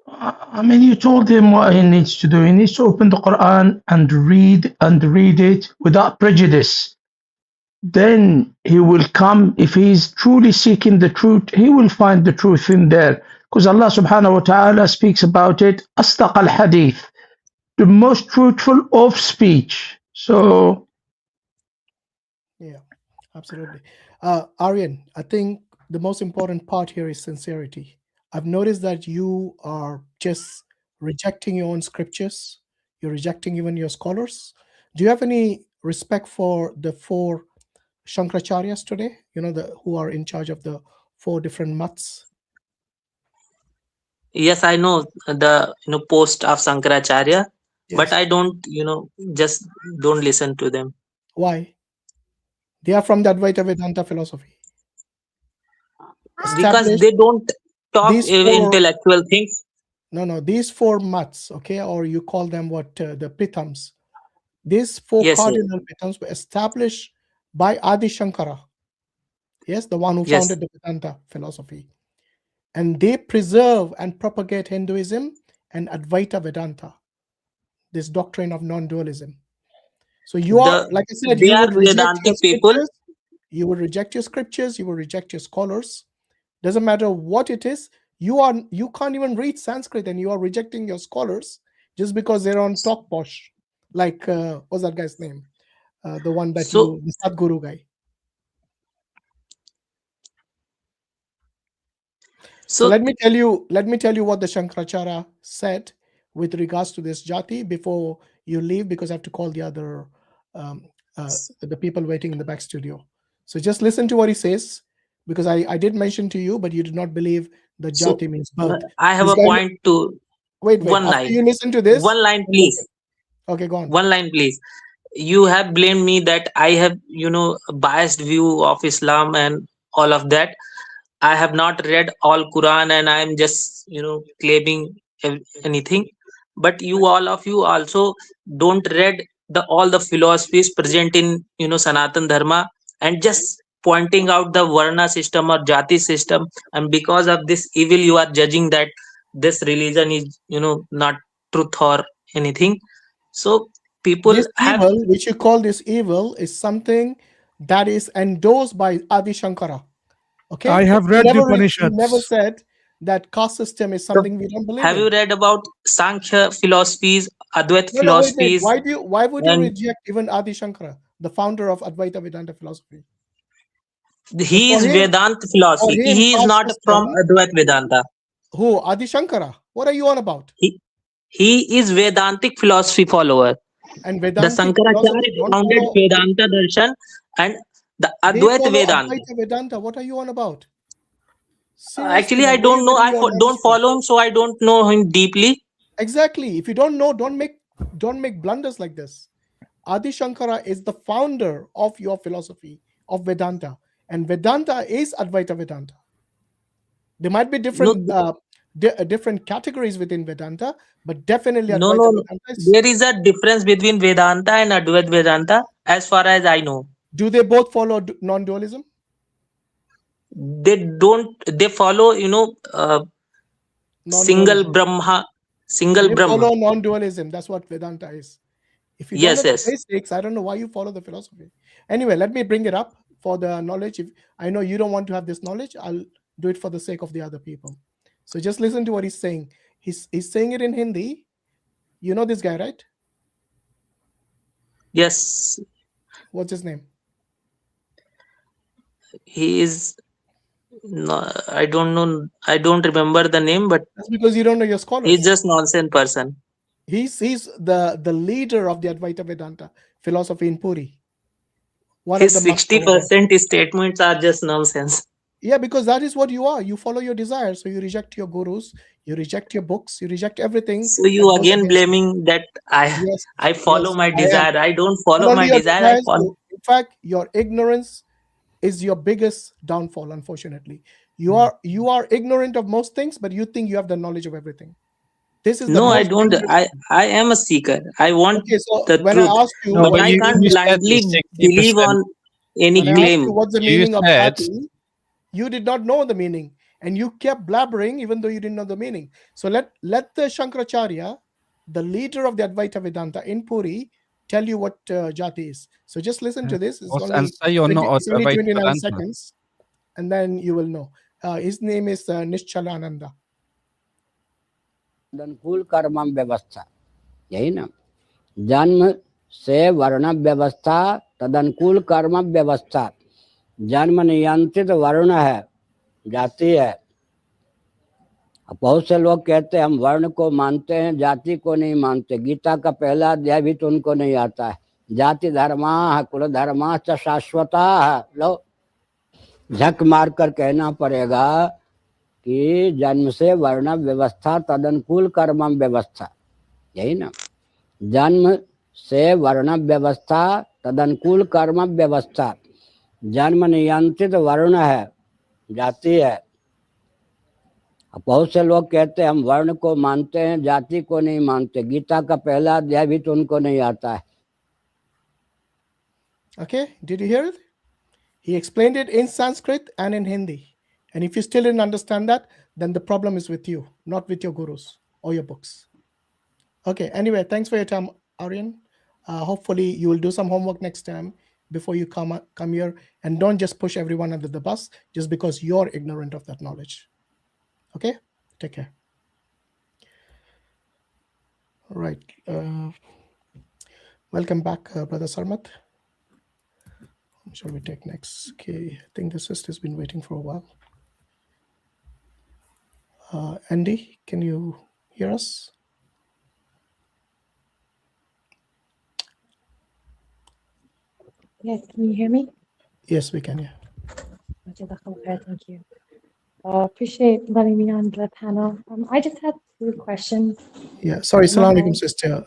I mean, you told him what he needs to do. He needs to open the Quran and read it without prejudice. Then he will come, if he is truly seeking the truth, he will find the truth in there. Because Allah subhanahu wa ta'ala speaks about it, Astaq al-Hadith, the most truthful of speech. So, yeah, absolutely. Aryan, I think the most important part here is sincerity. I've noticed that you are just rejecting your own scriptures. You're rejecting even your scholars. Do you have any respect for the 4 Shankaracharyas today? Who are in charge of the 4 different mats? Yes, I know the post of Shankaracharya, but I don't just don't listen to them. Why? They are from the Advaita Vedanta philosophy. Because they don't talk intellectual things. No, these 4 mats, okay, or you call them what, the Pritams. These 4 cardinal Pritams were established by Adi Shankara. Yes, the one who founded the Vedanta philosophy. And they preserve and propagate Hinduism and Advaita Vedanta, this doctrine of non-dualism. So you are, like I said, you would reject your scriptures, you will reject your scholars. Doesn't matter what it is, You can't even read Sanskrit, and you are rejecting your scholars just because they're on talk posh. Like what's that guy's name? The one that So the Sadguru guy. So let me tell you what the Shankaracharya said with regards to this jati before you leave, because I have to call the other the people waiting in the back studio. So just listen to what he says, because I did mention to you, but you did not believe that So, jati means birth. I have This a guy- point to Wait. one After line. you listen to this, One line, please. Okay, go on. One line, please. You have blamed me that I have, a biased view of Islam and all of that. I have not read all Quran, and I am just, claiming anything. But all of you also don't read all the philosophies present in, Sanatan Dharma, and just pointing out the Varna system or Jati system, and because of this evil, you are judging that this religion is, not truth or anything. So people This have evil, which you call this evil, is something that is endorsed by Adi Shankara. Okay, I have read the Upanishads. He never said that caste system is something we don't believe have in. you read about Sankhya philosophies, Advait No, wait. philosophies? Why would you and reject even Adi Shankara, the founder of Advaita Vedanta philosophy? he is Vedanta philosophy. him, He is caste not from system- Advait Vedanta. Who? Adi Shankara? What are you on about? He is Vedantic philosophy follower. And The Vedantic Shankaracharya philosophy don't founded follow- Vedanta darshan, and the They Advait follow Vedanta. Advaita Vedanta. What are you on about? Actually, I man, don't know. where I you are don't knowledge from? follow him, so I don't know him deeply. Exactly. If you don't know, don't make blunders like this. Adi Shankara is the founder of your philosophy of Vedanta, and Vedanta is Advaita Vedanta. There might be different different categories within Vedanta, but definitely No, Advaita no. Vedanta is. There is a difference between Vedanta and Advait Vedanta, as far as I know. Do they both follow non-dualism? They don't. They follow, single Brahma, single They Brahma. follow non-dualism. That's what Vedanta is. If you don't know the basics, I don't know why you follow the philosophy. Anyway, let me bring it up for the knowledge. If I know you don't want to have this knowledge, I'll do it for the sake of the other people. So just listen to what he's saying. He's saying it in Hindi. You know this guy, right? Yes. What's his name? He is. No, I don't know. I don't remember the name, but that's because you don't know your scholars. He's just nonsense person. He's the leader of the Advaita Vedanta philosophy in Puri. His 60% statements are just nonsense. Yeah, because that is what you are. You follow your desires, so you reject your gurus, you reject your books, you reject everything. So you again blaming that I follow my desire. I don't follow my desire. In fact, your ignorance is your biggest downfall. Unfortunately, you are ignorant of most things, but you think you have the knowledge of everything. This is no, I don't. I am a seeker. I want the when truth, I asked you, but I can't blindly believe on any when I claim. asked you what's the meaning of jati, you did not know the meaning, and you kept blabbering even though you didn't know the meaning. So let the Shankaracharya, the leader of the Advaita Vedanta in Puri, tell you what jati is. So just listen to this. It's only 29 seconds, and then you will know. His name is Nishchalananda. अनुकूल कर्म व्यवस्था, यही ना, जन्म से वर्ण व्यवस्था तदनुकूल कर्म व्यवस्था। जन्म नियंत्रित वर्ण है, जाति है। बहुत से लोग कहते हैं हम वर्ण को मानते हैं, जाति को नहीं मानते। गीता का पहला अध्याय भी तो उनको नहीं आता है। जाति धर्मा कुल धर्मा च शाश्वता। लो झक मार कर कहना पड़ेगा कि जन्म से वर्ण व्यवस्था तदनुकूल कर्म व्यवस्था, यही ना, जन्म से वर्ण व्यवस्था तदनुकूल कर्म व्यवस्था। जन्म नियंत्रित वर्ण है, जाति है। बहुत से लोग कहते हैं हम वर्ण को मानते हैं, जाति को नहीं मानते। गीता का पहला अध्याय भी तो उनको नहीं आता है। Okay, did you hear it? He explained it in Sanskrit and in Hindi. And if you still didn't understand that, then the problem is with you, not with your gurus or your books. Okay, anyway, thanks for your time, Aryan. Hopefully you will do some homework next time before you come here, and don't just push everyone under the bus just because you're ignorant of that knowledge. Okay? Take care. All right. Welcome back, Brother Sarmat. Shall we take next? Okay, I think the sister's been waiting for a while. Andy, can you hear us? Yes, can you hear me? Yes, we can, yeah. Thank you. Appreciate letting me on the panel. I just had 2 questions. Yeah, sorry, Not Salaam alaikum, mine. sister.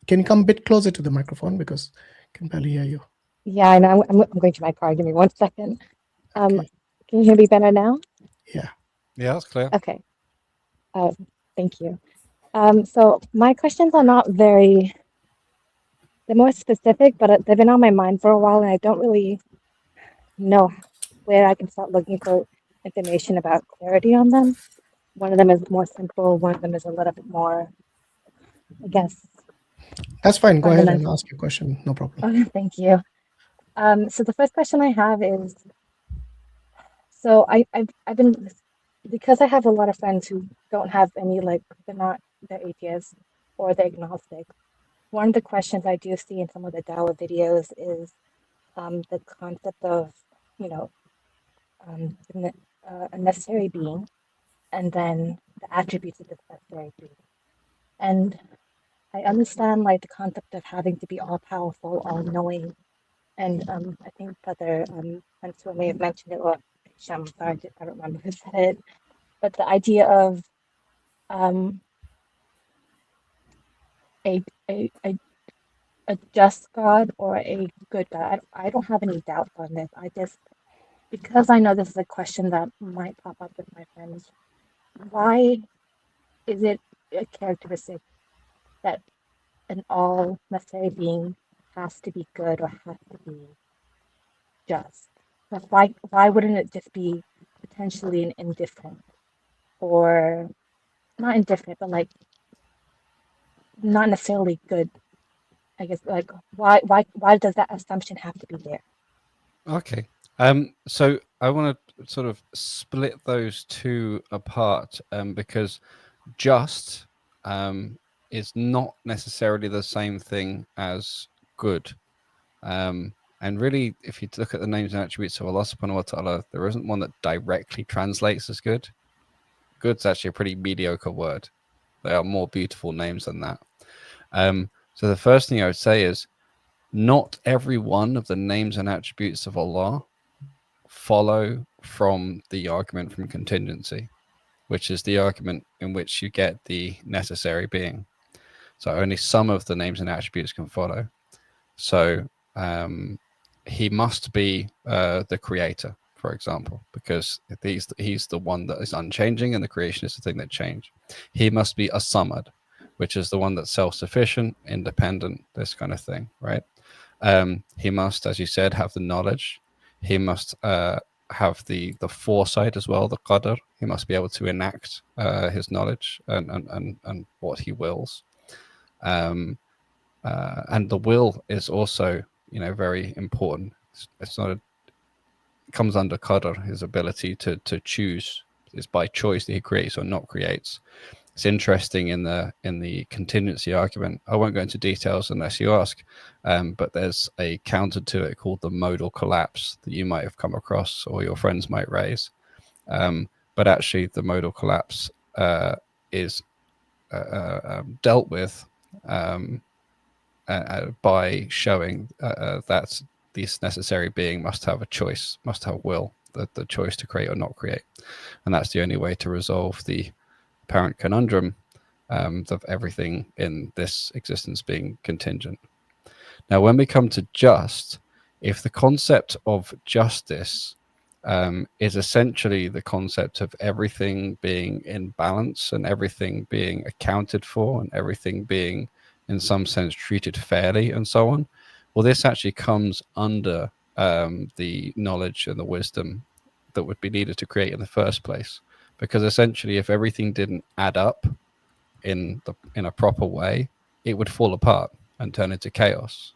Can you come a bit closer to the microphone because I can barely hear you. Yeah, I know. I'm going to my car. Give me 1 second. Can you hear me better now? Yeah. Yeah, that's clear. Okay. Thank you. So my questions are not very, they're more specific, but they've been on my mind for a while, and I don't really know where I can start looking for information about clarity on them. One of them is more simple. One of them is a little bit more, I guess. That's fine. Go ahead and fundamental. ask your question. No problem. Okay, thank you. So the first question I have is, so I've been, because I have a lot of friends who don't have any, like, they're atheists or they're agnostic. One of the questions I do see in some of the Dawa videos is the concept of, you know, a necessary being, and then the attributes of this necessary being. And I understand, like, the concept of having to be all powerful, all knowing, and I think Brother Mansur may have mentioned it, or Hashim, sorry, I don't remember who said it, but the idea of a just God or a good God. I don't have any doubts on this. I just, because I know this is a question that might pop up with my friends, why is it a characteristic that an all necessary being has to be good or has to be just? Like, why wouldn't it just be potentially an indifferent, or not indifferent, but like not necessarily good? I guess, like, why does that assumption have to be there? Okay. So I want to sort of split those two apart, because just is not necessarily the same thing as good. And really, if you look at the names and attributes of Allah subhanahu wa ta'ala, there isn't one that directly translates as good. Good's actually a pretty mediocre word. They are more beautiful names than that. So the first thing I would say is, not every one of the names and attributes of Allah follow from the argument from contingency, which is the argument in which you get the necessary being. So only some of the names and attributes can follow. So he must be the creator, for example, because he's the one that is unchanging, and the creation is the thing that changed. He must be a samad, which is the one that's self-sufficient, independent, this kind of thing, right? He must, as you said, have the knowledge. He must have the foresight as well, the qadr. He must be able to enact his knowledge and what he wills. And the will is also, very important. It's not it comes under qadr, his ability to choose. It's by choice that he creates or not creates. It's interesting in the contingency argument. I won't go into details unless you ask, but there's a counter to it called the modal collapse that you might have come across or your friends might raise. But actually, the modal collapse is dealt with by showing that this necessary being must have a choice, must have will, the choice to create or not create. And that's the only way to resolve the apparent conundrum of everything in this existence being contingent. Now, when we come to just, if the concept of justice is essentially the concept of everything being in balance and everything being accounted for and everything being in some sense treated fairly and so on, well, this actually comes under the knowledge and the wisdom that would be needed to create in the first place. Because essentially, if everything didn't add up in a proper way, it would fall apart and turn into chaos.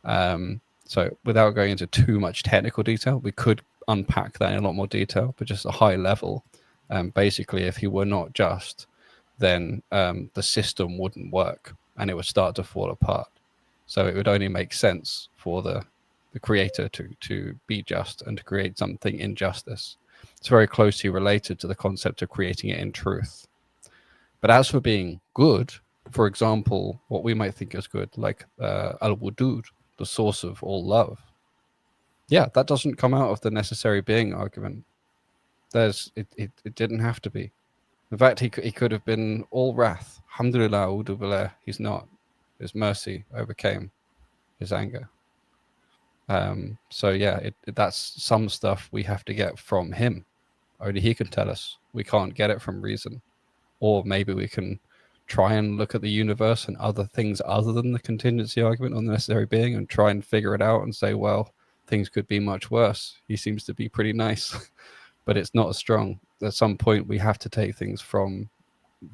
So without going into too much technical detail, we could unpack that in a lot more detail, but just a high level, Basically, if he were not just, then the system wouldn't work and it would start to fall apart. So it would only make sense for the creator to be just and to create something in justice. It's very closely related to the concept of creating it in truth. But as for being good, for example, what we might think is good, like al-wudud, the source of all love, yeah, that doesn't come out of the necessary being argument. It didn't have to be. In fact, he could have been all wrath. Alhamdulillah, a'udhu billah, he's not. His mercy overcame his anger. So yeah, that's some stuff we have to get from him. Only he can tell us. We can't get it from reason. Or maybe we can try and look at the universe and other things other than the contingency argument on the necessary being and try and figure it out and say, well, things could be much worse. He seems to be pretty nice, but it's not as strong. At some point, we have to take things from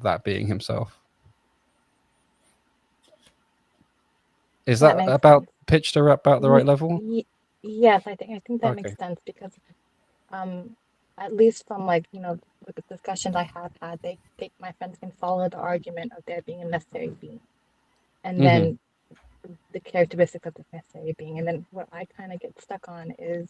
that being himself. Is that about pitched about the right level? Yes, I think that Okay. makes sense because at least from like, you know, the discussions I have had, my friends can follow the argument of there being a necessary being. And then the characteristics of this necessary being. And then what I kind of get stuck on is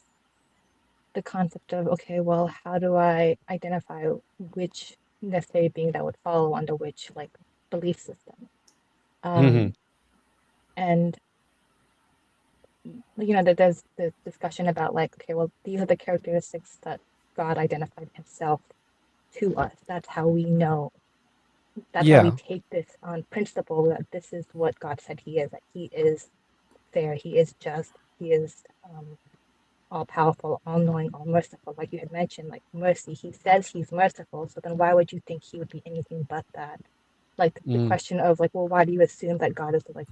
the concept of, okay, well, how do I identify which necessary being that would follow under which like belief system? And you know, that there's the discussion about like, okay, well, these are the characteristics that God identified himself to us. That's how we know. That's how we take this on principle that this is what God said he is, that he is fair, he is just, he is all powerful, all knowing, all merciful. Like you had mentioned, like mercy, he says he's merciful, so then why would you think he would be anything but that? Like the question of like, well, why do you assume that God is like,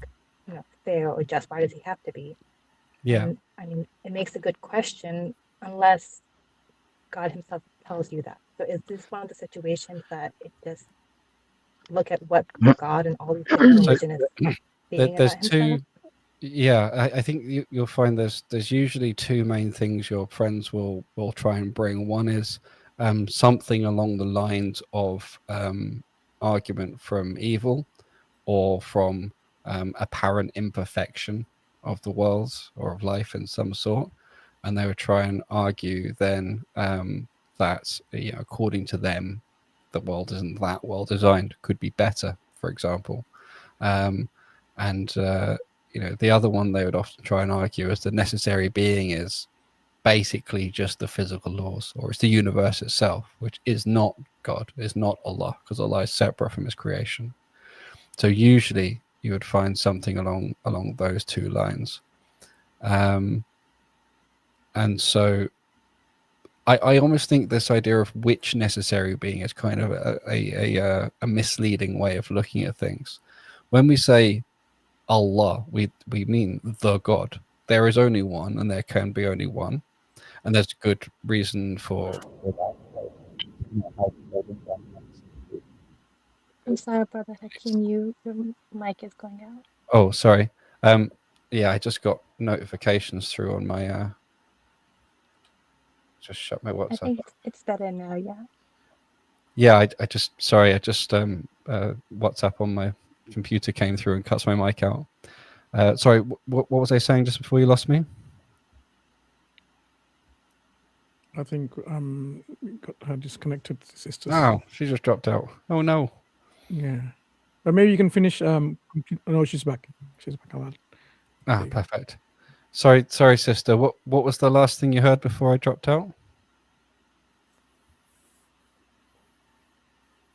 you know, fair or just? Why does he have to be? Yeah. And I mean, it makes a good question unless God himself tells you that. So is this one of the situations that it just look at what God and all these different religions is saying There's about himself? I think you'll find there's usually two main things your friends will try and bring. One is something along the lines of argument from evil or from apparent imperfection of the world or of life in some sort, and they would try and argue then that, you know, according to them, the world isn't that well designed, could be better, for example. And you know, the other one they would often try and argue is the necessary being is basically just the physical laws, or it's the universe itself, which is not God, is not Allah, because Allah is separate from his creation. So usually you would find something along those two lines. And so I almost think this idea of which necessary being is kind of a misleading way of looking at things. When we say Allah, we mean the God. There is only one, and there can be only one, and there's good reason for that. I'm sorry, Brother Hakim, your mic is going out. Oh, sorry. Yeah, I just got notifications through on my just shut my WhatsApp. I think it's better now, yeah. Yeah, I just WhatsApp on my computer came through and cuts my mic out. Sorry, what was I saying just before you lost me? I think we got her disconnected, sisters. Oh, she just dropped out. Oh no. Yeah, but maybe you can finish. No, she's back. She's back. Perfect. Sorry, sister. What was the last thing you heard before I dropped out?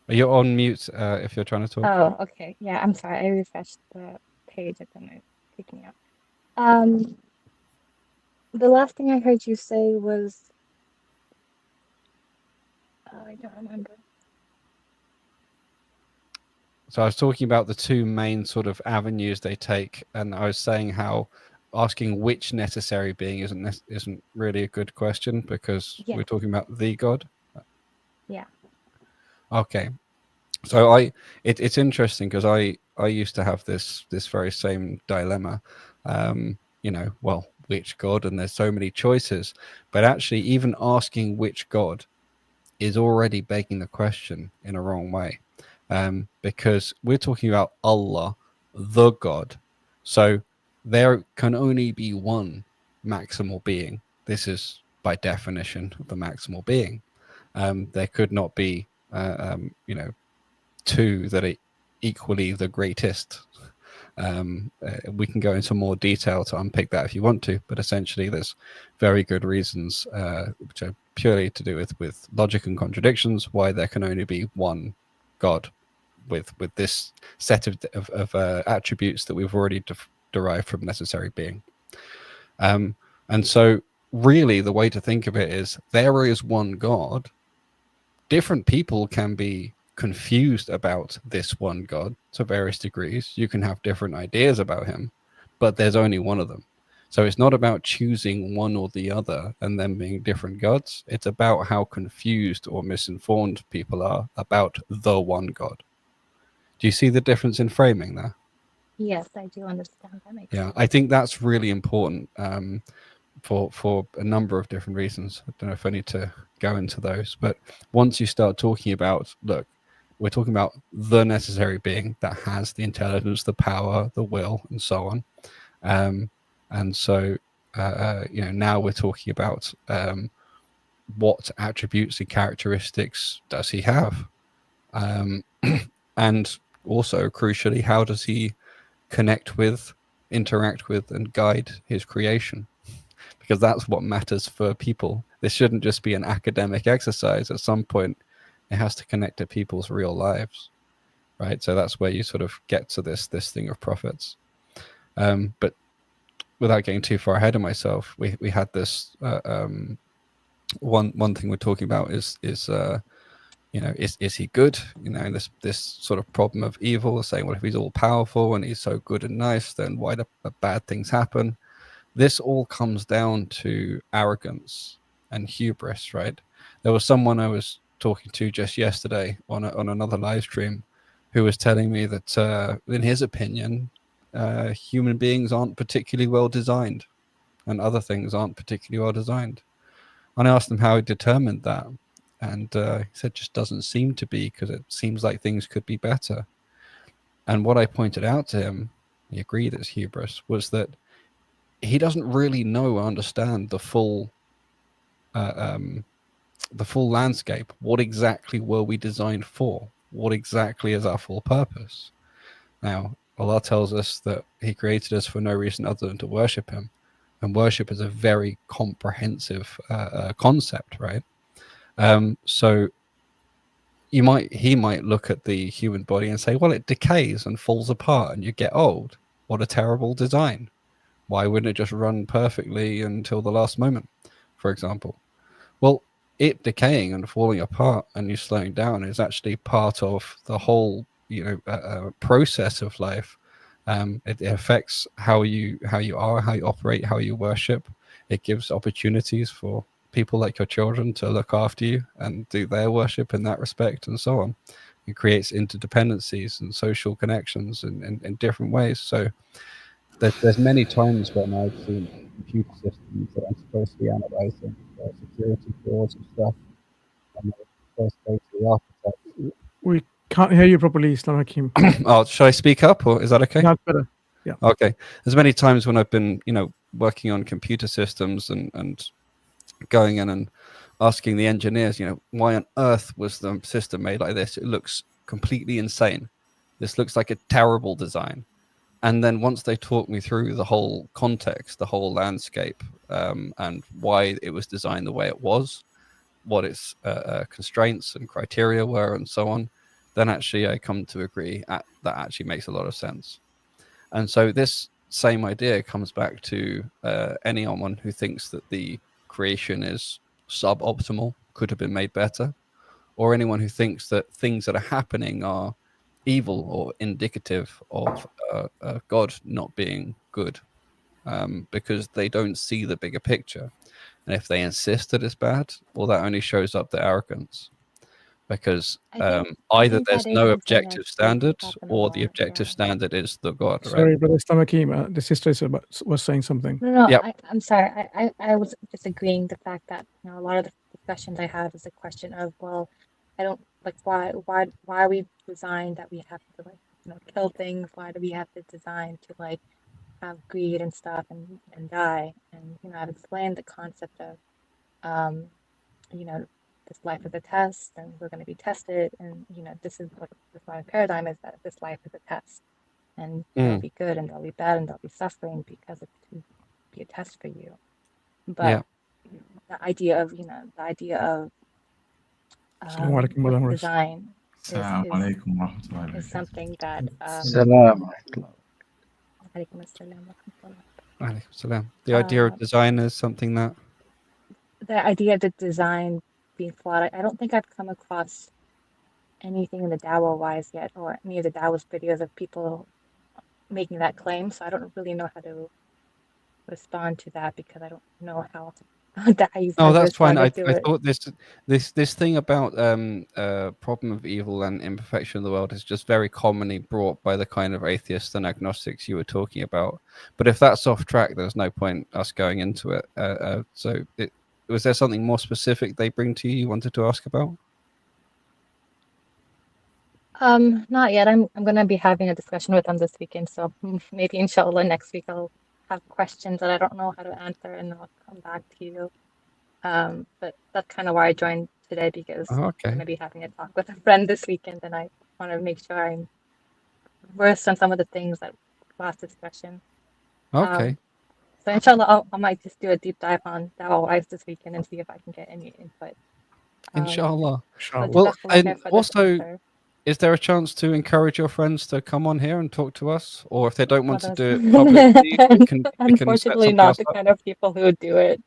You're on mute if you're trying to talk. Oh, okay. Yeah, I'm sorry. I refreshed the page and then it kicked me out. The last thing I heard you say was, I don't remember. So I was talking about the two main sort of avenues they take, and I was saying how asking which necessary being isn't really a good question because we're talking about the God. Yeah. Okay. So it's interesting because I used to have this very same dilemma. You know, well, which God? And there's so many choices, but actually even asking which God is already begging the question in a wrong way, because we're talking about Allah, the God. So there can only be one maximal being. This is by definition the maximal being. There could not be, two that are equally the greatest. We can go into more detail to unpick that if you want to, but essentially there's very good reasons, which are purely to do with logic and contradictions, why there can only be one God with this set of attributes that we've already derived from necessary being. And so really the way to think of it is there is one God. Different people can be confused about this one God to various degrees. You can have different ideas about him, but there's only one of them. So it's not about choosing one or the other and them being different gods. It's about how confused or misinformed people are about the one God. Do you see the difference in framing there? Yes, I do understand. That makes Yeah, sense. I think that's really important for a number of different reasons. I don't know if I need to go into those, but once you start talking about, look, we're talking about the necessary being that has the intelligence, the power, the will, and so on. And so, now we're talking about what attributes and characteristics does he have? And also, crucially, how does he connect with, interact with, and guide his creation? Because that's what matters for people. This shouldn't just be an academic exercise. At some point, it has to connect to people's real lives, right? So that's where you sort of get to this thing of prophets. But without getting too far ahead of myself, we had this one thing we're talking about is he good? This sort of problem of evil, saying, well, if he's all powerful and he's so good and nice, then why do bad things happen? This all comes down to arrogance and hubris, right? There was someone I was talking to just yesterday on another live stream who was telling me that in his opinion, human beings aren't particularly well designed and other things aren't particularly well designed. And I asked him how he determined that. And he said, just doesn't seem to be, because it seems like things could be better. And what I pointed out to him, he agreed it's hubris, was that he doesn't really know or understand the full landscape. What exactly were we designed for? What exactly is our full purpose? Now, Allah tells us that he created us for no reason other than to worship him. And worship is a very comprehensive concept, right? So he might look at the human body and say, well, it decays and falls apart and you get old. What a terrible design. Why wouldn't it just run perfectly until the last moment, for example? Well, it decaying and falling apart and you slowing down is actually part of the whole, process of life. It affects how you are, how you operate, how you worship. It gives opportunities for people like your children to look after you and do their worship in that respect, and so on. It creates interdependencies and social connections in different ways. So there's many times when I've seen computer systems that I'm supposed to be analyzing security flaws and stuff, and I first go to the architect. We can't hear you properly, I.Hakim. Oh, should I speak up, or is that okay? That's better. Yeah. Okay. There's many times when I've been, working on computer systems and going in and asking the engineers, why on earth was the system made like this? It looks completely insane. This looks like a terrible design. And then once they talk me through the whole context, the whole landscape, and why it was designed the way it was, what its constraints and criteria were, and so on, then actually I come to agree that actually makes a lot of sense. And so this same idea comes back to anyone who thinks that the creation is suboptimal, could have been made better, or anyone who thinks that things that are happening are evil or indicative of God not being good, because they don't see the bigger picture. And if they insist that it's bad, well, that only shows up the arrogance, because either there's no objective standard or the objective standard is the God. Sorry, right? Brother Hakim, the sister was saying something. No, Yep. I'm sorry. I was just agreeing the fact that a lot of the discussions I have is a question of, well, I don't like why are we designed that we have to kill things? Why do we have to design to have greed and stuff and die? And I've explained the concept of this life is a test and we're going to be tested, and this is what the Islamic paradigm is, that this life is a test, and there'll be good and there'll be bad and there'll be suffering because it's to be a test for you. But the idea of design is something that the idea of design is something that the idea of the design being flawed. I don't think I've come across anything in the Dawa wise yet, or any of the Dawa's videos of people making that claim. So I don't really know how to respond to that, because I don't know how No, that's fine. I thought this thing about problem of evil and imperfection of the world is just very commonly brought by the kind of atheists and agnostics you were talking about. But if that's off track, there's no point us going into it. Was there something more specific they bring to you wanted to ask about? Not yet. I'm gonna be having a discussion with them this weekend, so maybe inshallah next week I'll have questions that I don't know how to answer, and I'll come back to you. But that's kind of why I joined today, because I'm gonna be having a talk with a friend this weekend, and I want to make sure I'm versed on some of the things that last discussion. Okay. So inshallah, I might just do a deep dive on Dawa Wise this weekend and see if I can get any input. Inshallah. But Well, and for this also, answer. is there a chance to encourage your friends to come on here and talk to us? Or if they don't want to do Brothers. it publicly, we can set Unfortunately, something not else the up? kind of people who would do it.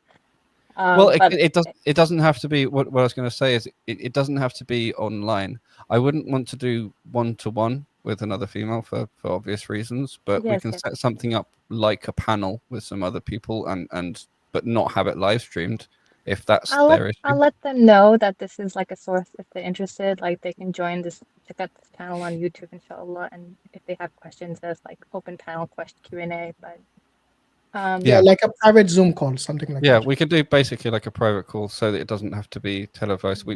Well, But it doesn't have to be. What I was going to say is it doesn't have to be online. I wouldn't want to do one-to-one with another female for obvious reasons, but we Yes, can yes. set something up like a panel with some other people and but not have it live streamed if that's their issue. I'll let them know that this is like a source if they're interested. Like they can join this, check out this channel on YouTube, inshallah. And if they have questions, there's like open panel question Q&A. But yeah, like a private Zoom call, something like that. Yeah, we could do basically like a private call so that it doesn't have to be televised.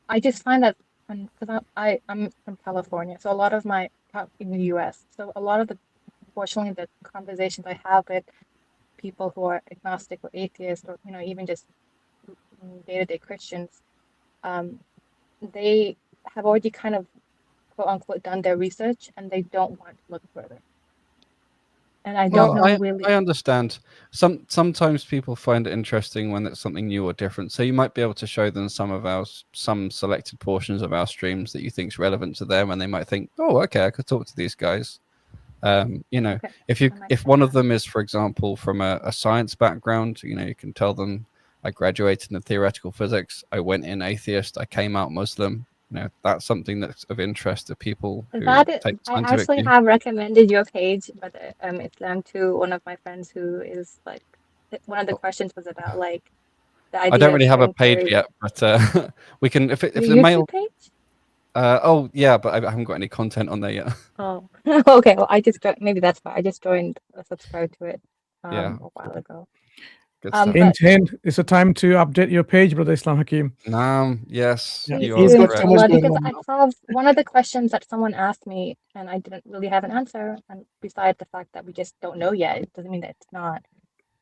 I just find that because I'm from California, so a lot of my in the U.S. So a lot of unfortunately the conversations I have with people who are agnostic or atheist, or even just day-to-day Christians, they have already kind of quote unquote done their research and they don't want to look further. And I don't know really. I understand. Sometimes people find it interesting when it's something new or different. So you might be able to show them some selected portions of our streams that you think is relevant to them, and they might think, "Oh, okay, I could talk to these guys." If one of them is, for example, from a science background, you can tell them, "I graduated in theoretical physics. I went in atheist. I came out Muslim." That's something that's of interest to people who take I scientific actually view. have recommended your page, but Islam to one of my friends who is like, one of the questions was about like the idea. I don't really have a of page theory. yet, but we can if Your the YouTube mail. page? Oh yeah, but I haven't got any content on there yet. Oh, okay. Well, I just maybe that's why I just joined, subscribed to it Yeah. a while ago. Good stuff. Hint, it's a time to update your page, brother Islam Hakim. Yes, Please you do, are correct. inshallah, because I saw one of the questions that someone asked me and I didn't really have an answer. And besides the fact that we just don't know yet, it doesn't mean that it's not.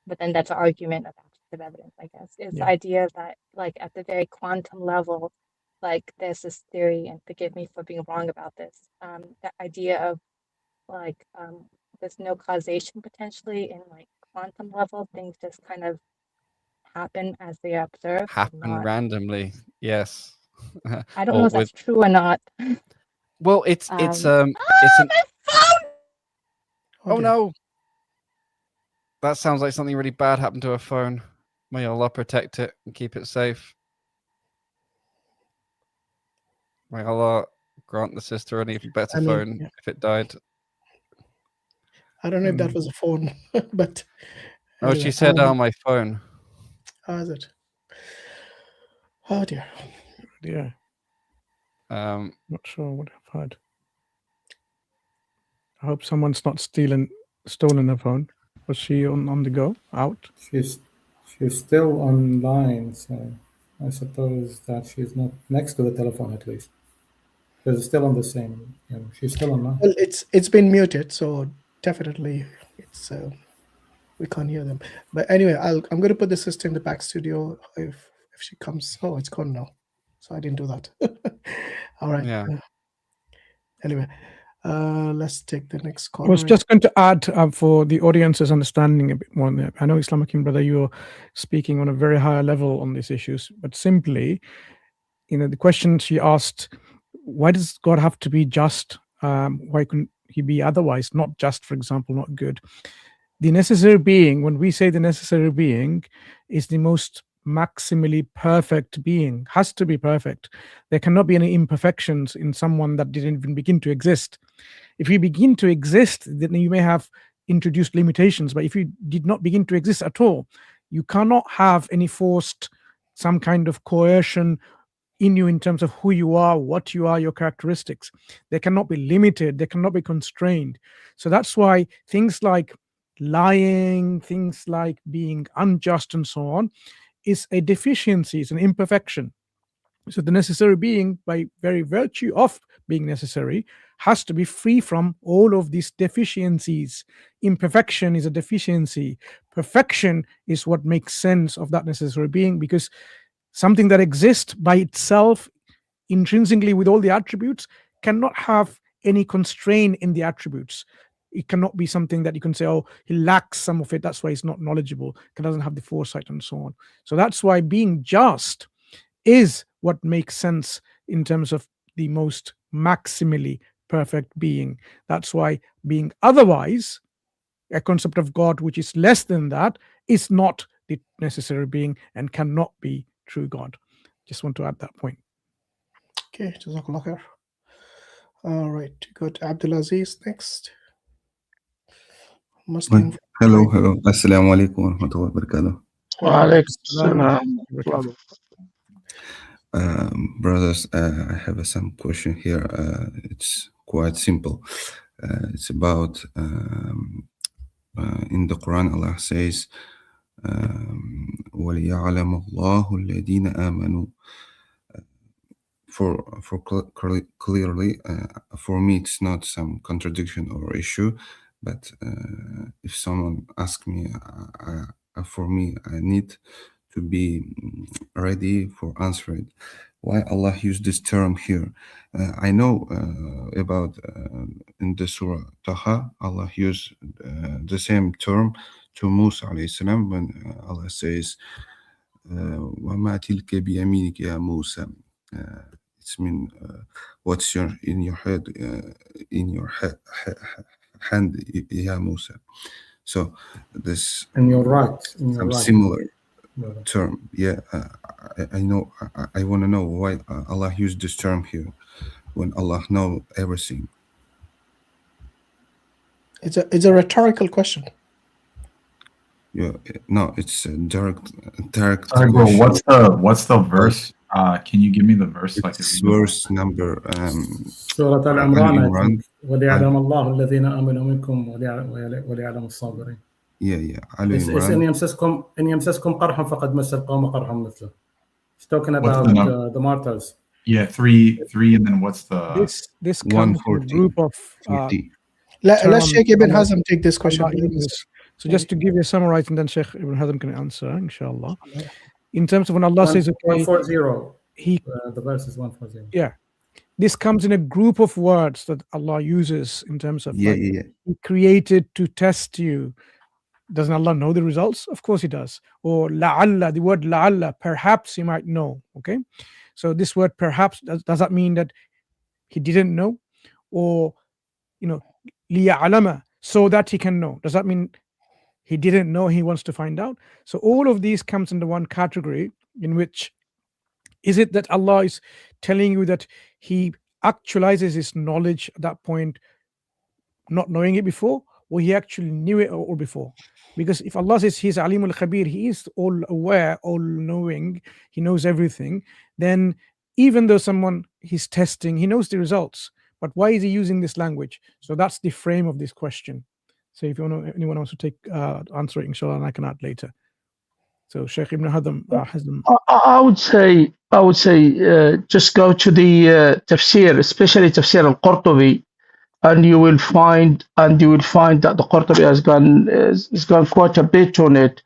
But then that's an argument of objective evidence, I guess. It's the idea that, like, at the very quantum level, like, there's this theory, and forgive me for being wrong about this, the idea of, like, there's no causation potentially in, like, quantum level. Things just kind of happen as they are observed. Happen randomly. Yes. I don't know if that's true or not. Well, it's an. Oh no! That sounds like something really bad happened to a phone. May Allah protect it and keep it safe. May Allah grant the sister an even better phone if it died. I don't know if that was a phone, but. Oh, she said, "Oh, my phone." How is it? Oh dear. Yeah. Not sure what I've heard. I hope someone's not stolen her phone. Was she on the go? Out? She's still online, so I suppose that she's not next to the telephone at least. Because it's still on the same. She's still on. Well, it's been muted, so definitely it's we can't hear them. But anyway, I'm going to put the sister in the back studio if she comes. Oh, it's gone now, so I didn't do that. All right. Yeah. Anyway, let's take the next call. I was just going to add for the audience's understanding a bit more. I know I.Hakim, brother, you're speaking on a very high level on these issues, but simply, the question she asked, why does God have to be just? Why couldn't he be otherwise? Not just, for example, not good. The necessary being, when we say the necessary being, is the most maximally perfect being, has to be perfect. There cannot be any imperfections in someone that didn't even begin to exist. If you begin to exist, then you may have introduced limitations, but if you did not begin to exist at all, you cannot have any forced, some kind of coercion in you in terms of who you are, what you are, your characteristics. They cannot be limited, they cannot be constrained. So that's why things like lying, things like being unjust and so on, is a deficiency, it's an imperfection. So the necessary being, by very virtue of being necessary, has to be free from all of these deficiencies. Imperfection is a deficiency. Perfection is what makes sense of that necessary being, because something that exists by itself, intrinsically with all the attributes, cannot have any constraint in the attributes. It cannot be something that you can say, oh, he lacks some of it, that's why he's not knowledgeable, he doesn't have the foresight and so on. So that's why being just is what makes sense in terms of the most maximally perfect being. That's why being otherwise, a concept of God which is less than that, is not the necessary being and cannot be true God. Just want to add that point. Okay, Jazakallah khair. All right, good. Abdulaziz next. Muslim. Hello. Assalamu alaikum wa rahmatullahi wa barakatuh. Wa alaikum salam. Brothers, I have some question here. It's quite simple. It's about in the Quran, Allah says, وَلِيَعْلَمَ اللَّهُ الَّذِينَ آمَنُوا. For clearly, for me, it's not some contradiction or issue, but if someone asks me, for me, I need to be ready for answering. Why Allah used this term here? I know about in the Surah Taha, Allah used the same term to Musa alayhi salam when Allah says, وَمَا تِلْكَ بِيَمِينِكَ يَا مُوسَى. It's mean what's in your head, in your hand, ya Musa. So this in your right, in your some right. similar term. Yeah, I know. I want to know why Allah used this term here when Allah knows everything. It's a rhetorical question. Yeah, no, it's a direct. Sorry, bro. What's the verse? Can you give me the verse? It's verse number. Surah Al-Imran. وَلِيَعْلَمَ اللَّهُ الَّذِينَ آمَنُوا مِنكُمْ وَلِيَعْلَمَ الصَّابِرِينَ. Yeah. Ali إن يمسسكم قرح فقد مس القوم قرح مثله. It's talking about the martyrs. Yeah, three, and then what's the? This comes from a group of. Let's Sheikh Ibn Hazm take this question. So just to give you a summary, and then Sheikh Ibn Hazm can answer, inshallah. In terms of when Allah says, okay, 140. The verse is 140. Yeah, this comes in a group of words that Allah uses in terms of He created to test you. Doesn't Allah know the results? Of course He does. Or la'alla, the word la'alla, perhaps He might know. Okay, so this word perhaps, does that mean that He didn't know? Or liya'alama, so that He can know. Does that mean He didn't know, He wants to find out? So all of these comes into one category, in which is it that Allah is telling you that He actualizes His knowledge at that point, not knowing it before, or He actually knew it all before? Because if Allah says He's Alimul Khabir, He is all aware, all knowing, He knows everything, then even though someone He's testing, He knows the results. But why is He using this language? So that's the frame of this question. So if anyone wants to take answer it, inshallah, and I can add later. So Sheikh Ibn Hazm. I would say just go to the tafsir, especially tafsir al-Qurtubi, and you will find that the Qurtubi has gone quite a bit on it.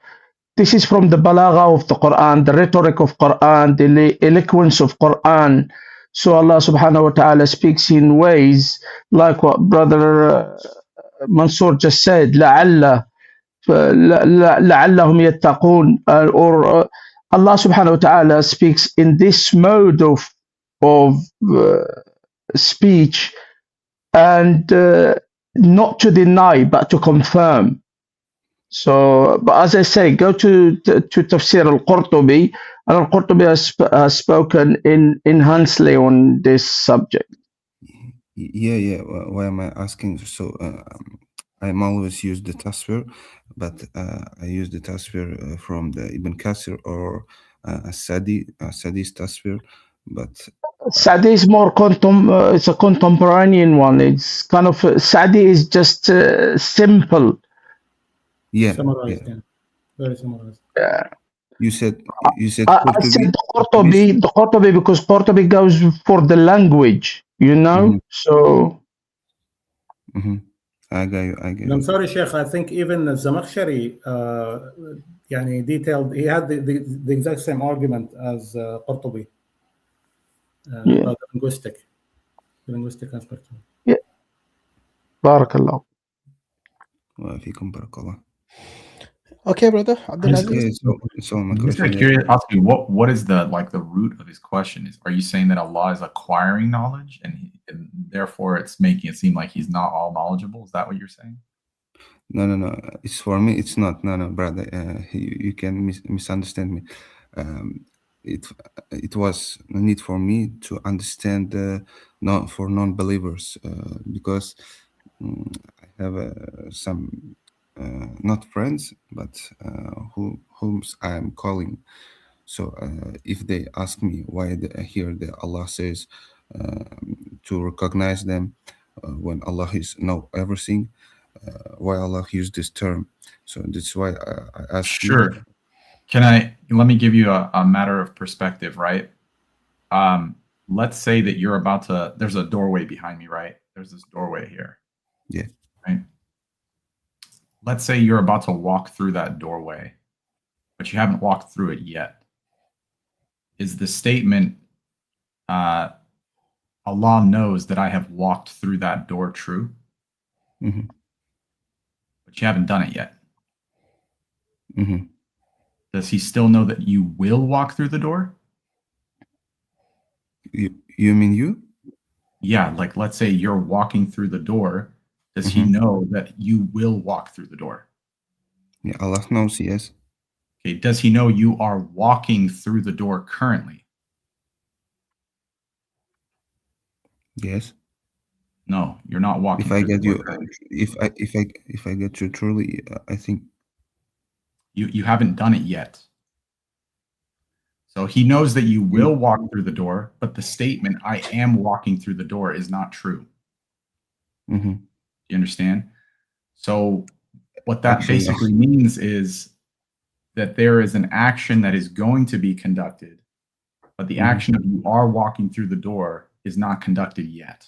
This is from the balagha of the Quran, the rhetoric of Quran, the eloquence of Quran. So Allah subhanahu wa ta'ala speaks in ways like what Brother Mansur just said, لَعَلَّ لَعَلَّهُمْ يَتَّقُونَ, or Allah subhanahu wa ta'ala speaks in this mode of speech, and not to deny but to confirm. So, but as I say, go to Tafsir al-Qurtubi, and al-Qurtubi has spoken enhancedly on this subject. Yeah. Why am I asking? So I'm always use the tasfir, but I use the tasfir from the Ibn Kasir or Sadi's tasfir, but Sadi is more it's a contemporanean one. It's kind of Sadi is just simple. Yeah. Summarized, yeah. Very summarized. Yeah. You said I said the Qurtubi because Qurtubi goes for the language, you know. So. I got you. I'm sorry, Sheikh. I think even Zamakhshari, detailed. He had the exact same argument as Qurtubi. About linguistic aspect. Yeah. Barakallah. Okay, brother. Abdulaziz. So my Just question curious, ask me what is the root of his question? Are you saying that Allah is acquiring knowledge and therefore it's making it seem like he's not all knowledgeable? Is that what you're saying? No. It's for me. It's not. No, brother. You can misunderstand me. It was a need for me to understand not for non-believers because I have some not friends but whom I am calling. So if they ask me why here the Allah says to recognize them when Allah is know everything, why Allah used this term. So that's why I ask. Sure. Let me give you a matter of perspective, right? Let's say that you're about to, there's a doorway behind me, right? There's this doorway here. Yeah. Right? Let's say you're about to walk through that doorway, but you haven't walked through it yet. Is the statement, Allah knows that I have walked through that door true? Mm-hmm. But you haven't done it yet. Mm-hmm. Does he still know that you will walk through the door? You mean you? Yeah, like let's say you're walking through the door. Does he know that you will walk through the door? Yeah, Allah knows, yes. Okay, does he know you are walking through the door currently? Yes. No, you're not walking. If I get you, if I get you truly, I think you haven't done it yet. So he knows that you will walk through the door, but the statement "I am walking through the door" is not true. Mm-hmm. You understand? So what that basically means is that there is an action that is going to be conducted, but the action of you are walking through the door is not conducted yet.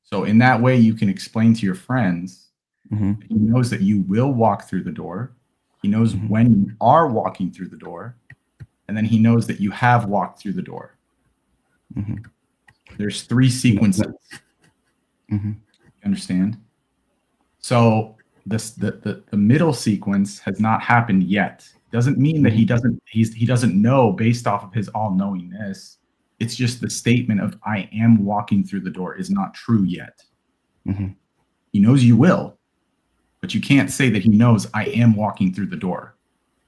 So in that way, you can explain to your friends, that he knows that you will walk through the door. He knows when you are walking through the door, and then he knows that you have walked through the door. There's 3 sequences. You understand? So the middle sequence has not happened yet. Doesn't mean that he doesn't know based off of his all-knowingness. It's just the statement of "I am walking through the door" is not true yet. He knows you will, but you can't say that he knows "I am walking through the door,"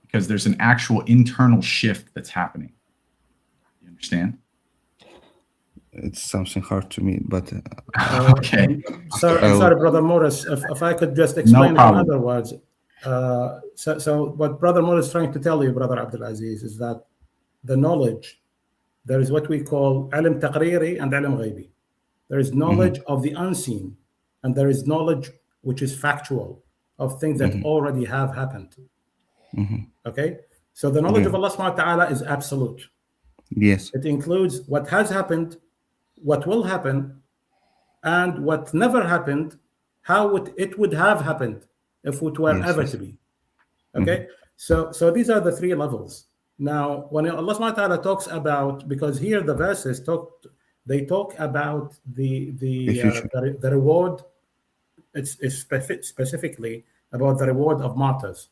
because there's an actual internal shift that's happening. You understand? It's something hard to me, but okay. Sorry, Brother Muris, if I could just explain in other words. So what Brother Muris is trying to tell you, Brother Abdulaziz, is that the knowledge, there is what we call ilm taqriri and ilm ghaibi. There is knowledge of the unseen, and there is knowledge which is factual of things that already have happened. Okay, so the knowledge Yeah. of Allah subhanahu wa ta'ala is absolute. Yes. It includes what has happened, what will happen, and what never happened, how it would have happened if it were Yes. ever Yes. to be. Okay, so these are the three levels. Now, when Allah subhanahu wa ta'ala talks about, because here the verses talk about the future. reward. It's specifically about the reward of martyrs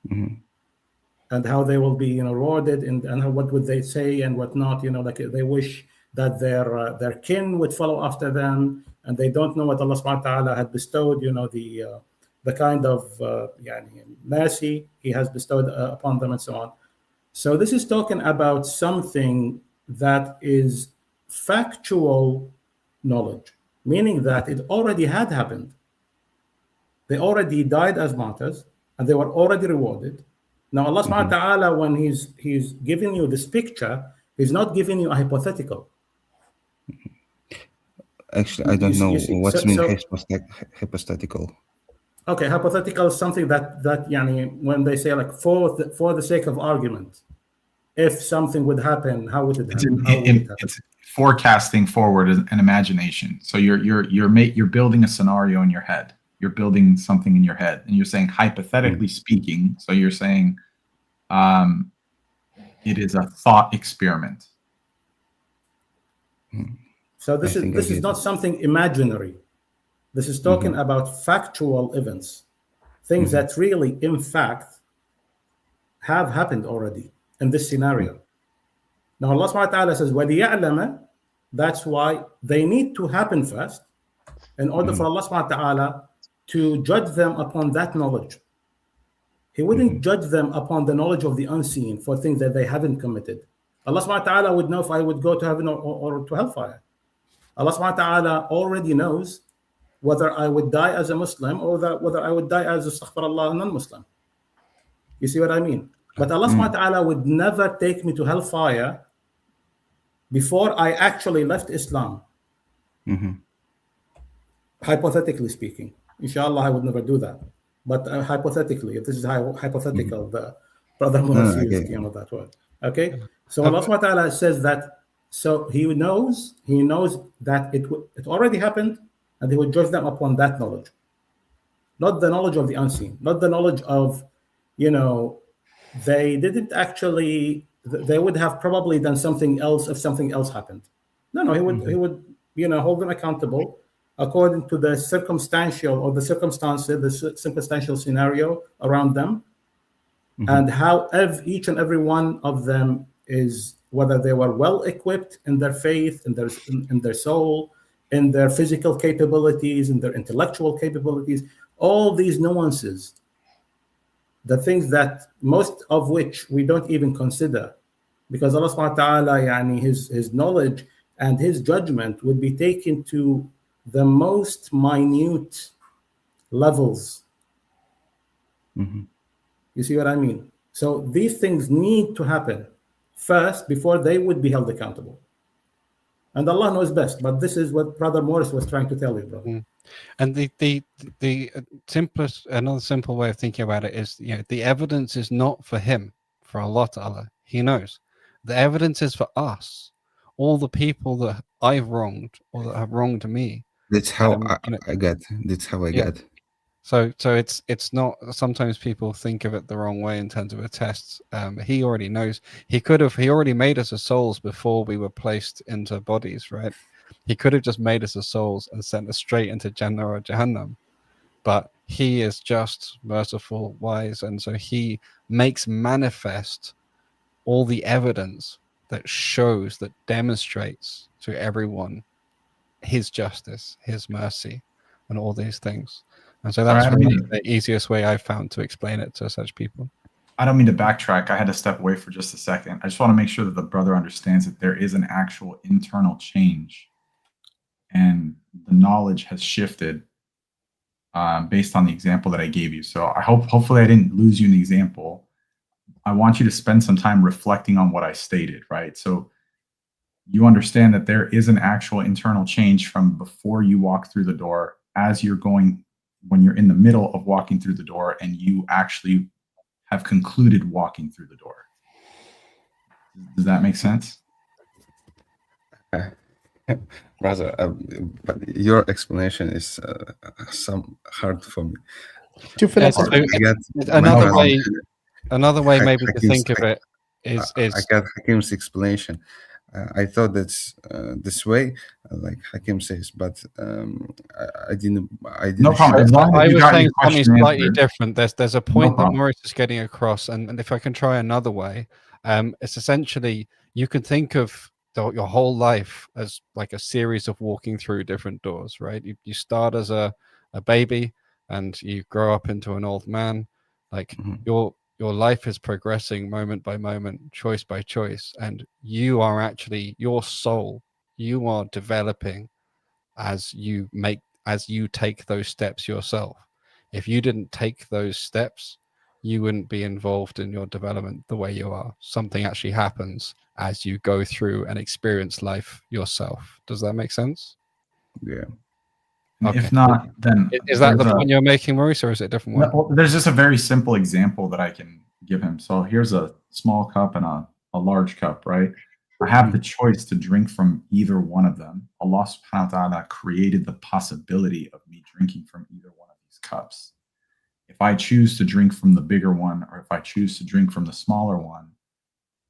and how they will be rewarded, and what would they say and what not. Like they wish that their kin would follow after them, and they don't know what Allah subhanahu wa ta'ala had bestowed, the kind of mercy He has bestowed upon them, and so on. So this is talking about something that is factual knowledge, meaning that it already had happened. They already died as martyrs, and they were already rewarded. Now Allah subhanahu wa ta'ala, when He's giving you this picture, He's not giving you a hypothetical. Actually, I don't know see, what's so- mean so- hypothetical. Okay, hypothetical is something that when they say like for the sake of argument, if something would happen, how would it happen? How would it happen? It's forecasting forward an imagination. So you're building a scenario in your head. You're building something in your head, and you're saying hypothetically speaking. So you're saying it is a thought experiment. So this is not something imaginary. This is talking about factual events, things that really, in fact, have happened already in this scenario. Now Allah subhanahu wa ta'ala says, وَلِيَعْلَمَ, that's why they need to happen first in order for Allah subhanahu wa ta'ala to judge them upon that knowledge. He wouldn't judge them upon the knowledge of the unseen for things that they haven't committed. Allah subhanahu wa ta'ala would know if I would go to heaven or to hellfire. Allah subhanahu wa ta'ala already knows whether I would die as a Muslim or whether I would die as a astaghfirullah non-Muslim. You see what I mean? But Allah subhanahu wa ta'ala would never take me to hellfire before I actually left Islam. Hypothetically speaking. Inshallah, I would never do that. But hypothetically, if this is hypothetical, the brother Muris used that word. Okay? So Allah subhanahu wa ta'ala says that, so He knows that it already happened, and He would judge them upon that knowledge. Not the knowledge of the unseen, not the knowledge of, they didn't actually, they would have probably done something else if something else happened. No, He would hold them accountable according to the circumstantial or the circumstances, the circumstantial scenario around them, and how each and every one of them is, whether they were well equipped in their faith, in their soul, in their physical capabilities, in their intellectual capabilities, all these nuances, the things that most of which we don't even consider, because Allah subhanahu wa ta'ala, his knowledge and His judgment would be taken to the most minute levels. You see what I mean? So these things need to happen first before they would be held accountable. And Allah knows best, but this is what Brother Muris was trying to tell you, brother. And the simplest, another simple way of thinking about it is, the evidence is not for Him, for Allah Ta'ala. He knows. The evidence is for us, all the people that I've wronged or that have wronged me. That's how I got. That's how I got. So it's not. Sometimes people think of it the wrong way in terms of a test. He already knows. He already made us as souls before we were placed into bodies, right? He could have just made us as souls and sent us straight into Jannah or Jahannam. But He is just, merciful, wise, and so He makes manifest all the evidence that shows, that demonstrates to everyone His justice, His mercy, and all these things. And so that's really the easiest way I've found to explain it to such people. I don't mean to backtrack. I had to step away for just a second. I just want to make sure that the brother understands that there is an actual internal change, and the knowledge has shifted based on the example that I gave you. So hopefully I didn't lose you in the example. I want you to spend some time reflecting on what I stated, right? So you understand that there is an actual internal change from before you walk through the door, as you're going, when you're in the middle of walking through the door and you actually have concluded walking through the door. Does that make sense? Brother, but your explanation is some hard for me. Too philosophical. Another way maybe to think of it is I got Hakim's explanation. I thought that's this way, like Hakim says, but I didn't. No problem. As long as I you was got saying your something question slightly answered. different. There's a point that problem. Muris is getting across, and if I can try another way, it's essentially you can think of your whole life as like a series of walking through different doors, right? You start as a baby, and you grow up into an old man. Like your life is progressing moment by moment, choice by choice, and you are actually your soul. You are developing as you take those steps yourself. If you didn't take those steps, you wouldn't be involved in your development the way you are. Something actually happens as you go through and experience life yourself. Does that make sense? Yeah. Okay. If not, then is that the there's point you're making, Maurice, or is it a different one? well, there's just a very simple example that I can give him. So here's a small cup and a large cup, right? I have the choice to drink from either one of them. Allah subhanahu wa ta'ala created the possibility of me drinking from either one of these cups. If I choose to drink from the bigger one, or if I choose to drink from the smaller one,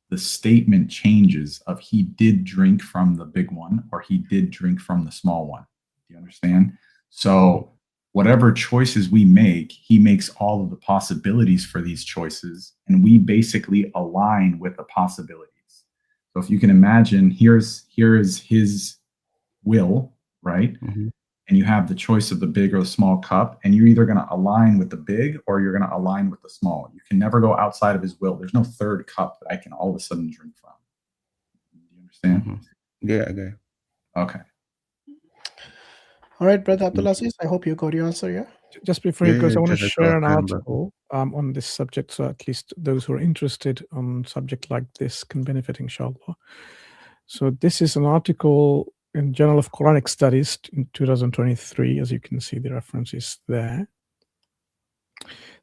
the statement changes of he did drink from the big one, or he did drink from the small one. Do you understand? So whatever choices we make, he makes all of the possibilities for these choices, and we basically align with the possibilities. So if you can imagine, here is his will, right? And you have the choice of the big or the small cup, and you're either going to align with the big or you're going to align with the small. You can never go outside of his will. There's no third cup that I can all of a sudden drink from. Do you understand? Yeah, okay. Okay. All right, Brother Abdulaziz, I hope you got your answer, yeah? Just before you go, I want to share an Jazakallah khairan, article on this subject, so at least those who are interested on subject like this can benefit, inshallah. So this is an article in Journal of Quranic Studies in 2023. As you can see, the reference is there.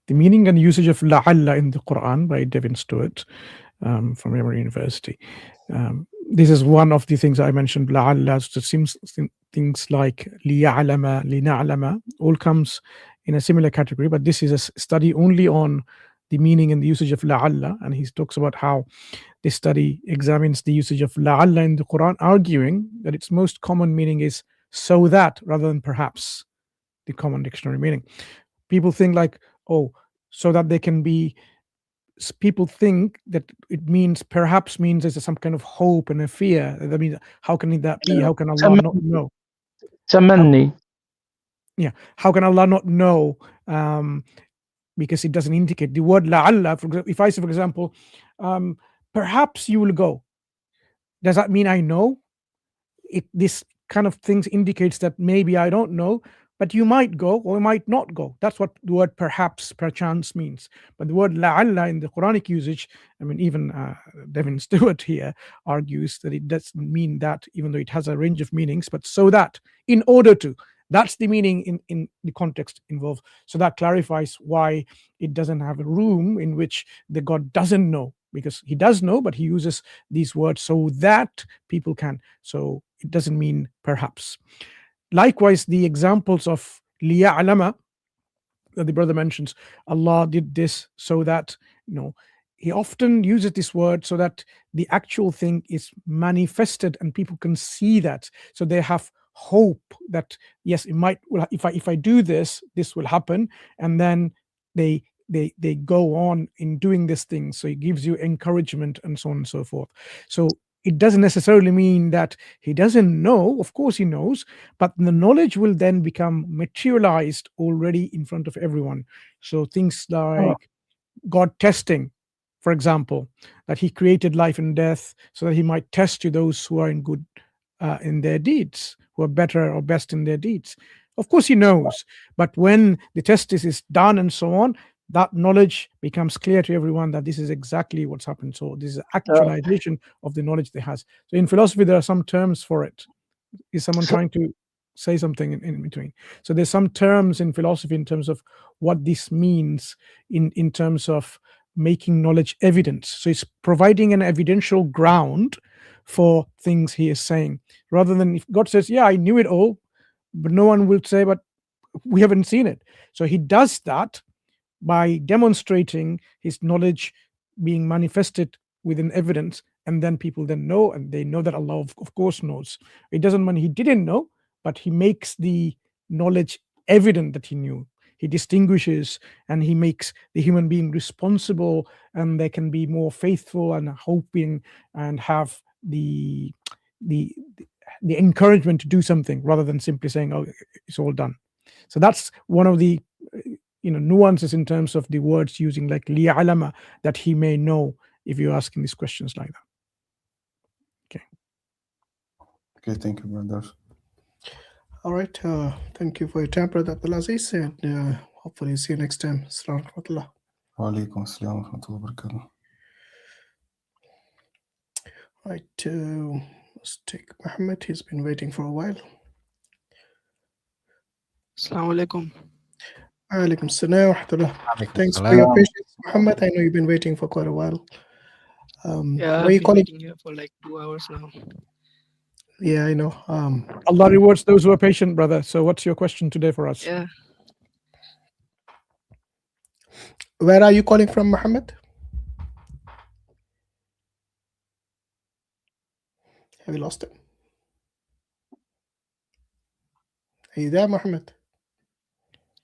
The meaning and usage of la'alla in the Quran by Devin Stewart from Emory University. This is one of the things I mentioned, la'alla. So it seems things like liya'lama, lina'lama, all comes in a similar category, but this is a study only on the meaning and the usage of la'alla, and he talks about how this study examines the usage of la'alla in the Quran, arguing that its most common meaning is so that rather than perhaps, the common dictionary meaning. People think like, oh, so that they can be, people think that it means, perhaps means there's some kind of hope and a fear. That means, how can that be? How can Allah not know? Tamanni. Yeah, how can Allah not know? Because it doesn't indicate. The word la'alla, for example, if I say, for example, perhaps you will go, does that mean I know? This kind of things indicates that maybe I don't know, but you might go or might not go. That's what the word perhaps, perchance means. But the word la'alla in the Quranic usage, I mean, even Devin Stewart here argues that it doesn't mean that, even though it has a range of meanings, but so that, in order to. That's the meaning in the context involved. So that clarifies why it doesn't have a room in which the God doesn't know, because he does know, but he uses these words so that people can. So it doesn't mean perhaps. Likewise, the examples of liya'lama that the brother mentions, Allah did this so that, he often uses this word so that the actual thing is manifested and people can see that. So they have hope that, yes, it might, if I do this, this will happen. And then they go on in doing this thing. So it gives you encouragement and so on and so forth. So it doesn't necessarily mean that he doesn't know. Of course he knows, but the knowledge will then become materialized already in front of everyone. So things like God testing, for example, that he created life and death so that he might test you, those who are in good in their deeds, who are better or best in their deeds. Of course he knows, but when the test is done and so on, that knowledge becomes clear to everyone that this is exactly what's happened. So this is actualization of the knowledge they has. So in philosophy, there are some terms for it. Is someone trying to say something in between? So there's some terms in philosophy in terms of what this means in terms of making knowledge evidence. So it's providing an evidential ground for things he is saying, rather than if God says, yeah, I knew it all, but no one will say, but we haven't seen it. So he does that by demonstrating his knowledge being manifested within evidence, and then people then know, and they know that Allah of course knows. It doesn't mean he didn't know, but he makes the knowledge evident that he knew. He distinguishes and he makes the human being responsible, and they can be more faithful and hoping and have the encouragement to do something, rather than simply saying, oh, it's all done. So that's one of the nuances in terms of the words using, like liya'lama, that he may know, if you're asking these questions like that. Okay, thank you, brothers. All right. Thank you for your time, Brother Abdulaziz, and hopefully see you next time. Assalamu alaikum. Wa alaikum assalam wa rahmatullahi wa barakatuh. Right. Let's take Muhammad. He's been waiting for a while. Assalamu alaikum. Alaikum salam wa rahmatullah. Thanks for your patience, Muhammad. I know you've been waiting for quite a while. Yeah, where I've you been calling? waiting here for like 2 hours now. Yeah, I know. Allah rewards those who are patient, brother. So what's your question today for us? Yeah. Where are you calling from, Muhammad? Have you lost him? Are you there, Muhammad?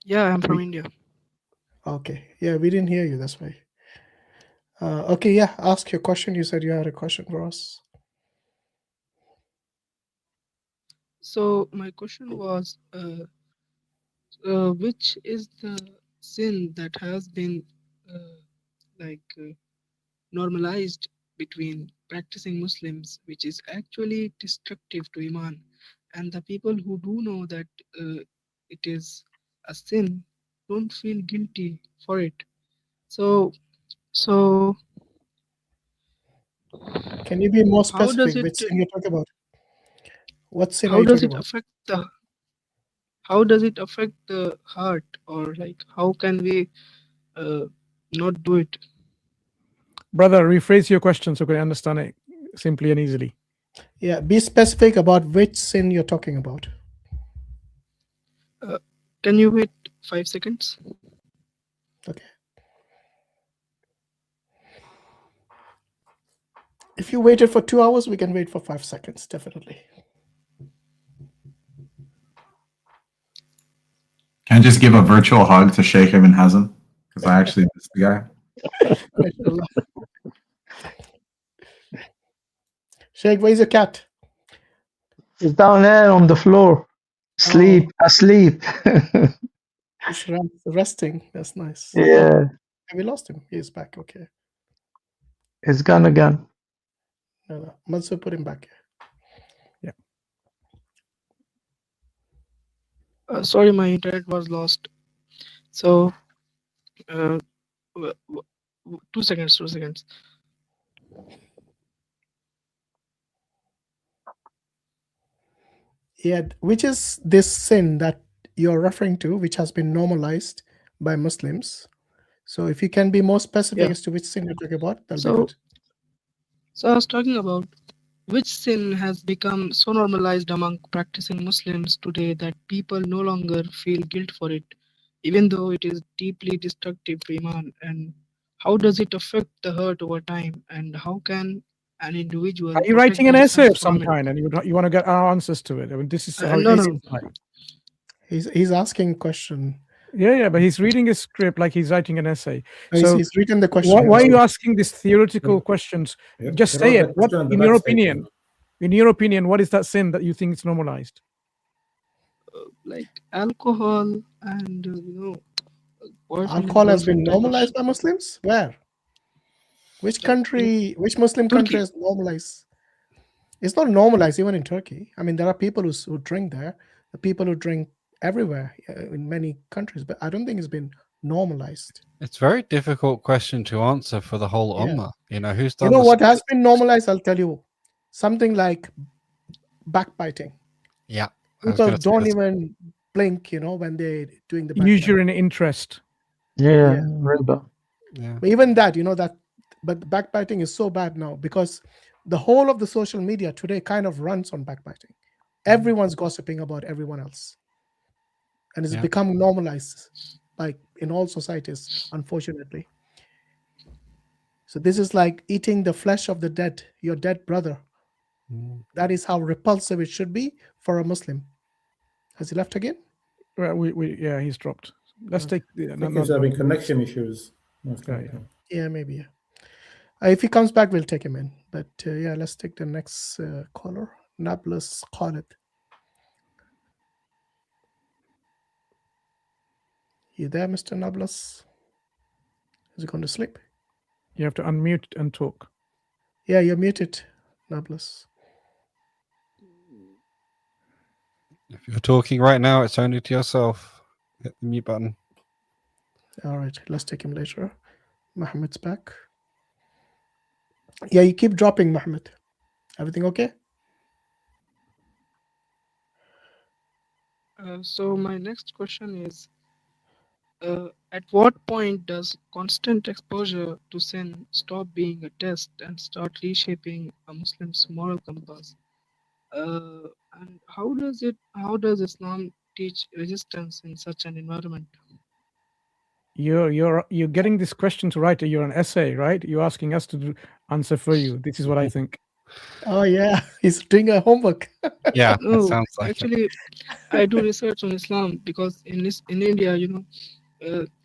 Yeah, I'm from India. Okay. Yeah, we didn't hear you. That's why. Okay. Yeah. Ask your question. You said you had a question for us. So my question was, which is the sin that has been normalized between practicing Muslims, which is actually destructive to Iman, and the people who do know that it is a sin don't feel guilty for it. So Can you be more how does specific? it Which sin you're talking about? What sin are how you does talking it about? affect the how does it affect the heart, or like how can we not do it? Brother, rephrase your question so we can understand it simply and easily. Yeah. Be specific about which sin you're talking about. Can you wait 5 seconds? Okay. If you waited for 2 hours, we can wait for 5 seconds, definitely. Can I just give a virtual hug to Sheikh Ibn Hazm? Because I actually miss the guy. Sheikh, where's your cat? He's down there on the floor, asleep. He's resting. That's nice. Yeah, Have we lost him? He's back. Okay. he's gone again. No. Mansur, put him back. Yeah. Sorry, my internet was lost. So, 2 seconds. 2 seconds. Yeah. Which is this sin that you're referring to, which has been normalized by Muslims? So if you can be more specific as to which sin you're talking about, that'll be good. So I was talking about which sin has become so normalized among practicing Muslims today that people no longer feel guilt for it, even though it is deeply destructive to Iman. And how does it affect the heart over time? And how can an individual Are you protect writing an essay themselves of some from it? kind, and you want to get our answers to it? I mean, this is how No, it no. seems like. He's asking a question. Yeah, but he's reading a script like he's writing an essay. So he's written the question. Why are you asking these theoretical questions? Just say it. What, in your opinion? In your opinion, what is that sin that you think is normalized? Like alcohol and Alcohol has been normalized by Muslims? Where? Which country, which Muslim country has normalized? It's not normalized even in Turkey. I mean, there are people who drink there, the people who drink everywhere in many countries, but I don't think it's been normalized. It's a very difficult question to answer for the whole ummah. You know, who's done what has been normalized? I'll tell you. Something like backbiting. Yeah. People don't even blink, when they're doing the Use backbiting. your interest. Yeah, riba. Yeah. But even that, but backbiting is so bad now because the whole of the social media today kind of runs on backbiting. Everyone's gossiping about everyone else. And it's become normalized, like in all societies, unfortunately. So this is like eating the flesh of the dead, your dead brother. That is how repulsive it should be for a Muslim. Has he left again? Well, yeah, he's dropped. Let's take. I think he's having connection issues. Yeah, maybe. Yeah. If he comes back, we'll take him in. But let's take the next caller. Nablus Khalid. You there, Mr. Nablus? Is he going to sleep? You have to unmute and talk. Yeah, you're muted, Nablus. If you're talking right now, it's only to yourself. Hit the mute button. All right, let's take him later. Mohammed's back. Yeah, you keep dropping, Mohammed. Everything okay? So my next question is, at what point does constant exposure to sin stop being a test and start reshaping a Muslim's moral compass? And how does Islam teach resistance in such an environment? You're getting this question to write. You're an essay, right? You're asking us to answer for you. This is what I think. Oh yeah, he's doing a homework. Yeah, No, sounds like actually, I do research on Islam because in India,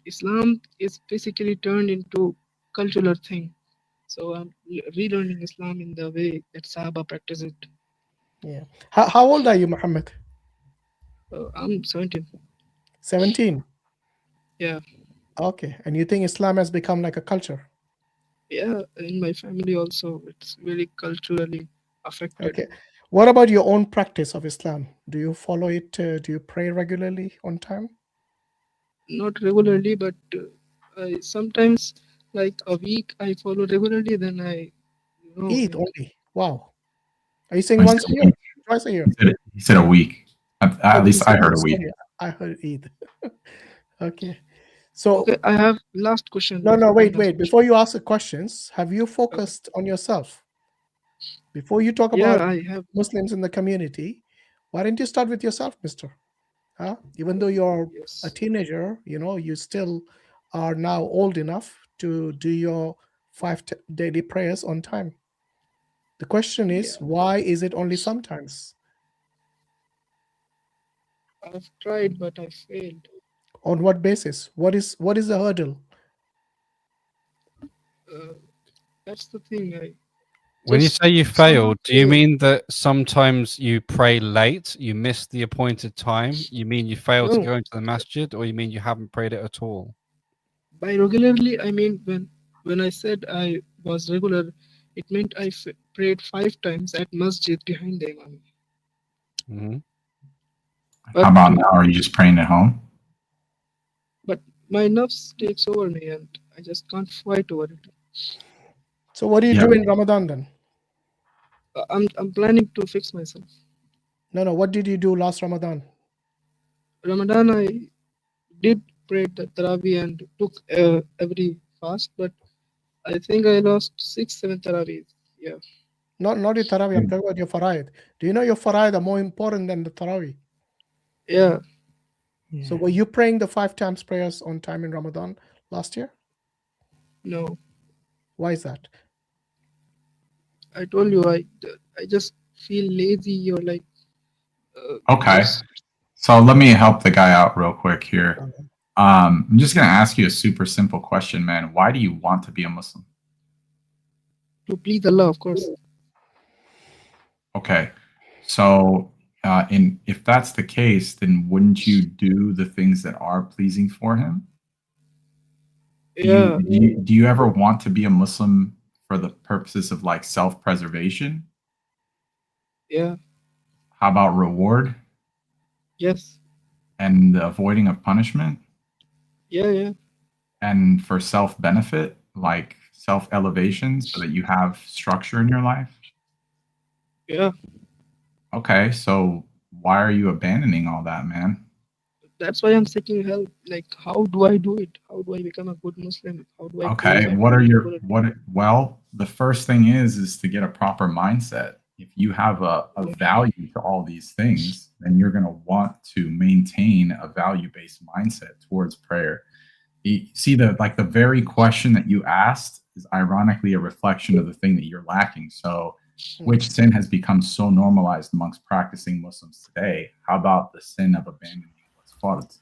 Islam is basically turned into cultural thing. So I'm relearning Islam in the way that Sahaba practice it. Yeah. How old are you, Muhammad? I'm 17. 17. Yeah. Okay, and you think Islam has become like a culture? Yeah, in my family also, it's very culturally affected. Okay. What about your own practice of Islam? Do you follow it? Do you pray regularly on time? Not regularly, but I sometimes like a week I follow regularly. Then I, Eid only. Wow. Are you saying I once said a year? week. Twice a year? He said a week. At least I heard a week. Sorry, I heard Eid. Okay. So okay, I have last question. No, wait. Before you ask the questions, have you focused on yourself? Before you talk Yeah, about I have. Muslims in the community, why don't you start with yourself, mister? Even though you're a teenager, you still are now old enough to do your 5 daily prayers on time. The question is, why is it only sometimes? I've tried, but I failed. On what basis? What is the hurdle? That's the thing. When you say you failed, do you mean that sometimes you pray late, you miss the appointed time? You mean you failed to No. go into the masjid, or you mean you haven't prayed it at all? By regularly, I mean when I said I was regular, it meant I prayed 5 times at masjid behind the imam. Mm-hmm. How about now? Are you just praying at home? But my nerves takes over me, and I just can't fight over it. So what do you do in Ramadan then? I'm planning to fix myself. No. What did you do last Ramadan? Ramadan, I did pray the Taraweeh and took every fast, but I think I lost 6-7 Taraweeh. Yeah. Not your Taraweeh, I'm talking about your Faraid. Do you know your Faraid are more important than the Taraweeh? Yeah. So were you praying the 5 times prayers on time in Ramadan last year? No. Why is that? I told you I just feel lazy or like. Okay. So let me help the guy out real quick here. I'm just going to ask you a super simple question, man. Why do you want to be a Muslim? To please Allah, of course. Okay. So if that's the case, then wouldn't you do the things that are pleasing for him? Yeah. Do you ever want to be a Muslim for the purposes of like self-preservation? Yeah. How about reward? Yes. And the avoiding of punishment? Yeah. And for self-benefit, like self-elevation, so that you have structure in your life? Yeah. Okay, so why are you abandoning all that, man? That's why I'm seeking help. Like, how do I do it? How do I become a good Muslim? How do I Okay, qualify what for are the your scholarship? well, the first thing is to get a proper mindset. If you have a value to all these things, then you're going to want to maintain a value-based mindset towards prayer. You see, the very question that you asked is ironically a reflection of the thing that you're lacking. So which sin has become so normalized amongst practicing Muslims today? How about the sin of abandoning what's fard?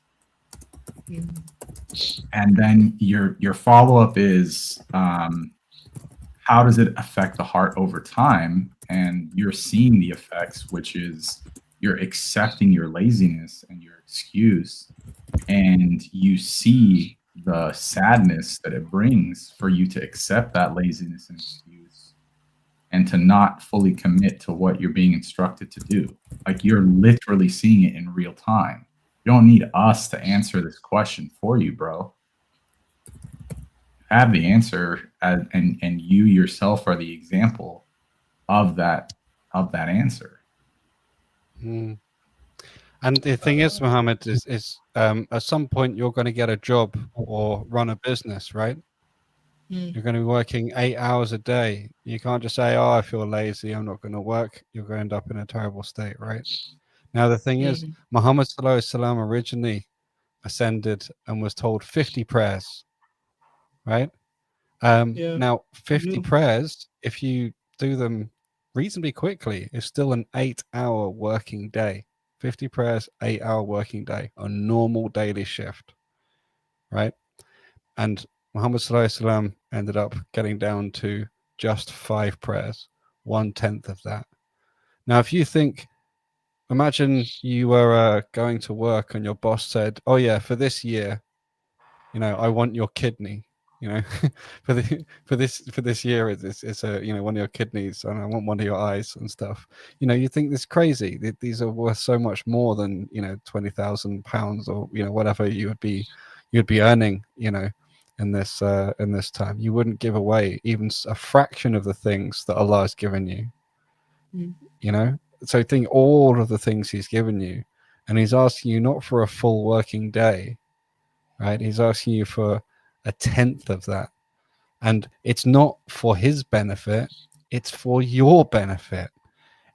And then your follow-up is how does it affect the heart over time? And you're seeing the effects, which is you're accepting your laziness and your excuse, and you see the sadness that it brings for you to accept that laziness and excuse and to not fully commit to what you're being instructed to do. Like, you're literally seeing it in real time. You don't need us to answer this question for you, bro. Have the answer, and you yourself are the example of that answer. Mm. And the thing is, Muhammad, is at some point you're going to get a job or run a business, right? You're going to be working 8 hours a day. You can't just say, "Oh, I feel lazy, I'm not going to work." You're going to end up in a terrible state, right? Now, the thing is, Muhammad Sallallahu Alaihi Wasallam originally ascended and was told 50 prayers, right? Now, 50 prayers, if you do them reasonably quickly, is still an 8-hour working day. 50 prayers, 8-hour working day, a normal daily shift, right? And Muhammad Sallallahu Alaihi Wasallam ended up getting down to just 5 prayers, 1/10 of that. Now, if you think, imagine you were going to work and your boss said, "Oh yeah, for this year, I want your kidney. For this year, it's a one of your kidneys, and I want one of your eyes and stuff." You think this crazy. These are worth so much more than £20,000 or whatever you'd be earning. In this time, you wouldn't give away even a fraction of the things that Allah has given you. So think all of the things He's given you, and He's asking you not for a full working day, right? He's asking you for 1/10 of that. And it's not for His benefit, it's for your benefit.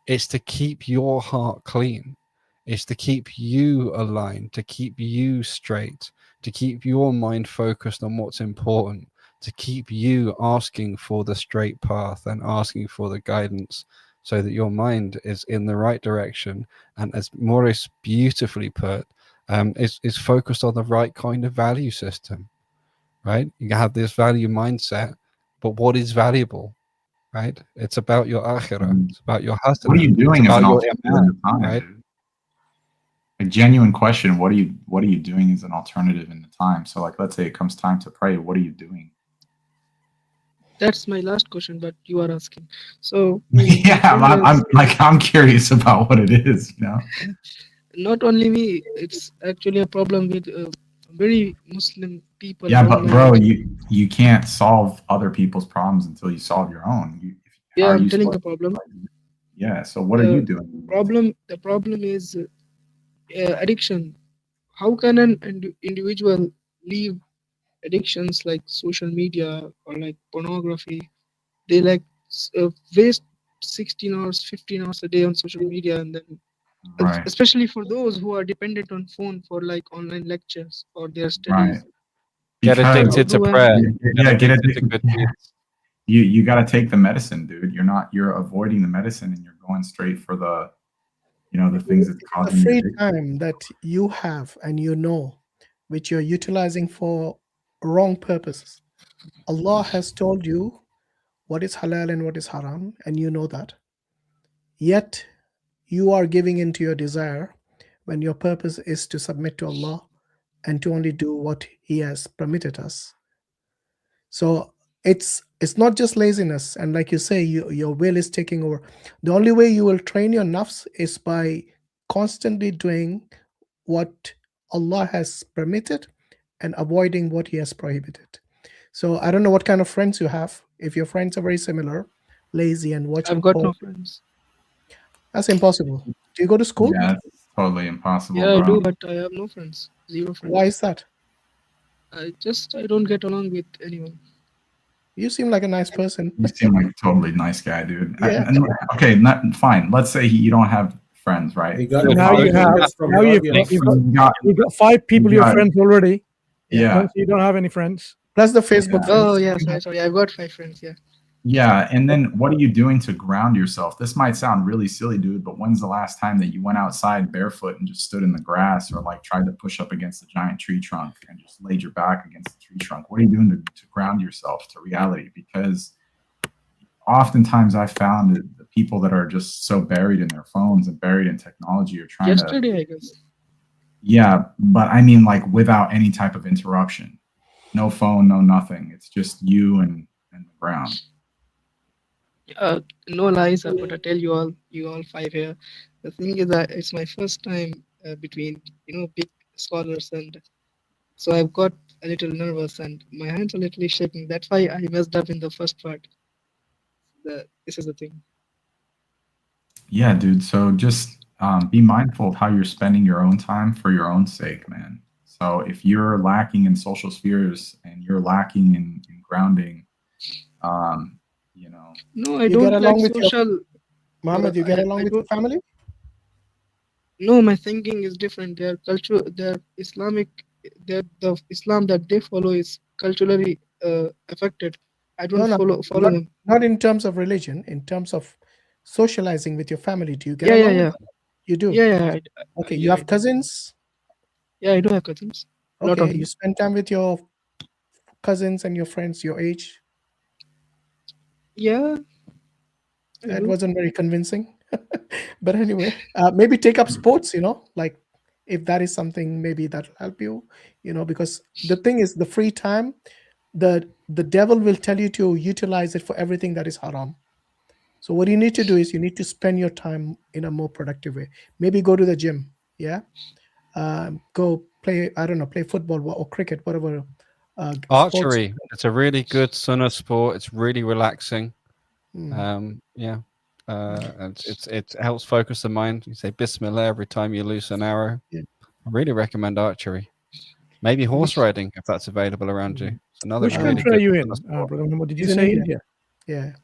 It's to keep your heart clean. It's to keep you aligned, to keep you straight, to keep your mind focused on what's important, to keep you asking for the straight path and asking for the guidance so that your mind is in the right direction. And as Muris beautifully put, is focused on the right kind of value system, right? You have this value mindset, but what is valuable, right? It's about your akhirah. It's about your hasana. What are you doing as an alternative in the time, right? dude? A genuine question. What are you doing as an alternative in the time? So, like, let's say it comes time to pray. What are you doing? That's my last question, but you are asking. So Yeah, I'm curious about what it is. Not only me, it's actually a problem with very Muslim people. Yeah, but online. bro, you can't solve other people's problems until you solve your own. I'm telling the problem. Yeah, so what are you doing? The problem is addiction. How can an individual leave addictions like social media or like pornography? They waste 16 hours, 15 hours a day on social media, and then Right. especially for those who are dependent on phone for like online lectures or their studies. Right. Get addicted to prayer. Yeah, get addicted to good deeds. You got to take the medicine, dude. You're avoiding the medicine and you're going straight for the the things that's The causing you free addiction. time that you have and which you're utilizing for wrong purposes. Allah has told you what is halal and what is haram, and you know that. Yet you are giving into your desire when your purpose is to submit to Allah and to only do what He has permitted us. So it's not just laziness, and like you say, your will is taking over. The only way you will train your nafs is by constantly doing what Allah has permitted and avoiding what He has prohibited. So I don't know what kind of friends you have. If your friends are very similar, lazy and watching I've got porn, no friends. that's impossible. Do you go to school? Yeah, totally impossible, Yeah, I bro. do, but I have no friends. Zero friends. Why is that? I don't get along with anyone. You seem like a nice person. You seem like a totally nice guy, dude. Yeah. Okay, fine. Let's say you don't have friends, right? You got Now you have. Now you've got 5 people you you're got- friends already. Yeah. So you don't have any friends. Plus the Facebook Oh friends. yeah, sorry, I've got 5 friends. Yeah. Yeah, and then what are you doing to ground yourself? This might sound really silly, dude, but when's the last time that you went outside barefoot and just stood in the grass or like tried to push up against a giant tree trunk and just laid your back against the tree trunk? What are you doing to ground yourself to reality? Because oftentimes I found that the people that are just so buried in their phones and buried in technology are trying Yesterday, I guess. Yeah, but I mean like without any type of interruption. No phone, no nothing. It's just you and the ground. No lies, but I tell you all 5 here. The thing is that it's my first time between big scholars, and so I've got a little nervous and my hands are literally shaking. That's why I messed up in the first part. This is the thing. Yeah, dude. So just be mindful of how you're spending your own time for your own sake, man. So if you're lacking in social spheres and you're lacking in grounding, No, I You don't get along like with social. your Mohammed, you get along with your family? No, my thinking is different. Their culture, their Islamic, the Islam that they follow is culturally affected. I don't follow not, them. not in terms of religion, in terms of socializing with your family. Do you get Yeah, along yeah, with them? You do? Yeah. Okay, you yeah, I have do. cousins? Yeah, I do have cousins. A lot of Okay, them. you spend time with your cousins and your friends your age? Yeah. That wasn't very convincing. But anyway, maybe take up sports, like if that is something maybe that'll help you, because the thing is the free time, the devil will tell you to utilize it for everything that is haram. So what you need to do is you need to spend your time in a more productive way. Maybe go to the gym, yeah. Go play, I don't know, play football or cricket, whatever. Sports. Archery. It's a really good sunnah sport. It's really relaxing. Mm. Yeah. It helps focus the mind. You say Bismillah every time you loose an arrow. Yeah. I really recommend archery. Maybe horse riding if that's available around you. It's another Which really country are good you in, sunnah sport. Brother Muhammad? Did you He's in say India. India?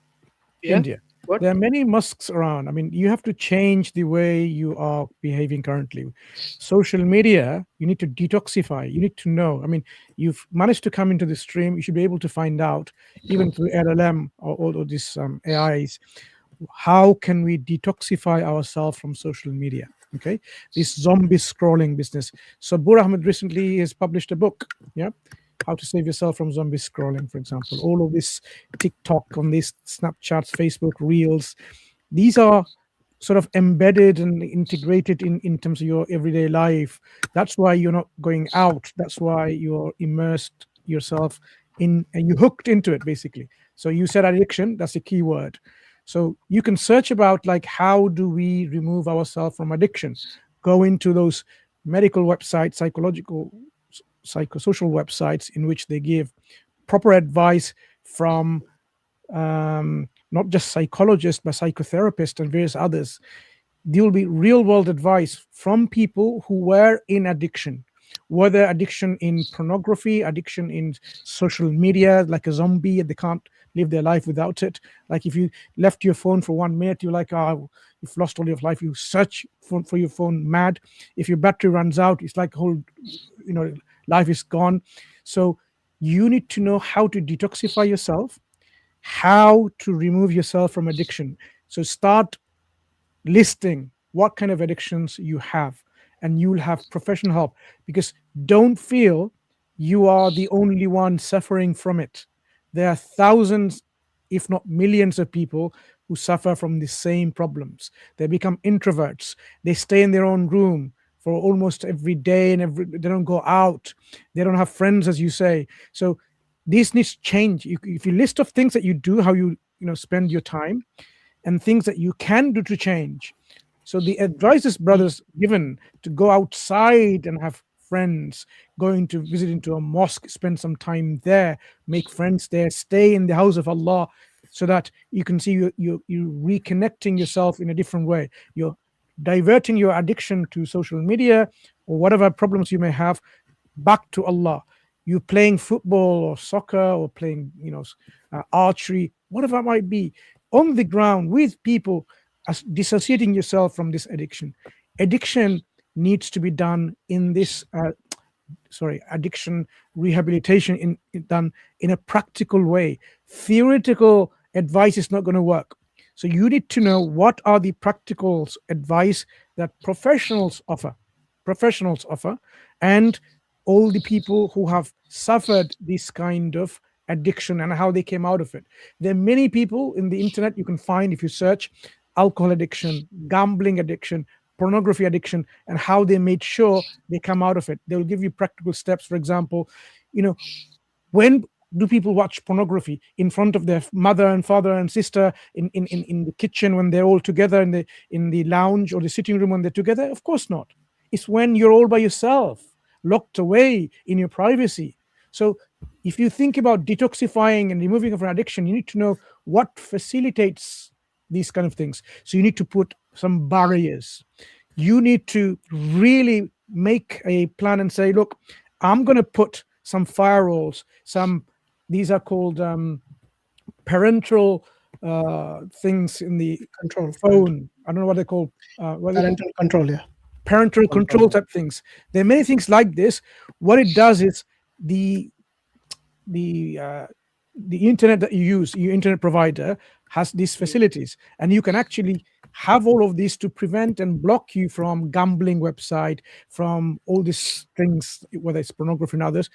Yeah. India. What? There are many mosques around. I mean, you have to change the way you are behaving currently. Social media, you need to detoxify. You need to know. I mean, you've managed to come into the stream. You should be able to find out, even through LLM or all of these AIs, how can we detoxify ourselves from social media? Okay, this zombie scrolling business. So Sabur Ahmed recently has published a book. Yeah. How to save yourself from zombie scrolling, for example. All of this TikTok, on these Snapchats, Facebook Reels, these are sort of embedded and integrated in terms of your everyday life. That's why you're not going out. That's why you're immersed yourself in, and you hooked into it, basically. So you said addiction, that's a key word. So you can search about like, how do we remove ourselves from addiction? Go into those medical websites, psychosocial websites in which they give proper advice from not just psychologists, but psychotherapists and various others. There will be real world advice from people who were in addiction, whether addiction in pornography, addiction in social media, like a zombie, they can't live their life without it. Like if you left your phone for 1 minute, you're like, oh, you've lost all your life. You search for your phone mad. If your battery runs out, it's like whole, life is gone. So you need to know how to detoxify yourself, how to remove yourself from addiction. So start listing what kind of addictions you have, and you'll have professional help, because don't feel you are the only one suffering from it. There are thousands, if not millions of people who suffer from the same problems. They become introverts. They stay in their own room for almost every day, and they don't go out. They don't have friends, as you say. So this needs to change. If you list of things that you do, how you spend your time, and things that you can do to change. So the advice brothers given to go outside and have friends, going to visit into a mosque, spend some time there, make friends there, stay in the house of Allah, so that you can see you reconnecting yourself in a different way. You're diverting your addiction to social media or whatever problems you may have back to Allah. You playing football or soccer or playing, archery, whatever it might be, on the ground with people, as dissociating yourself from this addiction. Addiction needs to be done in this addiction rehabilitation done in a practical way. Theoretical advice is not going to work. So you need to know what are the practical advice that professionals offer, and all the people who have suffered this kind of addiction and how they came out of it. There are many people in the internet you can find if you search alcohol addiction, gambling addiction, pornography addiction, and how they made sure they come out of it. They will give you practical steps. For example, when do people watch pornography? In front of their mother and father and sister, in the kitchen when they're all together, in the lounge or the sitting room when they're together? Of course not. It's when you're all by yourself, locked away in your privacy. So if you think about detoxifying and removing of an addiction, you need to know what facilitates these kind of things. So you need to put some barriers. You need to really make a plan and say, look, I'm going to put some firewalls, these are called parental things in the control phone. I don't know what they're called. Parental control, yeah. Parental control type things. There are many things like this. What it does is the internet that you use, your internet provider has these facilities, and you can actually have all of these to prevent and block you from gambling website, from all these things, whether it's pornography and others.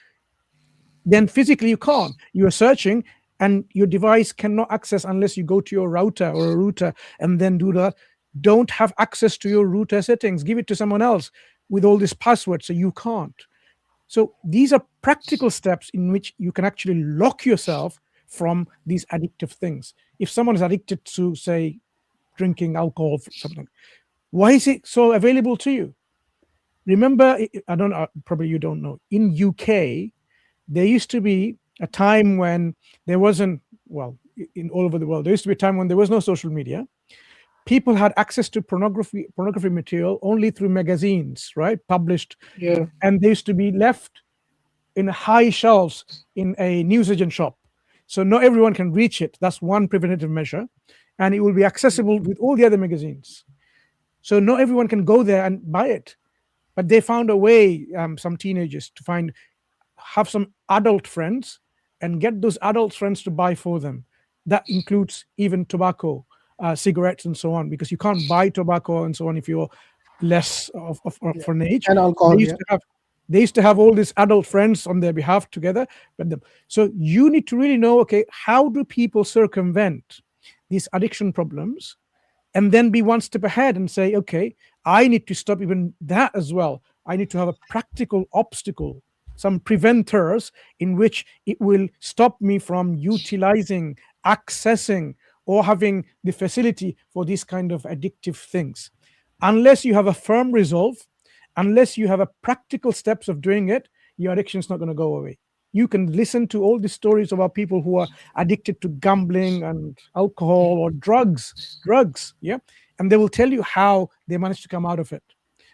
Then physically you can't. You are searching and your device cannot access unless you go to your router or a router and then do that. Don't have access to your router settings. Give it to someone else with all these passwords, so you can't. So these are practical steps in which you can actually lock yourself from these addictive things. If someone is addicted to, say, drinking alcohol or something, why is it so available to you? Remember, I don't know, probably you don't know, in UK, there used to be a time when there wasn't, well, in all over the world, there used to be a time when there was no social media. People had access to pornography material only through magazines, right? Published. Yeah. And they used to be left in high shelves in a newsagent shop. So not everyone can reach it. That's one preventative measure. And it will be accessible with all the other magazines. So not everyone can go there and buy it. But they found a way, some teenagers, to have some adult friends and get those adult friends to buy for them. That includes even tobacco, cigarettes, and so on, because you can't buy tobacco and so on if you're less of an age. And alcohol. They used to have all these adult friends on their behalf together. So you need to really know, okay, how do people circumvent these addiction problems, and then be one step ahead and say, okay, I need to stop even that as well. I need to have a practical obstacle, some preventers in which it will stop me from utilizing, accessing, or having the facility for these kind of addictive things. Unless you have a firm resolve, unless you have a practical steps of doing it, your addiction is not going to go away. You can listen to all the stories about people who are addicted to gambling and alcohol or drugs, yeah, and they will tell you how they managed to come out of it.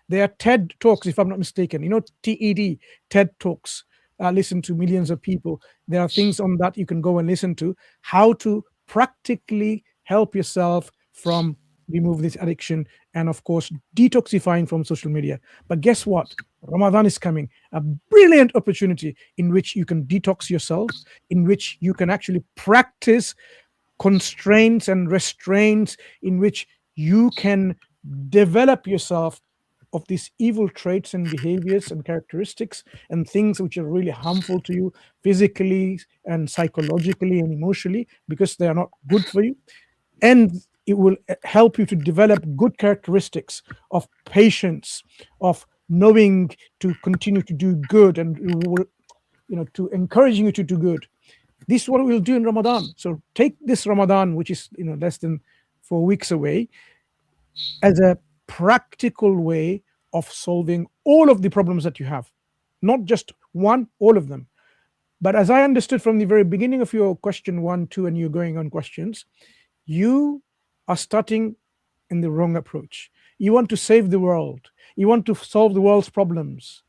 There are TED Talks, if I'm not mistaken, TED, TED Talks, listen to millions of people. There are things on that you can go and listen to, how to practically help yourself from remove this addiction, and of course detoxifying from social media. But guess what? Ramadan is coming, a brilliant opportunity in which you can detox yourself, in which you can actually practice constraints and restraints, in which you can develop yourself of these evil traits and behaviors and characteristics and things which are really harmful to you physically and psychologically and emotionally, because they are not good for you. And it will help you to develop good characteristics of patience, of knowing to continue to do good, and it will, to encouraging you to do good. This is what we'll do in Ramadan. So take this Ramadan, which is less than 4 weeks away, as a practical way of solving all of the problems that you have, not just one, all of them. But as I understood from the very beginning of your question 1, 2, and you're going on questions, you are starting in the wrong approach. You want to save the world. You want to solve the world's problems.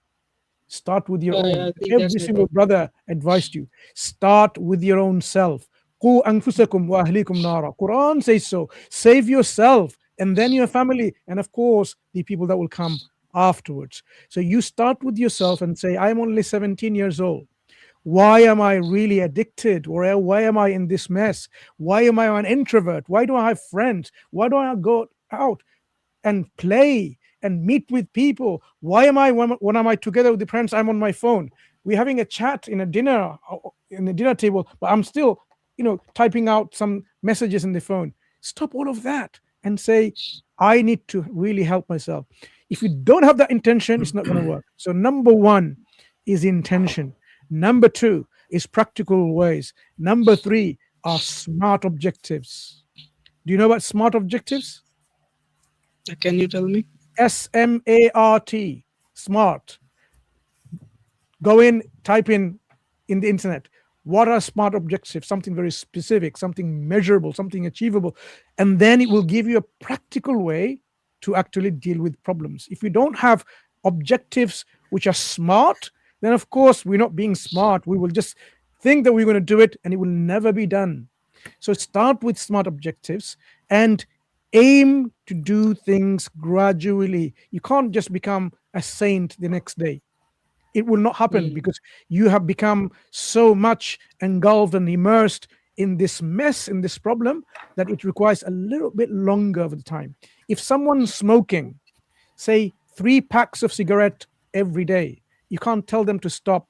Start with your own. I think Every that's my single problem. brother advised you. Start with your own self. قُوا أَنفُسَكُمْ وَأَهْلِيكُمْ نَارًا. Quran says so. Save yourself and then your family, and of course the people that will come afterwards. So you start with yourself and say, I'm only 17 years old. Why am I really addicted? Or why am I in this mess? Why am I an introvert? Why do I have friends? Why do I go out and play and meet with people? Why am I, when am I together with the friends, I'm on my phone? We're having a chat in a dinner table, but I'm still, typing out some messages in the phone. Stop all of that and say, I need to really help myself. If you don't have that intention, it's not going to work. So number one is intention. Number two is practical ways. Number three are smart objectives. Do you know what smart objectives? Can you tell me? SMART, smart. Go in, type in the internet. What are smart objectives? Something very specific, something measurable, something achievable. And then it will give you a practical way to actually deal with problems. If we don't have objectives which are smart, then of course we're not being smart. We will just think that we're going to do it and it will never be done. So start with smart objectives and aim to do things gradually. You can't just become a saint the next day. It will not happen because you have become so much engulfed and immersed in this mess, in this problem, that it requires a little bit longer of the time. If someone's smoking, say 3 packs of cigarette every day, you can't tell them to stop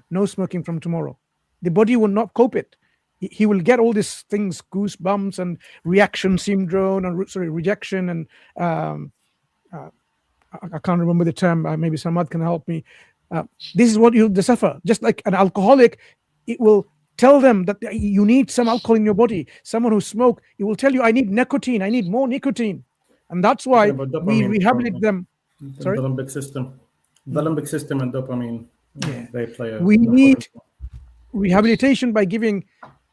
no smoking from tomorrow. The body will not cope it. He will get all these things, goosebumps and reaction syndrome and rejection and I can't remember the term. Maybe Samad can help me. This is what you'll suffer. Just like an alcoholic, it will tell them that you need some alcohol in your body. Someone who smokes, it will tell you, I need nicotine. I need more nicotine. And that's why we rehabilitate them. Sorry? The limbic system. The limbic system and dopamine, they play a... We need rehabilitation by giving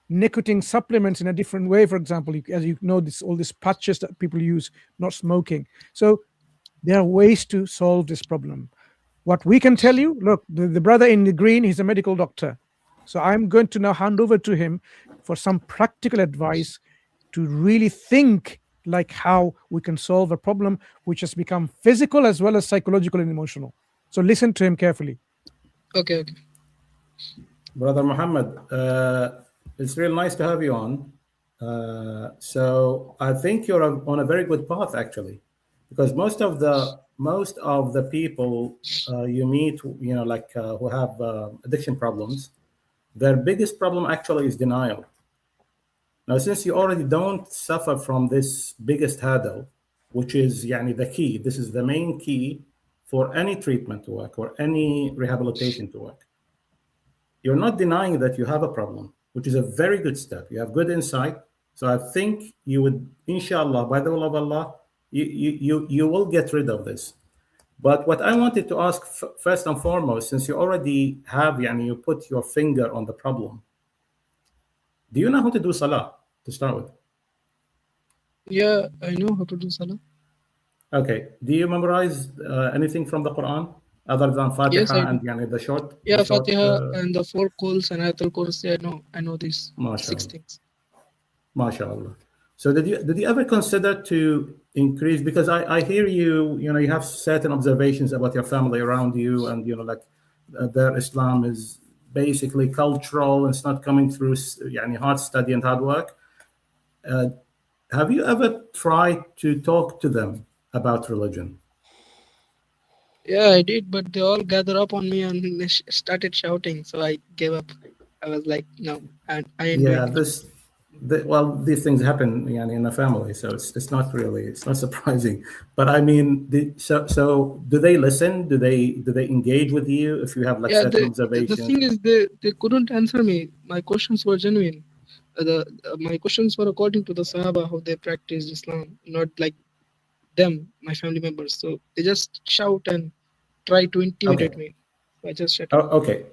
nicotine supplements in a different way. For example, as you know, all these patches that people use, not smoking. So there are ways to solve this problem. What we can tell you, look, the brother in the green, he's a medical doctor. So I'm going to now hand over to him for some practical advice to really think like how we can solve a problem which has become physical as well as psychological and emotional. So listen to him carefully. Okay. Brother Muhammad, it's real nice to have you on. So I think you're on a very good path, actually, because most of the people you meet, who have addiction problems, their biggest problem actually is denial. Now, since you already don't suffer from this biggest hurdle, which is the key, this is the main key for any treatment to work or any rehabilitation to work. You're not denying that you have a problem, which is a very good step. You have good insight. So I think you would, inshallah, by the will of Allah, you will get rid of this. But what I wanted to ask first and foremost, since you already have, you put your finger on the problem, do you know how to do salah to start with? Yeah, I know how to do salah. Okay. Do you memorize anything from the Quran other than Fatiha? Yes, I and do. the short? Yeah, the short, Fatiha and the 4 calls and Ayatul Kursi. I know these 6 things. MashaAllah. So did you ever consider to increase, because I hear you have certain observations about your family around you, and their Islam is basically cultural and it's not coming through hard study and hard work. Have you ever tried to talk to them about religion? Yeah, I did, but they all gathered up on me and they started shouting, so I gave up. I was like, no, I ain't doing it. Well, these things happen in a family, so it's not surprising. But I mean, so do they listen? Do they engage with you if you have certain observations? The thing is, they couldn't answer me. My questions were genuine. My questions were according to the Sahaba, how they practiced Islam, not like them, my family members. So they just shout and try to intimidate me. I just shut up. Okay.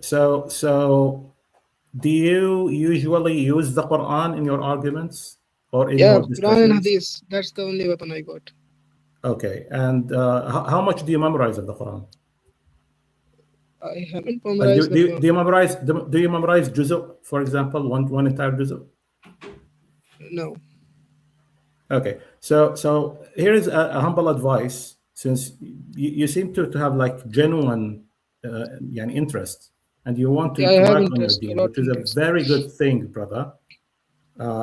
So do you usually use the Quran in your arguments, or any Yeah, more Quran and discussions? Hadith. That's the only weapon I got. Okay, and how much do you memorize of the Quran? I haven't Like, memorized the Quran. do you memorize juzu, for example, one entire juzu? No. Okay, so here is a humble advice, since you seem to have like genuine interest, and you want Yeah, to I have work on your interest, a deen, lot which is a interest. very good thing, brother.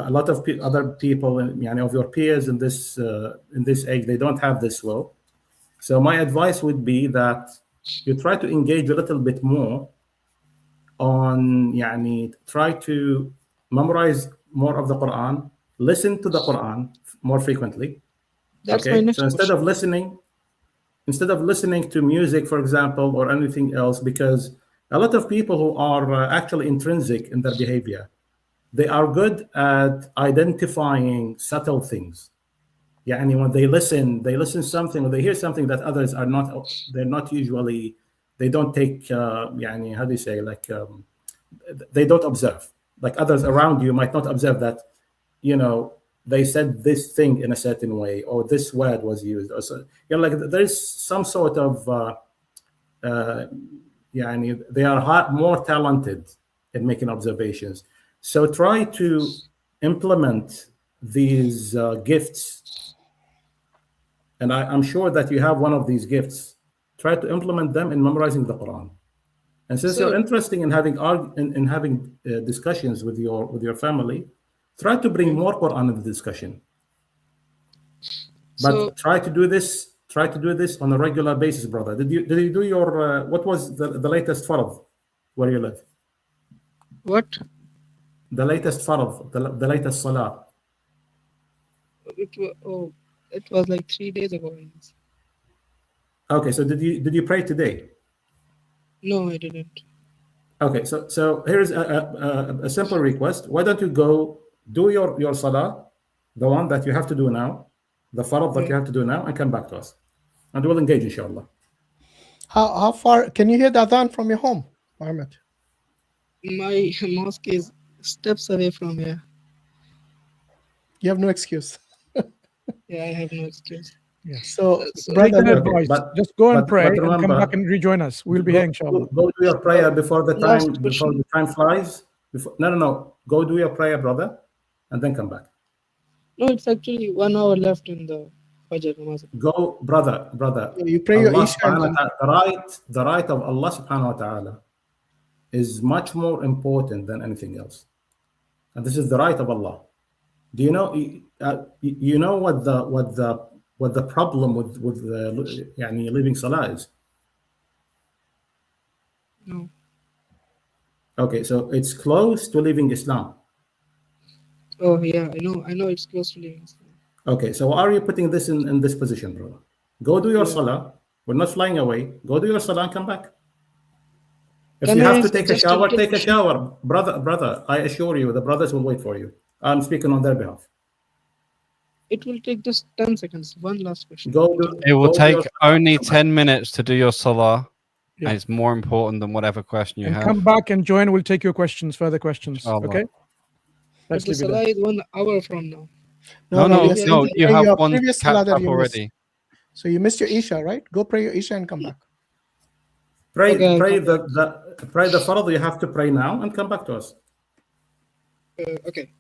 A lot of other people, of your peers in this age, they don't have this will. So my advice would be that you try to engage a little bit more on, try to memorize more of the Quran, listen to the Quran more frequently. That's my Okay, next so instead question. of listening to music, for example, or anything else, because a lot of people who are actually intrinsic in their behavior, they are good at identifying subtle things. And when they listen something, or they hear something that others are not, they're not usually, they don't take, how do you say, like, they don't observe. Like others around you might not observe that, they said this thing in a certain way, or this word was used, or so, like there's some sort of, they are more talented in making observations. So try to implement these gifts, and I'm sure that you have one of these gifts. Try to implement them in memorizing the Quran. And since you're interested in having discussions with your family, try to bring more Quran in the discussion. But try to do this on a regular basis, brother. Did you do your what was the latest farad where you live? What? The latest farad, the latest salah. It was like 3 days ago. Okay, so did you pray today? No, I didn't. Okay, so here's a simple request. Why don't you go do your salah, the one that you have to do now, the farad that you have to do now, and come back to us, and we'll engage, inshallah. How far can you hear the adhan from your home, Mohammed? My mosque is steps away from here. You have no excuse. Yeah, I have no excuse. Yeah. So, brother, okay, just go and pray remember, and come back and rejoin us. We'll be here, inshallah. Go do your prayer before the time flies. No. Go do your prayer, brother, and then come back. No, it's actually 1 hour left in the Fajr namaz. Go, brother. You pray your Isha. The right of Allah subhanahu wa ta'ala is much more important than anything else, and this is the right of Allah. Do you know? You know what the problem with leaving salah is? No. Okay, so it's close to leaving Islam. Oh yeah, I know it's close to leaving Islam. Okay, so why are you putting this in this position, brother? Go do your salah. We're not flying away. Go do your salah and come back. If you have to take a shower, take a shower. Brother, I assure you, the brothers will wait for you. I'm speaking on their behalf. It will take just 10 seconds. One last question. It will take only 10 minutes to do your salah. Yeah. And it's more important than whatever question you And have. come back and join. We'll take your questions, further questions. Okay? But the salah is 1 hour from now. No, you have one previous catch salah that up you already. missed. So you missed your Isha, right? Go pray your Isha and come back. Pray the farad you have to pray now and come back to us. Okay.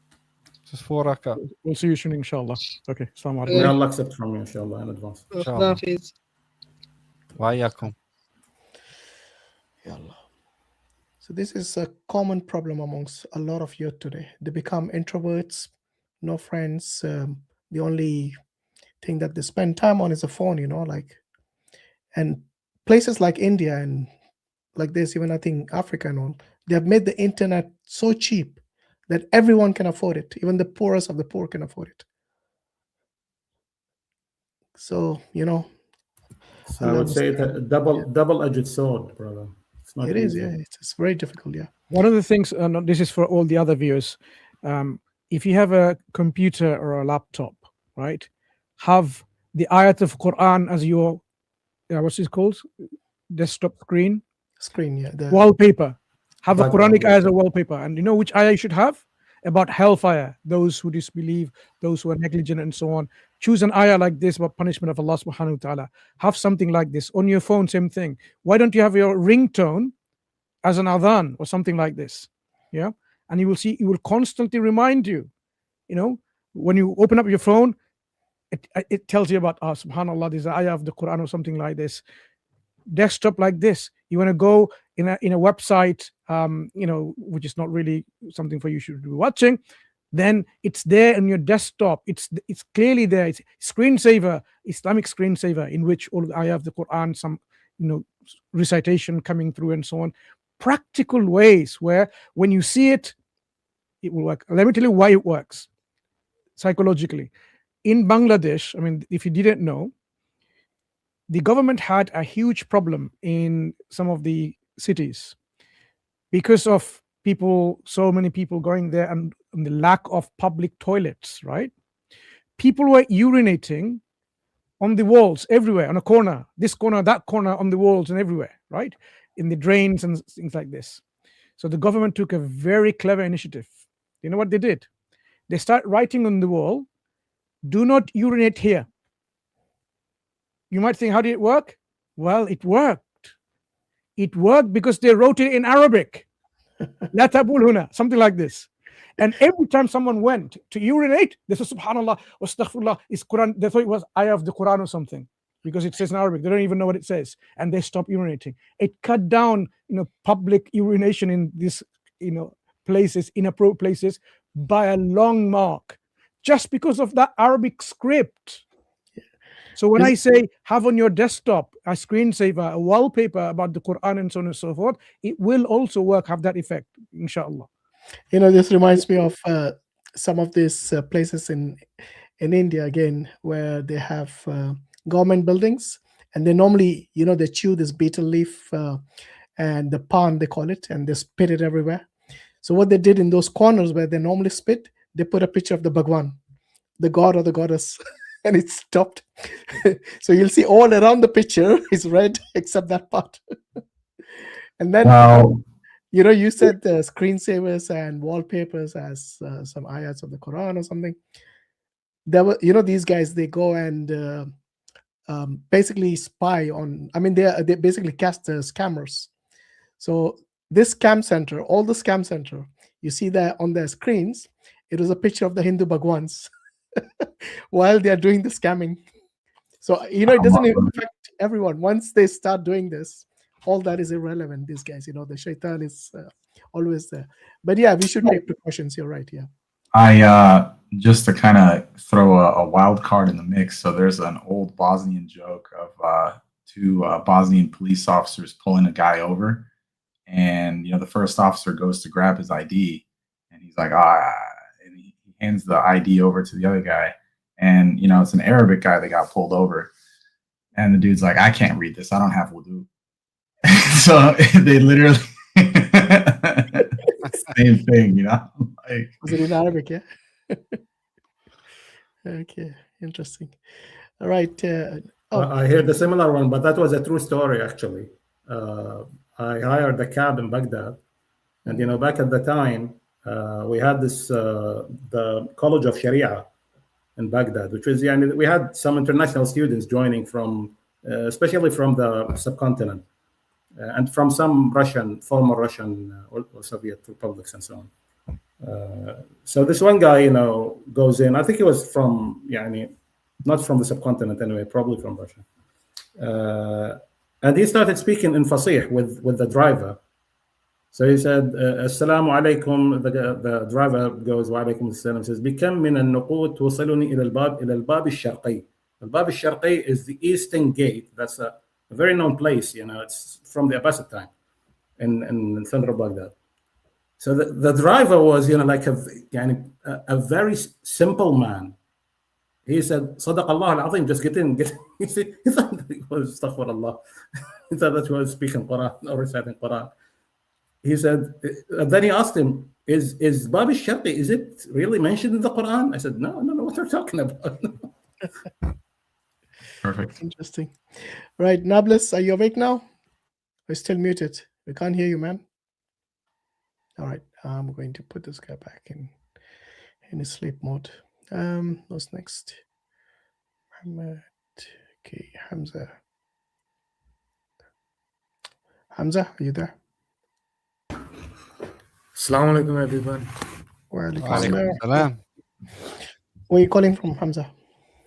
Just 4 rakah. We'll see you soon, inshallah. Okay. Assalamu May Allah accept from you, inshallah, in advance. Inshallah. I.Hakim. So this is a common problem amongst a lot of youth today. They become introverts, no friends. The only thing that they spend time on is a phone, and places like India and like this, even I think Africa and all, they have made the internet so cheap that everyone can afford it. Even the poorest of the poor can afford it. So, I would say it's a double-edged sword, brother. It's not it is, easy. yeah. It's very difficult, yeah. One of the things, this is for all the other viewers, if you have a computer or a laptop, right, have the ayat of Quran as your, what's it called? Desktop screen, yeah. Wallpaper. Have the Background, Quranic ayah as a wallpaper. And you know which ayah you should have? about hellfire, those who disbelieve, those who are negligent, and so on. Choose an ayah like this about punishment of Allah subhanahu wa ta'ala. Have something like this on your phone, same thing. Why don't you have your ringtone as an adhan or something like this? Yeah, and you will see, it will constantly remind you, when you open up your phone, it tells you about, subhanallah, this is the ayah of the Quran or something like this. Desktop like this, you want to go in a website, which is not really something for you should be watching, then it's there on your desktop. It's clearly there. It's screensaver, Islamic screensaver, in which all the ayah of the Quran, some recitation coming through and so on. Practical ways where when you see it, it will work. Let me tell you why it works psychologically. In Bangladesh, I mean, if you didn't know, the government had a huge problem in some of the cities because of so many people going there and the lack of public toilets, right? People were urinating on the walls everywhere, on a corner, this corner, that corner, on the walls and everywhere, right? In the drains and things like this. So the government took a very clever initiative. You know what they did? They start writing on the wall, "Do not urinate here." You might think, how did it work? Well, it worked. It worked because they wrote it in Arabic. La tabul huna, something like this. And every time someone went to urinate, they said, subhanallah, wa astaghfirullah, it's Quran. They thought it was ayah of the Quran or something, because it says in Arabic. They don't even know what it says. And they stopped urinating. It cut down, public urination in these, places, inappropriate places, by a long mark, just because of that Arabic script. So when I say have on your desktop a screensaver, a wallpaper about the Quran and so on and so forth, it will also work, have that effect, inshallah. This reminds me of some of these places in India again, where they have government buildings, and they normally, they chew this betel leaf and the pan, they call it, and they spit it everywhere. So what they did in those corners where they normally spit, they put a picture of the Bhagwan, the god or the goddess, and it stopped. So you'll see all around the picture is red except that part. And then, you said the screensavers and wallpapers as some ayats of the Quran or something. There were, these guys, they go and basically spy on, they basically cast the scammers. So this scam center, all the scam center, you see that on their screens, it was a picture of the Hindu Bhagwans while they are doing the scamming. So, it doesn't affect everyone. Once they start doing this, all that is irrelevant. These guys, the shaitan is always there. But yeah, we should take precautions. You're right. Yeah. I just to kind of throw a wild card in the mix. So there's an old Bosnian joke of two Bosnian police officers pulling a guy over, and the first officer goes to grab his ID, and he's like, and he hands the ID over to the other guy, and it's an Arabic guy that got pulled over, and the dude's like, I can't read this, I don't have wudu. So they literally same thing, like, was it in Arabic? Yeah. Okay, interesting. All right. I heard a similar one, but that was a true story actually. I hired a cab in Baghdad, and back at the time we had this the College of Sharia in Baghdad, which was we had some international students joining from especially from the subcontinent and from some former Russian or Soviet republics and so on. So this one guy, goes in. I think he was from, not from the subcontinent anyway, probably from Russia. And he started speaking in Fasih with the driver. So he said, Assalamu alaikum. The driver goes, Wa alaikum assalam. Says, Bikam min al-nuqud tuwasiluni ila al-bab al-sharqi. Al-bab al-sharqi is the eastern gate. That's a very known place. It's from the Abbasid time in central Baghdad. So the driver was, like a very simple man. He said, Sadaq Allah al-Azim, just get in. He thought that he was Astaghfirullah. He thought that he was speaking Quran or reciting Quran. He said, then he asked him, is Bab al-Sharqi, is it really mentioned in the Quran? I said, no, what are you talking about? Perfect. Interesting. Right, Nablus, are you awake now? We're still muted. We can't hear you, man. All right, I'm going to put this guy back in. in sleep mode. What's next? Muhammad. Okay, Hamza. Hamza, are you there? Assalamu alaikum, everyone. Walaikum salam. Where are you calling from, Hamza?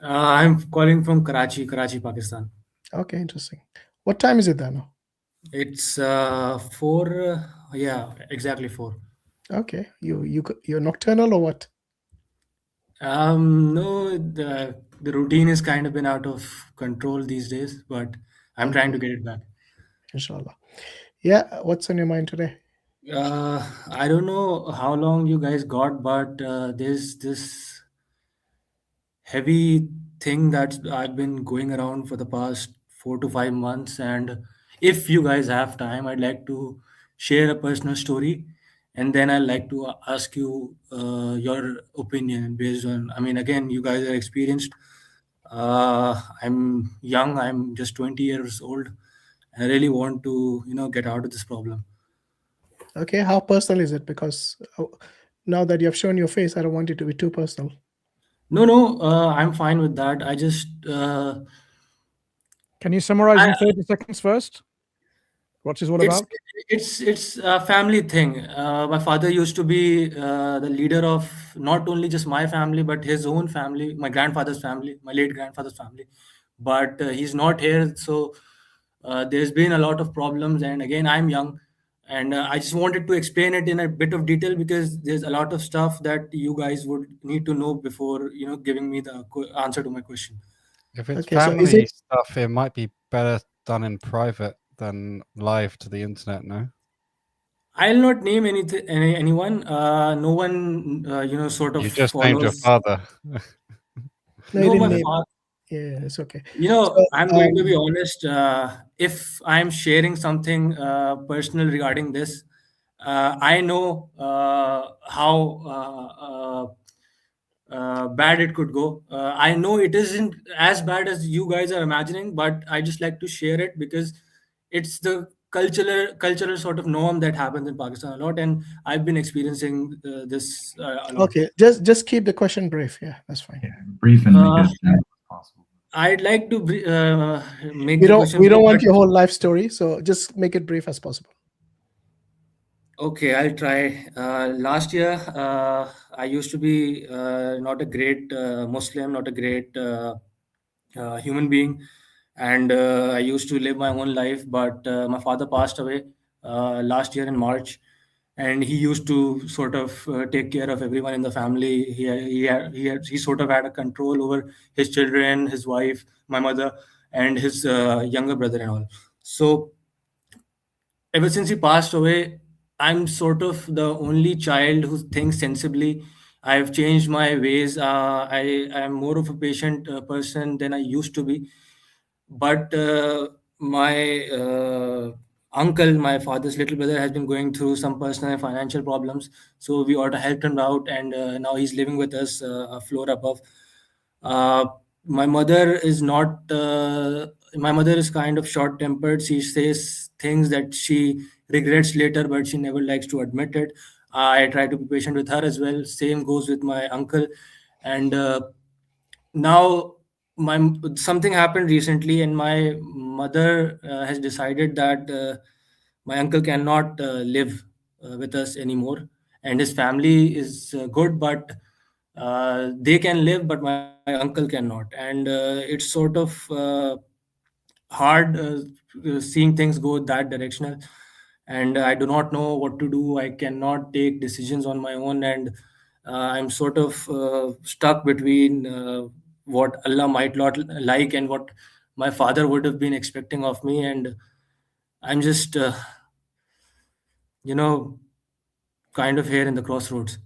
I'm calling from Karachi, Pakistan. Okay, interesting. What time is it there now? It's 4. Yeah, exactly 4. Okay, you're nocturnal or what? No, the routine is kind of been out of control these days, but I'm trying to get it back. Inshallah. Yeah, what's on your mind today? I don't know how long you guys got, but there's this heavy thing that I've been going around for the past 4 to 5 months. And if you guys have time, I'd like to share a personal story. And then I'd like to ask you your opinion based on, I mean, again, you guys are experienced. I'm young, I'm just 20 years old. I really want to, get out of this problem. Okay, how personal is it? Because now that you have shown your face, I don't want it to be too personal. No, I'm fine with that. I just Can you summarize in 30 seconds first? What's this all about? It's a family thing. My father used to be the leader of not only just my family, but his own family, my grandfather's family, my late grandfather's family. But he's not here, so there's been a lot of problems. And again, I'm young, and I just wanted to explain it in a bit of detail because there's a lot of stuff that you guys would need to know before giving me the answer to my question. If it's Okay, so is family it- stuff, it might be better done in private than live to the internet. No. I'll not name anyone. No one, sort of You just follows. named your father. No, you No, didn't my name- father. Yeah, it's okay. I'm going to be honest. If I'm sharing something personal regarding this, I know how bad it could go. I know it isn't as bad as you guys are imagining, but I just like to share it because it's the cultural sort of norm that happens in Pakistan a lot, and I've been experiencing this a lot. Okay, just keep the question brief. Yeah, that's fine. Brief and make it as general as possible. I'd like to make We the don't question. we don't want but- your whole life story, so just make it brief as possible. Okay, I'll try. Last year, I used to be not a great Muslim, not a great human being, and I used to live my own life. But my father passed away last year in March, and he used to sort of take care of everyone in the family. He sort of had a control over his children, his wife, my mother, and his younger brother and all. So ever since he passed away, I'm sort of the only child who thinks sensibly. I've changed my ways. I am more of a patient person than I used to be. But my uncle, my father's little brother, has been going through some personal and financial problems. So we ought to help him out, and now he's living with us a floor above. Uh, my mother is not. My mother is kind of short-tempered. She says things that she regrets later, but she never likes to admit it. I try to be patient with her as well. Same goes with my uncle, and now something happened recently, and my mother has decided that my uncle cannot live with us anymore, and his family is good, but they can live, but my uncle cannot, and it's sort of hard seeing things go that directional, and I do not know what to do. I cannot take decisions on my own, and I'm sort of stuck between what Allah might not like and what my father would have been expecting of me, and I'm just kind of here in the crossroads.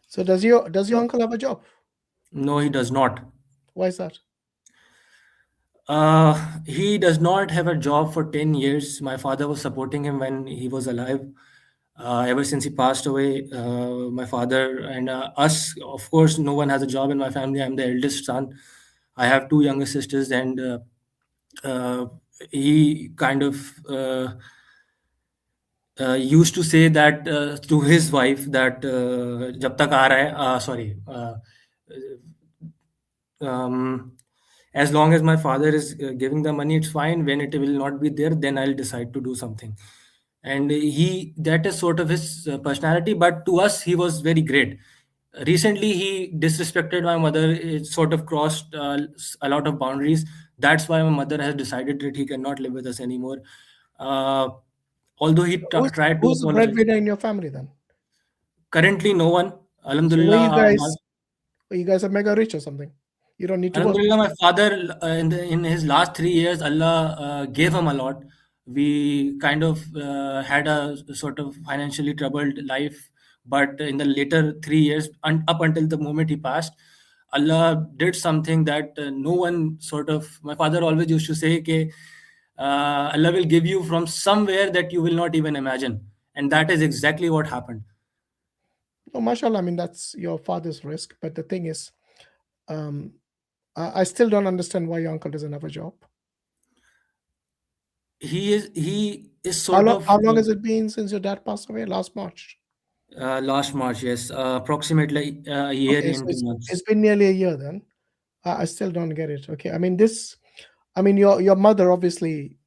So does your uncle have a job? No, he does not. Why is that? He does not have a job for 10 years. My father was supporting him when he was alive. Ever since he passed away, my father and us, of course, no one has a job in my family. I'm the eldest son. I have two younger sisters, and he kind of used to say that to his wife that jab tak aa raha hai, as long as my father is giving the money, it's fine. When it will not be there, then I'll decide to do something. And that is sort of his personality. But to us, he was very great. Recently, he disrespected my mother. It sort of crossed a lot of boundaries. That's why my mother has decided that he cannot live with us anymore. Although he tried to Who's the apologize. breadwinner in your family then? Currently, no one. So were Alhamdulillah. you guys are mega rich or something? You don't need to work. Alhamdulillah, my father, in his last 3 years, Allah gave him a lot. We kind of had a sort of financially troubled life, but in the later 3 years, up until the moment he passed, Allah did something that no one sort of. My father always used to say, "Ke Allah will give you from somewhere that you will not even imagine," and that is exactly what happened. No, mashallah, I mean, that's your father's risk. But the thing is, I still don't understand why your uncle doesn't have a job. He is sort of. How long has it been since your dad passed away? Last March. Last March, yes, approximately a year Okay, and so 2 months. it's been nearly a year then. I still don't get it. Okay, I mean your mother obviously,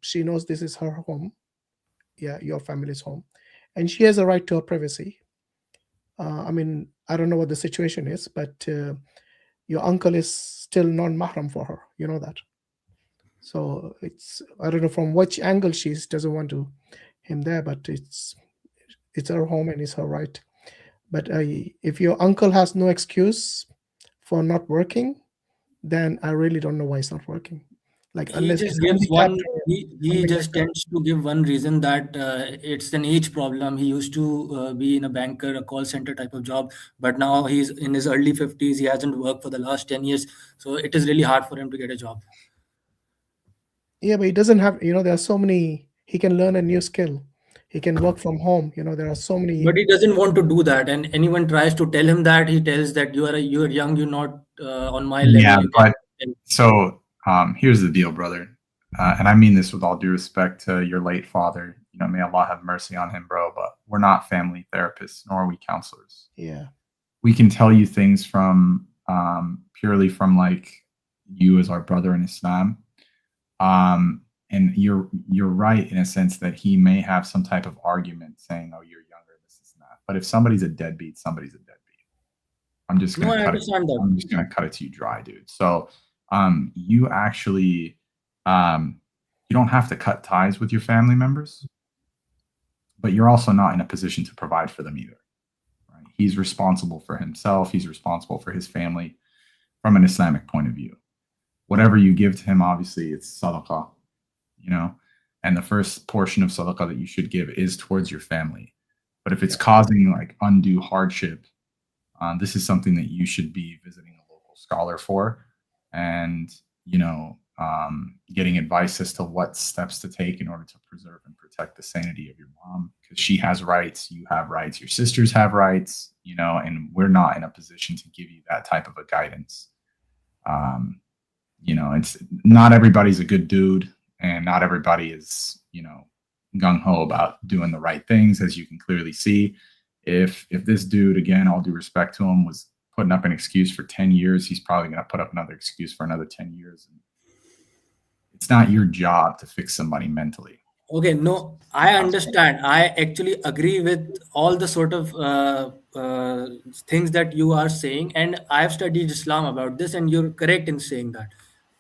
she knows this is her home. Yeah, your family's home, and she has a right to her privacy. I mean, I don't know what the situation is, but your uncle is still non-mahram for her. You know that. So I don't know from which angle she doesn't want him there, but it's her home and it's her right. But if your uncle has no excuse for not working, then I really don't know why it's not working. Like He unless just he's gives handicapped one. or He something just like that. tends to give one reason that it's an age problem. He used to be in a banker, a call center type of job, but now he's in his early 50s. He hasn't worked for the last 10 years, so it is really hard for him to get a job. Yeah, but he doesn't have. There are so many. He can learn a new skill. He can work from home. There are so many. But he doesn't want to do that, and anyone tries to tell him that, he tells that you are young, you're not on my level. Yeah, You but can. so here's the deal, brother. And I mean this with all due respect to your late father. May Allah have mercy on him, bro. But we're not family therapists, nor are we counselors. Yeah. We can tell you things from purely from like you as our brother in Islam. And you're right in a sense that he may have some type of argument saying, "Oh, you're younger, this is that." But if somebody's a deadbeat, somebody's a deadbeat. I'm just No, gonna I cut it. understand that. I'm just gonna cut it to you dry, dude. So, you actually, you don't have to cut ties with your family members, but you're also not in a position to provide for them either. Right? He's responsible for himself. He's responsible for his family from an Islamic point of view. Whatever you give to him, obviously, it's sadaqah, and the first portion of sadaqah that you should give is towards your family. But if it's causing like undue hardship, this is something that you should be visiting a local scholar for, and getting advice as to what steps to take in order to preserve and protect the sanity of your mom, because she has rights, you have rights, your sisters have rights, and we're not in a position to give you that type of a guidance. It's not everybody's a good dude, and not everybody is gung-ho about doing the right things, as you can clearly see. If this dude, again, all due respect to him, was putting up an excuse for 10 years, he's probably going to put up another excuse for another 10 years. It's not your job to fix somebody mentally. Okay, no, I understand. I actually agree with all the sort of things that you are saying, and I've studied Islam about this, and you're correct in saying that.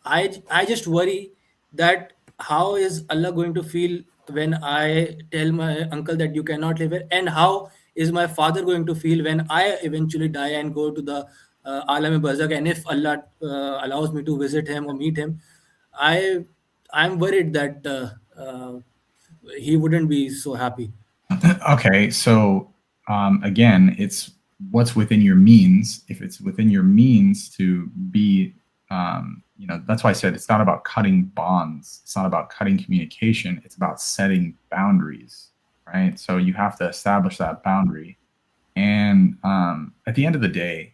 I just worry that how is Allah going to feel when I tell my uncle that you cannot live here, and how is my father going to feel when I eventually die and go to the Alam Barzakh, and if Allah allows me to visit him or meet him, I'm worried that he wouldn't be so happy. Okay, so again, it's what's within your means. If it's within your means to be, that's why I said it's not about cutting bonds. It's not about cutting communication. It's about setting boundaries, right? So you have to establish that boundary. And at the end of the day,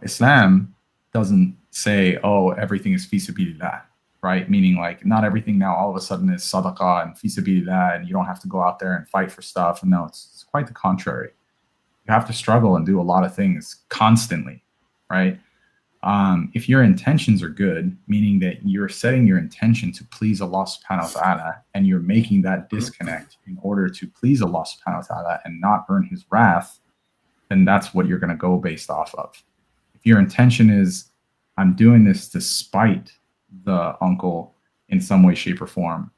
Islam doesn't say, "Oh, everything is fi sabilillah," right? Meaning like not everything now all of a sudden is sadaqah and fi sabilillah, and you don't have to go out there and fight for stuff. And no, it's quite the contrary. You have to struggle and do a lot of things constantly, right? If your intentions are good, meaning that you're setting your intention to please Allah subhanahu wa ta'ala, and you're making that disconnect in order to please Allah subhanahu wa ta'ala and not earn his wrath, then that's what you're going to go based off of. If your intention is, I'm doing this despite the uncle in some way, shape, or form,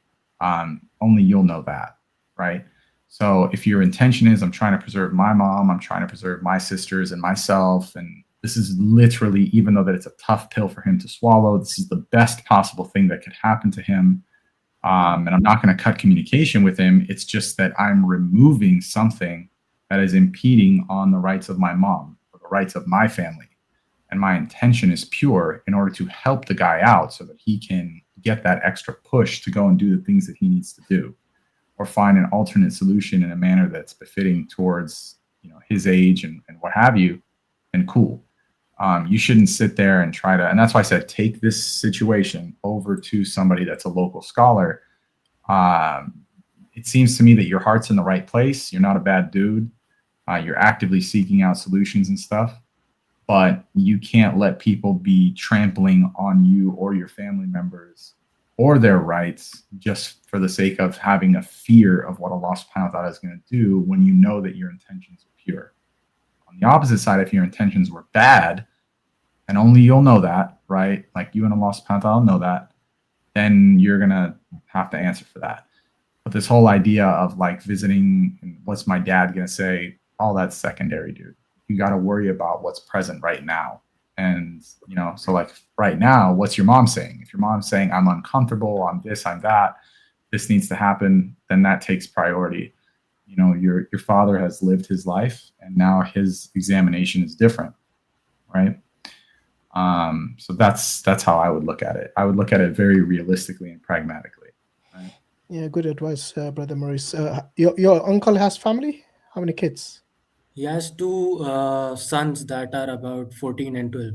only you'll know that, right? So if your intention is, I'm trying to preserve my mom, I'm trying to preserve my sisters and myself, and this is literally, even though that it's a tough pill for him to swallow, this is the best possible thing that could happen to him. And I'm not going to cut communication with him. It's just that I'm removing something that is impeding on the rights of my mom or the rights of my family. And my intention is pure in order to help the guy out so that he can get that extra push to go and do the things that he needs to do, or find an alternate solution in a manner that's befitting towards, you know, his age and what have you, and cool. You shouldn't sit there and try to, and that's why I said, take this situation over to somebody that's a local scholar. It seems to me that your heart's in the right place. You're not a bad dude. You're actively seeking out solutions and stuff, but you can't let people be trampling on you or your family members or their rights just for the sake of having a fear of what Allah subhanahu wa ta'ala is going to do when you know that your intentions are pure. On the opposite side, if your intentions were bad, and only you'll know that, right? Like you and Allah subhanahu wa ta'ala know that, then you're going to have to answer for that. But this whole idea of like visiting and what's my dad going to say, all that's secondary, dude. You got to worry about what's present right now. And, you know, so like right now, what's your mom saying? If your mom's saying, I'm uncomfortable, I'm this, I'm that, this needs to happen, then that takes priority. You know, your father has lived his life and now his examination is different, right? So that's how I would look at it. I would look at it very realistically and pragmatically. Right? Yeah, good advice, Brother Muris. Your uncle has family? How many kids? He has two sons that are about 14 and 12.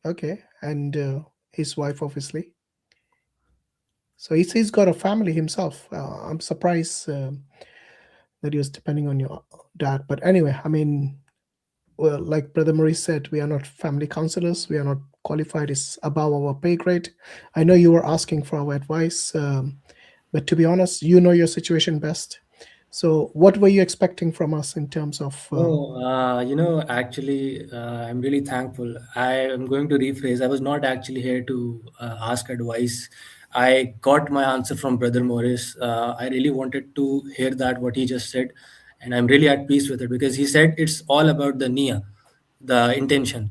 Okay, and his wife, obviously. So he's got a family himself. I'm surprised that he was depending on your dad. But anyway, I mean, well, like Brother Muris said, we are not family counselors. We are not qualified. It's above our pay grade. I know you were asking for our advice, but to be honest, you know your situation best. So what were you expecting from us in terms of... you know, actually, I'm really thankful. I am going to rephrase. I was not actually here to ask advice. I got my answer from Brother Muris. I really wanted to hear that, what he just said. And I'm really at peace with it because he said it's all about the niyyah, the intention.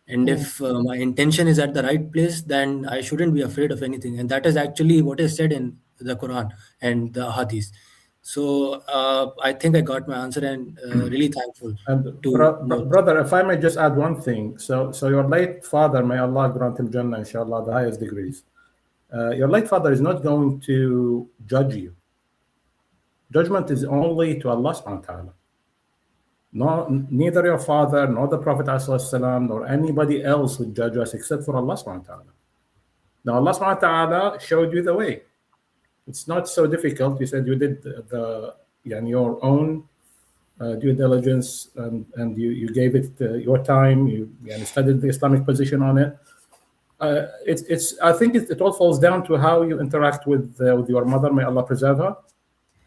And if my intention is at the right place, then I shouldn't be afraid of anything. And that is actually what is said in the Quran and the Hadith. So I think I got my answer and really thankful. And to brother, if I may just add one thing. So your late father, may Allah grant him Jannah, inshallah, the highest degrees. Your late father is not going to judge you. Judgment is only to Allah subhanahu wa ta'ala. No, neither your father, nor the Prophet ﷺ, nor anybody else would judge us except for Allah subhanahu wa ta'ala. Now Allah subhanahu wa ta'ala showed you the way. It's not so difficult. You said you did your own due diligence and you gave it your time. You studied the Islamic position on it. I think it all falls down to how you interact with your mother. May Allah preserve her.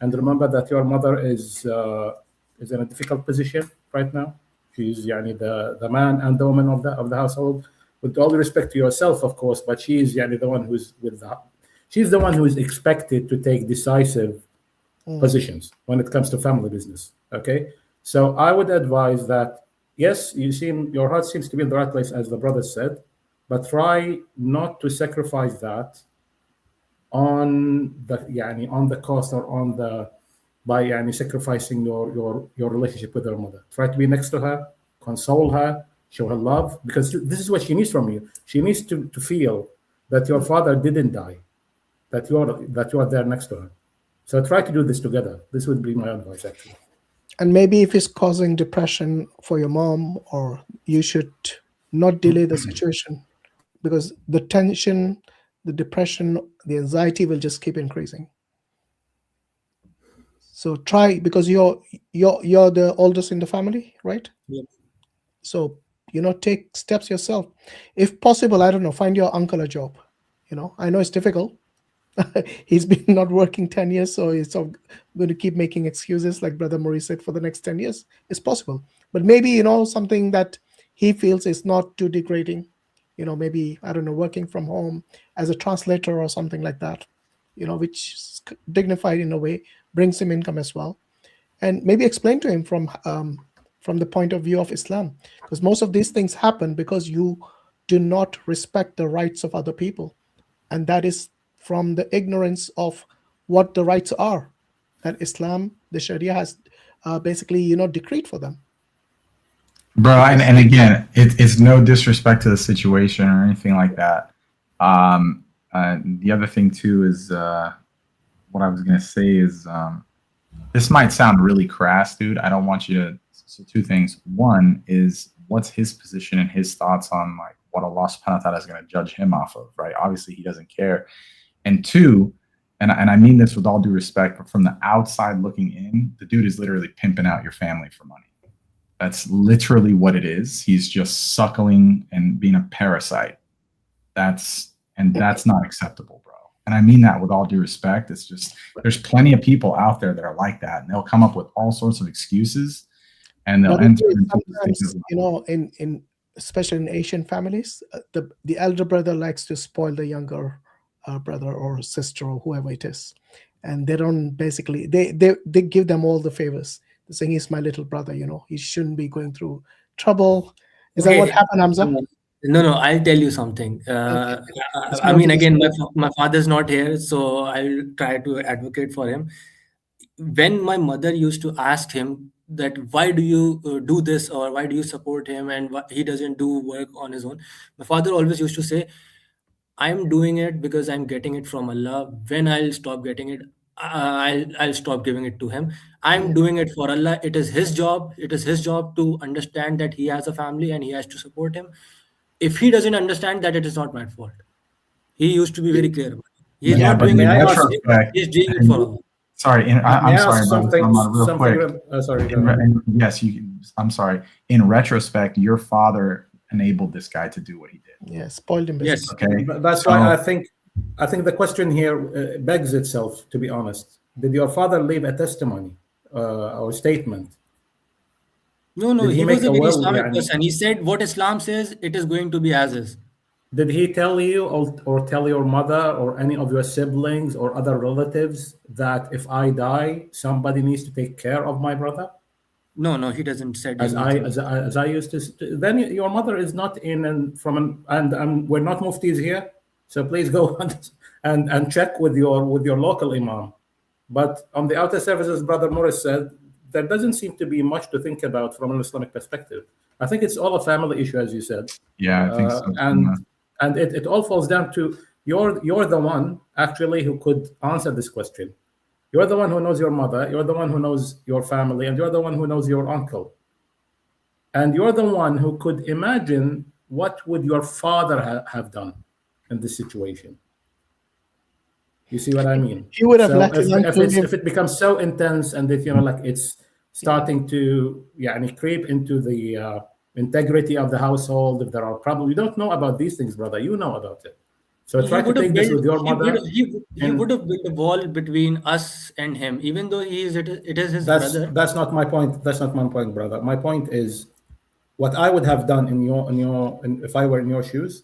And remember that your mother is in a difficult position right now. She's the man and the woman of the household. With all respect to yourself, of course, but she's the one who's she's the one who is expected to take decisive positions when it comes to family business. Okay, so I would advise that yes, your heart seems to be in the right place, as the brother said, but try not to sacrifice that on the cost or by sacrificing your relationship with her mother. Try to be next to her, console her, show her love, because this is what she needs from you. She needs to feel that your father didn't die, that you are there next to her. So try to do this together. This would be my advice, actually. And maybe if it's causing depression for your mom, or you should not delay the situation, because the tension the depression, the anxiety will just keep increasing. So try, because you're the oldest in the family, right? Yep. So, take steps yourself. If possible, I don't know, find your uncle a job. I know it's difficult. He's been not working 10 years, so he's going to keep making excuses, like Brother Muris said, for the next 10 years. It's possible. But maybe, something that he feels is not too degrading. Maybe, I don't know, working from home as a translator or something like that, which is dignified in a way, brings him income as well. And maybe explain to him from the point of view of Islam, because most of these things happen because you do not respect the rights of other people. And that is from the ignorance of what the rights are that Islam, the Sharia, has basically, decreed for them. Bro, and again, it's no disrespect to the situation or anything like that. The other thing too is what I was gonna say is this might sound really crass, dude. I don't want you to. So two things. One is, what's his position and his thoughts on like what Allah subhanahu wa ta'ala is going to judge him off of, right? Obviously he doesn't care. And two, and I mean this with all due respect, but from the outside looking in, the dude is literally pimping out your family for money. That's literally what it is. He's just suckling and being a parasite. That's not acceptable, bro. And I mean that with all due respect. It's just, there's plenty of people out there that are like that, and they'll come up with all sorts of excuses, and they'll enter into sometimes, in especially in Asian families, the elder brother likes to spoil the younger brother or sister or whoever it is, and they don't basically they give them all the favors. They're saying he's my little brother, he shouldn't be going through trouble. Is that what happened, Hamza? No, I'll tell you something. I mean, again, my father's not here, so I'll try to advocate for him. When my mother used to ask him that why do you do this, or why do you support him, and he doesn't do work on his own, my father always used to say, I'm doing it because I'm getting it from Allah. When I'll stop getting it, I'll stop giving it to him. I'm doing it for Allah. It is his job. It is his job to understand that he has a family and he has to support him. If he doesn't understand that, it is not my fault. He used to be very clear about it. He's not doing it. He's doing it for Allah. Sorry, I'm sorry, real quick. Sorry. Yes, I'm sorry. In retrospect, your father enabled this guy to do what he did. Yeah, spoiled him. Yes, okay. That's why I think the question here begs itself. To be honest, did your father leave a testimony or statement? No, he was a very Islamic person. He said what Islam says, it is going to be as is. Did he tell you or tell your mother or any of your siblings or other relatives that if I die, somebody needs to take care of my brother? No, he doesn't say. As I used to. Then your mother is not in and we're not muftis here, so please go and check with your local imam. But on the outer services, Brother Muris said, there doesn't seem to be much to think about from an Islamic perspective. I think it's all a family issue, as you said. Yeah, I think so. And it all falls down to you're the one actually who could answer this question. You're the one who knows your mother. You're the one who knows your family, and you're the one who knows your uncle. And you're the one who could imagine what would your father have done in this situation. You see what I mean? He would have let if it becomes so intense and if it's starting to creep into the integrity of the household, if there are problems, you don't know about these things, brother. You know about it. So try to take this with your mother. He would have built a wall between us and him, even though it is his brother. That's not my point. That's not my point, brother. My point is, what I would have done if I were in your shoes.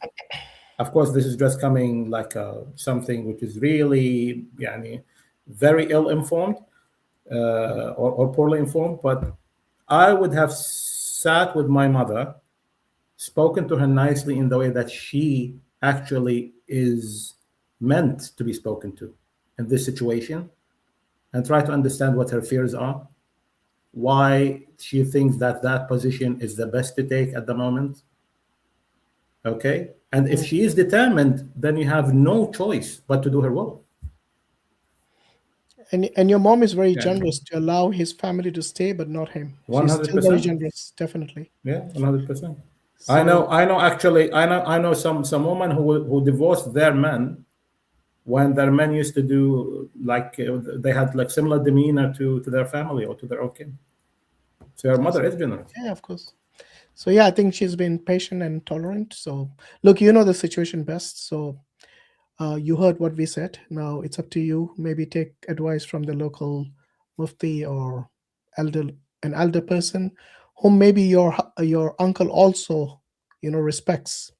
Of course, this is just coming like something which is really, very ill-informed or poorly informed. But I would have sat with my mother, spoken to her nicely in the way that she actually is meant to be spoken to in this situation, and try to understand what her fears are, why she thinks that position is the best to take at the moment. Okay? And if she is determined, then you have no choice but to do her will. And your mom is very generous to allow his family to stay, but not him. 100%. She's still very generous, definitely. Yeah, 100%. So, I know some women who divorced their men when their men used to do like they had like similar demeanor to their family or to their own kin. So your mother is generous. Yeah, of course. So yeah, I think she's been patient and tolerant. So look, you know the situation best. So you heard what we said. Now it's up to you. Maybe take advice from the local mufti or an elder person, whom maybe your uncle also, respects,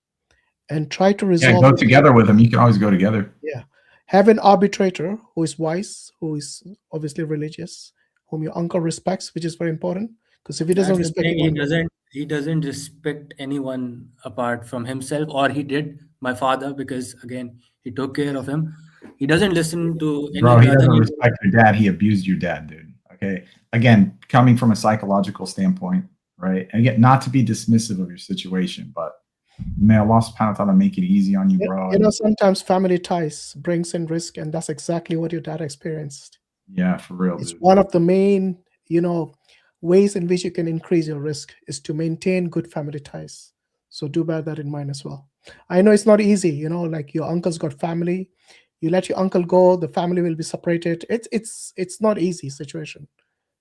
and try to Yeah, resolve. go together with them. You can always go together. Yeah, have an arbitrator who is wise, who is obviously religious, whom your uncle respects, which is very important. Because if he doesn't That's the respect thing, you, he doesn't respect anyone apart from himself, or he did, my father, because again he took care of him. He doesn't listen to Bro, any he other. doesn't respect your dad. He abused your dad, dude. Okay. Again, coming from a psychological standpoint, right? And again, not to be dismissive of your situation, but may Allah subhanahu wa ta'ala make it easy on you, bro. Sometimes family ties brings in risk, and that's exactly what your dad experienced. Yeah, for real, It's dude. one of the main, ways in which you can increase your risk is to maintain good family ties. So do bear that in mind as well. I know it's not easy, like your uncle's got family. You let your uncle go, the family will be separated. It's not easy situation.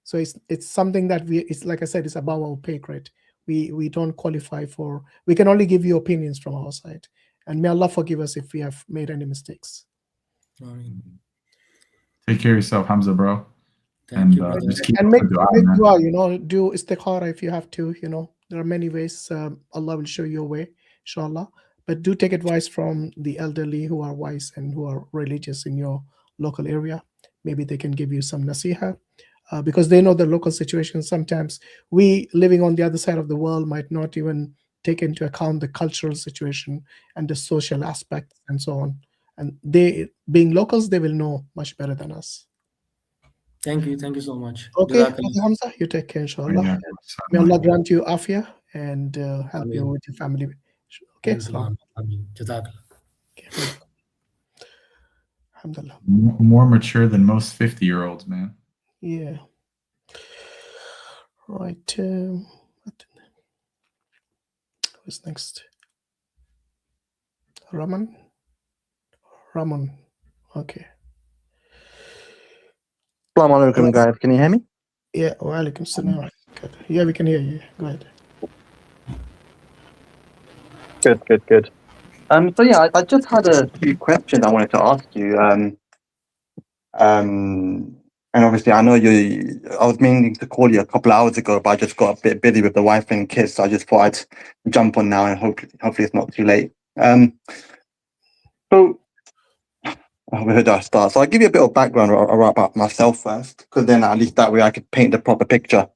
So it's something that it's like I said, it's above our pay grade. We don't qualify for. We can only give you opinions from our side, and may Allah forgive us if we have made any mistakes. Take care of yourself, Hamza, bro. Thank you, and just keep And up make the dua, man. dua, do istikhara if you have to. There are many ways. Allah will show you a way, inshallah. But do take advice from the elderly who are wise and who are religious in your local area. Maybe they can give you some nasiha. Because they know the local situation. Sometimes we living on the other side of the world might not even take into account the cultural situation and the social aspects and so on. And they, being locals, they will know much better than us. Thank you so much. Okay, Jazakallah. Hamza, you take care, inshallah. Yeah. May Allah grant you afia and help you Ameen. with your family. Okay, salam. Ameen. Jazakallah. Okay, alhamdulillah. More mature than most 50-year-olds, man. Yeah. Right. Who's next? Ramon. Okay. Assalamu alaikum, guys. Can you hear me? Yeah. Wa alaikum salam. Good. Yeah, we can hear you. Go ahead. Good. So yeah, I just had a few questions I wanted to ask you. And obviously, I know I was meaning to call you a couple of hours ago, but I just got a bit busy with the wife and kids, so I just thought I'd jump on now, and hopefully it's not too late. So where do I start? So I'll give you a bit of background about myself first, because then at least that way I could paint the proper picture.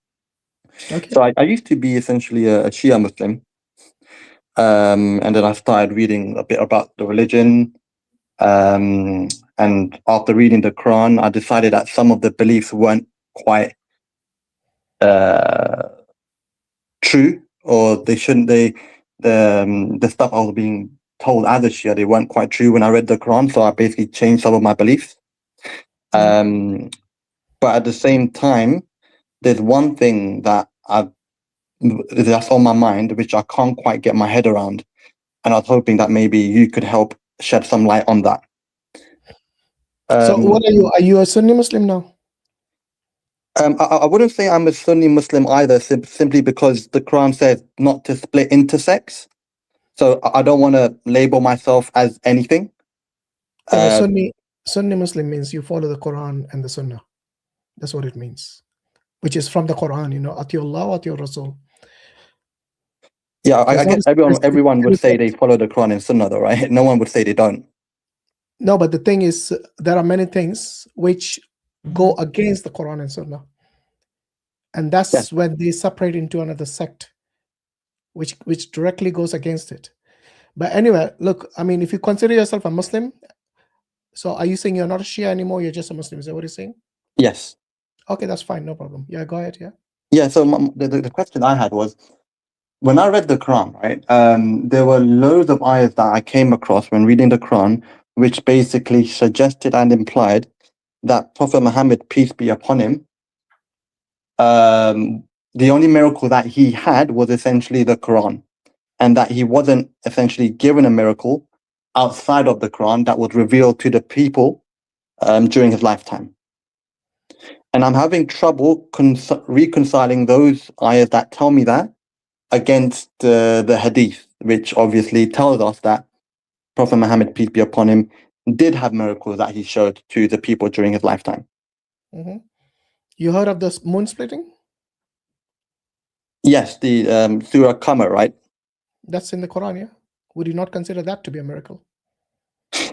Okay. So I used to be essentially a Shia Muslim, and then I started reading a bit about the religion. And after reading the Quran, I decided that some of the beliefs weren't quite true, or they shouldn't. The stuff I was being told as a Shia, they weren't quite true when I read the Quran. So I basically changed some of my beliefs. But at the same time, there's one thing that's on my mind, which I can't quite get my head around, and I was hoping that maybe you could help shed some light on that. So what are you? Are you a Sunni Muslim now? I wouldn't say I'm a Sunni Muslim either, simply because the Quran says not to split into sects. So I don't want to label myself as anything. Sunni Muslim means you follow the Quran and the Sunnah. That's what it means, which is from the Quran. Ati Allah, Ati Rasul. Yeah, I guess everyone would say they follow the Quran and Sunnah, though, right? No one would say they don't. No, but the thing is, there are many things which go against the Quran and Sunnah. And that's when they separate into another sect, which directly goes against it. But anyway, look, I mean, if you consider yourself a Muslim, so are you saying you're not a Shia anymore? You're just a Muslim. Is that what you're saying? Yes. Okay, that's fine. No problem. Yeah, go ahead. Yeah. Yeah, so the question I had was, when I read the Quran, right, there were loads of ayahs that I came across when reading the Quran, which basically suggested and implied that Prophet Muhammad, peace be upon him, the only miracle that he had was essentially the Quran, and that he wasn't essentially given a miracle outside of the Quran that was revealed to the people during his lifetime. And I'm having trouble reconciling those ayahs that tell me that against the hadith, which obviously tells us that Prophet Muhammad, peace be upon him, did have miracles that he showed to the people during his lifetime. Mm-hmm. You heard of this moon splitting? Yes, the Surah Qamar, right? That's in the Quran, yeah? Would you not consider that to be a miracle?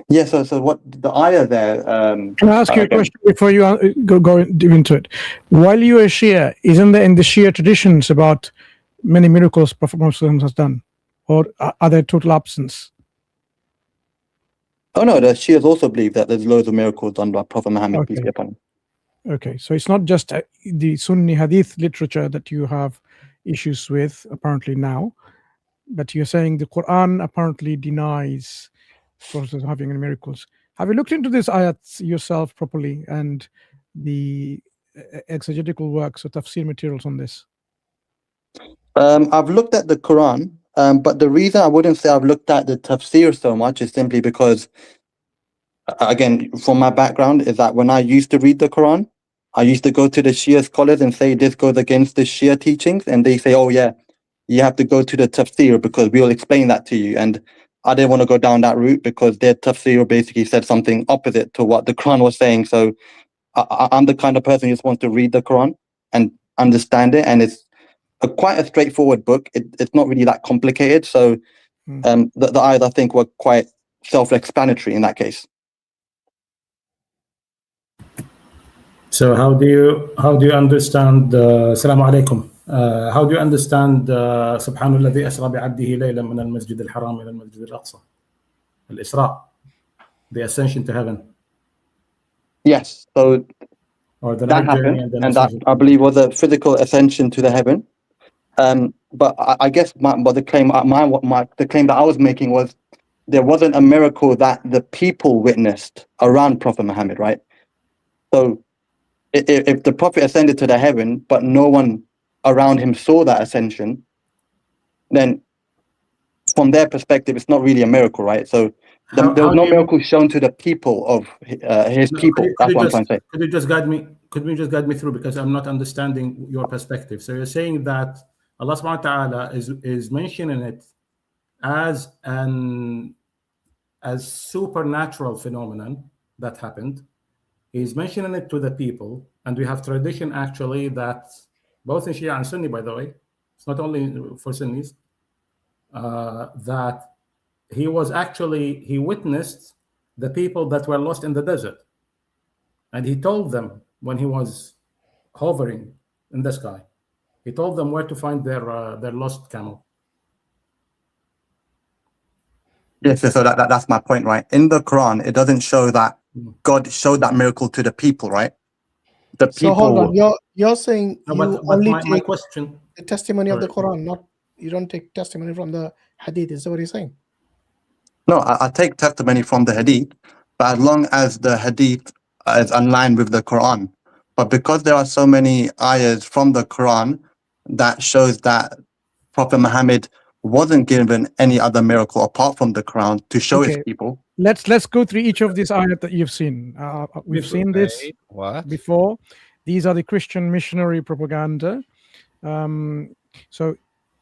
Yeah, so what the ayah there... Can I ask you a again, question before you go into it? While you are Shia, isn't there in the Shia traditions about many miracles Prophet Muhammad has done? Or are there total absence? Oh no, the Shias also believe that there's loads of miracles done by Prophet Muhammad, peace be upon him. Okay, so it's not just the Sunni Hadith literature that you have issues with apparently now, but you're saying the Quran apparently denies Prophet having any miracles. Have you looked into this ayats yourself properly and the exegetical works or tafsir materials on this? I've looked at the Quran, but the reason I wouldn't say I've looked at the tafsir so much is simply because, again, from my background, is that when I used to read the Quran, I used to go to the Shia scholars and say this goes against the Shia teachings, and they say, oh yeah, you have to go to the tafsir because we'll explain that to you. And I didn't want to go down that route because their tafsir basically said something opposite to what the Quran was saying. So I'm the kind of person who just wants to read the Quran and understand it, and it's quite a straightforward book. It's not really that complicated. So the ayahs, I think, were quite self-explanatory in that case. So how do you understand Assalamu alaikum? How do you understand سبحان الذي أسرى بعبده ليلا من المسجد الحرام إلى المسجد الأقصى? الإسراء, the ascension to heaven. Yes, so or the that night journey happened, and and that I believe was a physical ascension to the heaven. But I guess the claim that I was making was there wasn't a miracle that the people witnessed around Prophet Muhammad, right? So if the Prophet ascended to the heaven, but no one around him saw that ascension, then from their perspective, it's not really a miracle, right? So there was no miracle shown to the people of his people. That's what I'm trying to say. Could you just guide me? Could you just guide me through, because I'm not understanding your perspective. So you're saying that Allah subhanahu wa ta'ala is mentioning it as supernatural phenomenon that happened. He's mentioning it to the people, and we have tradition actually that both in Shia and Sunni, by the way, it's not only for Sunnis, that he witnessed the people that were lost in the desert, and he told them when he was hovering in the sky, he told them where to find their lost camel. Yes, so that's my point, right? In the Quran, it doesn't show that God showed that miracle to the people, right? The people. So hold on, you're saying No, you but only my take question, the testimony of the sorry. Quran, you don't take testimony from the Hadith. Is that what you're saying? No, I take testimony from the Hadith, but as long as the Hadith is aligned with the Quran. But because there are so many ayahs from the Quran that shows that Prophet Muhammad wasn't given any other miracle apart from the Quran to show his people. Let's go through each of these ayat that you've seen. We've seen this before. These are the Christian missionary propaganda. So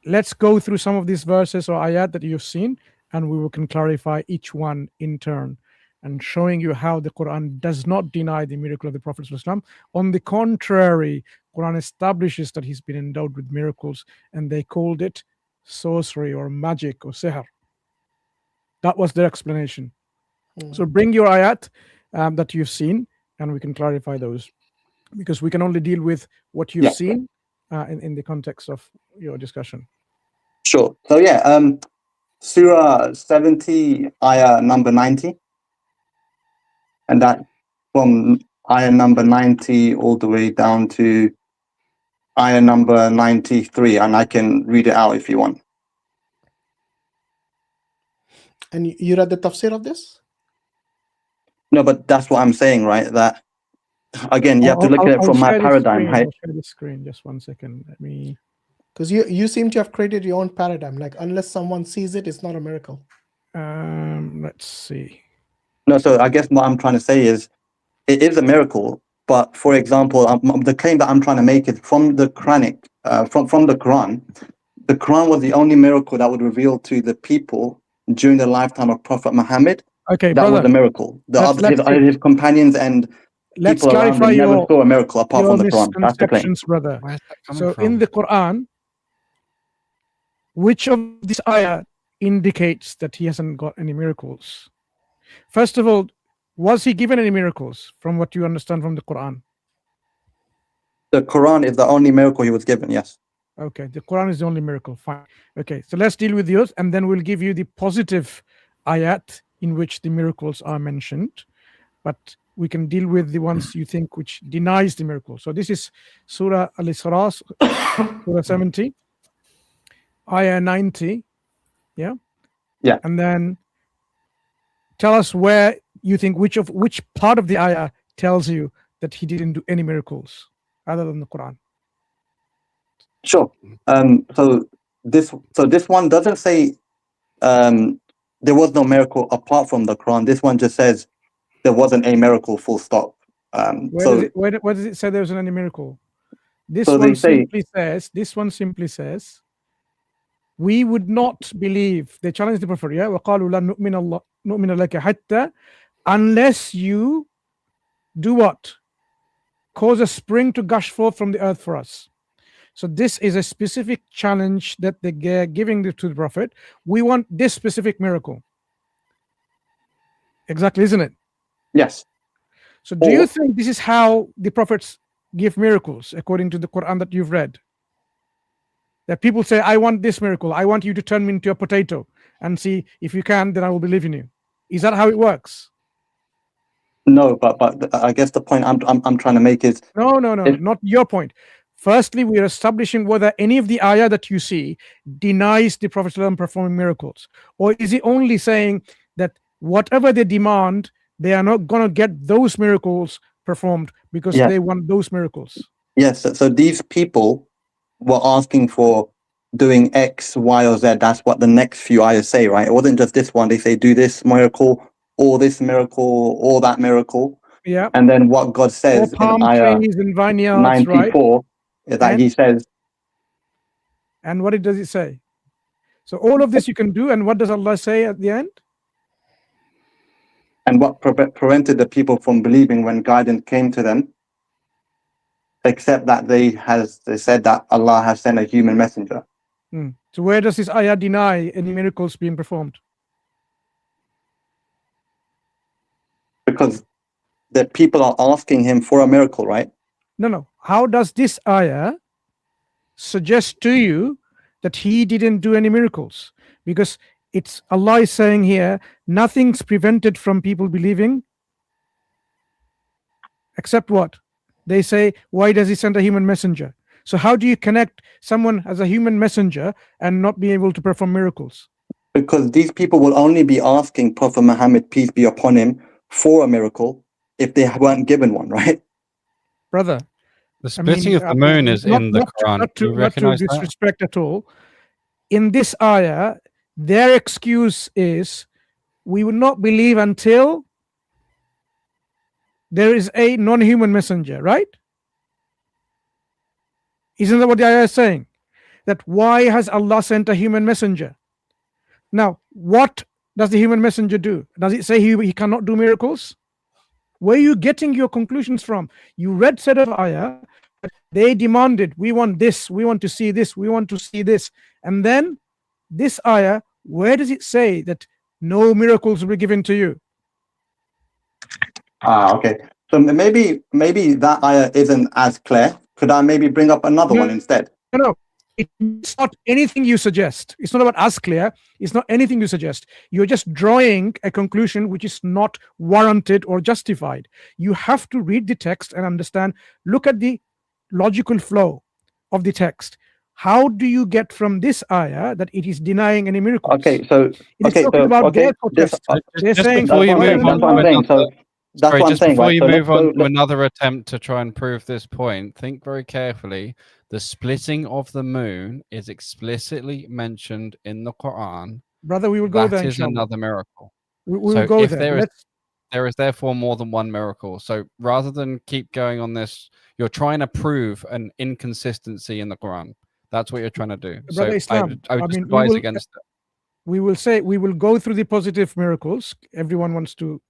let's go through some of these verses or ayat that you've seen, and we can clarify each one in turn, and showing you how the Quran does not deny the miracle of the Prophet ﷺ. On the contrary, Quran establishes that he's been endowed with miracles, and they called it sorcery or magic or sihr. That was their explanation. So bring your ayat that you've seen, and we can clarify those, because we can only deal with what you've seen in the context of your discussion. Sure. So Surah 70, ayah number 90. And that from ayah number 90 all the way down to ayah number 93. And I can read it out if you want. And you read the tafsir of this? No, but that's what I'm saying, right? That, again, you have to look at it from my paradigm, right? I'll share the screen. Just 1 second. Let me... Because you seem to have created your own paradigm. Like, unless someone sees it, it's not a miracle. Let's see. No, so I guess what I'm trying to say is it is a miracle, but for example, the claim that I'm trying to make is from the Quranic, from the Quran. The Quran was the only miracle that would reveal to the people during the lifetime of Prophet Muhammad. Okay, That was brother. a miracle. His companions and Let's people around clarify him never your saw a miracle apart from the Quran. That's the claim. misconceptions, brother. Where's that coming So from? in the Quran, which of this ayah indicates that he hasn't got any miracles? First of all, was he given any miracles from what you understand from the Quran? The Quran is the only miracle he was given, yes. Okay, the Quran is the only miracle. Fine. Okay, so let's deal with yours, and then we'll give you the positive ayat in which the miracles are mentioned. But we can deal with the ones you think which denies the miracle. So this is Surah Al-Isra, Surah 70, ayah 90. Yeah. Yeah. And then tell us where you think which part of the ayah tells you that he didn't do any miracles other than the Quran. Sure. So this one doesn't say there was no miracle apart from the Quran. This one just says there wasn't a miracle, full stop. Where does it say there wasn't any miracle? This So one they say- simply says, we would not believe. They challenge the Prophet, yeah, وَقَالُوا لَن نُؤْمِنَ لَكَ حَتَّى, unless you do what? Cause a spring to gush forth from the earth for us. So this is a specific challenge that they're giving to the Prophet. We want this specific miracle. Exactly, isn't it? Yes. So do you think this is how the prophets give miracles according to the Quran that you've read? That people say, I want this miracle. I want you to turn me into a potato and see if you can, then I will believe in you. Is that how it works? No, but I guess the point I'm trying to make is No, not your point. Firstly, we are establishing whether any of the ayah that you see denies the Prophet ﷺ performing miracles, or is it only saying that whatever they demand, they are not going to get those miracles performed because they want those miracles. Yes. So these people were asking for doing X, Y, or Z. That's what the next few ayahs say, right? It wasn't just this one. They say do this miracle, or this miracle, or that miracle. Yeah. And then what God says in palm ayah trees and vineyards, 94 right? is that He says. And what does it say? So all of this you can do, and what does Allah say at the end? And what prevented the people from believing when guidance came to them, except that they said that Allah has sent a human messenger. So where does this ayah deny any miracles being performed? Because the people are asking Him for a miracle, right? No. How does this ayah suggest to you that He didn't do any miracles? Because it's Allah is saying here, nothing's prevented from people believing except what? They say, why does He send a human messenger? So how do you connect someone as a human messenger and not be able to perform miracles? Because these people will only be asking Prophet Muhammad, peace be upon him, for a miracle if they weren't given one, right? Brother, the splitting of the moon is in the Quran. Not Do you to recognize that? disrespect at all. In this ayah, their excuse is, we will not believe until there is a non-human messenger, right? Isn't that what the ayah is saying? That why has Allah sent a human messenger? Now, what does the human messenger do? Does it say he cannot do miracles? Where are you getting your conclusions from? You read set of ayah, they demanded, we want this, we want to see this, we want to see this. And then this ayah, where does it say that no miracles will be given to you? Okay. So maybe that ayah isn't as clear. Could I maybe bring up another one instead? No. It's not anything you suggest. It's not about us clear. It's not anything you suggest. You're just drawing a conclusion which is not warranted or justified. You have to read the text and understand. Look at the logical flow of the text. How do you get from this ayah that it is denying any miracles? Okay, so They're saying before you move on, that's what I'm saying. Before right? you So move let's on go- to another attempt to try and prove this point, think very carefully. The splitting of the moon is explicitly mentioned in the Quran, brother, we will go there. That is Inshallah. another miracle. We will So go if there. there is therefore more than one miracle. So rather than keep going on this, you're trying to prove an inconsistency in the Quran. That's what you're trying to do. Brother So Islam, I would I just mean, advise against it. we will go through the positive miracles. Everyone wants to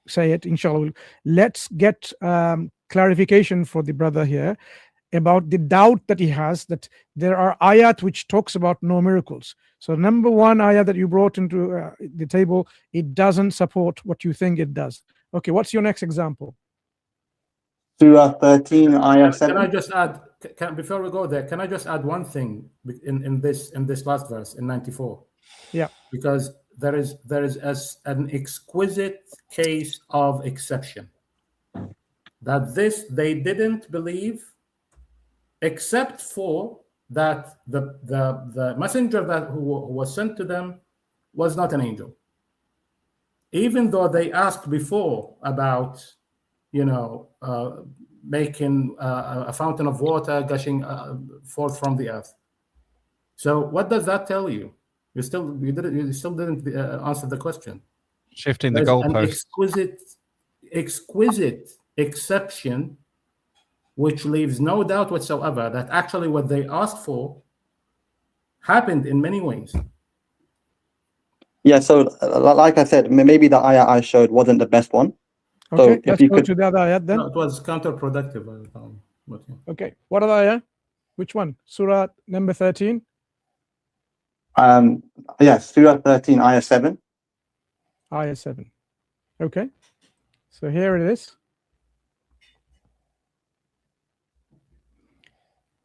say it, inshallah. Let's get clarification for the brother here about the doubt that he has that there are ayat which talks about no miracles. So number one ayat that you brought into the table, it doesn't support what you think it does. Okay, what's your next example? Surah 13, ayah Can 7. I just add, before we go there, can I just add one thing in this last verse in 94? Yeah. Because there is an exquisite case of exception. That this they didn't believe, except for that the messenger who was sent to them was not an angel. Even though they asked before about, making a fountain of water gushing forth from the earth. So what does that tell you? You still didn't answer the question. Shifting the There's an goalposts. exquisite exception, which leaves no doubt whatsoever that actually what they asked for happened in many ways. Yeah, so like I said, maybe the ayah I showed wasn't the best one. Okay, so let's go to the other ayat then. No, it was counterproductive. But yeah. Okay, what other ayah? Which one? Surah number 13? Yes, Surah 13, ayah 7. Ayah 7. Okay, so here it is.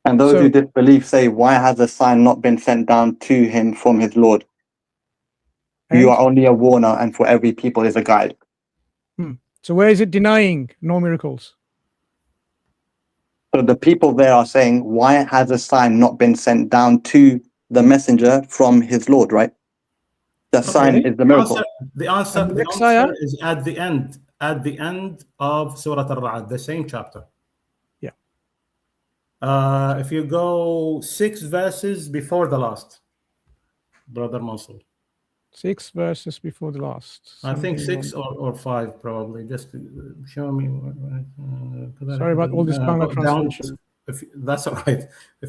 And those who disbelieve say, why has a sign not been sent down to him from his Lord? You are only a warner, and for every people is a guide. So where is it denying no miracles? So the people there are saying, why has a sign not been sent down to the messenger from his Lord, right? The sign is the miracle. The answer is at the end of Surah Al-Ra'd, the same chapter. Yeah. If you go 6 verses before the last, Brother Mansur. 6 verses before the last. I think 6 or 5 probably. Just show me. Sorry about all this Bangla translation. That's all right.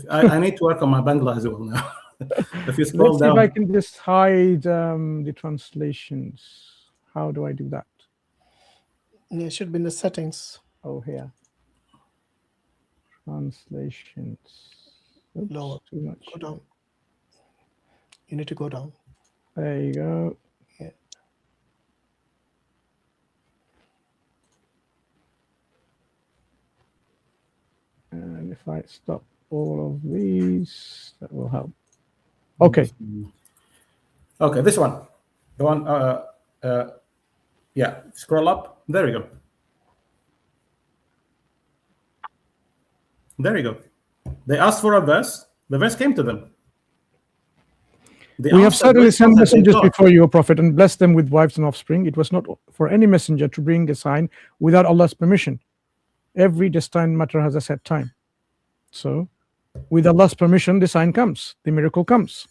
I need to work on my Bangla as well now. If you scroll Let's down, see if I can just hide the translations. How do I do that? Yeah, it should be in the settings. Oh, here. Translations. Oops, Lower. too much. Go down. You need to go down. There you go. Yeah. And if I stop all of these, that will help. Okay. Okay, this one. The one, yeah, scroll up. There we go. There you go. They asked for a verse. The verse came to them. We have certainly sent messengers before you, O Prophet, and blessed them with wives and offspring. It was not for any messenger to bring a sign without Allah's permission. Every destined matter has a set time. So, with Allah's permission, the sign comes, the miracle comes.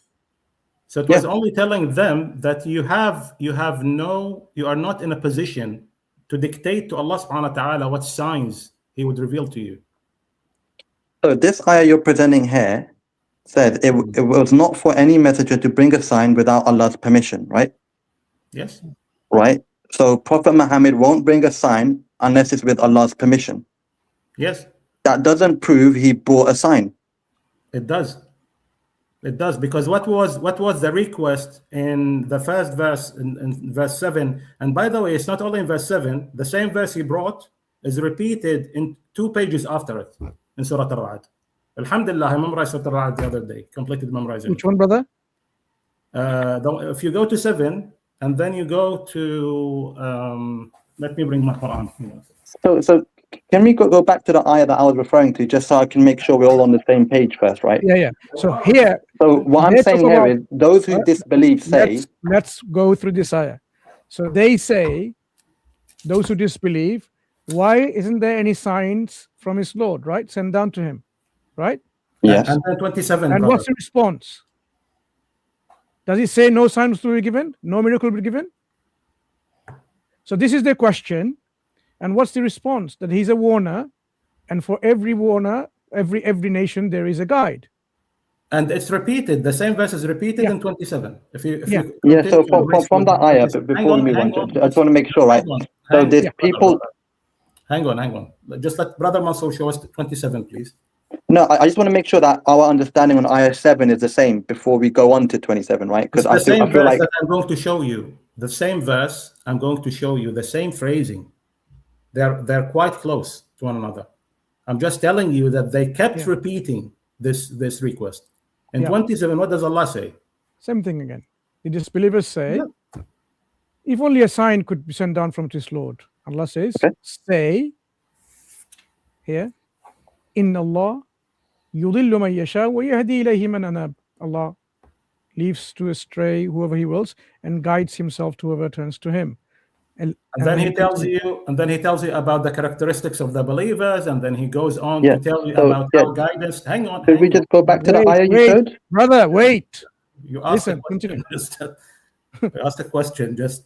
So it was only telling them that you are not in a position to dictate to Allah subhanahu wa ta'ala what signs He would reveal to you. So this ayah you're presenting here said it was not for any messenger to bring a sign without Allah's permission, right? Yes. Right? So Prophet Muhammad won't bring a sign unless it's with Allah's permission. Yes. That doesn't prove he brought a sign. It does. It does, because what was the request in the first verse, in verse 7? And by the way, it's not only in verse 7. The same verse he brought is repeated in 2 pages after it in Surah Al-Ra'd. Alhamdulillah, I memorized Surah Al-Ra'd the other day. Completed memorizing. Which one, brother? If you go to 7 and then you go to let me bring my Quran. So can we go back to the ayah that I was referring to, just so I can make sure we're all on the same page first, right? Yeah. So here. So what I'm saying here is those who disbelieve say. Let's go through this ayah. So they say, those who disbelieve, why isn't there any signs from his Lord, right? Sent down to him, right? Yes. And then 27. And what's the response? Does it say no signs will be given? No miracle will be given? So this is the question. And what's the response? That he's a warner, and for every warner, every nation, there is a guide. And it's repeated. The same verse is repeated in 27. If you So from that ayah, before we move on, I just want to make sure, right? So there's people. Hang on. Just let Brother Mansur show us 27, please. No, I just want to make sure that our understanding on ayah 7 is the same before we go on to 27, right? Because I feel like that I'm going to show you. The same verse, I'm going to show you the same phrasing. They're quite close to one another. I'm just telling you that they kept repeating this request. In 27, what does Allah say? Same thing again. The disbelievers say, if only a sign could be sent down from his Lord. Allah says, say here, Inna Allah yudillu man yasha wa yahdi ilayhi man anab. Allah leaves to astray whoever he wills and guides himself to whoever turns to him. And then he tells you about the characteristics of the believers, and then he goes on to tell you about how guidance. Hang on. Could we just go back to the ayah you showed? Brother, wait. You asked Listen, continue. You asked a question. Just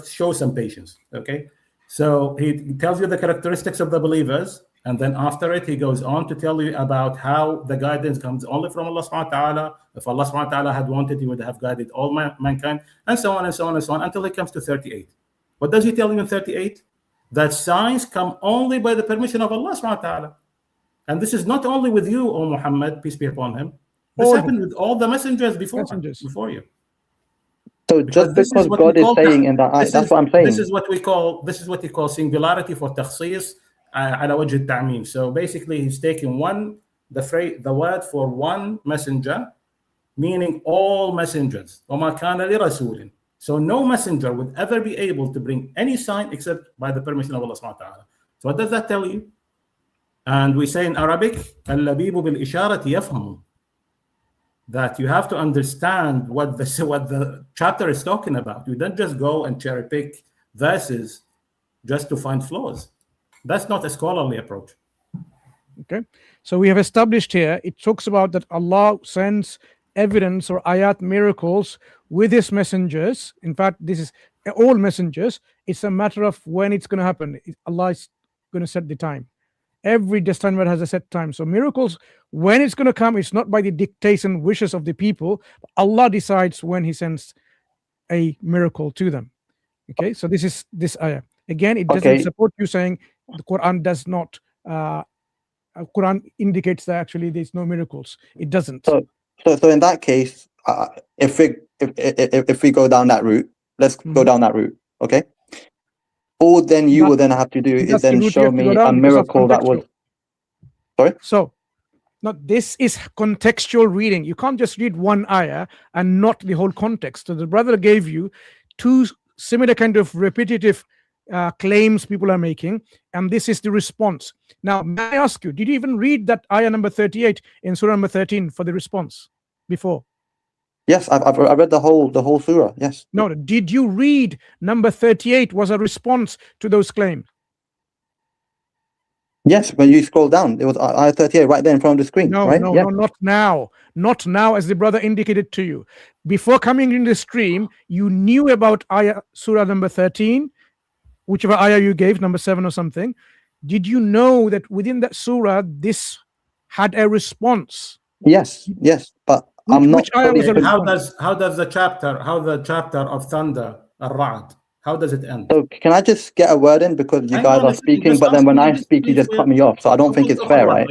show some patience. Okay. So he tells you the characteristics of the believers, and then after it, he goes on to tell you about how the guidance comes only from Allah subhanahu wa ta'ala. If Allah subhanahu wa ta'ala had wanted, he would have guided all mankind, and so on and so on and so on, until he comes to 38. What does he tell you in 38? That signs come only by the permission of Allah subhanahu wa ta'ala. And this is not only with you, O Muhammad, peace be upon him. This happened with all the messengers before you. So just because God is saying in that ayah, that's what I'm saying. This is what he calls singularity for takhsis ala wajh al-ta'mim. So basically he's taking the word for one messenger, meaning all messengers. وَمَا كَانَ لِرَسُولٍ. So no messenger would ever be able to bring any sign except by the permission of Allah subhanahu wa ta'ala. So what does that tell you? And we say in Arabic, الَّبِيبُ بِالْإِشَارَةِ يَفْهَمُ. That you have to understand what the chapter is talking about. You don't just go and cherry pick verses just to find flaws. That's not a scholarly approach. Okay. So we have established here, it talks about that Allah sends evidence or ayat miracles with his messengers. In fact, this is all messengers. It's a matter of when it's going to happen. Allah is going to set the time. Every destined word has a set time. So miracles, when it's going to come, it's not by the dictates and wishes of the people. Allah decides when he sends a miracle to them. Okay, so this is this ayah. Again, it doesn't support you saying the Quran does not. Quran indicates that actually there's no miracles. It doesn't. So in that case, if we go down that route, let's go down that route. Okay. All then you will then have to do is then show me a miracle that was. Sorry. So, this is contextual reading. You can't just read one ayah and not the whole context. So the brother gave you two similar kind of repetitive claims people are making, and this is the response. Now, may I ask you, did you even read that ayah number 38 in surah number 13 for the response before? Yes, I read the whole surah. Yes. No, did you read number 38 was a response to those claims? Yes, when you scroll down, it was ayah 38 right there in front of the screen. No, right? no, not now. Not now, as the brother indicated to you. Before coming in the stream, you knew about ayah surah number 13, whichever ayah you gave, number 7 or something. Did you know that within that surah, this had a response? Yes, but I'm not. How does the chapter of thunder, Ar-Ra'd, how does it end? So can I just get a word in, because you guys are speaking, but then when I speak, you just cut me off. So I don't think it's fair, right?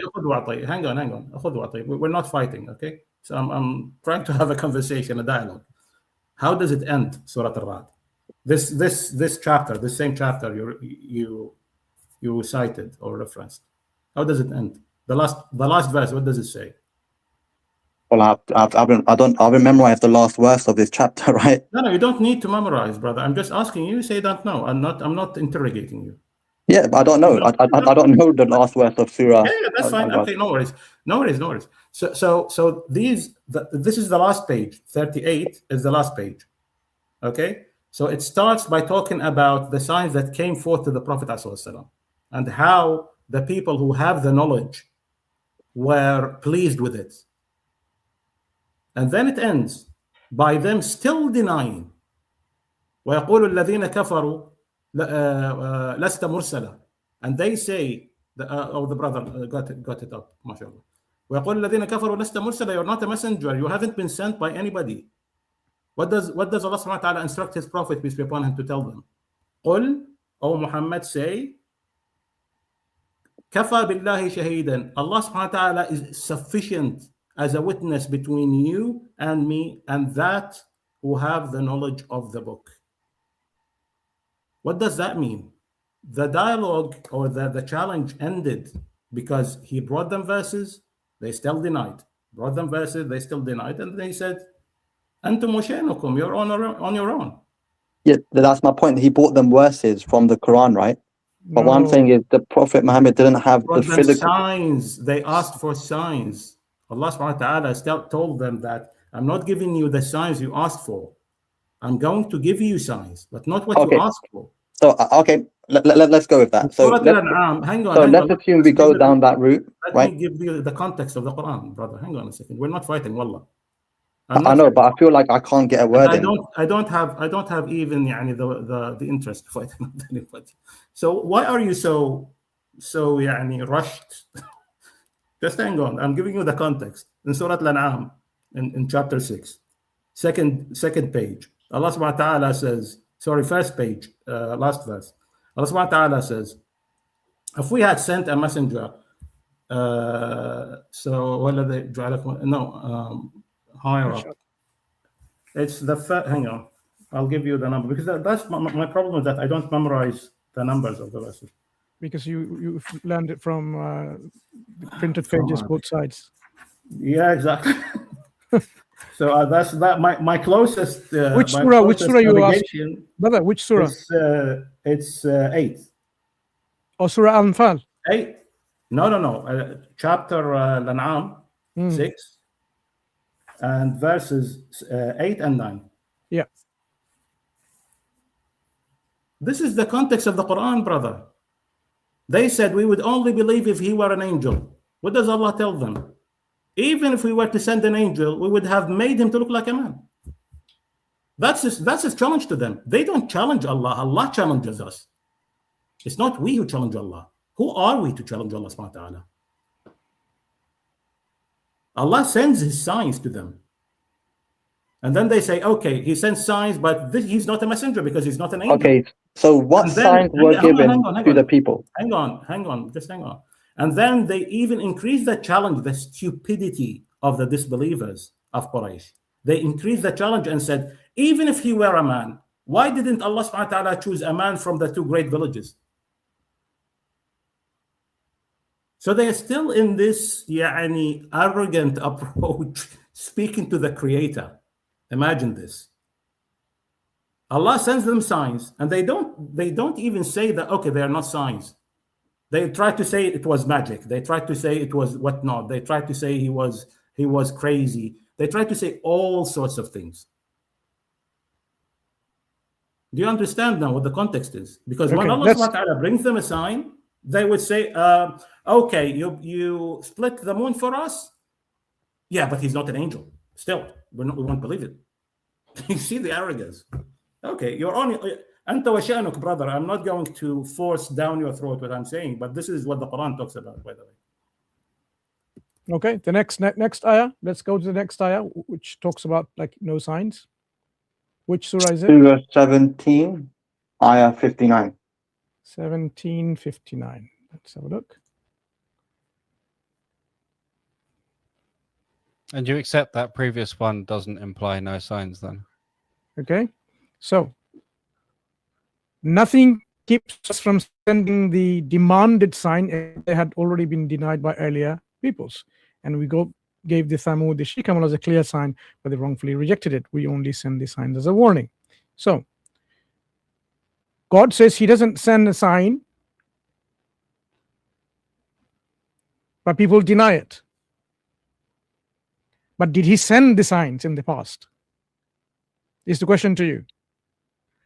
Hang on. We're not fighting, okay? So I'm trying to have a conversation, a dialogue. How does it end, Surah Ar-Ra'd? This chapter, the same chapter you cited or referenced. How does it end? The last verse, what does it say? Well, I'll memorize the last verse of this chapter, right? No, you don't need to memorize, brother. I'm just asking you. Say don't know. I'm not interrogating you. Yeah, but I don't know. I don't know the last verse of surah. Yeah, that's fine. Okay, no worries. So this is the last page. 38 is the last page. Okay, so it starts by talking about the signs that came forth to the Prophet ﷺ and how the people who have the knowledge were pleased with it. And then it ends by them still denying. ويقول الذين كفروا لست مرسلا, and they say, the brother got it up, mashallah. ويقول الذين كفروا لست مرسلا, you're not a messenger, you haven't been sent by anybody. What does Allah subhanahu wa ta'ala instruct his prophet, peace be upon him, to tell them? قل, O Muhammad, say, كفى بالله شهيدا, Allah subhanahu wa ta'ala is sufficient as a witness between you and me and that who have the knowledge of the book. What does that mean? The dialogue or the challenge ended because he brought them verses, they still denied. Brought them verses, they still denied, and they said, "Antum washanukum, you're on your own." Yeah, that's my point. He brought them verses from the Quran, right? But what I'm saying is the Prophet Muhammad didn't have the physical signs. They asked for signs. Allah subhanahu wa ta'ala told them that I'm not giving you the signs you asked for. I'm going to give you signs, but not what you asked for. So, okay, let's go with that. So, let's assume we go down that route, right? Let me give you the context of the Quran, brother. Hang on a second. We're not fighting, wallah. I know, but I feel like I can't get a word in. I don't have even the interest to fight anybody. So why are you so rushed? Just hang on. I'm giving you the context. In Surah Al-An'am, in chapter 6, second page, Allah subhanahu wa ta'ala says, first page, last verse. Allah subhanahu wa ta'ala says, if we had sent a messenger, higher up. It's hang on. I'll give you the number because that's my problem is that I don't memorize the numbers of the verses. Because you learned it from printed pages, both sides. Yeah, exactly. So that's that. My closest. Which surah you asked, brother? Which surah? It's 8. Oh, Surah Al-Anfal. 8. No. Chapter Al-An'am 6. And verses 8 and 9. Yeah. This is the context of the Quran, brother. They said we would only believe if he were an angel. What does Allah tell them? Even if we were to send an angel, we would have made him to look like a man. That's his challenge to them. They don't challenge Allah. Allah challenges us. It's not we who challenge Allah. Who are we to challenge Allah subhanahu wa ta'ala? Allah sends his signs to them. And then they say, okay, he sends signs, but he's not a messenger because he's not an angel. Okay, so what signs were given to the people? Hang on, just hang on. And then they even increase the challenge, the stupidity of the disbelievers of Quraysh. They increased the challenge and said, even if he were a man, why didn't Allah subhanahu wa ta'ala choose a man from the 2 great villages? So they are still in this arrogant approach, speaking to the Creator. Imagine this. Allah sends them signs, and they don't even say that, okay, they are not signs. They try to say it was magic. They try to say it was whatnot. They try to say he was crazy. They try to say all sorts of things. Do you understand now what the context is? Because when Allah subhanahu wa ta'ala brings them a sign, they would say, okay, you split the moon for us? Yeah, but he's not an angel. Still, we won't believe it. You see the arrogance. Okay, you're on Anta wa sha'nuk, brother. I'm not going to force down your throat what I'm saying, but this is what the Quran talks about, by the way. Okay, the next ayah. Let's go to the next ayah, which talks about no signs. Which surah is it? Surah 17, ayah 59. 1759. Let's have a look. And you accept that previous one doesn't imply no signs then? Okay, so nothing keeps us from sending the demanded sign if they had already been denied by earlier peoples. And we gave the Thamud, the Shikam as a clear sign, but they wrongfully rejected it. We only send the signs as a warning. So God says he doesn't send a sign, but people deny it. But did he send the signs in the past? Is the question to you.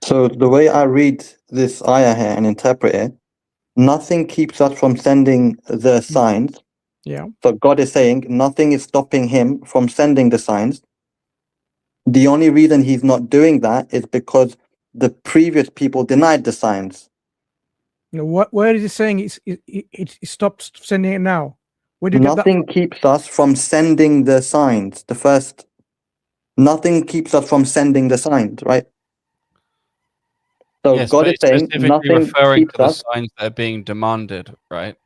So the way I read this ayah here and interpret it, nothing keeps us from sending the signs. Yeah. So God is saying nothing is stopping him from sending the signs. The only reason he's not doing that is because the previous people denied the signs. You know, where is he saying it stopped sending it now? Where did you get that Nothing keeps us from sending the signs. The first, nothing keeps us from sending the signs, right? So Yes, God but is it's saying specifically nothing referring keeps to the us. signs that are being demanded, right?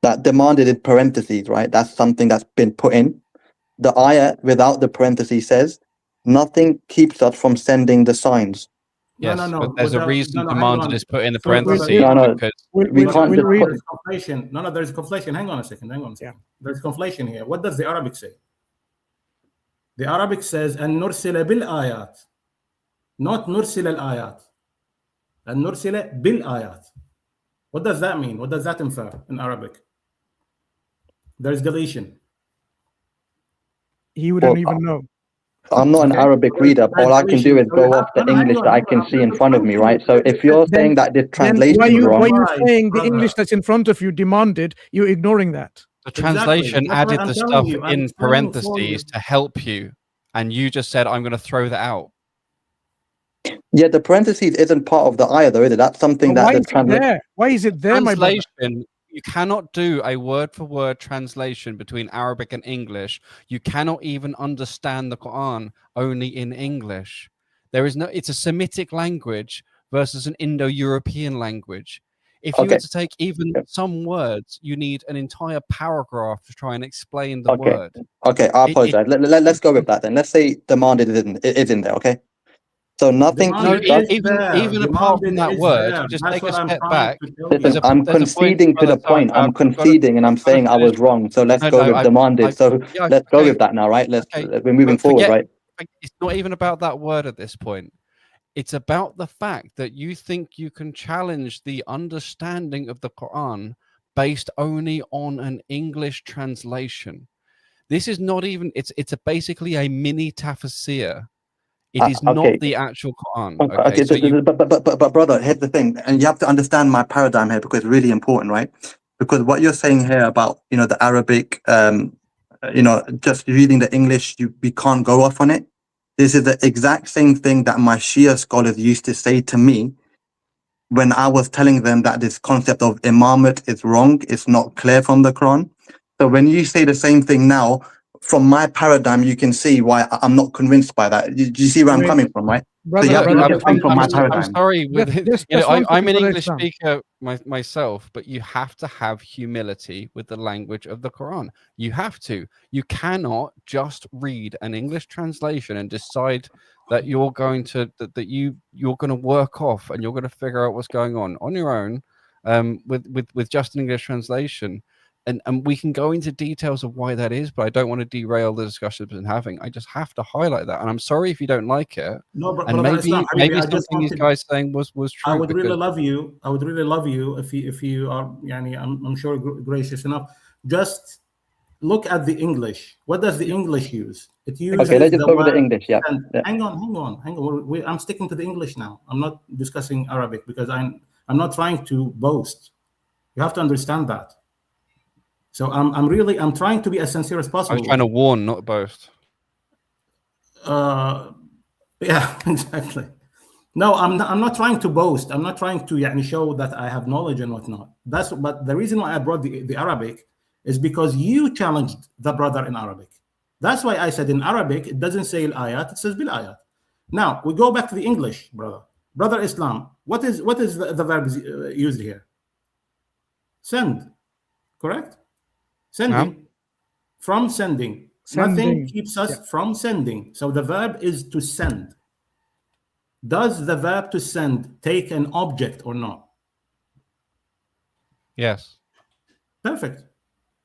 That demanded in parentheses, right? That's something that's been put in. The ayah without the parentheses says, nothing keeps us from sending the signs. Yes, No. but there's a reason hang demanded on. is put in the Sorry, brother. parentheses because we can't just put. There's conflation. No, there's conflation. Hang on a second. There's conflation here. What does the Arabic say? The Arabic says, "An nursila bil ayat," not nursila al ayat. An nursila bil ayat. What does that mean? What does that infer in Arabic? There's deletion. He wouldn't even know. I'm not an Arabic reader. All I can do is go off the English that I can see in front of me, right? So if you're saying that this translation why is wrong, are you saying the English that's in front of you demanded? You're ignoring that. the translation added the stuff in parentheses to help you, and you just said, "I'm going to throw that out." yeah, the parentheses isn't part of the ayah, though, is it? That's something that the translation. Why is it there, my brother? Translation. You cannot do a word-for-word translation between Arabic and English. You cannot even understand the Quran only in English. There is no. It's a Semitic language versus an Indo-European language. If you were to take even some words, you need an entire paragraph to try and explain the word. Okay, I apologize. Let's go with that then. Let's say demanded is in there, okay? So nothing keeps us. Even apart from that word, you just take a step back. Listen, I'm conceding to the point. I'm conceding and I'm saying I was wrong. So let's go with demanded. So let's go with that now, right? We're moving forward, right? It's not even about that word at this point. It's about the fact that you think you can challenge the understanding of the Quran based only on an English translation. This is not even. It's basically a mini tafsir. It is not the actual Quran. Okay, so but brother, here's the thing, and you have to understand my paradigm here because it's really important, right? Because what you're saying here about the Arabic, just reading the English, we can't go off on it. This is the exact same thing that my Shia scholars used to say to me when I was telling them that this concept of imamate is wrong. It's not clear from the Quran. So when you say the same thing now, from my paradigm, you can see why I'm not convinced by that. Do you see where I'm coming from, right? Brother, so you have to look at things from my paradigm. I'm sorry, I'm an English speaker myself, but you have to have humility with the language of the Quran. You have to. You cannot just read an English translation and decide that you're going to you're going to work off and you're going to figure out what's going on your own with just an English translation. And we can go into details of why that is, but I don't want to derail the discussion we've been having. I just have to highlight that, and I'm sorry if you don't like it. No, but and maybe something these guys saying was true. I would really love you. I would really love you if you are. I'm sure gracious enough. Just look at the English. What does the English use? It uses. Okay, let's just go with the English. Yeah. Hang on. I'm sticking to the English now. I'm not discussing Arabic because I'm not trying to boast. You have to understand that. So I'm trying to be as sincere as possible. I was trying to warn, not boast. Yeah, exactly. No, I'm not trying to boast. I'm not trying to show that I have knowledge and whatnot. But the reason why I brought the Arabic is because you challenged the brother in Arabic. That's why I said in Arabic it doesn't say al-ayat, it says bil-ayat. Now we go back to the English, brother Islam. What is the verb used here? Send, correct? Sending. From sending. Nothing keeps us from sending. So the verb is to send. Does the verb to send take an object or not? Yes. Perfect.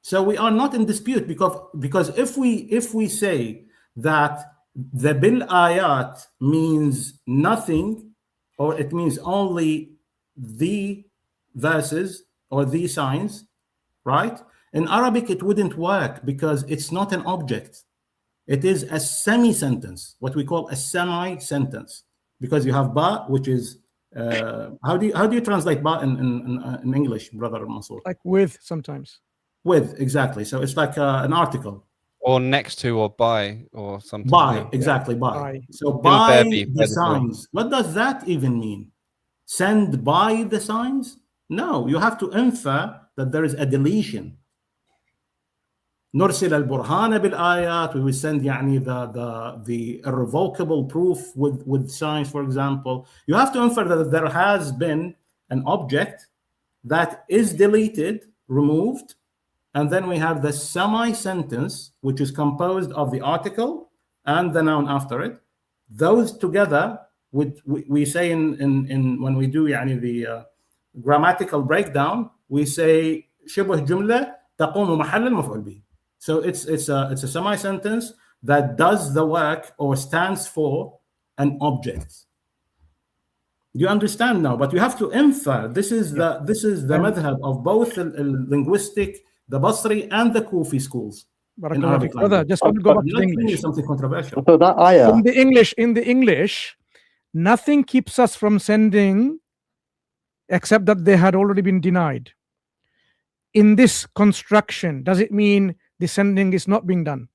So we are not in dispute because if we say that the bil ayat means nothing, or it means only the verses or the signs, right? In Arabic, it wouldn't work because it's not an object. It is a semi-sentence, what we call a semi-sentence, because you have ba, which is how do you translate ba in English, brother Mansur? Like with sometimes. With, exactly. So it's like an article. or next to, or by, or something. By, exactly, by. By. So In by Babi, the by the signs. What does that even mean? Send by the signs? No, you have to infer that there is a deletion. نرسل البرهان بالآيات. We will send يعني the irrevocable proof with signs, for example. You have to infer that there has been an object that is deleted, removed, and then we have the semi-sentence, which is composed of the article and the noun after it. Those together, we say in when we do يعني the grammatical breakdown, we say شبه جملة تقوم محل المفعول به. So it's a semi-sentence that does the work or stands for an object. Do you understand now? But you have to infer. This is the madhab of both the linguistic, the Basri and the Kufi schools in Arabic Brother, language. just want to go back to the Not saying English. something controversial. So that ayah, In the English, nothing keeps us from sending except that they had already been denied. In this construction, does it mean the sending is not being done?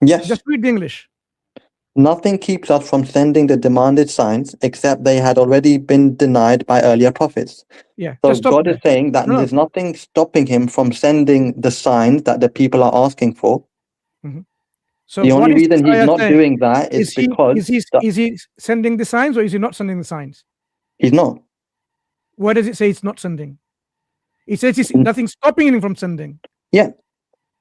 yes, Just read the English. nothing keeps us from sending the demanded signs except they had already been denied by earlier prophets. Yeah. So Just stop God there. is saying that No. there's nothing stopping him from sending the signs that the people are asking for. So The what only is reason this he's ayah not saying? doing that is because Is he sending the signs or is he not sending the signs? he's not. Where does it say it's not sending? It says it's nothing stopping him from sending. Yeah,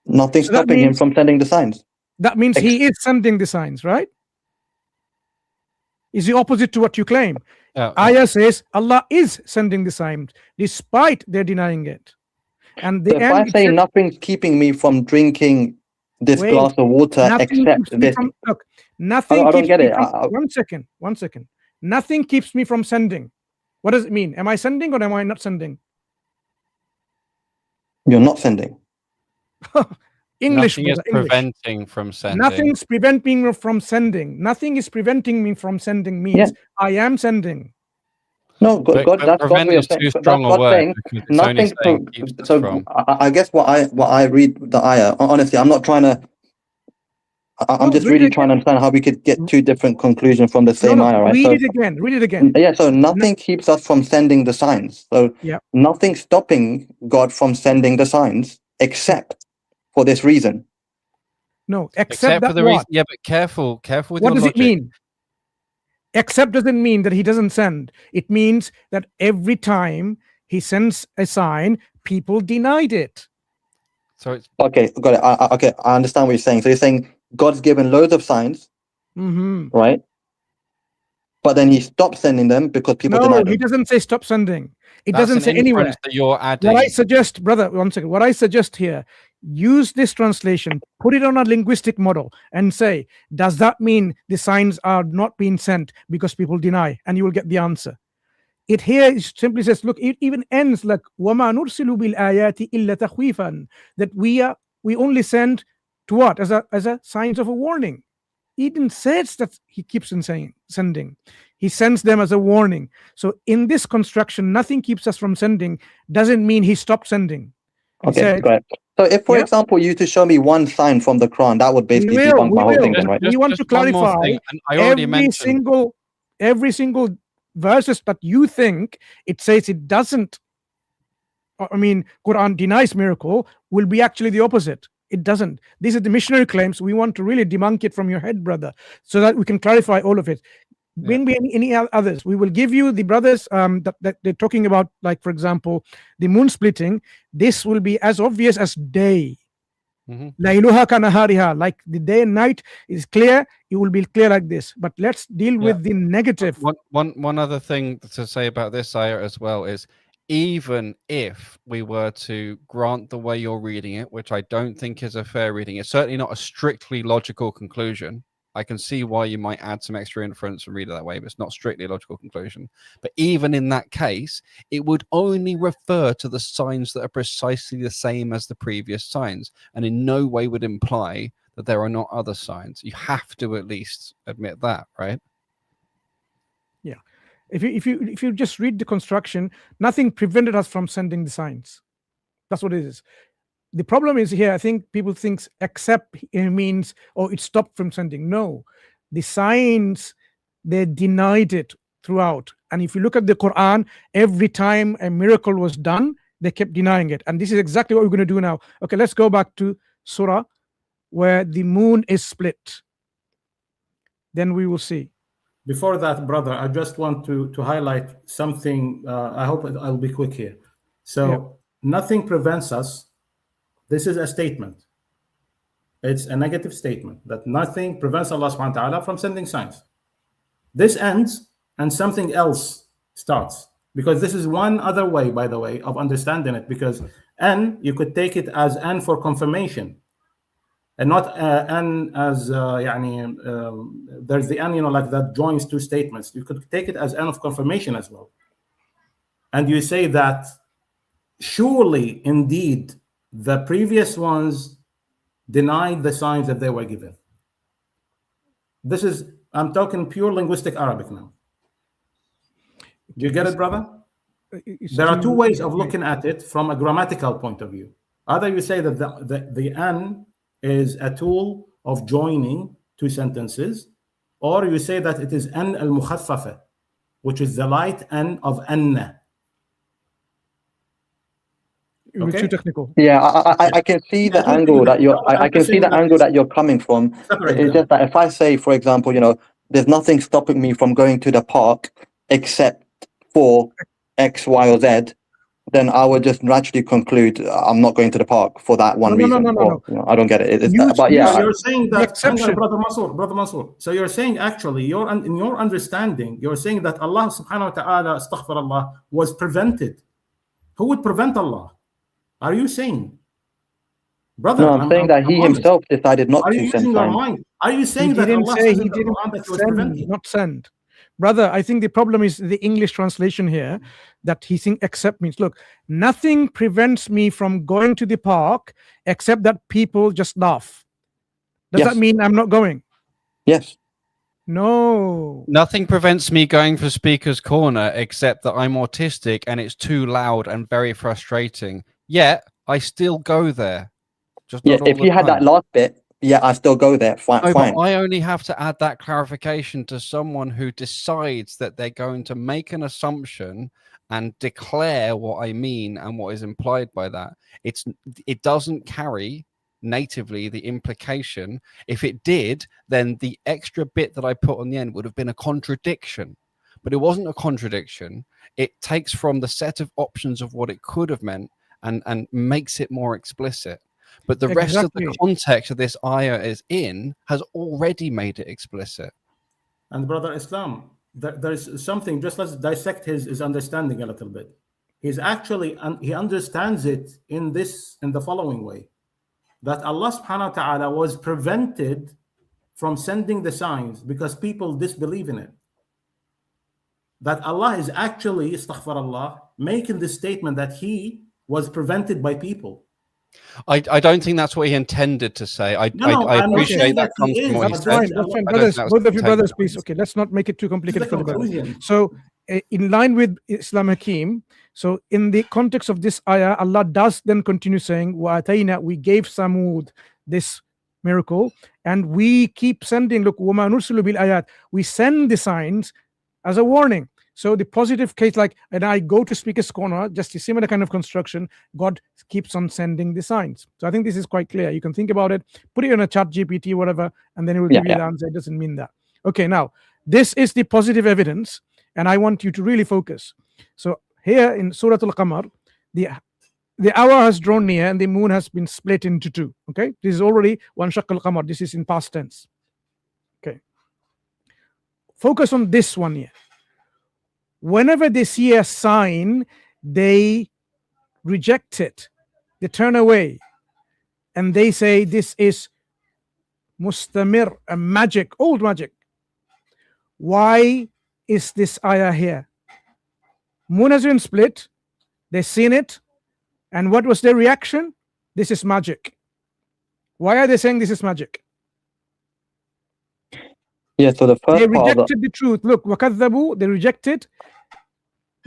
nothing So that stopping him means- from sending the signs. That means he is sending the signs, right? Is the opposite to what you claim. Ayah says Allah is sending the signs despite they're denying it. And the So if I say nothing's keeping me from drinking this Wait, glass of water nothing except keeps me this, from, look, nothing I don't keeps get me it. from, one second. Nothing keeps me from sending. What does it mean? Am I sending or am I not sending? You're not sending. English, Nothing is brother, English. preventing from sending. Nothing's preventing me from sending. Nothing is preventing me from sending means I am sending. No, God, But that's God prevent way of is saying. too That's strong a God word saying because it's only nothing. saying keeps us So from. I guess what I read the ayah. Honestly, I'm not trying to. I'm just really trying to understand how we could get two different conclusions from the same ayah, right? Read it again. Read it again. Yeah, so nothing keeps us from sending the signs. So nothing stopping God from sending the signs except for this reason. No, Except except for that the what? reason. Yeah, but careful with What your does logic. it mean? Except doesn't mean that he doesn't send. It means that every time he sends a sign, people denied it. So it's Okay, got it. Okay, I understand what you're saying. So you're saying God's given loads of signs, right? But then he stopped sending them because people No, denied he them. doesn't say stop sending. It That's doesn't an say anywhere. inference that you're adding. What I suggest, brother, one second. What I suggest here, use this translation, put it on a linguistic model, and say, does that mean the signs are not being sent because people deny? And you will get the answer. It here simply says, look, it even ends like وَمَا نُرْسِلُ بِالْآيَاتِ إِلَّا تَخْوِيفًا, that we only send to what? As a signs of a warning. He didn't say that he keeps on saying sending. He sends them as a warning. So in this construction, nothing keeps us from sending doesn't mean he stopped sending. He Okay, said, got it. So if, for example, you to show me one sign from the Quran, that would basically debunk my whole thing then, right? We want to one more clarify thing, and I already every single verses that you think it says it doesn't. I mean, Quran denies miracle will be actually the opposite. It doesn't. These are the missionary claims. We want to really debunk it from your head, brother, so that we can clarify all of it. Bring me any others. We will give you the brothers that they're talking about, like for example, the moon splitting. This will be as obvious as day. Layluha kanahariha, like the day and night is clear. It will be clear like this. But let's deal with the negative. One other thing to say about this ayah as well is, even if we were to grant the way you're reading it, which I don't think is a fair reading, it's certainly not a strictly logical conclusion. I can see why you might add some extra inference and read it that way, but it's not strictly a logical conclusion. But even in that case, it would only refer to the signs that are precisely the same as the previous signs, and in no way would imply that there are not other signs. You have to at least admit that, right? Yeah. If you just read the construction, nothing prevented us from sending the signs. That's what it is. the problem is here, I think people think except means, oh, it stopped from sending. No, the signs, they denied it throughout. And if you look at the Quran, every time a miracle was done, they kept denying it. And this is exactly what we're going to do now. Okay, let's go back to Surah where the moon is split. Then we will see. Before that, brother, I just want to highlight something. I hope I'll be quick here. So nothing prevents us. This is a statement. It's a negative statement that nothing prevents Allah subhanahu wa ta'ala from sending signs. This ends and something else starts. Because this is one other way, by the way, of understanding it. Because N, you could take it as N for confirmation. And not N as, there's the N, like that joins two statements. You could take it as N of confirmation as well. And you say that surely, indeed, the previous ones denied the signs that they were given. This is, I'm talking pure linguistic Arabic now. Do you get it, brother? There are two ways of looking at it from a grammatical point of view. Either you say that the N is a tool of joining two sentences, or you say that it is N al-mukhaffafa, which is the light N of Anna. Okay. Too technical. Yeah, I can see the angle that you're. I can see the angle that you're coming from. It's just that if I say, for example, there's nothing stopping me from going to the park except for X, Y, or Z, then I would just naturally conclude I'm not going to the park for that one reason. No. I don't get it. But yeah, you're saying that, brother Mansur. So you're saying actually, in your understanding, you're saying that Allah subhanahu wa ta'ala, astaghfirullah, was prevented. Who would prevent Allah? Are you saying, brother? No, I'm saying that he himself decided not to send signs. Are you saying that Allah says in the Quran that he was prevented? Not send, brother. I think the problem is the English translation here, that he thinks except means, look, nothing prevents me from going to the park except that people just laugh. Does that mean I'm not going? Yes. No. Nothing prevents me going for Speaker's Corner except that I'm autistic and it's too loud and very frustrating. Yet I still go there. Just not all if the you had time. that last bit, I still go there. Fine. No, but I only have to add that clarification to someone who decides that they're going to make an assumption and declare what I mean and what is implied by that. It doesn't carry natively the implication. If it did, then the extra bit that I put on the end would have been a contradiction. But it wasn't a contradiction. It takes from the set of options of what it could have meant and makes it more explicit. But the rest of the context of this ayah has already made it explicit. And brother Islam, there is something, just let's dissect his understanding a little bit. He's actually, he understands it in the following way, that Allah subhanahu wa ta'ala was prevented from sending the signs because people disbelieve in it. That Allah is actually, astaghfirullah, making the statement that he was prevented by people. I don't think that's what he intended to say. I appreciate that comes from what he said. Both of you brothers, please. Okay, let's not make it too complicated for the brothers. So, in line with I.Hakim, so in the context of this ayah, Allah does then continue saying, "Wa'atayna," we gave Samud this miracle, and we keep sending. Look, وَمَا نُرْسِلُ بِالْآيَاتِ, we send the signs as a warning. So the positive case, like, and I go to Speaker's Corner, just a similar kind of construction, God keeps on sending the signs. So I think this is quite clear. You can think about it, put it in a chat GPT, whatever, and then it will give you the answer. It doesn't mean that. Okay, now, this is the positive evidence, and I want you to really focus. So here in Surah Al-Qamar, the hour has drawn near and the moon has been split into two. Okay, this is already one shaq al-qamar. This is in past tense. Okay, focus on this one here. Whenever they see a sign, they reject it, they turn away, and they say this is mustamir, a magic, old magic. Why is this ayah here? Moon has been split, they've seen it, and what was their reaction? This is magic. Why are they saying this is magic? Yeah, so the first they rejected the truth. Look, وَكَذَّبُوا, they rejected,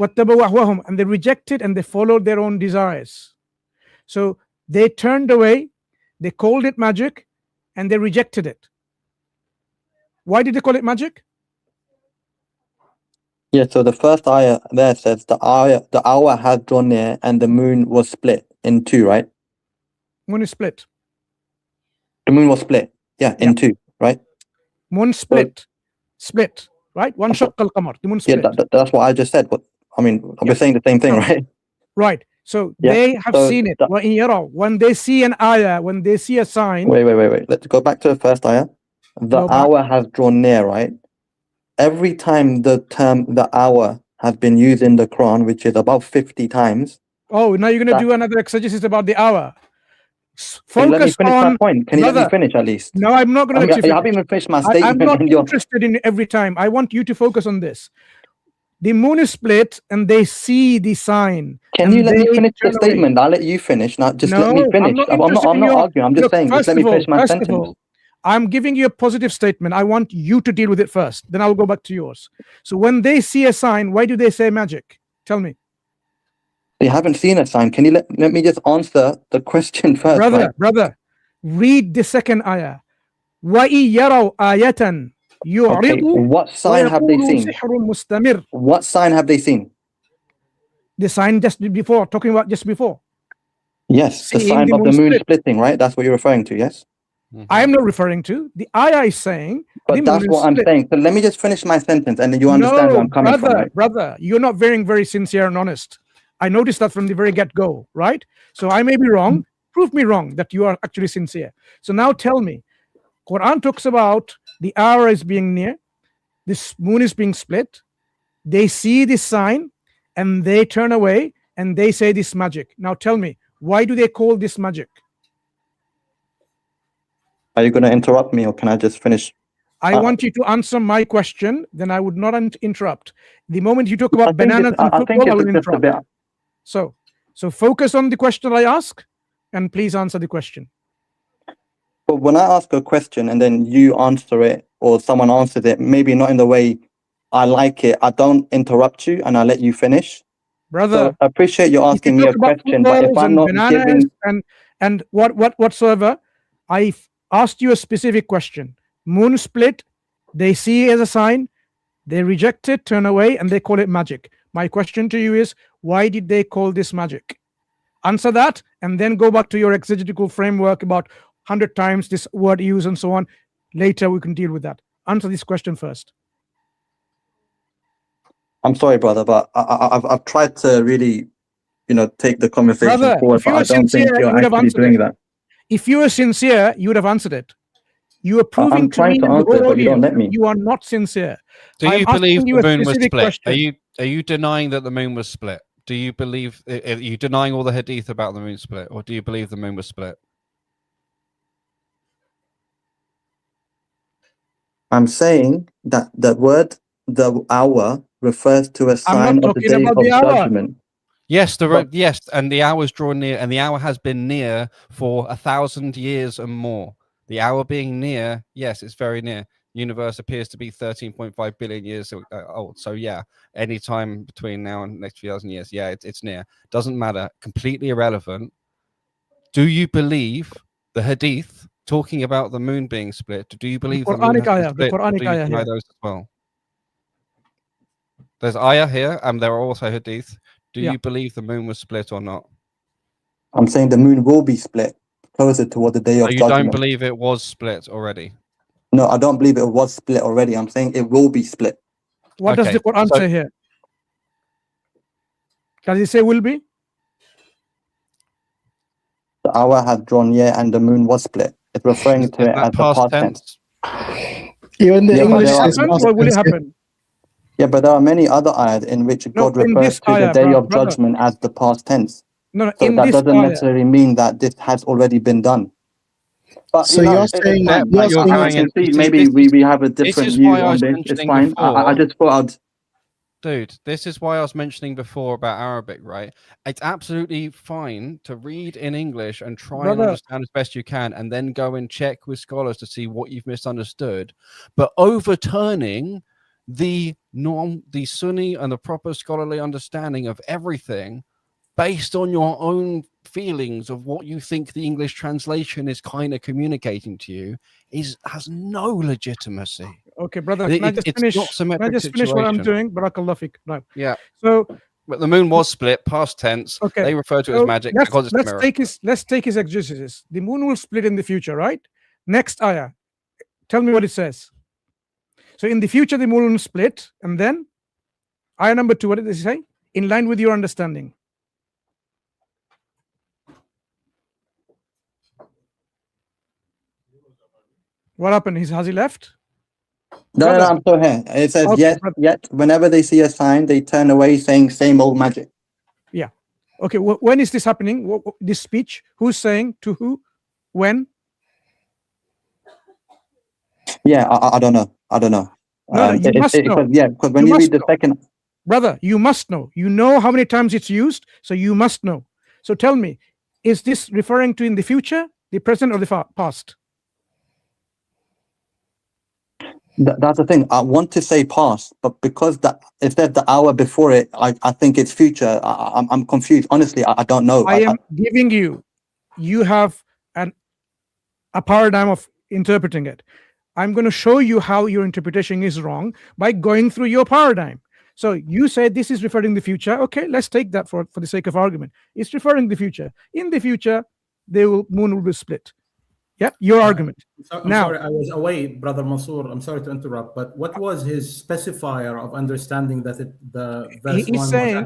وَاتَّبَوْا أَهْوَاهُمْ, and they rejected and they followed their own desires. So They turned away, they called it magic, and they rejected it. Why did they call it magic? Yeah, so the first ayah there says the hour has drawn near and the moon was split in two, right? Moon is split. The moon was split, yeah, in two, right? Moon split, right? One shaqqa al-qamar, the moon Yeah, split. that's what I just said. But I mean, we're saying the same thing, right? Right. So Yeah, they have so seen it. وَإِن يَرَوْا, when they see an ayah, when they see a sign. Wait. Let's go back to the first ayah. The Go back. hour has drawn near, right? Every time the term the hour has been used in the Quran, which is about 50 times. Oh, now you're going to that- do another exegesis about the hour. Can you let me Focus finish on. my point? Can you let me finish at least? No, I'm not going to let you I haven't finish. even finished my I'm statement. not and you're- interested in every time. I want you to focus on this. The moon is split and they see the sign. Can you let me finish the statement? I'll let you finish. Now, just let me finish. I'm not arguing. I'm just saying, just let me finish my sentence. First of all, I'm giving you a positive statement. I want you to deal with it first. Then I'll go back to yours. So when they see a sign, why do they say magic? Tell me. You haven't seen a sign. Can you let me just answer the question first? Brother, read the second ayah. وَإِن يَرَوْا آيَةً Okay, what sign have they seen? What sign have they seen? The sign just before, talking about just before. Yes, the Seeing sign the of the moon moon split. splitting, right? That's what you're referring to, yes? I am not referring to. The ayah is saying. But that's what I'm saying. So let me just finish my sentence and then you understand where I'm coming from, right? Brother, you're not very sincere and honest. I noticed that from the very get-go, right? So I may be wrong. Prove me wrong that you are actually sincere. So now tell me, Quran talks about the hour is being near, this moon is being split, they see this sign and they turn away and they say this magic. Now tell me, why do they call this magic? Are you going to interrupt me or can I just finish? I want you to answer my question, then I would not interrupt. The moment you talk about bananas and football, I will interrupt. So focus on the question I ask and please answer the question. But when I ask a question and then you answer it or someone answers it, maybe not in the way I like it, I don't interrupt you and I let you finish. Brother, so I appreciate you asking me a question, but if I'm not giving and whatsoever, I've asked you a specific question. Moon split, they see as a sign, they reject it, turn away, and they call it magic. My question to you is, why did they call this magic? Answer that, and then go back to your exegetical framework about 100 times this word used and so on. Later we can deal with that. Answer this question first. I'm sorry, brother, but I've tried to really, take the conversation forward, but I don't think you're actually doing that. If you were sincere, you would have answered it. You are proving to me, but you don't let me. You are not sincere. Do you believe the moon was split? Are you denying that the moon was split? Do you believe? Are you denying all the hadith about the moon split, or do you believe the moon was split? I'm saying that the word, the hour, refers to a sign of the day of judgment. Yes, yes, and the hour is drawn near, and the hour has been near for 1,000 years and more. The hour being near, yes, it's very near. Universe appears to be 13.5 billion years old. So yeah, any time between now and next few thousand years, yeah, it's near. Doesn't matter. Completely irrelevant. Do you believe the hadith talking about the moon being split? Do you believe the moon has been split? The Quranic do you deny those as well? There's ayah here, and there are also hadith. Do you believe the moon was split or not? I'm saying the moon will be split closer toward the day of judgment. You don't believe it was split already? No, I don't believe it was split already. I'm saying it will be split. What does the Quran say here? Does it say will be? The hour had drawn near and the moon was split. It's referring to it as the past tense. Even the English says what will it happen? Yeah, but there are many other ayahs in which God refers to the day of judgment as the past tense. No, so that doesn't necessarily mean that this has already been done. But so you're saying maybe we have a different view on this. It's fine. I just thought I'd. Dude, this is why I was mentioning before about Arabic, right? It's absolutely fine to read in English and try and understand as best you can, and then go and check with scholars to see what you've misunderstood. But overturning the Sunni and the proper scholarly understanding of everything based on your own feelings of what you think the English translation is kind of communicating to you has no legitimacy. Okay, brother, can I just It's finish? not Can I symmetric just finish what I'm situation. doing? Barakallah fik. No. Yeah. So, but the moon was split, past tense. okay, They refer to it as magic because it's a mirror. Let's take his exegesis. The moon will split in the future, right? Next ayah. Tell me what it says. So in the future, the moon will split, and then ayah number 2, what did it say? In line with your understanding. What happened? Has he left? No, I'm still here. It says, Okay, yet, whenever they see a sign, they turn away saying, same old magic. Yeah. Okay, when is this happening? This speech? Who's saying to who? When? Yeah, I don't know. I don't know. No, you must know. Yeah, because when you read the second... Brother, you must know. You know how many times it's used, so you must know. So tell me, is this referring to in the future, the present, or the past? That's the thing. I want to say past, but because it said the hour before it, I think it's future. I'm confused. Honestly, I don't know. I am giving you have a paradigm of interpreting it. I'm going to show you how your interpretation is wrong by going through your paradigm. So you say this is referring to the future. Okay, let's take that for the sake of argument. It's referring to the future. In the future, moon will be split. Yeah, your argument. I'm sorry, I was away, Brother Mansur. I'm sorry to interrupt, but what was his specifier of understanding that the verse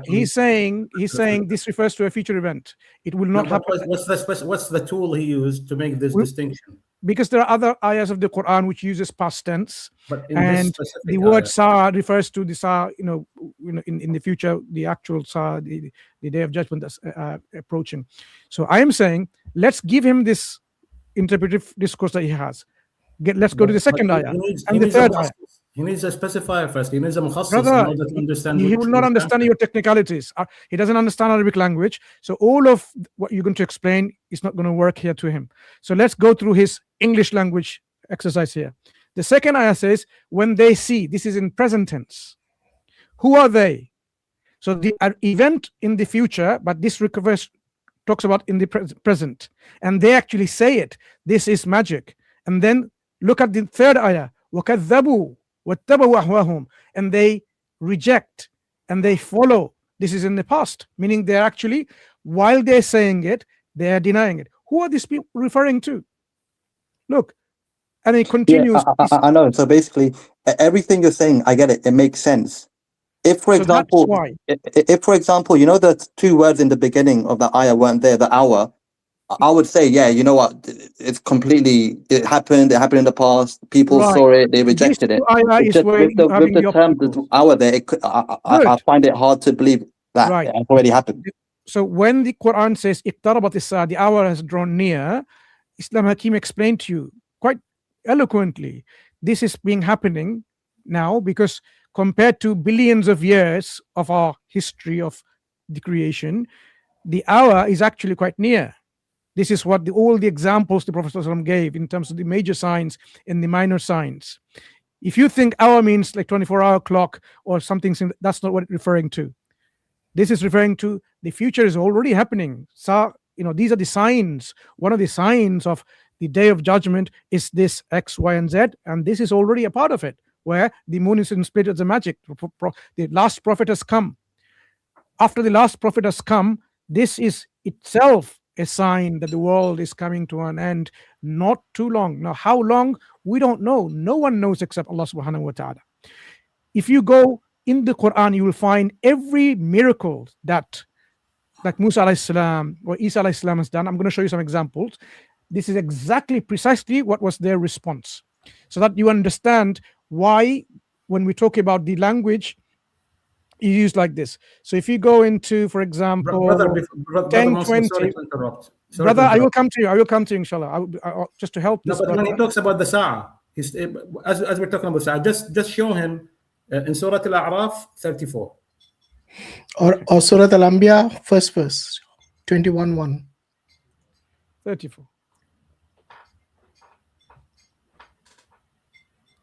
he's saying this refers to a future event. It will not happen. What's the tool he used to make this distinction? Because there are other ayahs of the Quran which uses past tense, and the word "sa" refers to the "sa." In the future, the actual "sa," the day of judgment is approaching. So I am saying, let's give him this interpretive discourse that he has. Let's go to the second ayah and the third ayah. He needs a specifier first. He needs a mukhassis Brother, in order to understand. He will not understand your technicalities. He doesn't understand Arabic language. So all of what you're going to explain is not going to work here to him. So let's go through his English language exercise here. The second ayah says, when they see, this is in present tense. Who are they? So the event in the future, but this talks about in the present. And they actually say it. This is magic. And then look at the third ayah. وَكَذَّبُوا وَاتَّبَعُوا أَهْوَاهُمْ, and they reject and they follow. This is in the past, meaning they're actually, while they're saying it, they're denying it. Who are these people referring to? Look, and it continues. Yeah, I know. So basically, everything you're saying, I get it. It makes sense. If, for example, you know, the two words in the beginning of the ayah weren't there, the hour, I would say, yeah, you know what? It happened in the past. People saw it, they rejected it. With the term the hour there, I find it hard to believe that it already happened. So when the Quran says iqtarabat as-sa'a, the hour has drawn near, I.Hakim explained to you quite eloquently, this is happening now because compared to billions of years of our history of the creation, the hour is actually quite near. This is what all the examples the Prophet ﷺ gave in terms of the major signs and the minor signs. If you think hour means like 24-hour clock or something, that's not what it's referring to. This is referring to the future is already happening. So, these are the signs. One of the signs of the day of judgment is this X, Y, and Z, and this is already a part of it, where the moon is split as a magic. The last prophet has come. After the last prophet has come, this is itself a sign that the world is coming to an end not too long. Now, how long? We don't know. No one knows except Allah subhanahu wa ta'ala. If you go in the Quran, you will find every miracle that like Musa alayhi salam or Isa alayhi salam has done. I'm going to show you some examples. This is precisely what was their response. So that you understand why when we talk about the language, you use like this. So if you go into, for example, brother, 10, 20. Sorry to interrupt. Brother, I will come to you. Inshallah. Just to help. No, but when he talks about the Sa'ah, as we're talking about Sa'ah, just show him in Surah Al-A'raf 34. Or Surah Al-Anbiya, first verse, 21:1. 34.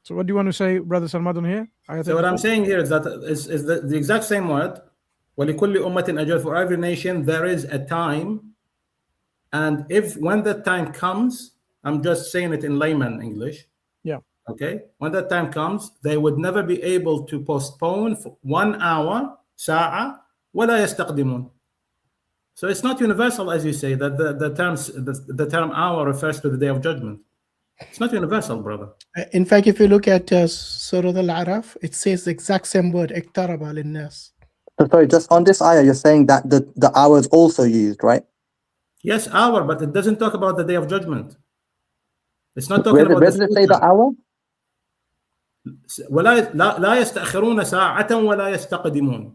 So what do you want to say, Brother Salman, here? So what I'm saying here is that is the exact same word, وَلِكُلِّ أُمَّةٍ أَجَلٌ. For every nation there is a time, and when that time comes, I'm just saying it in layman English. Yeah. Okay, when that time comes, they would never be able to postpone for 1 hour, ساعة, ولا يستقدمون. So it's not universal, as you say, that the term hour refers to the day of judgment. It's not universal, brother. In fact, if you look at Surah Al-Araf, it says the exact same word, اقترب للناس. So sorry, just on this ayah, you're saying that the hour is also used, right? Yes, hour, but it doesn't talk about the day of judgment. It's not talking Where about does it say the hour? لا يستأخرون ساعة ولا يستقدمون.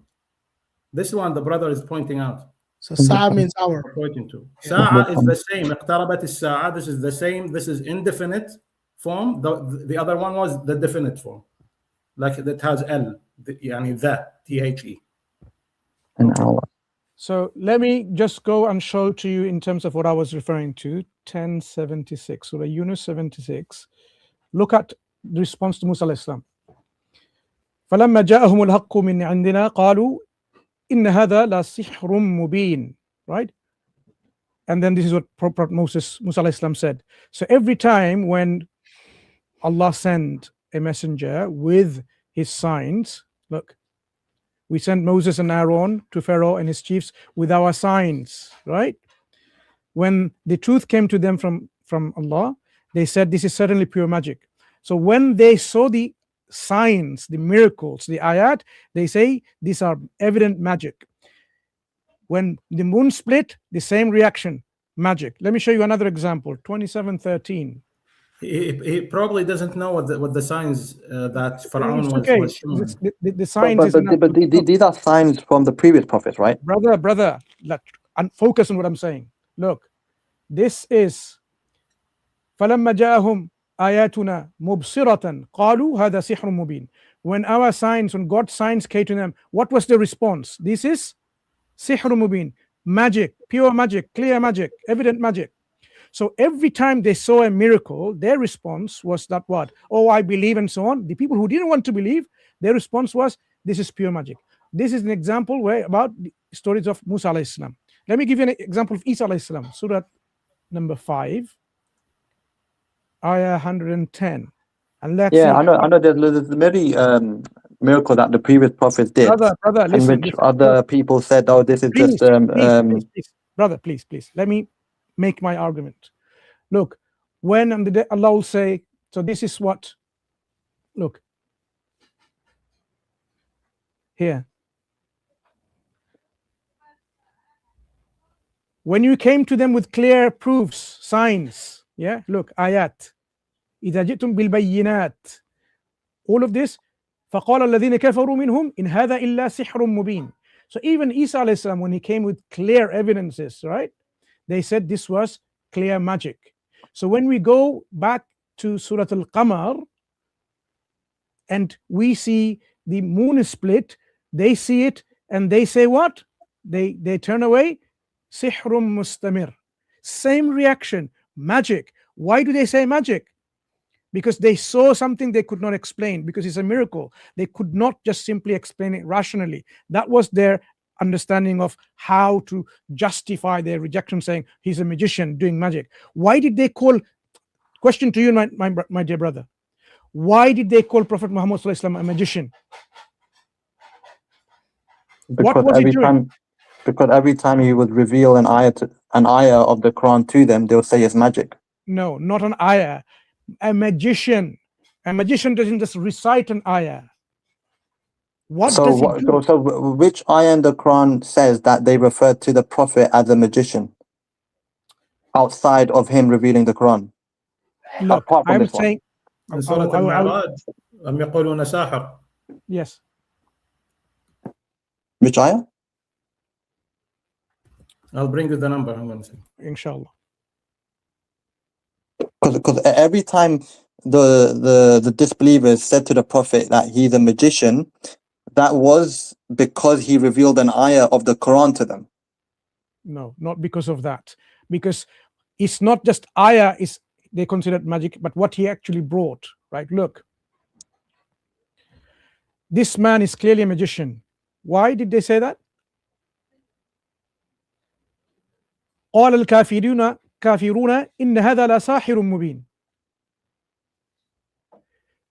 This one the brother is pointing out. So sa'a means hour. Pointing to. Sa'a is the same. اقتربت الساعة. This is the same. This is indefinite form. The other one was the definite form. Like that has L. يعني that. THE. An hour. So let me just go and show to you in terms of what I was referring to. 1076, Surah Yunus 76. Look at the response to Musa alayhi salam. فلما جاءهم الحق من عندنا قالوا إن هذا لسحر مبين. Right? And then this is what Prophet Musa alayhi salam said. So every time when Allah sent a messenger with his signs, look, we sent Moses and Aaron to Pharaoh and his chiefs with our signs, right? When the truth came to them from Allah, they said this is certainly pure magic. So when they saw the signs, the miracles, the ayat, they say these are evident magic. When the moon split, the same reaction, magic. Let me show you another example, 27:13. He probably doesn't know what the signs that Pharaoh okay. was showing. The signs but these are signs from the previous prophets, right? Brother, focus on what I'm saying. Look, this is فَلَمَّا جَاءَهُمْ آيَاتُنَا مُبْصِرَةً قَالُوا هَذَا سِحْرٌ مُبِينٌ. When our signs, when God's signs came to them, what was the response? This is sihr mubin, magic, pure magic, clear magic, evident magic. So every time they saw a miracle, their response was that what? Oh, I believe and so on. The people who didn't want to believe, their response was, this is pure magic. This is an example where about the stories of Musa alayhi salam. Let me give you an example of Isa alayhi salam. Surah number 5, ayah 110. And let's see. I know there's many miracle that the previous prophets did. Brother, and listen. which other people said, oh, this is Please, just brother, please. Let me make my argument. Look, when Allah will say, so this is what, look, here. When you came to them with clear proofs, signs, yeah, look, ayat. إذا جئتم بالبينات. All of this, فقال الذين كفروا منهم إن هذا إلا سحر مبين. So even Isa alayhi salam, when he came with clear evidences, right, they said this was clear magic. So when we go back to Surah Al-Qamar and we see the moon is split, they see it and they say what? They turn away. Sihrun mustamir. Same reaction, magic. Why do they say magic? Because they saw something they could not explain, because it's a miracle. They could not just simply explain it rationally. That was their understanding of how to justify their rejection, saying he's a magician doing magic. Why did they call, question to you, my dear brother, why did they call Prophet Muhammad sallallahu alaihi wasallam a magician? Because every time he would reveal an ayah of the Quran to them, they would say it's magic. No, not an ayah. A magician. A magician doesn't just recite an ayah. So which ayah in the Quran says that they refer to the Prophet as a magician outside of him revealing the Quran? Look, I'm saying Yes. Which ayah? I'll bring you the number. I'm going to say. Inshallah. Because every time the disbelievers said to the Prophet that he's a magician, that was because he revealed an ayah of the Quran to them. No, not because of that. Because it's not just ayah is they considered magic, but what he actually brought. Right? Look, this man is clearly a magician. Why did they say that? قال الكافرون إن هذا لساحر مبين.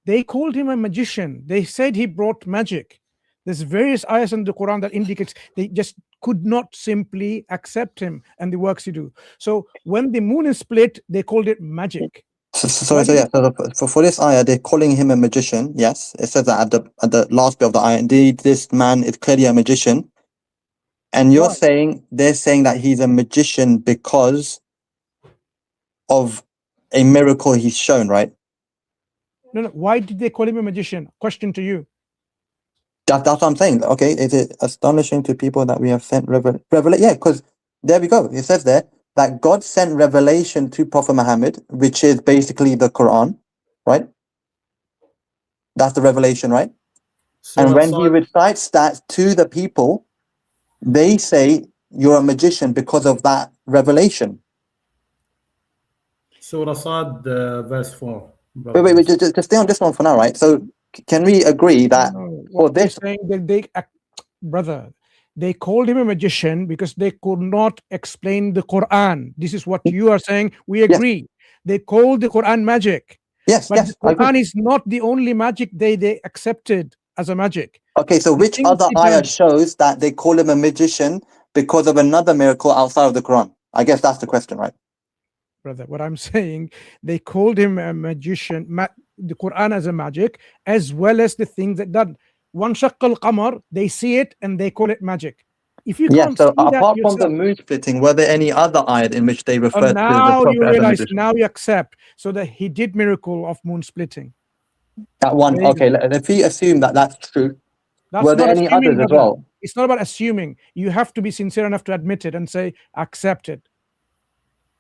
They called him a magician. They said he brought magic. There's various ayahs in the Quran that indicates they just could not simply accept him and the works he do. So when the moon is split, they called it magic. So for this ayah, they're calling him a magician. Yes, it says that at the last bit of the ayah. Indeed, this man is clearly a magician. And you're saying they're saying that he's a magician because of a miracle he's shown, right? No. Why did they call him a magician? Question to you. That's what I'm saying. Okay, is it astonishing to people that we have sent revelation? Yeah, because there we go. It says there that God sent revelation to Prophet Muhammad, which is basically the Quran, right? That's the revelation, right? And when he recites that to the people, they say you're a magician because of that revelation. Surah Sad, verse 4. Wait, just stay on this one for now, right? So can we agree that for this, saying that brother, they called him a magician because they could not explain the Quran. This is what you are saying. We agree. Yes. They called the Quran magic. Yes, but the Quran is not the only magic they accepted as a magic. Okay, so which other ayah shows that they call him a magician because of another miracle outside of the Quran? I guess that's the question, right? Brother, what I'm saying, they called him a magician, the Quran as a magic, as well as the things that done. One shaqqal qamar, they see it and they call it magic. If you can't so see that apart yourself, from the moon splitting, were there any other ayat in which they referred to the now Prophet you as a realize, magician? now you accept, so that he did miracle of moon splitting. That one, okay. If we assume that that's true, were there any others as well? It's not about assuming. You have to be sincere enough to admit it and say, accept it.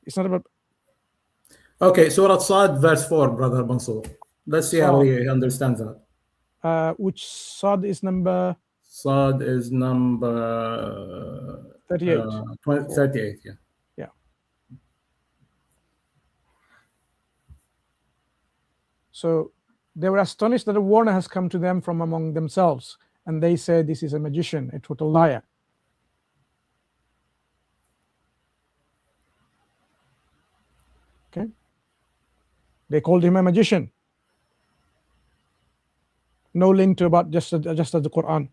It's not about. Okay, Surah Sad, verse 4, Brother Mansur. Let's see how he understands that. Which Sad is number? Sad is number 38. 38, yeah. Yeah. So they were astonished that a warner has come to them from among themselves, and they said, this is a magician, a total liar. Okay. They called him a magician. No link to about just as the Quran.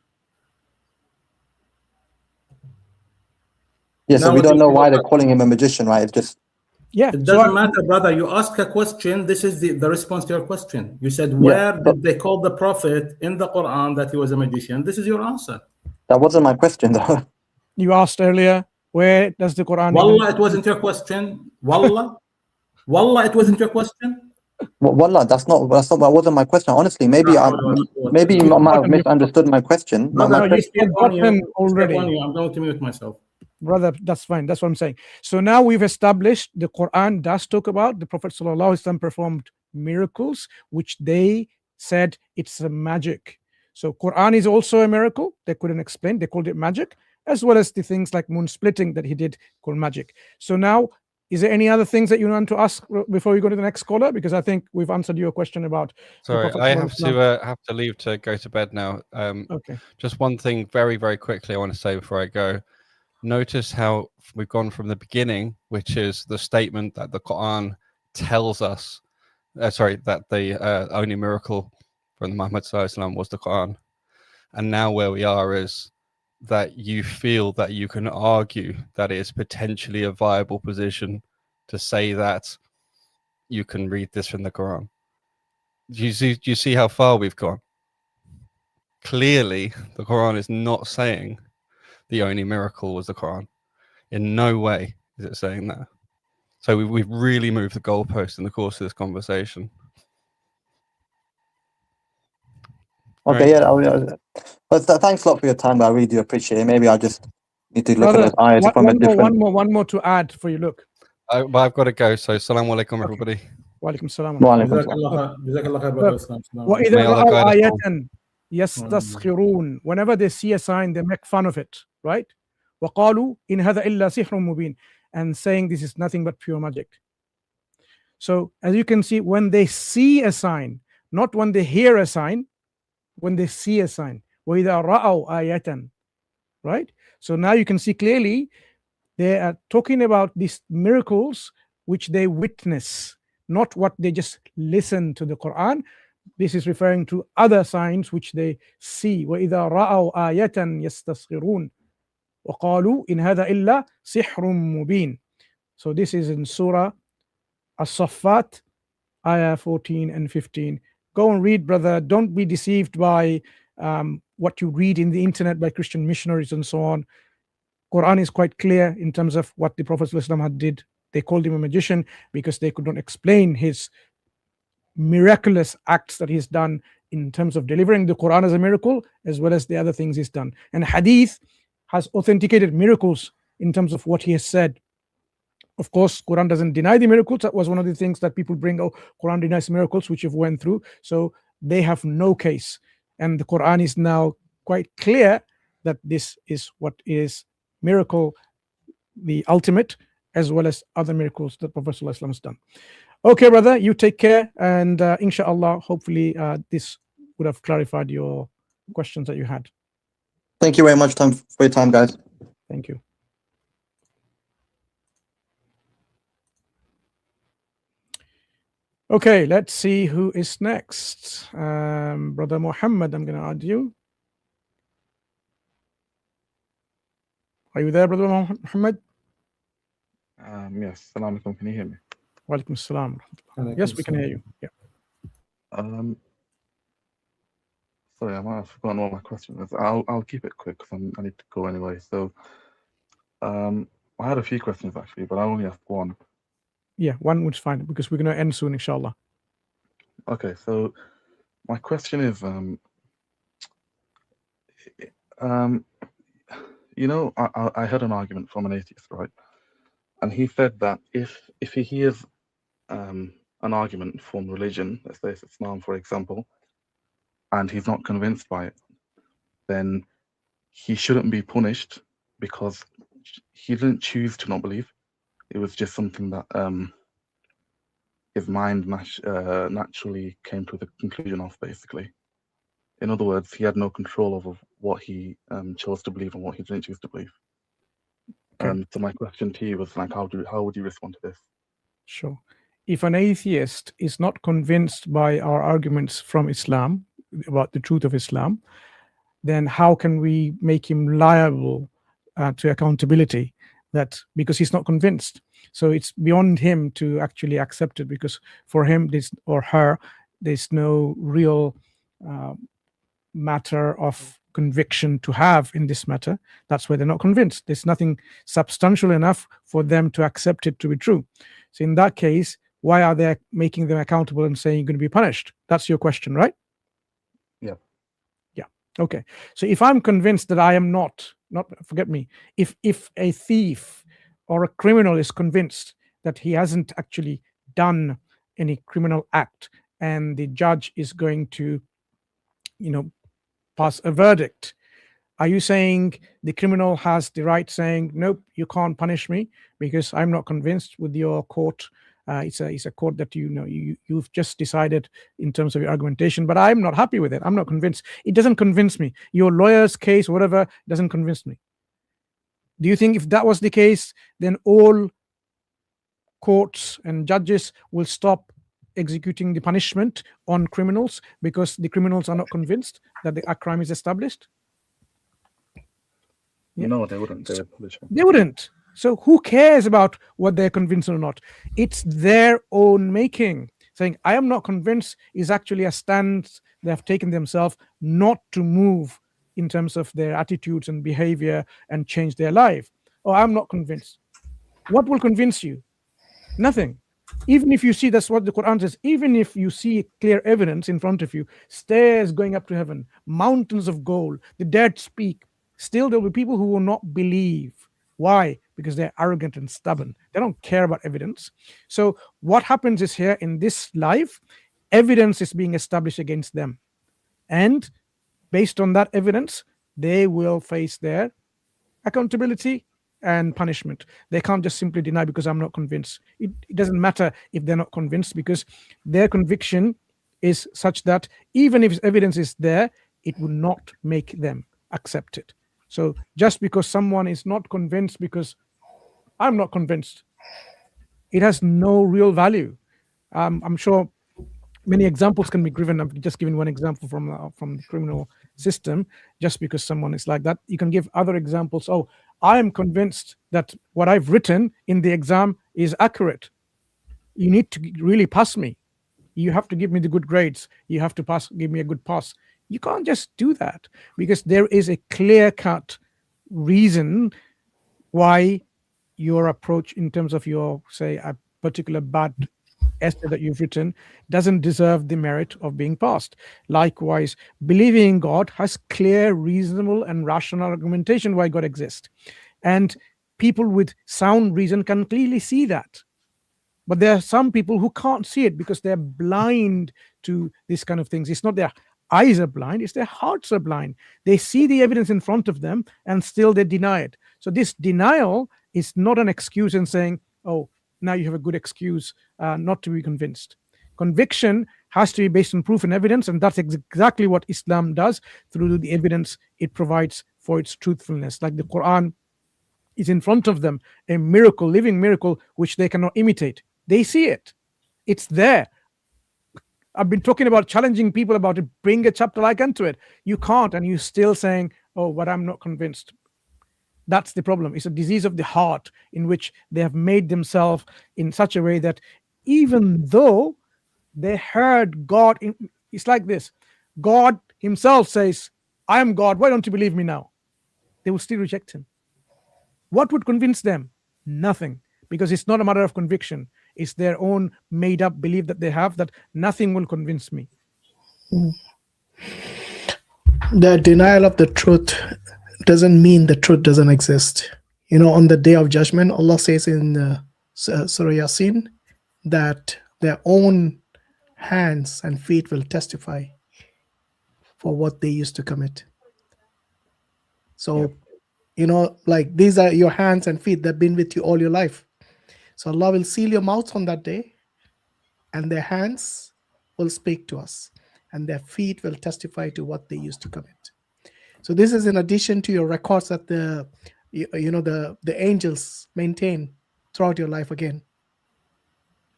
Yeah, so we don't know why they're calling him a magician, right? It's just it doesn't matter, brother. You ask a question. This is the response to your question. You said, where did they call the Prophet in the Quran that he was a magician? This is your answer. That wasn't my question, though. You asked earlier, where does the Quran? Wallah, it wasn't your question. Wallah, Wallah, it wasn't your question. Wallah, that wasn't my question. Honestly, maybe you might have misunderstood my question. Brother, already. I'm going to mute myself. Brother, that's fine. That's what I'm saying. So now we've established the Quran does talk about the Prophet ﷺ performed miracles, which they said it's a magic. So Quran is also a miracle. They couldn't explain. They called it magic, as well as the things like moon splitting that he did called magic. So now, is there any other things that you want to ask before we go to the next caller? Because I think we've answered your question about. Sorry, I have to leave to go to bed now. Okay. Just one thing, very, very quickly, I want to say before I go. Notice how we've gone from the beginning, which is the statement that the Quran tells us, that the only miracle from Muhammad ﷺ was the Quran. And now where we are is that you feel that you can argue that it is potentially a viable position to say that you can read this from the Quran. Do you see how far we've gone? Clearly, the Quran is not saying the only miracle was the Quran. In no way is it saying that. So we've really moved the goalpost in the course of this conversation. Okay, right. But thanks a lot for your time. I really do appreciate it. Maybe I just need to look at those ayahs from a different. One more to add for you. Look. I've got to go. So, assalamu alaikum, everybody. Wa alaikum salam. Whenever they see a sign, they make fun of it, right? وَقَالُوا إِنْ هَذَا إِلَّا سِحْرٌ مُبِينٌ, and saying this is nothing but pure magic. So as you can see, when they see a sign, not when they hear a sign, when they see a sign, وَإِذَا رَأَوْا آيَةً, right? So now you can see clearly They are talking about these miracles which they witness, not what they just listen to the Quran. This is referring to other signs which they see. وَإِذَا رَأَوْا آيَةً يَسْتَسْخِرُونَ وَقَالُوا إِنْ هَذَا إِلَّا سِحْرٌ مُبِينٌ. So this is in Surah As-Saffat, ayah 14 and 15. Go and read, brother. Don't be deceived by what you read in the internet by Christian missionaries and so on. Quran is quite clear in terms of what the Prophet ﷺ had did. They called him a magician because they could not explain his miraculous acts that he's done in terms of delivering the Quran as a miracle, as well as the other things he's done. And Hadith has authenticated miracles in terms of what he has said. Of course, Quran doesn't deny the miracles. That was one of the things that people bring. Oh, Quran denies miracles, which you've went through. So they have no case. And the Quran is now quite clear that this is what is miracle, the ultimate, as well as other miracles that Prophet ﷺ has done. Okay, brother, you take care. And inshallah, hopefully this would have clarified your questions that you had. Thank you very much for your time, guys. Thank you. Okay, let's see who is next. Brother Muhammad, I'm going to add you. Are you there, Brother Muhammad? Yes. Assalamu alaikum. Can you hear me? Wa alaikum assalam. Yes, we can hear you. Yeah. Sorry, I might have forgotten what my question was. I'll keep it quick because I need to go anyway. So, I had a few questions actually, but I only have one. Yeah, one was fine because we're going to end soon, inshallah. Okay, so my question is, you know, I had an argument from an atheist, right? And he said that if he hears an argument from religion, let's say it's Islam, for example, and he's not convinced by it, then he shouldn't be punished because he didn't choose to not believe. It was just something that his mind naturally came to the conclusion of, basically. In other words, he had no control over what he chose to believe and what he didn't choose to believe. Okay. So my question to you was like, how would you respond to this? Sure. If an atheist is not convinced by our arguments from Islam about the truth of Islam, then how can we make him liable to accountability? That because he's not convinced. So it's beyond him to actually accept it, because for him this or her, there's no real matter of conviction to have in this matter. That's why they're not convinced. There's nothing substantial enough for them to accept it to be true. So in that case, why are they making them accountable and saying you're going to be punished? That's your question, right? Yeah. Yeah. Okay. So if I'm convinced that I am not forget me, if a thief or a criminal is convinced that he hasn't actually done any criminal act, and the judge is going to, pass a verdict, are you saying the criminal has the right saying, nope, you can't punish me because I'm not convinced with your court? It's a court that you've just decided in terms of your argumentation, but I'm not happy with it. I'm not convinced. It doesn't convince me. Your lawyer's case, whatever, doesn't convince me. Do you think if that was the case, then all courts and judges will stop executing the punishment on criminals because the criminals are not convinced that a crime is established? Yeah. No, they wouldn't. They wouldn't. So who cares about what they're convinced or not? It's their own making. Saying I am not convinced is actually a stance they have taken themselves not to move in terms of their attitudes and behavior and change their life. Oh, I'm not convinced. What will convince you? Nothing. Even if you see, that's what the Quran says, even if you see clear evidence in front of you, stairs going up to heaven, mountains of gold, the dead speak, still there will be people who will not believe. Why? Because they're arrogant and stubborn. They don't care about evidence. So what happens is here in this life, evidence is being established against them. And based on that evidence, they will face their accountability and punishment. They can't just simply deny because I'm not convinced. It doesn't matter if they're not convinced, because their conviction is such that even if evidence is there, it will not make them accept it. So just because someone is not convinced because I'm not convinced. It has no real value. I'm sure many examples can be given. I'm just giving one example from the criminal system. Just because someone is like that, you can give other examples. Oh, I am convinced that what I've written in the exam is accurate. You need to really pass me. You have to give me the good grades. You have to give me a good pass. You can't just do that, because there is a clear-cut reason why your approach in terms of your, say, a particular bad essay that you've written doesn't deserve the merit of being passed. Likewise, believing in God has clear, reasonable, and rational argumentation why God exists. And people with sound reason can clearly see that. But there are some people who can't see it because they're blind to these kind of things. It's not their eyes are blind, it's their hearts are blind. They see the evidence in front of them and still they deny it. So this denial is not an excuse in saying, oh, now you have a good excuse not to be convinced. Conviction has to be based on proof and evidence, and that's exactly what Islam does through the evidence it provides for its truthfulness. Like the Quran is in front of them, a miracle, living miracle, which they cannot imitate. They see it. It's there. I've been talking about challenging people about it. Bring a chapter like unto it. You can't, and you're still saying, oh, but I'm not convinced. That's the problem. It's a disease of the heart in which they have made themselves in such a way that even though they heard God, it's like this. God himself says, I am God. Why don't you believe me now? They will still reject him. What would convince them? Nothing. Because it's not a matter of conviction. It's their own made up belief that they have that nothing will convince me. The denial of the truth doesn't mean the truth doesn't exist. You know, on the day of judgment, Allah says in Surah Yasin that their own hands and feet will testify for what they used to commit. So, you know, like these are your hands and feet that have been with you all your life. So Allah will seal your mouth on that day, and their hands will speak to us, and their feet will testify to what they used to commit. So this is in addition to your records that the angels maintain throughout your life again.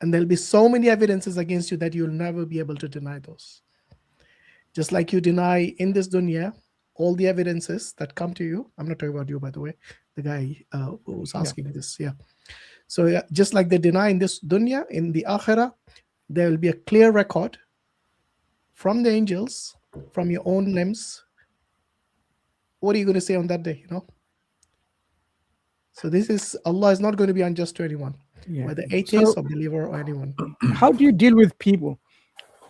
And there'll be so many evidences against you that you'll never be able to deny those. Just like you deny in this dunya all the evidences that come to you. I'm not talking about you, by the way, the guy who was asking this. Yeah. So just like they deny in this dunya, in the akhirah, there will be a clear record from the angels, from your own limbs. What are you going to say on that day, you know? So this is, Allah is not going to be unjust to anyone, whether atheist or believer or anyone. How do you deal with people?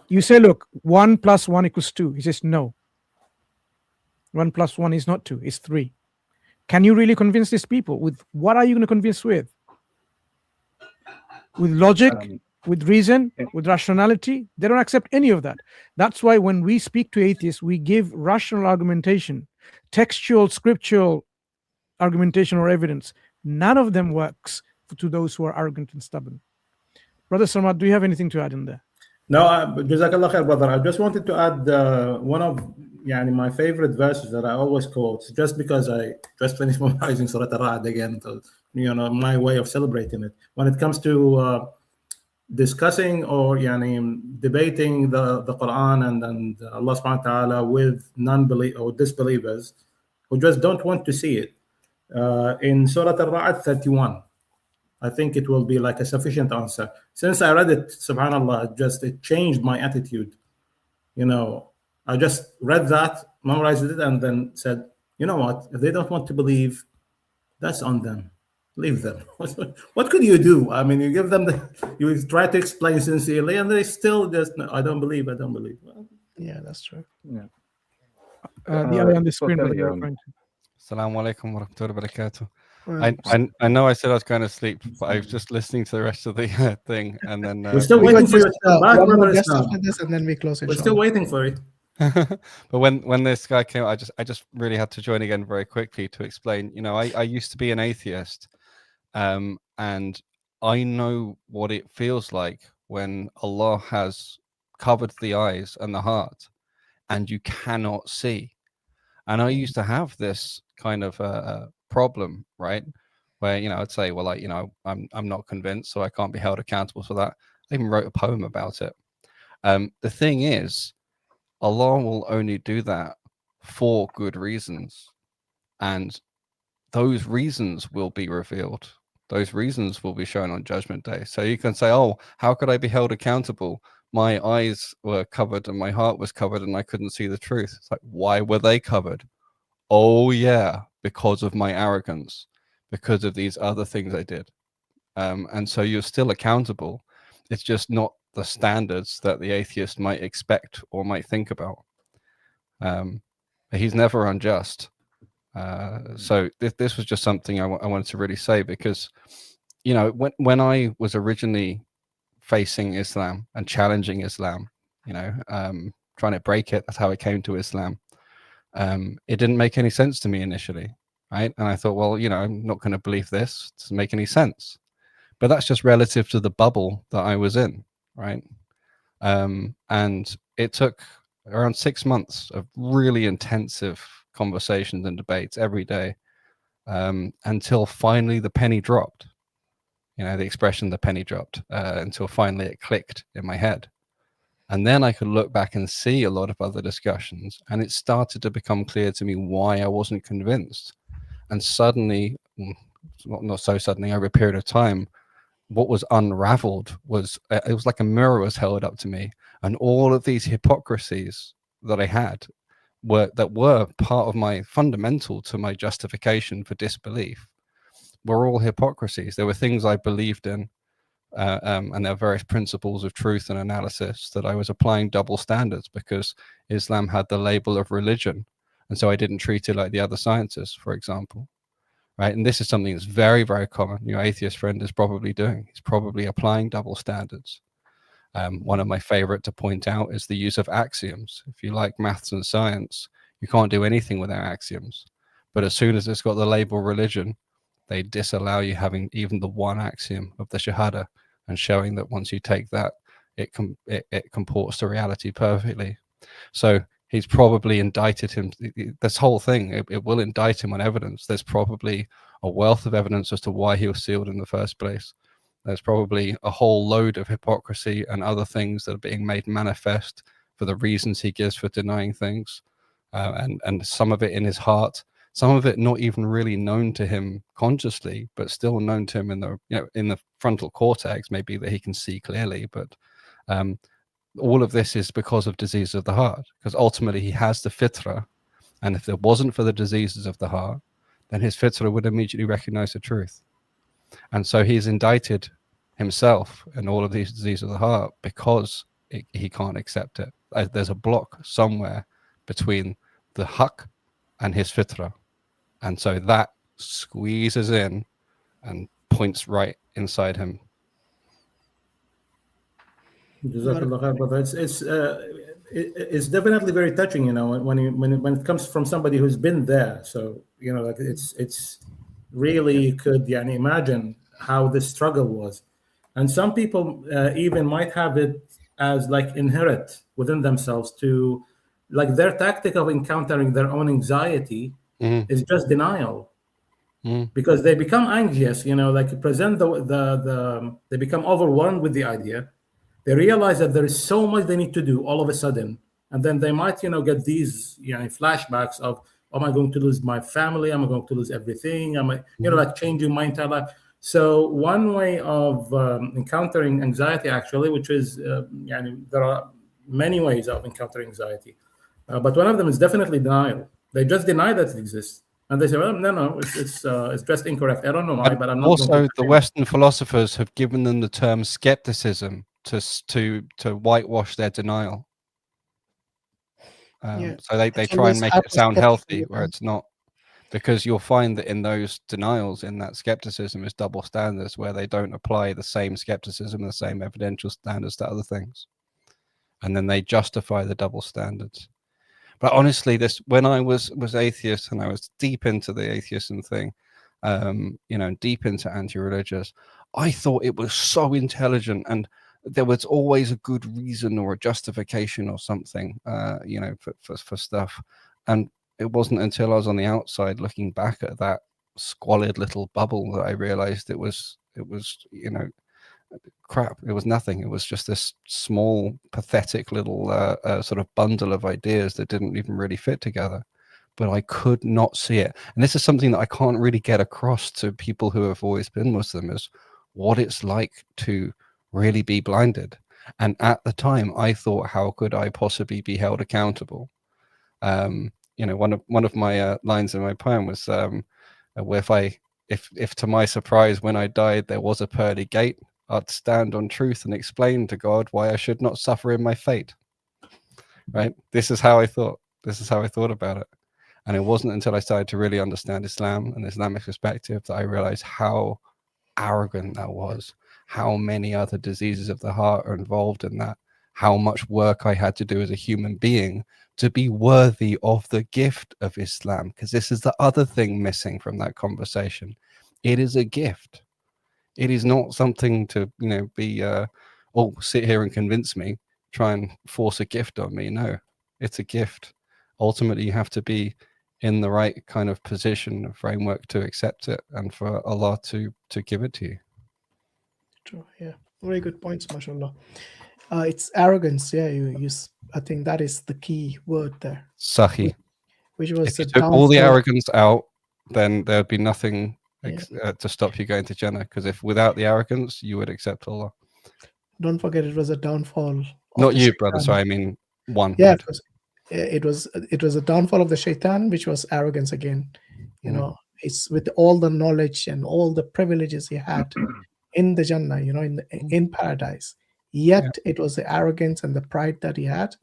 You say, look, 1 + 1 = 2. He says, no. 1 + 1 is not 2, it's 3. Can you really convince these people? With what are you going to convince with? With logic, with reason, with rationality? They don't accept any of that. That's why when we speak to atheists, we give rational argumentation, textual, scriptural argumentation or evidence. None of them works to those who are arrogant and stubborn. Brother Samad, do you have anything to add in there? No, Jazakallah khair, brother. I just wanted to add one of my favorite verses that I always quote, just because I just finished memorizing Surah Al-Ra'd again. So, my way of celebrating it. When it comes to discussing or debating the Quran and Allah subhanahu wa ta'ala with non-believers or disbelievers who just don't want to see it. In Surah Al-Ra'd 31, I think it will be like a sufficient answer. Since I read it, subhanAllah, it changed my attitude. I just read that, memorized it, and then said, you know what? If they don't want to believe, that's on them. Leave them. What could you do? I mean, you give them you try to explain sincerely, and they still just, no, I don't believe. Well, yeah, that's true. Yeah. The eye on the screen that you're referring to. Assalamu alaikum wa rahmatullahi wa barakatuh. I know I said I was going to sleep, but I was just listening to the rest of the thing, and then we're still waiting for you. And then we close it. We're still waiting for it. But when this guy came, I just really had to join again very quickly to explain. I used to be an atheist, and I know what it feels like when Allah has covered the eyes and the heart, and you cannot see. And I used to have this kind of problem, right, where, you know, I'd say, well, like, you know, I'm not convinced, so I can't be held accountable for that. I even wrote a poem about it. The thing is, Allah will only do that for good reasons, and those reasons will be revealed. Those reasons will be shown on Judgment Day. So you can say, oh, how could I be held accountable? My eyes were covered and my heart was covered and I couldn't see the truth. It's like, why were they covered? Oh, yeah, because of my arrogance, because of these other things I did. And so you're still accountable. It's just not the standards that the atheist might expect or might think about. He's never unjust. So this was just something I wanted to really say, because, you know, when I was originally facing Islam and challenging Islam, you know, trying to break it, that's how I came to Islam. It didn't make any sense to me initially, right? And I thought, well, you know, I'm not going to believe this. It doesn't make any sense. But that's just relative to the bubble that I was in, right? And it took around 6 months of really intensive conversations and debates every day, until finally the penny dropped. You know, the expression, the penny dropped, until finally it clicked in my head. And then I could look back and see a lot of other discussions, and it started to become clear to me why I wasn't convinced. And suddenly, not so suddenly, over a period of time, what was unraveled was, it was like a mirror was held up to me, and all of these hypocrisies that I had were part of my fundamental to my justification for disbelief were all hypocrisies. There were things I believed in, and there are various principles of truth and analysis that I was applying double standards because Islam had the label of religion, and so I didn't treat it like the other sciences, for example. Right, and this is something that's very, very common. Your atheist friend is probably doing. He's probably applying double standards. One of my favorite to point out is the use of axioms. If you like maths and science, you can't do anything without axioms. But as soon as it's got the label religion, they disallow you having even the one axiom of the Shahada, and showing that once you take that, it comports to reality perfectly. So he's probably indicted him. This whole thing, it will indict him on evidence. There's probably a wealth of evidence as to why he was sealed in the first place. There's probably a whole load of hypocrisy and other things that are being made manifest for the reasons he gives for denying things, and some of it in his heart, some of it not even really known to him consciously, but still known to him in the, you know, in the frontal cortex, maybe, that he can see clearly. But all of this is because of disease of the heart, because ultimately he has the fitra, and if it wasn't for the diseases of the heart, then his fitra would immediately recognize the truth. And so he's indicted himself in all of these diseases of the heart because he can't accept it. There's a block somewhere between the haq and his fitra, and so that squeezes in and points right inside him. Jazakallah khair, brother. It's definitely very touching, you know, when it comes from somebody who's been there. So, you know, like it's really could imagine how this struggle was. And some people even might have it as like inherent within themselves to, like, their tactic of encountering their own anxiety is just denial. Because they become anxious, you know, like present they become overwhelmed with the idea. They realize that there is so much they need to do all of a sudden, and then they might, you know, get these, you know, flashbacks of, am I going to lose my family? Am I going to lose everything? Am I, you know, like changing my entire life? So one way of encountering anxiety, actually, which is, there are many ways of encountering anxiety, but one of them is definitely denial. They just deny that it exists. And they say, well, no, it's just incorrect. I don't know why, but I'm not. Also, the Western philosophers have given them the term skepticism to whitewash their denial. So they try and make it sound healthy, where it's not, because you'll find that in those denials, in that skepticism, is double standards, where they don't apply the same skepticism, the same evidential standards to other things, and then they justify the double standards. But honestly, when I was atheist and I was deep into the atheism thing, you know, deep into anti-religious, I thought it was so intelligent, and there was always a good reason or a justification or something, for stuff. And it wasn't until I was on the outside looking back at that squalid little bubble that I realized it was crap. It was nothing. It was just this small, pathetic little sort of bundle of ideas that didn't even really fit together. But I could not see it. And this is something that I can't really get across to people who have always been Muslim, is what it's like to really be blinded. And at the time, I thought, how could I possibly be held accountable? One of my lines in my poem was, where if to my surprise, when I died, there was a pearly gate, I'd stand on truth and explain to God why I should not suffer in my fate. Right? This is how I thought. This is how I thought about it. And it wasn't until I started to really understand Islam and Islamic perspective that I realized how arrogant that was, how many other diseases of the heart are involved in that, how much work I had to do as a human being to be worthy of the gift of Islam. Because this is the other thing missing from that conversation. It is a gift. It is not something to, be, sit here and convince me, try and force a gift on me. No, it's a gift. Ultimately, you have to be in the right kind of position, framework to accept it, and for Allah to give it to you. True. Yeah. Very good points, mashallah. It's arrogance. Yeah. I think that is the key word there. Sahi. Which was if you took all the arrogance out, then there'd be nothing to stop you going to Jannah. Because if without the arrogance, you would accept Allah. Don't forget, it was a downfall. Not you, brother. Sorry, I mean one. Yeah, it was a downfall of the shaitan, which was arrogance again. It's with all the knowledge and all the privileges he had in the Jannah, in paradise. Yet it was the arrogance and the pride that he had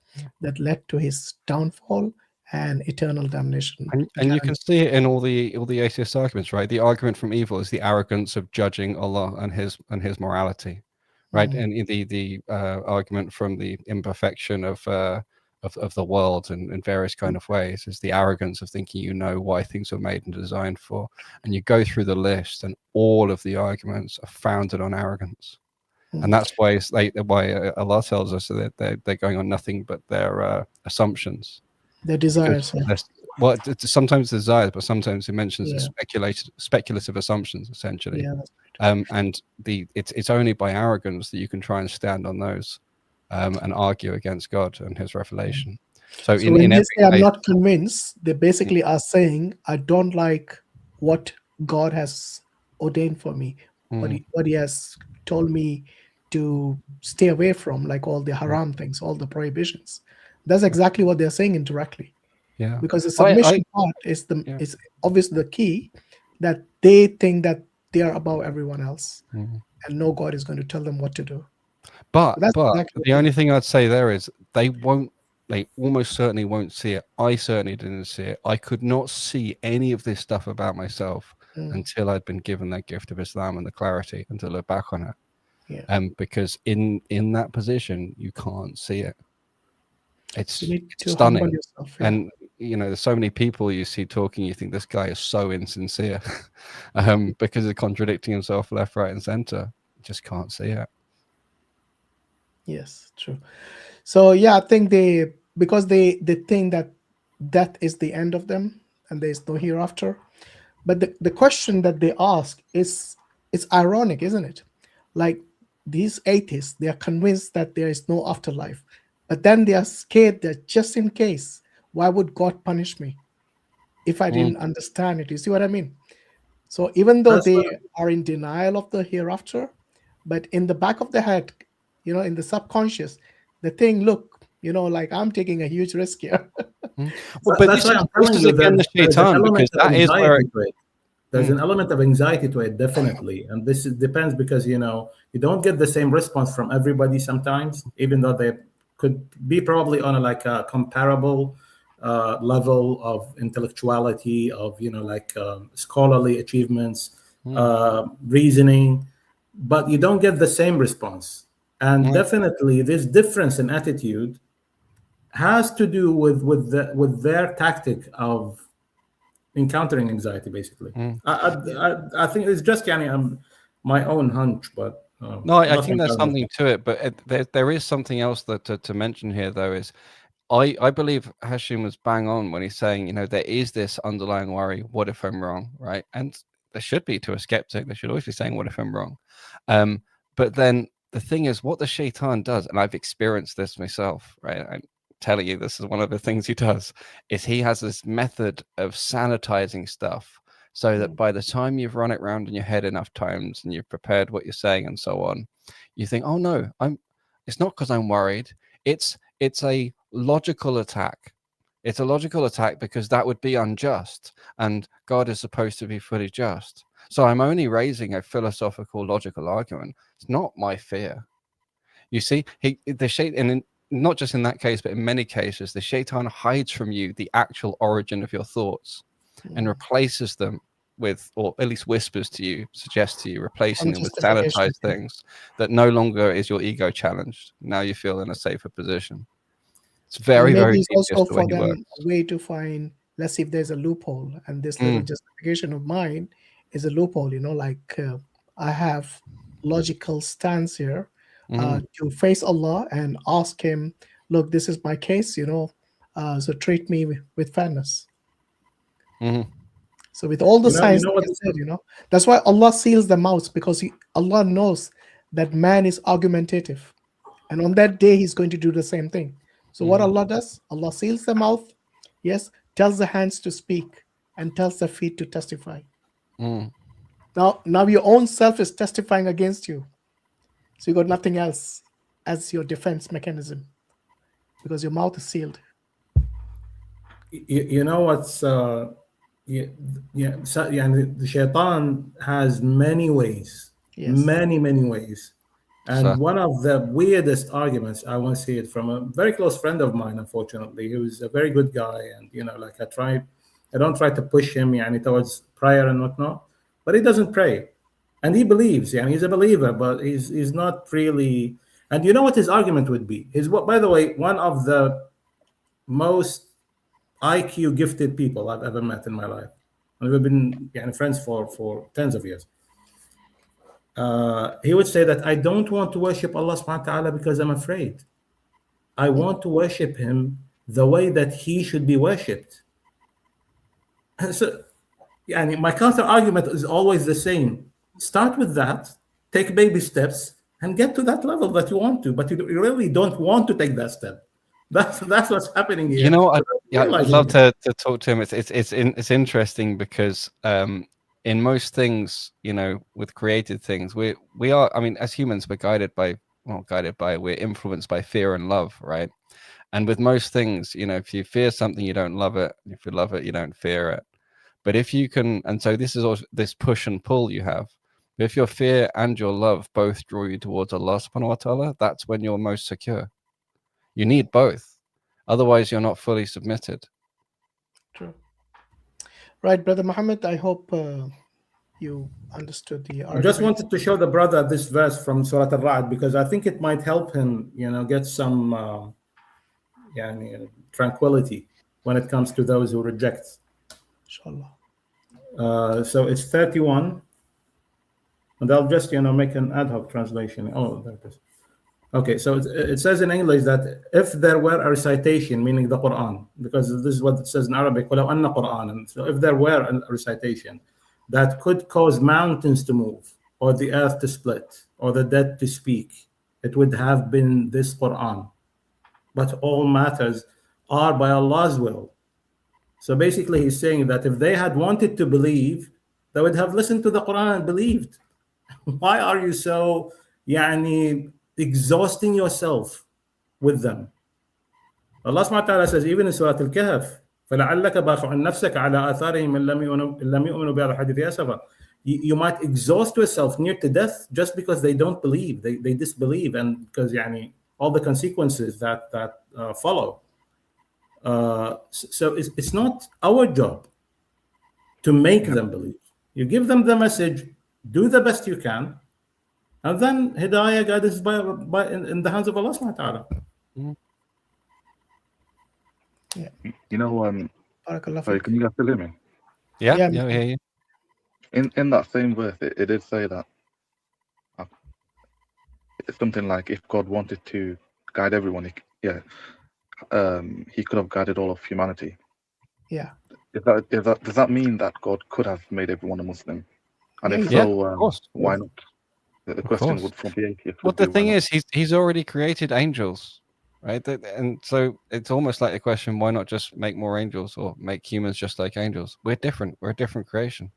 that led to his downfall and eternal damnation. And you can see it in all the atheist arguments, right? The argument from evil is the arrogance of judging Allah and his morality, right? And the argument from the imperfection of the world in various kind of ways is the arrogance of thinking you know why things were made and designed for. And you go through the list, and all of the arguments are founded on arrogance. And that's why why Allah tells us that they're going on nothing but their assumptions. Their desires. Well, sometimes desires, but sometimes it mentions speculative assumptions, essentially. Yeah, that's right. And it's only by arrogance that you can try and stand on those and argue against God and His revelation. So when they say I'm not convinced, they basically are saying I don't like what God has ordained for me, what He has told me to stay away from, like all the haram things, all the prohibitions. That's exactly what they're saying indirectly. Yeah. Because the submission part is is obviously the key, that they think that they are above everyone else, and no God is going to tell them what to do. But the only thing I'd say there is they almost certainly won't see it. I certainly didn't see it. I could not see any of this stuff about myself until I'd been given that gift of Islam and the clarity and to look back on it. Yeah. Because in that position, you can't see it. It's to stunning. Yourself, And there's so many people you see talking, you think this guy is so insincere because of contradicting himself left, right, and center. You just can't see it. Yes, true. So I think because they think that death is the end of them and there is no hereafter. But the question that they ask is ironic, isn't it? Like these atheists, they are convinced that there is no afterlife, but then they are scared that just in case, why would God punish me if I didn't understand it? You see what I mean? So even though they are in denial of the hereafter, but in the back of the head, in the subconscious, the thing, look, like I'm taking a huge risk here. But that's why I'm telling you that there's an element of anxiety to it. There's an element of anxiety to it, definitely. And this depends because, you don't get the same response from everybody sometimes, even though they could be probably on a comparable level of intellectuality, of, scholarly achievements, reasoning, but you don't get the same response. And definitely this difference in attitude has to do with their tactic of encountering anxiety, basically. I think it's just my own hunch, but no, I think there's something to it. But there is something else that to mention here, though, is I believe Hashim was bang on when he's saying, you know, there is this underlying worry, what if I'm wrong, right? And there should be, to a skeptic, they should always be saying, what if I'm wrong? But then the thing is, what the shaitan does, and I've experienced this myself, right? I'm telling you, this is one of the things he does, is he has this method of sanitizing stuff so that by the time you've run it round in your head enough times and you've prepared what you're saying and so on, you think, oh no, it's not because I'm worried. It's a logical attack. It's a logical attack because that would be unjust, and God is supposed to be fully just. So I'm only raising a philosophical, logical argument. It's not my fear. You see, and not just in that case, but in many cases, the shaitan hides from you the actual origin of your thoughts and replaces them with, or at least whispers to you, suggests to you, replacing them with sanitized things that no longer is your ego challenged. Now you feel in a safer position. It's very, very it's devious also the way for he them works. a way to find, let's see if there's a loophole, and this little justification of mine is a loophole. You know, like I have logical stance here to face Allah and ask Him, look, this is my case. You know, so treat me with fairness. So with all the science, like I said, you know, that's why Allah seals the mouth, because Allah knows that man is argumentative, and on that day He's going to do the same thing. So what Allah does, Allah seals the mouth, yes, tells the hands to speak, and tells the feet to testify. Now your own self is testifying against you, so you got nothing else as your defense mechanism, because your mouth is sealed. You know what's so, the shaitan has many ways, many ways. And one of the weirdest arguments, I want to see it from a very close friend of mine, unfortunately, who's a very good guy. And, you know, like I don't try to push him towards prayer and whatnot, but he doesn't pray. And he believes, he's a believer, but he's not really. And you know what his argument would be? By the way, one of the most IQ gifted people I've ever met in my life. And we've been friends for tens of years. He would say that I don't want to worship Allah subhanahu wa ta'ala because I'm afraid. I want to worship Him the way that He should be worshipped. So, my counter argument is always the same. Start with that, take baby steps, and get to that level that you want to, but you really don't want to take that step. That's what's happening here. You know, I'd love to talk to him. It's interesting because in most things, you know, with created things, we are. I mean, as humans, we're influenced by fear and love, right? And with most things, you know, if you fear something, you don't love it. If you love it, you don't fear it. But if you can, and so this is also this push and pull you have. If your fear and your love both draw you towards Allah subhanahu wa ta'ala, that's when you're most secure. You need both. Otherwise, you're not fully submitted. True. Right, Brother Muhammad, I hope you understood the argument. I just wanted to show the brother this verse from Surah Al-Ra'd because I think it might help him, you know, get some tranquility when it comes to those who reject. Inshallah. So it's 31. And I'll just, you know, make an ad hoc translation. Oh, there it is. Okay, so it says in English that if there were a recitation, meaning the Quran, because this is what it says in Arabic, وَلَوْ أَنَّ قُرْآنًا. So if there were a recitation that could cause mountains to move, or the earth to split, or the dead to speak, it would have been this Quran. But all matters are by Allah's will. So basically he's saying that if they had wanted to believe, they would have listened to the Quran and believed. Why are you so, exhausting yourself with them? Allah subhanahu wa ta'ala says, even in Surah Al-Kahf, فَلَعَلَّكَ بَاخِعٌ نَفْسَكَ عَلَىٰ آثَارِهِمْ إِن لَّمْ يُؤْمِنُوا بِهَذَا الْحَدِيثِ أَسَفًا. You might exhaust yourself near to death just because they don't believe, they disbelieve, and because all the consequences that follow. So it's not our job to make them believe. You give them the message, do the best you can, and then Hidayah, guidance is in the hands of Allah subhanahu wa ta'ala. Yeah. You know, sorry, can you guys still hear me? Yeah, we hear you. In that same verse, it did say that it's something like if God wanted to guide everyone, he could have guided all of humanity. Yeah. Does that mean that God could have made everyone a Muslim? And Yeah, if he so, did. Of course. why not? The Of question course. would from the atheist Well, would be the why thing not? is, he's already created angels, right? And so it's almost like the question: why not just make more angels or make humans just like angels? We're different. We're a different creation.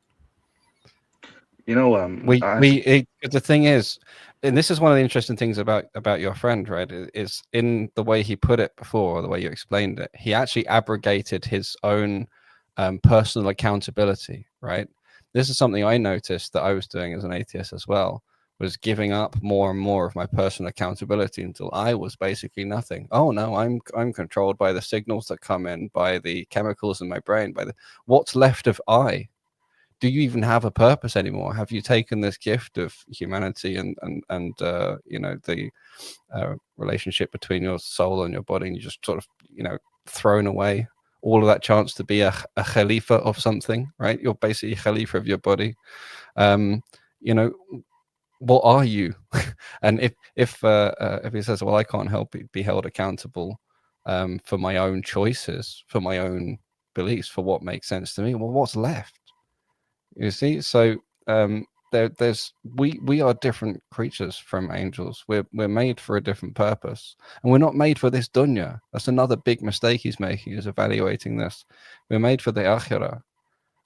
You know, The thing is, and this is one of the interesting things about your friend, right? Is in the way he put it before, or the way you explained it, he actually abrogated his own personal accountability, right? This is something I noticed that I was doing as an atheist as well, was giving up more and more of my personal accountability until I was basically nothing. Oh no, I'm controlled by the signals that come in, by the chemicals in my brain, by the what's left of I. Do you even have a purpose anymore? Have you taken this gift of humanity and you know, the relationship between your soul and your body, and you just sort of, you know, thrown away all of that chance to be a khalifa of something, right? You're basically a khalifa of your body. You know, what are you? And if he says, well, I can't help be held accountable for my own choices, for my own beliefs, for what makes sense to me, well, what's left? You see, so we are different creatures from angels. We're made for a different purpose, and we're not made for this dunya. That's another big mistake he's making, is evaluating this. We're made for the akhirah,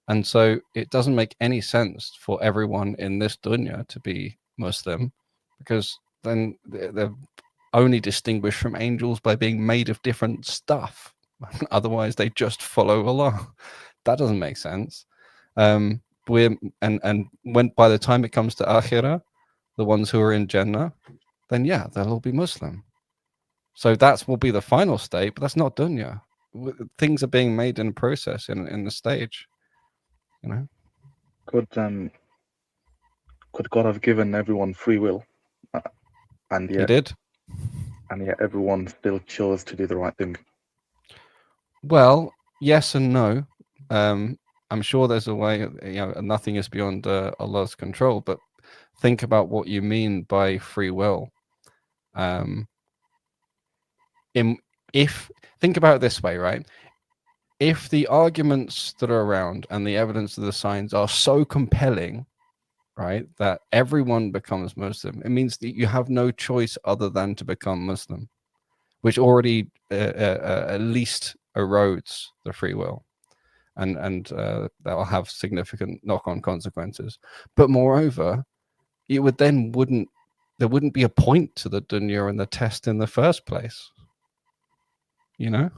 and so it doesn't make any sense for everyone in this dunya to be Muslim, because then they're only distinguished from angels by being made of different stuff. Otherwise, they just follow Allah. That doesn't make sense. And when by the time it comes to akhirah, the ones who are in Jannah, then yeah, they'll all be Muslim. So that will be the final state, but that's not dunya. Things are being made in a process, in the stage. You know, could God have given everyone free will, and yet he did, and yet everyone still chose to do the right thing? Well, yes and no. I'm sure there's a way. You know, nothing is beyond Allah's control. But think about what you mean by free will. If think about it this way, right? If the arguments that are around and the evidence of the signs are so compelling, right, that everyone becomes Muslim, it means that you have no choice other than to become Muslim, which already at least erodes the free will, and that will have significant knock-on consequences. But moreover, it would then there wouldn't be a point to the dunya and the test in the first place. You know.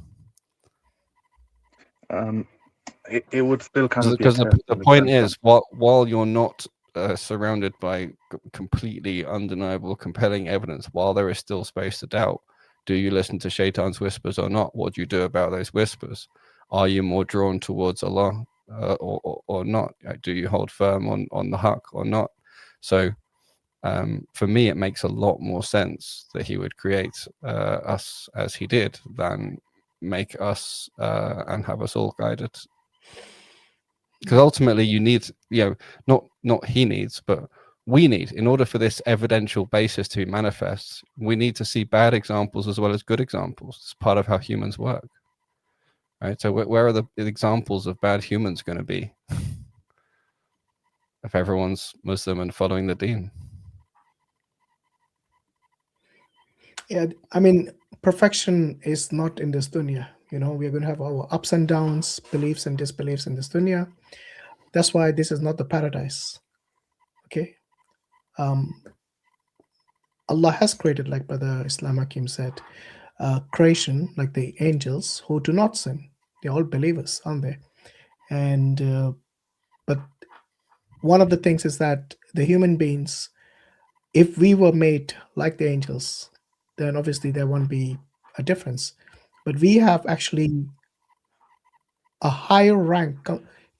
It would still kind of be because the point is, while you're not surrounded by completely undeniable, compelling evidence, while there is still space to doubt, do you listen to Shaitan's whispers or not? What do you do about those whispers? Are you more drawn towards Allah or not? Do you hold firm on the haqq or not? So for me, it makes a lot more sense that he would create us as he did than make us and have us all guided. Because ultimately you need, you know, not he needs, but we need, in order for this evidential basis to be manifest, we need to see bad examples as well as good examples. It's part of how humans work, right? So where are the examples of bad humans going to be if everyone's Muslim and following the deen? Yeah, I mean, perfection is not in this dunya. You know, we're going to have our ups and downs, beliefs and disbeliefs in this dunya. That's why this is not the paradise. Okay. Allah has created, like Brother I.Hakim said, creation, like the angels who do not sin. They're all believers, aren't they? And but one of the things is that the human beings, if we were made like the angels, then obviously there won't be a difference. But we have actually a higher rank,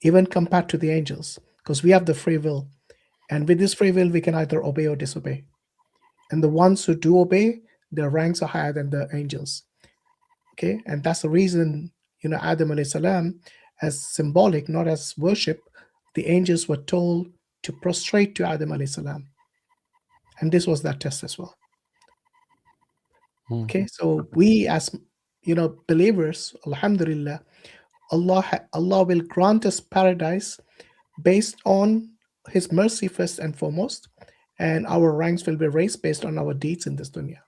even compared to the angels, because we have the free will. And with this free will, we can either obey or disobey. And the ones who do obey, their ranks are higher than the angels. Okay, and that's the reason, you know, Adam alayhi salam, as symbolic, not as worship, the angels were told to prostrate to Adam alayhi salam. And this was that test as well. Okay, so we as believers, alhamdulillah, Allah will grant us paradise based on His mercy first and foremost, and our ranks will be raised based on our deeds in this dunya.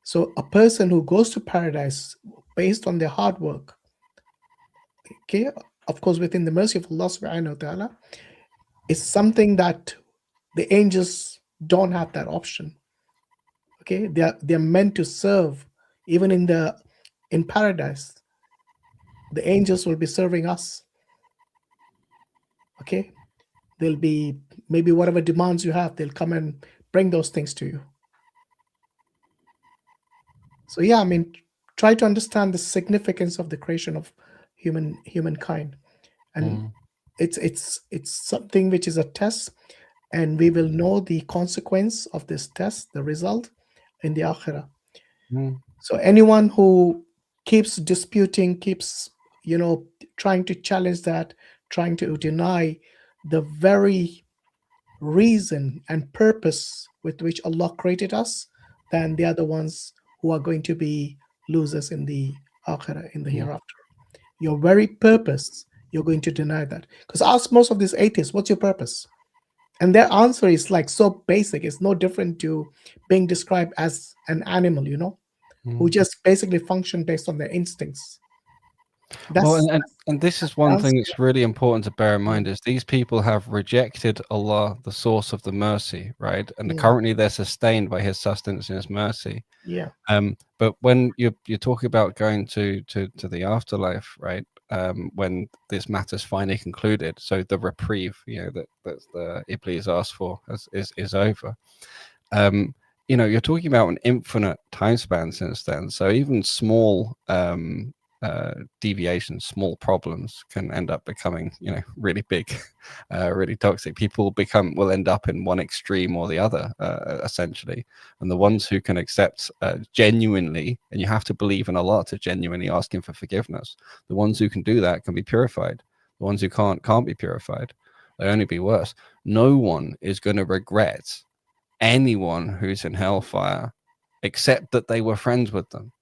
So a person who goes to paradise based on their hard work, okay, of course within the mercy of Allah subhanahu wa ta'ala, is something that the angels don't have that option. Okay, they're meant to serve. Even in paradise, the angels will be serving us. Okay, they'll be, maybe whatever demands you have, they'll come and bring those things to you. So yeah, I mean, try to understand the significance of the creation of humankind, and it's something which is a test, and we will know the consequence of this test, the result, in the akhirah. So anyone who keeps disputing, keeps trying to challenge that, trying to deny the very reason and purpose with which Allah created us, then they are the ones who are going to be losers in the akhirah, in the hereafter. Your very purpose, you're going to deny that. Because ask most of these atheists, what's your purpose? And their answer is like so basic. It's no different to being described as an animal, who just basically function based on their instincts. And this is one thing that's really important to bear in mind, is these people have rejected Allah, the source of the mercy, right? And currently they're sustained by His sustenance and His mercy. Yeah. But when you're talking about going to the afterlife, right? When this matter's finally concluded, so the reprieve, that the Iblis asked for is over. You're talking about an infinite time span since then. So even small deviations, small problems can end up becoming, really big, really toxic. People will end up in one extreme or the other, essentially. And the ones who can accept genuinely, and you have to believe in Allah to genuinely ask Him for forgiveness. The ones who can do that can be purified. The ones who can't be purified. They only be worse. No one is going to regret anyone who's in hellfire, except that they were friends with them.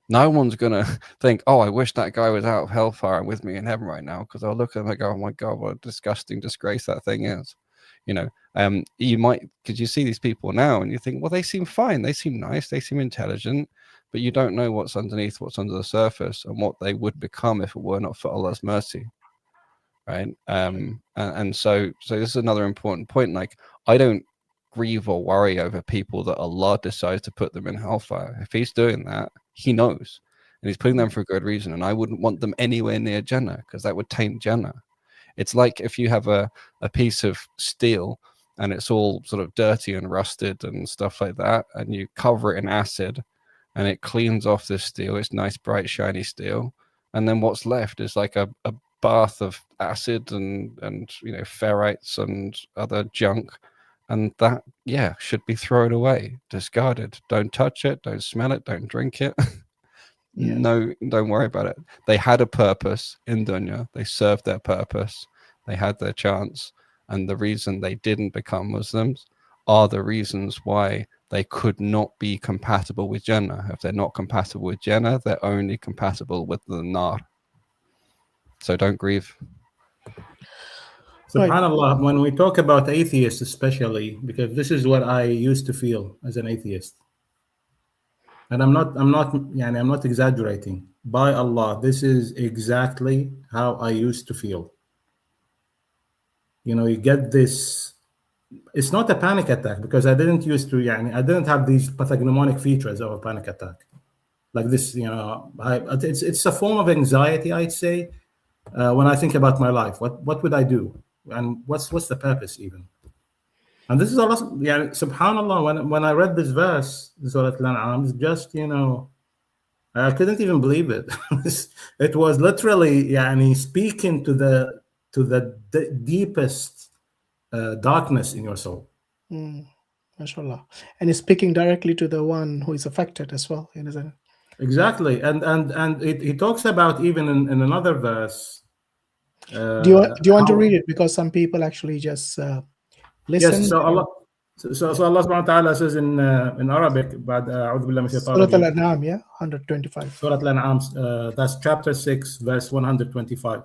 No one's gonna think, oh, I wish that guy was out of hellfire and with me in heaven right now, because I'll look at him and go, oh my God, what a disgusting disgrace that thing is. You might, because you see these people now and you think, well, they seem fine, they seem nice, they seem intelligent, but you don't know what's underneath, what's under the surface, and what they would become if it were not for Allah's mercy, right? And so this is another important point. Like, I don't grieve or worry over people that Allah decides to put them in hellfire. If He's doing that, He knows, and He's putting them for a good reason, and I wouldn't want them anywhere near Jannah, because that would taint Jannah. It's like if you have a piece of steel and it's all sort of dirty and rusted and stuff like that, and you cover it in acid and it cleans off this steel. It's nice, bright, shiny steel, and then what's left is like a bath of acid and ferrites and other junk. And that, should be thrown away, discarded. Don't touch it, don't smell it, don't drink it. No, don't worry about it. They had a purpose in dunya. They served their purpose. They had their chance. And the reason they didn't become Muslims are the reasons why they could not be compatible with Jannah. If they're not compatible with Jannah, they're only compatible with the Nar. So don't grieve. SubhanAllah, when we talk about atheists especially, because this is what I used to feel as an atheist. And I'm not exaggerating. By Allah, this is exactly how I used to feel. You get this, it's not a panic attack, because I didn't have these pathognomonic features of a panic attack. Like this, it's a form of anxiety, I'd say, when I think about my life. What would I do? And what's the purpose even? And this is Allah, subhanallah, when I read this verse, Surah Al-An'am, just, I couldn't even believe it. It was literally speaking to the deepest darkness in your soul. MashaAllah. And it's speaking directly to the one who is affected as well, isn't it? Exactly. And he talks about, even in another verse. Do you want to read it? Because some people actually just listen. Yes, So Allah subhanahu wa ta'ala says in Arabic, بعد أعوذ بالله من الشيطان Surah الرجيم. Al-An'am, yeah, 125. Surah Al-An'am, that's chapter 6, verse 125.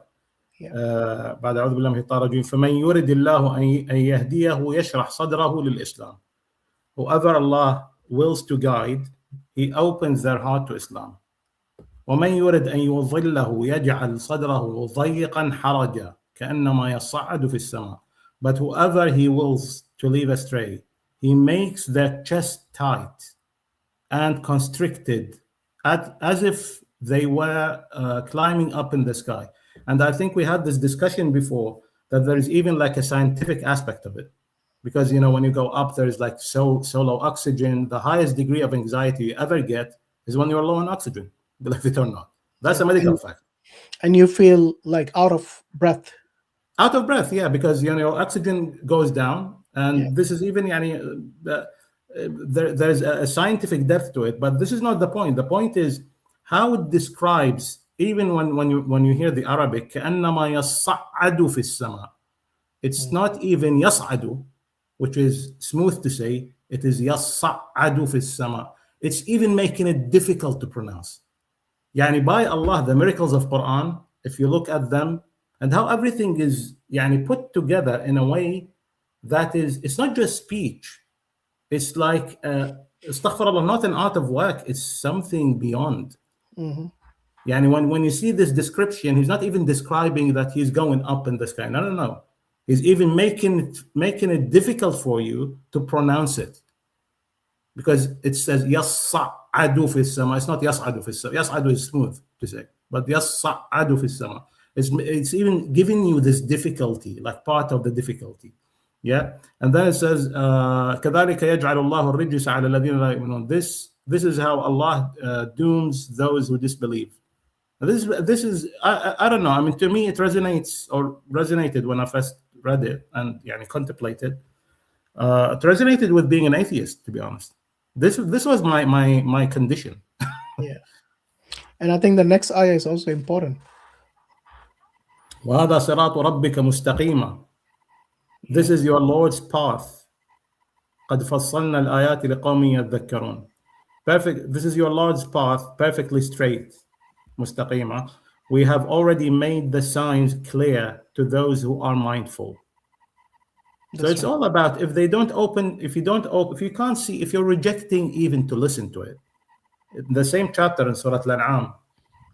بعد أعوذ بالله من الشيطان الرجيم فمن يرد الله أن يهديه يشرح صدره للإسلام. Whoever Allah wills to guide, He opens their heart to Islam. ومن يرد أن يضله يجعل صدره ضيقا حرجا كأنما يصعد في السماء. But whoever He wills to leave astray, He makes their chest tight and constricted, as if they were climbing up in the sky. And I think we had this discussion before that there is even like a scientific aspect of it, because when you go up, there is like so low oxygen. The highest degree of anxiety you ever get is when you're low on oxygen, believe it or not. That's a medical fact. And you feel like out of breath. Out of breath, yeah, because your oxygen goes down, and this is even there's a scientific depth to it, but this is not the point. The point is how it describes, even when you hear the Arabic, كأنما يصعد في السماء. It's not even يصعد, which is smooth to say. It is يصعد في السماء. It's even making it difficult to pronounce. Yani by Allah, the miracles of Quran, if you look at them and how everything is put together in a way that it's not just speech. It's like, astaghfirullah, not an art of work. It's something beyond. When you see this description, he's not even describing that he's going up in the sky. No. He's even making it difficult for you to pronounce it. Because it says, يَصَّعَدُ فِي السَّمَاء. It's not يَصْعَدُ فِي السَّمَاء. يَصْعَدُ is smooth to say. But يَصَّعَدُ فِي السَّمَاء. It's even giving you this difficulty, like part of the difficulty. Yeah, and then it says, كَذَلِكَ يَجْعَلُ اللَّهُ الرِّجْسَ عَلَى الَّذِينَ لَا يُؤْمِنُونَ. This is how Allah dooms those who disbelieve. This is I don't know. I mean, to me, it resonated when I first read it and contemplated. It resonated with being an atheist, to be honest. This was my condition. Yeah, and I think the next ayah is also important. وَهَذَا صِرَاطُ رَبِّكَ مُسْتَقِيمًا. This is your Lord's path. قَدْ فَصَّلْنَا الْآيَاتِ لِقَوْمٍ يَذَّكَّرُونَ. Perfect. This is your Lord's path, perfectly straight. مستقيمة. We have already made the signs clear to those who are mindful. So it's all about if you can't see, if you're rejecting even to listen to it. In the same chapter in Surah Al-An'am,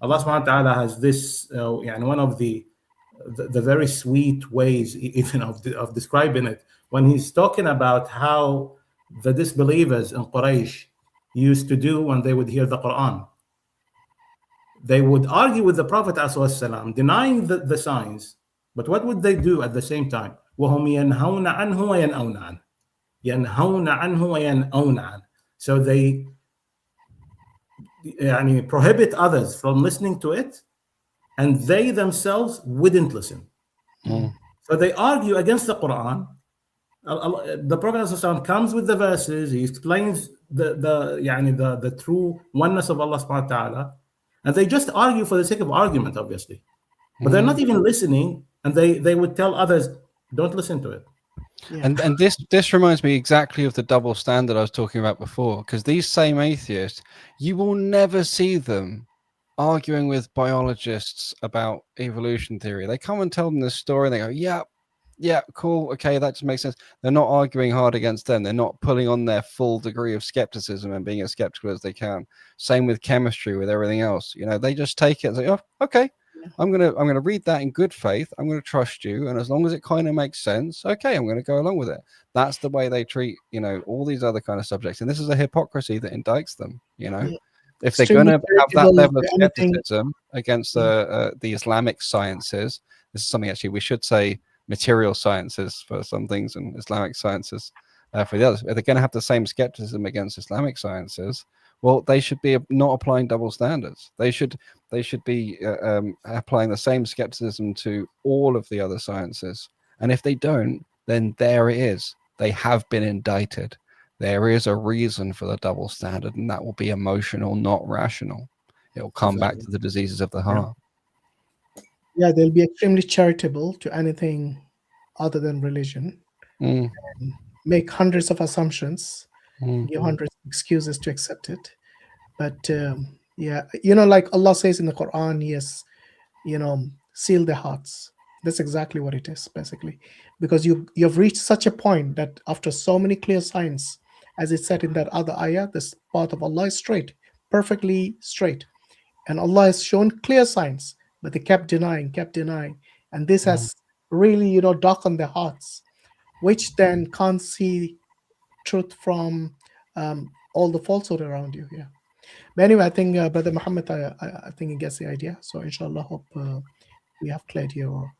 Allah subhanahu wa ta'ala has this, one of the very sweet ways even of describing it, when he's talking about how the disbelievers in Quraysh used to do when they would hear the Quran. They would argue with the Prophet ﷺ, denying the signs, but what would they do at the same time? وَهُمْ يَنْهَوْنَ عَنْهُ وَيَنْأَوْنَ عَنْهُ. يَنْهَوْنَ عَنْهُ وَيَنْأَوْنَ عَنْهُ. So they prohibit others from listening to it, and they themselves wouldn't listen. So they argue against the Quran. The Prophet ﷺ comes with the verses. He explains the true oneness of Allah subhanahu wa ta'ala, and they just argue for the sake of argument, obviously. But they're not even listening, and they would tell others, don't listen to it. Yeah. And this reminds me exactly of the double standard I was talking about before, because these same atheists, you will never see them arguing with biologists about evolution theory. They come and tell them this story, and they go, yeah, cool, okay, that just makes sense. They're not arguing hard against them. They're not pulling on their full degree of skepticism and being as skeptical as they can. Same with chemistry, with everything else. They just take it and say, oh, okay, I'm gonna read that in good faith. I'm gonna trust you, and as long as it kind of makes sense, okay, I'm gonna go along with it. That's the way they treat, all these other kind of subjects, and this is a hypocrisy that indicts them. If they're going to have that level of skepticism against the Islamic sciences, this is something actually we should say material sciences for some things and Islamic sciences for the others. If they're going to have the same skepticism against Islamic sciences, well, they should be not applying double standards. They should be applying the same skepticism to all of the other sciences. And if they don't, then there it is. They have been indicted. There is a reason for the double standard, and that will be emotional, not rational. It will come back to the diseases of the heart. Yeah, they'll be extremely charitable to anything other than religion. And make hundreds of assumptions, Mm. give hundreds of excuses to accept it. But yeah, you know, like Allah says in the Quran, He has, you know, sealed their hearts. That's exactly what it is, basically, because you've reached such a point that after so many clear signs, as it said in that other ayah, this path of Allah is straight, perfectly straight, and Allah has shown clear signs, but they kept denying, and this has really, you know, darkened their hearts, which then can't see truth from all the falsehood around you. Yeah. But anyway, I think Brother Muhammad, I think he gets the idea. So inshallah, hope we have cleared your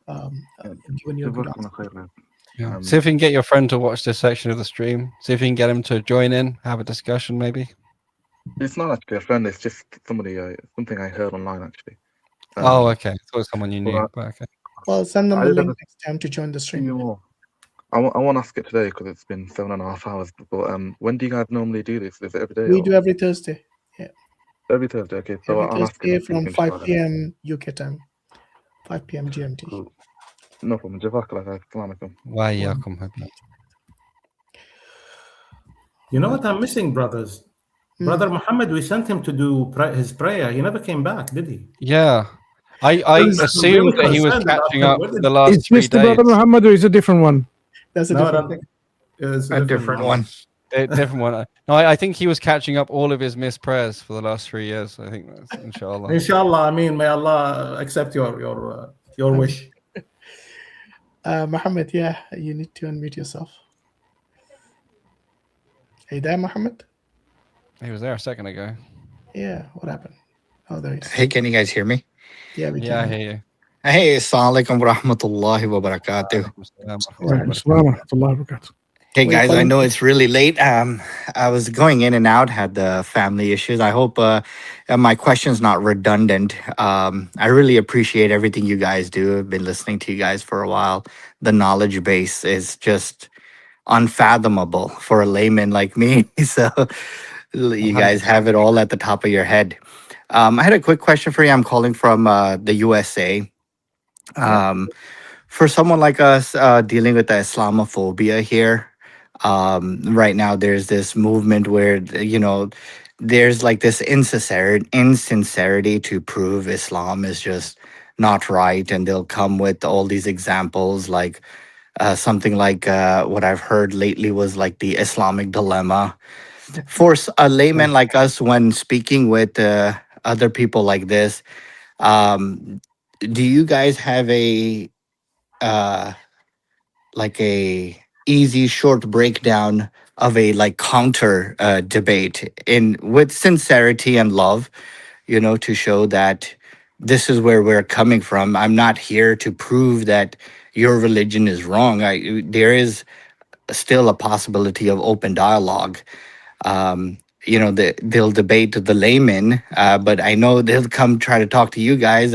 given you a good answer. Yeah. See if you can get your friend to watch this section of the stream. See if you can get him to join in, have a discussion, maybe. It's not actually a friend. It's just somebody. Something I heard online actually. Oh, okay. I thought someone you knew. But okay. Well, send them I the did link have next time to join the stream. I want to ask it today because it's been 7.5 hours. But when do you guys normally do this? Is it every day? We do every Thursday. Yeah. Every Thursday. Okay. So Every I'll ask Thursday it next week, from 5 inshallah. p.m. UK time, 5 p.m. GMT. Cool. No problem. Jazakallah. Assalamu alaikum. Wa iyyakum. You know what I'm missing, brothers? Brother Muhammad, we sent him to do his prayer. He never came back, did he? Yeah. I assumed that he was catching up for the last Is 3 this the days. brother Muhammad or is it a different one? That's a No, I different don't one. think it's A different one. A different one. No, I think he was catching up all of his missed prayers for the last 3 years. I think that's inshallah. Inshallah, I mean, may Allah accept your wish. Muhammad, yeah, you need to unmute yourself. Are you there, Muhammad? He was there a second ago. Yeah, what happened? Oh, there he is. Hey, can you guys hear me? Yeah, we Yeah, I can. hear you. Hey, assalamu alaikum wa rahmatullahi wa barakatuh. Hey Where you guys, I calling know from? it's really late. I was going in and out, had the family issues. I hope my question's not redundant. I really appreciate everything you guys do. I've been listening to you guys for a while. The knowledge base is just unfathomable for a layman like me. So you guys have it all at the top of your head. I had a quick question for you. I'm calling from the USA. For someone like us dealing with the Islamophobia here, right now there's this movement where, you know, there's like this insincerity to prove Islam is just not right. And they'll come with all these examples like something like what I've heard lately was like the Islamic dilemma. For a layman like us, when speaking with other people like this, do you guys have a like a easy short breakdown of a like counter debate in with sincerity and love, you know, to show that this is where we're coming from? I'm not here to prove that your religion is wrong. There is still a possibility of open dialogue. You know, they'll debate the layman, but I know they'll come try to talk to you guys,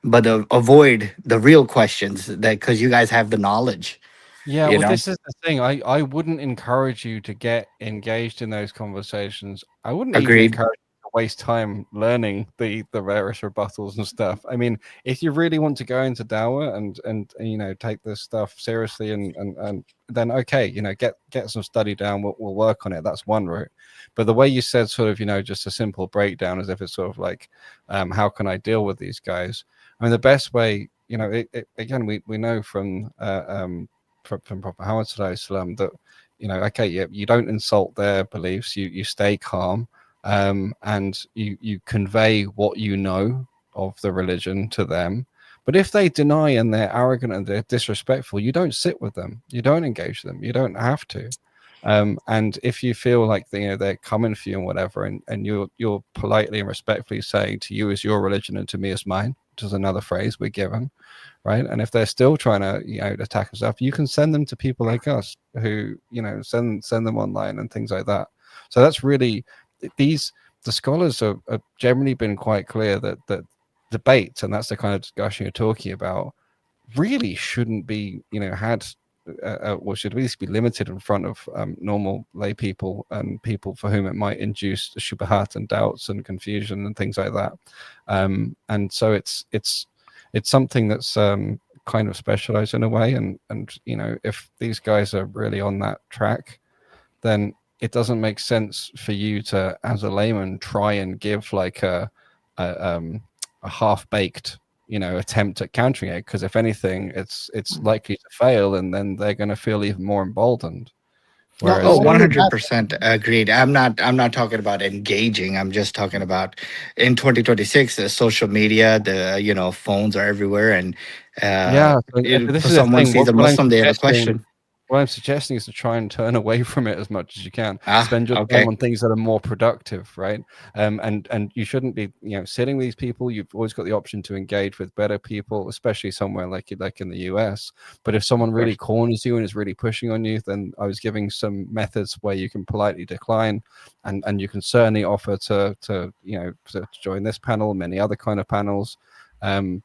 but avoid the real questions that because you guys have the knowledge. Yeah, You well, know? this is the thing. I wouldn't encourage you to get engaged in those conversations. I wouldn't even Agreed. encourage you to waste time learning the various rebuttals and stuff. I mean, if you really want to go into dawah and you know, take this stuff seriously and then okay, you know, get some study down. We'll work on it. That's one route. But the way you said, sort of, you know, just a simple breakdown, as if it's sort of like, how can I deal with these guys? I mean, the best way, you know, again, we know from Prophet Muhammad ﷺ that, you know, okay, you don't insult their beliefs, you stay calm, and you convey what you know of the religion to them. But if they deny and they're arrogant and they're disrespectful, you don't sit with them, you don't engage them, you don't have to. And if you feel like they're coming for you and whatever, and you're politely and respectfully saying, to you is your religion and to me is mine, which is another phrase we're given, right? And if they're still trying to, you know, attack and stuff, you can send them to people like us who, you know, send them online and things like that. So that's really the scholars have generally been quite clear that debate, and that's the kind of discussion you're talking about, really shouldn't be, you know, had or should at least be limited in front of normal lay people and people for whom it might induce shubahat and doubts and confusion and things like that. And so it's something that's kind of specialize in a way, and you know, if these guys are really on that track, then it doesn't make sense for you to, as a layman, try and give like a half-baked, you know, attempt at countering it, because if anything, it's likely to fail, and then they're going to feel even more emboldened. Whereas, Oh, 100% agreed. I'm not talking about engaging. I'm just talking about in 2026, the social media, the, you know, phones are everywhere, and yeah, this for is the someone thing. sees a Muslim, they have a question. What I'm suggesting is to try and turn away from it as much as you can. Ah, Spend your okay. time on things that are more productive, right? And you shouldn't be, you know, sitting with these people. You've always got the option to engage with better people, especially somewhere like in the US. But if someone really corners you and is really pushing on you, then I was giving some methods where you can politely decline, and you can certainly offer to you know, to join this panel, many other kind of panels,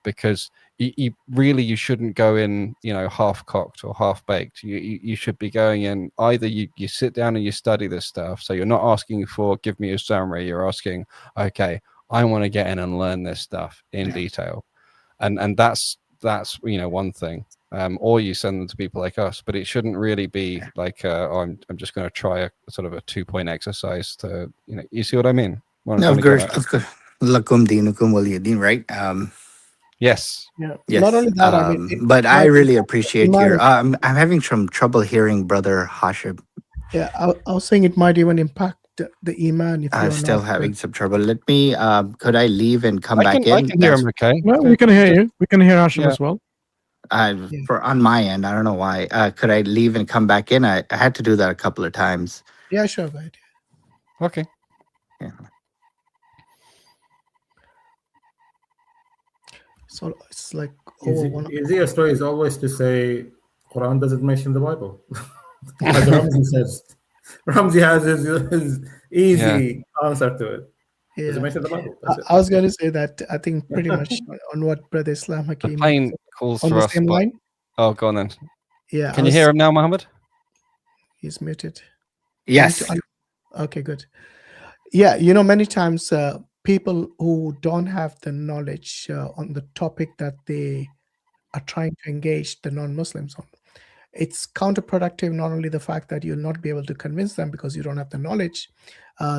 because you really shouldn't go in, you know, half-cocked or half-baked. You should be going in, either you sit down and you study this stuff, so you're not asking for give me a summary, you're asking, okay, I want to get in and learn this stuff in detail, and that's you know, one thing. Or you send them to people like us, but it shouldn't really be like oh, I'm just going to try a sort of a 2-point exercise to, you know, you see what I mean? No, of course, lakum dinukum waliyadin, right? Yes. Yeah. Yes. Not only that, I mean, But I really appreciate might- your. I'm having some trouble hearing Brother Hashim. yeah, I was saying it might even impact the iman if I'm you're still not having some trouble. Let me. Could I leave and come back in? I can hear him okay. No, we can hear you. We can hear Hashim as well. For on my end, I don't know why. Could I leave and come back in? I had to do that a couple of times. Yeah, sure, right. Okay. Yeah. So it's like over Easier story is always to say Quran doesn't mention the Bible. As Ramzi says. Ramzi has his easy answer to it. Yeah. Doesn't mention the Bible. I was going to say that I think pretty much on what Brother Islam Hakim Plane calls on for the us. same line. Oh, go on then. Yeah. Can you hear him now, Mohammed? He's muted. Yes. Okay, good. Yeah, you know, many times people who don't have the knowledge on the topic that they are trying to engage the non-Muslims on, it's counterproductive. Not only the fact that you'll not be able to convince them because you don't have the knowledge,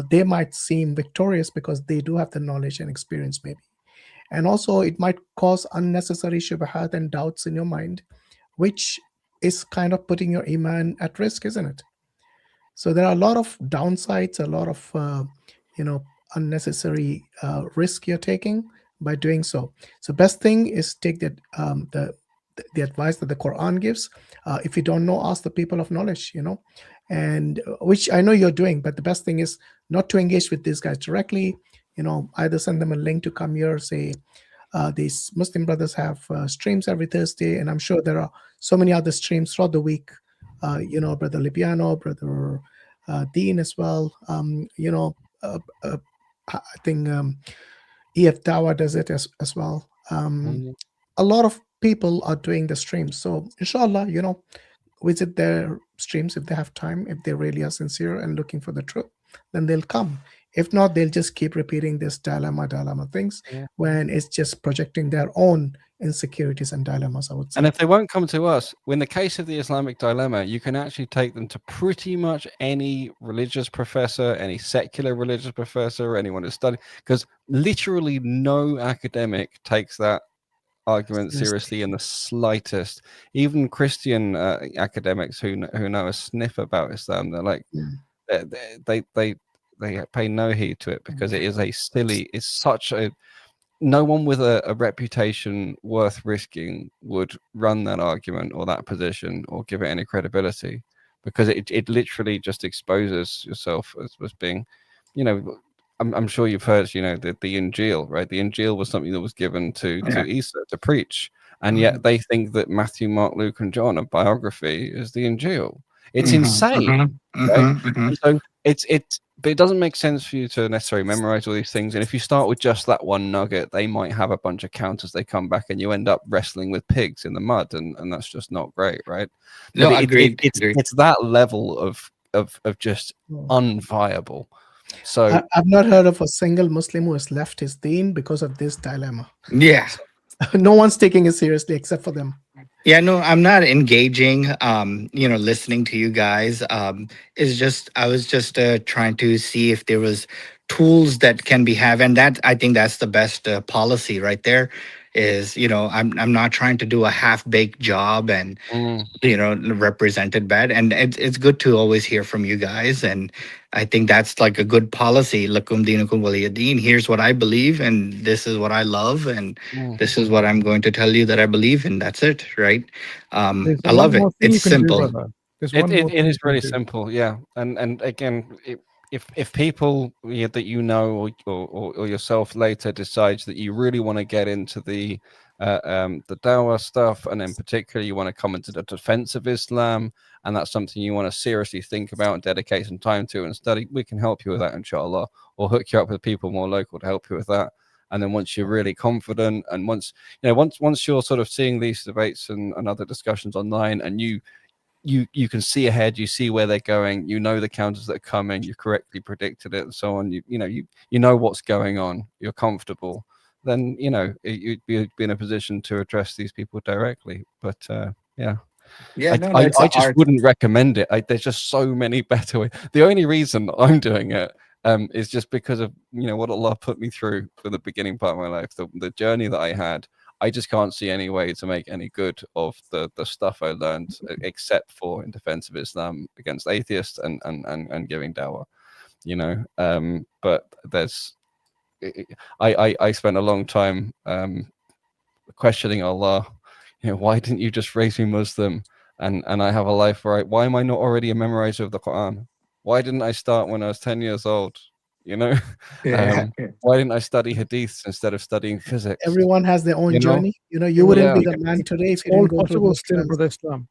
they might seem victorious because they do have the knowledge and experience maybe. And also it might cause unnecessary shubhat and doubts in your mind, which is kind of putting your iman at risk, isn't it? So there are a lot of downsides, a lot of you know, unnecessary risk you're taking by doing so. So best thing is take the advice that the Quran gives. If you don't know, ask the people of knowledge, you know, and which I know you're doing. But the best thing is not to engage with these guys directly. You know, either send them a link to come here, say these Muslim brothers have streams every Thursday, and I'm sure there are so many other streams throughout the week. You know, Brother Libiano, Brother Dean as well. You know, I think EF Dawa does it as well. A lot of people are doing the streams. So inshallah, you know, visit their streams if they have time, if they really are sincere and looking for the truth, then they'll come. If not, they'll just keep repeating this dilemma things when it's just projecting their own insecurities and dilemmas, I would say. And if they won't come to us, in the case of the Islamic dilemma, you can actually take them to pretty much any religious professor, any secular religious professor, anyone who's studying, because literally no academic takes that argument seriously in the slightest. Even Christian academics who know a sniff about Islam, they're like, they pay no heed to it because it is it's such a, no one with a reputation worth risking would run that argument or that position or give it any credibility, because it literally just exposes yourself as being, you know, I'm sure you've heard, you know, the Injil, right? The Injil was something that was given to Isa to preach, and yet they think that Matthew, Mark, Luke, and John, a biography, is the Injil. It's insane, right? And so but it doesn't make sense for you to necessarily memorize all these things. And if you start with just that one nugget, they might have a bunch of counters. They come back and you end up wrestling with pigs in the mud, and that's just not great, right? No, but agreed. It's that level of just unviable. So I've not heard of a single Muslim who has left his deen because of this dilemma. Yeah. No one's taking it seriously except for them. Yeah, no, I'm not engaging. Listening to you guys is just I was just trying to see if there was tools that can be have, and that I think that's the best policy right there. Is I'm not trying to do a half baked job and Mm. represented bad, and it's good to always hear from you guys, and I think that's like a good policy. Lakum dinukum waliyadeen. Here's what I believe, and this is what I love, and Mm. this is what I'm going to tell you that I believe in. That's it, right? There's I one love it. more thing you It's can do, simple. brother. There's It, one it, more it thing is you can really do. simple, yeah. And again, if people that you know or yourself later decides that you really want to get into the dawah stuff, and in particular you want to come into the defense of Islam, and that's something you want to seriously think about and dedicate some time to and study, we can help you with that, inshallah, or hook you up with people more local to help you with that. And then once you're really confident, and once you're sort of seeing these debates and other discussions online, and you can see ahead, you see where they're going, the counters that are coming, you correctly predicted it, and so on. You know what's going on, you're comfortable, then you'd be in a position to address these people directly. But yeah. Yeah, no, I that's an just art. wouldn't recommend it. There's just so many better ways. The only reason I'm doing it is just because of what Allah put me through for the beginning part of my life, the journey that I had. I just can't see any way to make any good of the stuff I learned, except for in defense of Islam against atheists and giving dawah. But there's I spent a long time questioning Allah. Why didn't you just raise me Muslim? And I have a life why am I not already a memorizer of the Quran? Why didn't I start when I was 10 years old? Yeah. Why didn't I study hadiths instead of studying physics? Everyone has their own You know? journey. You wouldn't be Yeah. the man today It's if you all didn't go through possible those still, trends. brother Islam.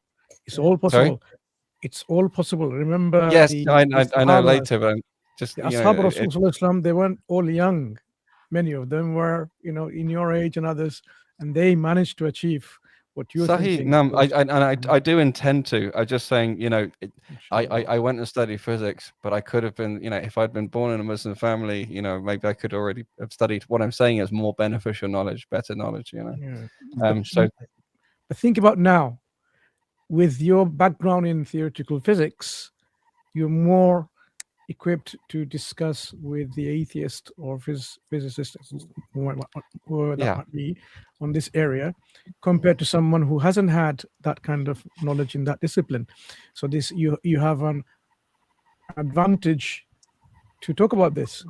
It's all possible. It's all possible. Remember, Yes, the I know Sahaba, later, but I'm just the Ashab of Rasulullah, they weren't all young. Many of them were, in your age and others, and they managed to achieve what you're Sahih, thinking. no, I do intend to. I'm just saying, I went and studied physics, but I could have been, if I'd been born in a Muslim family, maybe I could already have studied. What I'm saying is more beneficial knowledge, better knowledge, Yeah. So But think about now, with your background in theoretical physics, you're more equipped to discuss with the atheist or physicist, whoever that Yeah. might be, on this area, compared to someone who hasn't had that kind of knowledge in that discipline. So this you have an advantage to talk about this.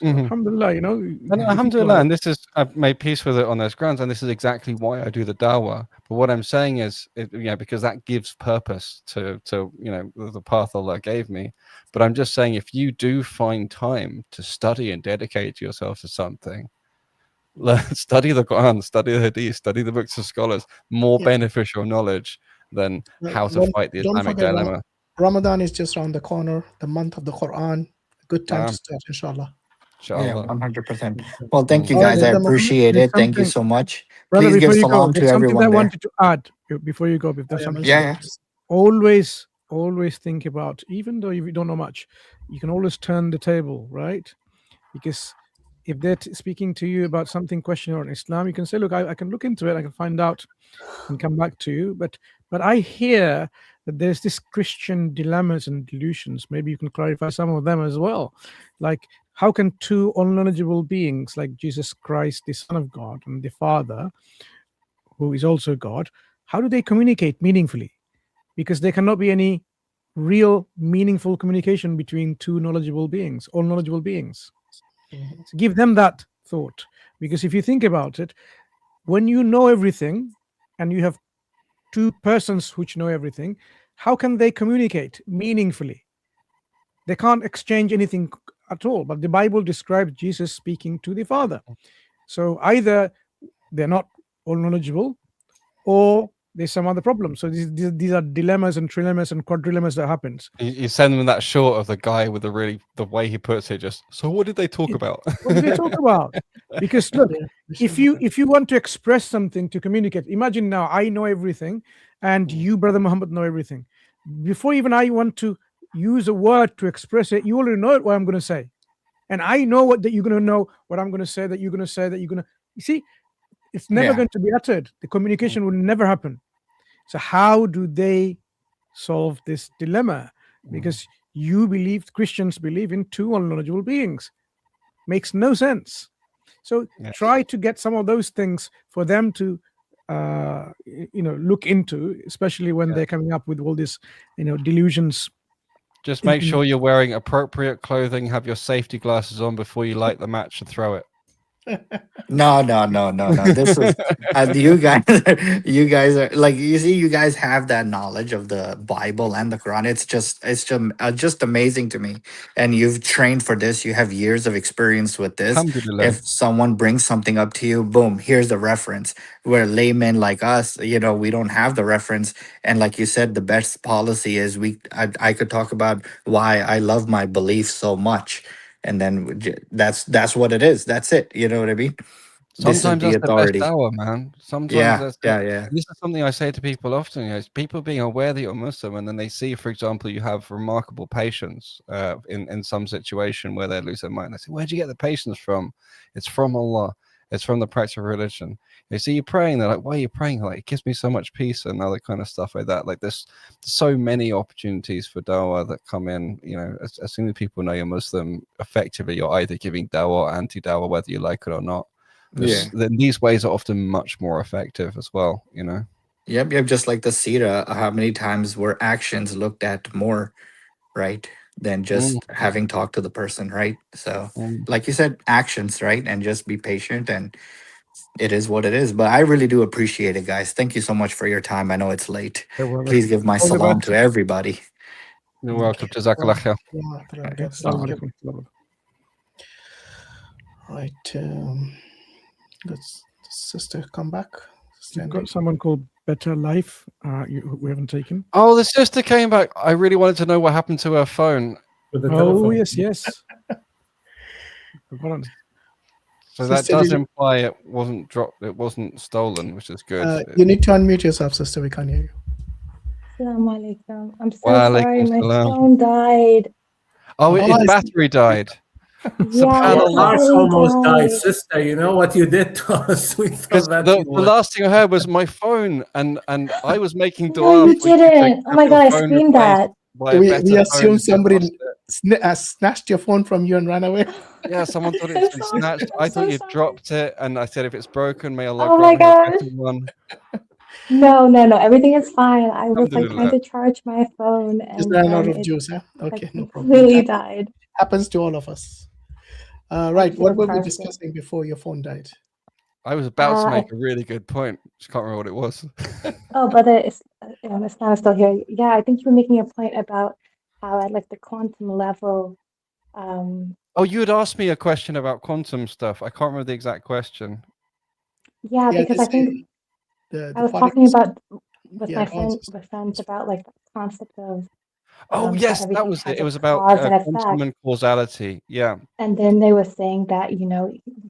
So alhamdulillah, And alhamdulillah, and I've made peace with it on those grounds, and this is exactly why I do the dawah. But what I'm saying is, because that gives purpose to the path Allah gave me. But I'm just saying, if you do find time to study and dedicate yourself to something, study the Quran, study the Hadith, study the books of scholars, more beneficial knowledge than how to fight the Don't Islamic forget, dilemma. Ramadan is just around the corner, the month of the Quran. A good time to start, inshallah. Yeah, 100%. Well, thank you All right, guys. I Brother Muhammad, appreciate there's it. Thank you something- so much. Brother, Please give before you go, salam to there's something everyone I there. wanted to add before you go. If there's something, Yeah. always think about, even though you don't know much, you can always turn the table, right? Because if they're speaking to you about something questionable in Islam, you can say, look, I can look into it, I can find out and come back to you. But I hear that there's this Christian dilemmas and delusions. Maybe you can clarify some of them as well. Like, how can two unknowledgeable beings like Jesus Christ, the Son of God, and the Father, who is also God, how do they communicate meaningfully? Because there cannot be any real meaningful communication between two knowledgeable beings, all knowledgeable beings. So give them that thought, because if you think about it, when you know everything and you have two persons which know everything, how can they communicate meaningfully? They can't exchange anything at all. But the Bible describes Jesus speaking to the Father. So either they're not all knowledgeable, or there's some other problem. So these are dilemmas and trilemmas and quadrilemmas that happens. You send them that short of the guy with the way he puts it. Just, so what did they talk about? What did they talk about? Because look, if you want to express something, to communicate, imagine now I know everything and you, Brother Muhammad, know everything. Before even I want to use a word to express it, you already know what I'm going to say. And I know that you're going to know what I'm going to say, that you're going to say, that you're going to... You see, it's never going to be uttered. The communication will never happen. So how do they solve this dilemma? Because you believe, Christians believe in two unknowledgeable beings. Makes no sense. So try to get some of those things for them to look into, especially when they're coming up with all this delusions. Just make sure you're wearing appropriate clothing, have your safety glasses on before you light the match and throw it. No. This is you guys. You guys are like, you see, you guys have that knowledge of the Bible and the Quran. It's just amazing to me. And you've trained for this. You have years of experience with this. Alhamdulillah. If someone brings something up to you, boom, here's the reference. Where laymen like us, we don't have the reference. And like you said, the best policy is I could talk about why I love my belief so much. And then that's what it is. That's it. You know what I mean? Sometimes This is that's the best authority. hour, man. Sometimes Yeah, that's yeah, it. yeah. This is something I say to people often. Is people being aware that you're Muslim, and then they see, for example, you have remarkable patience in some situation where they lose their mind. They say, "Where'd you get the patience from?" It's from Allah. It's from the practice of religion. They see you praying. They're like, "Why are you praying?" Like, it gives me so much peace and other kind of stuff like that. Like, there's so many opportunities for dawah that come in. As soon as people know you're Muslim, effectively you're either giving dawah or anti-dawah, whether you like it or not. Then these ways are often much more effective as well. Yep. Just like the Sira, how many times were actions looked at more, right, than just having talked to the person, right? So, like you said, actions, right, and just be patient, and it is what it is. But I really do appreciate it, guys. Thank you so much for your time. I know it's late. Please give my All the salam best. to everybody. You're welcome. Jazakallah khair. Assalamu alaikum. Right. Let's sister come back. You've got someone called Better Life. We haven't taken. Oh, the sister came back. I really wanted to know what happened to her phone. Oh, yes. So that Sister, does imply it wasn't dropped. It wasn't stolen, which is good. You need to unmute yourself, sister. We can't hear you. Assalamu alaikum. I'm so Wa sorry. alaikum My salam. phone died. Oh, its battery died. Yeah, SubhanAllah. Ours really almost died, died. sister. You know what you did to us? We Because thought that the you were. last thing I heard was my phone, and I was making No, dua you for you to didn't. Oh have my your God, I phone screamed replaced that. by a We better phone assume if you'd somebody lost it. snatched your phone from you and ran away. Yeah, someone thought I'm it's been sorry. snatched. I'm I thought so you sorry. dropped it, and I said if it's broken, may Allah Oh my grant me a gosh. better one. No. Everything is fine. I was like trying Alhamdulillah. to charge my phone Just and ran out then of it juice, huh? like Okay, no problem. completely died. Happens to all of us. I Right. What feel were we perfect. discussing before your phone died? I was about to I make a really good point. Just can't remember what it was. Oh, brother, Islam is still here. Yeah, I think you were making a point about how at like the quantum level, Oh, you had asked me a question about quantum stuff. I can't remember the exact question. yeah, Yeah, because they I think say the I was talking particles. about with Yeah, my go on, sister. friends about like the concept of Oh, how yes, that everything was it. has It a was about cause and quantum effect. and causality. Yeah. And then they were saying that,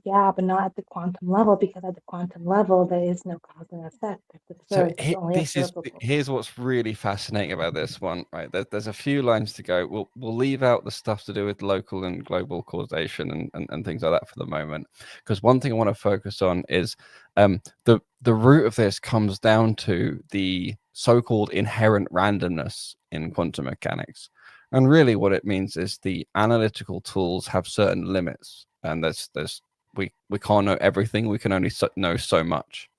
yeah, but not at the quantum level, because at the quantum level there is no cause and effect. It's So observed. It's only observable. here's what's really fascinating about this one, right? There's a few lines to go. We'll leave out the stuff to do with local and global causation and things like that for the moment, because one thing I want to focus on is the root of this comes down to the so-called inherent randomness in quantum mechanics, and really what it means is the analytical tools have certain limits, and we can't know everything. We can only know so much.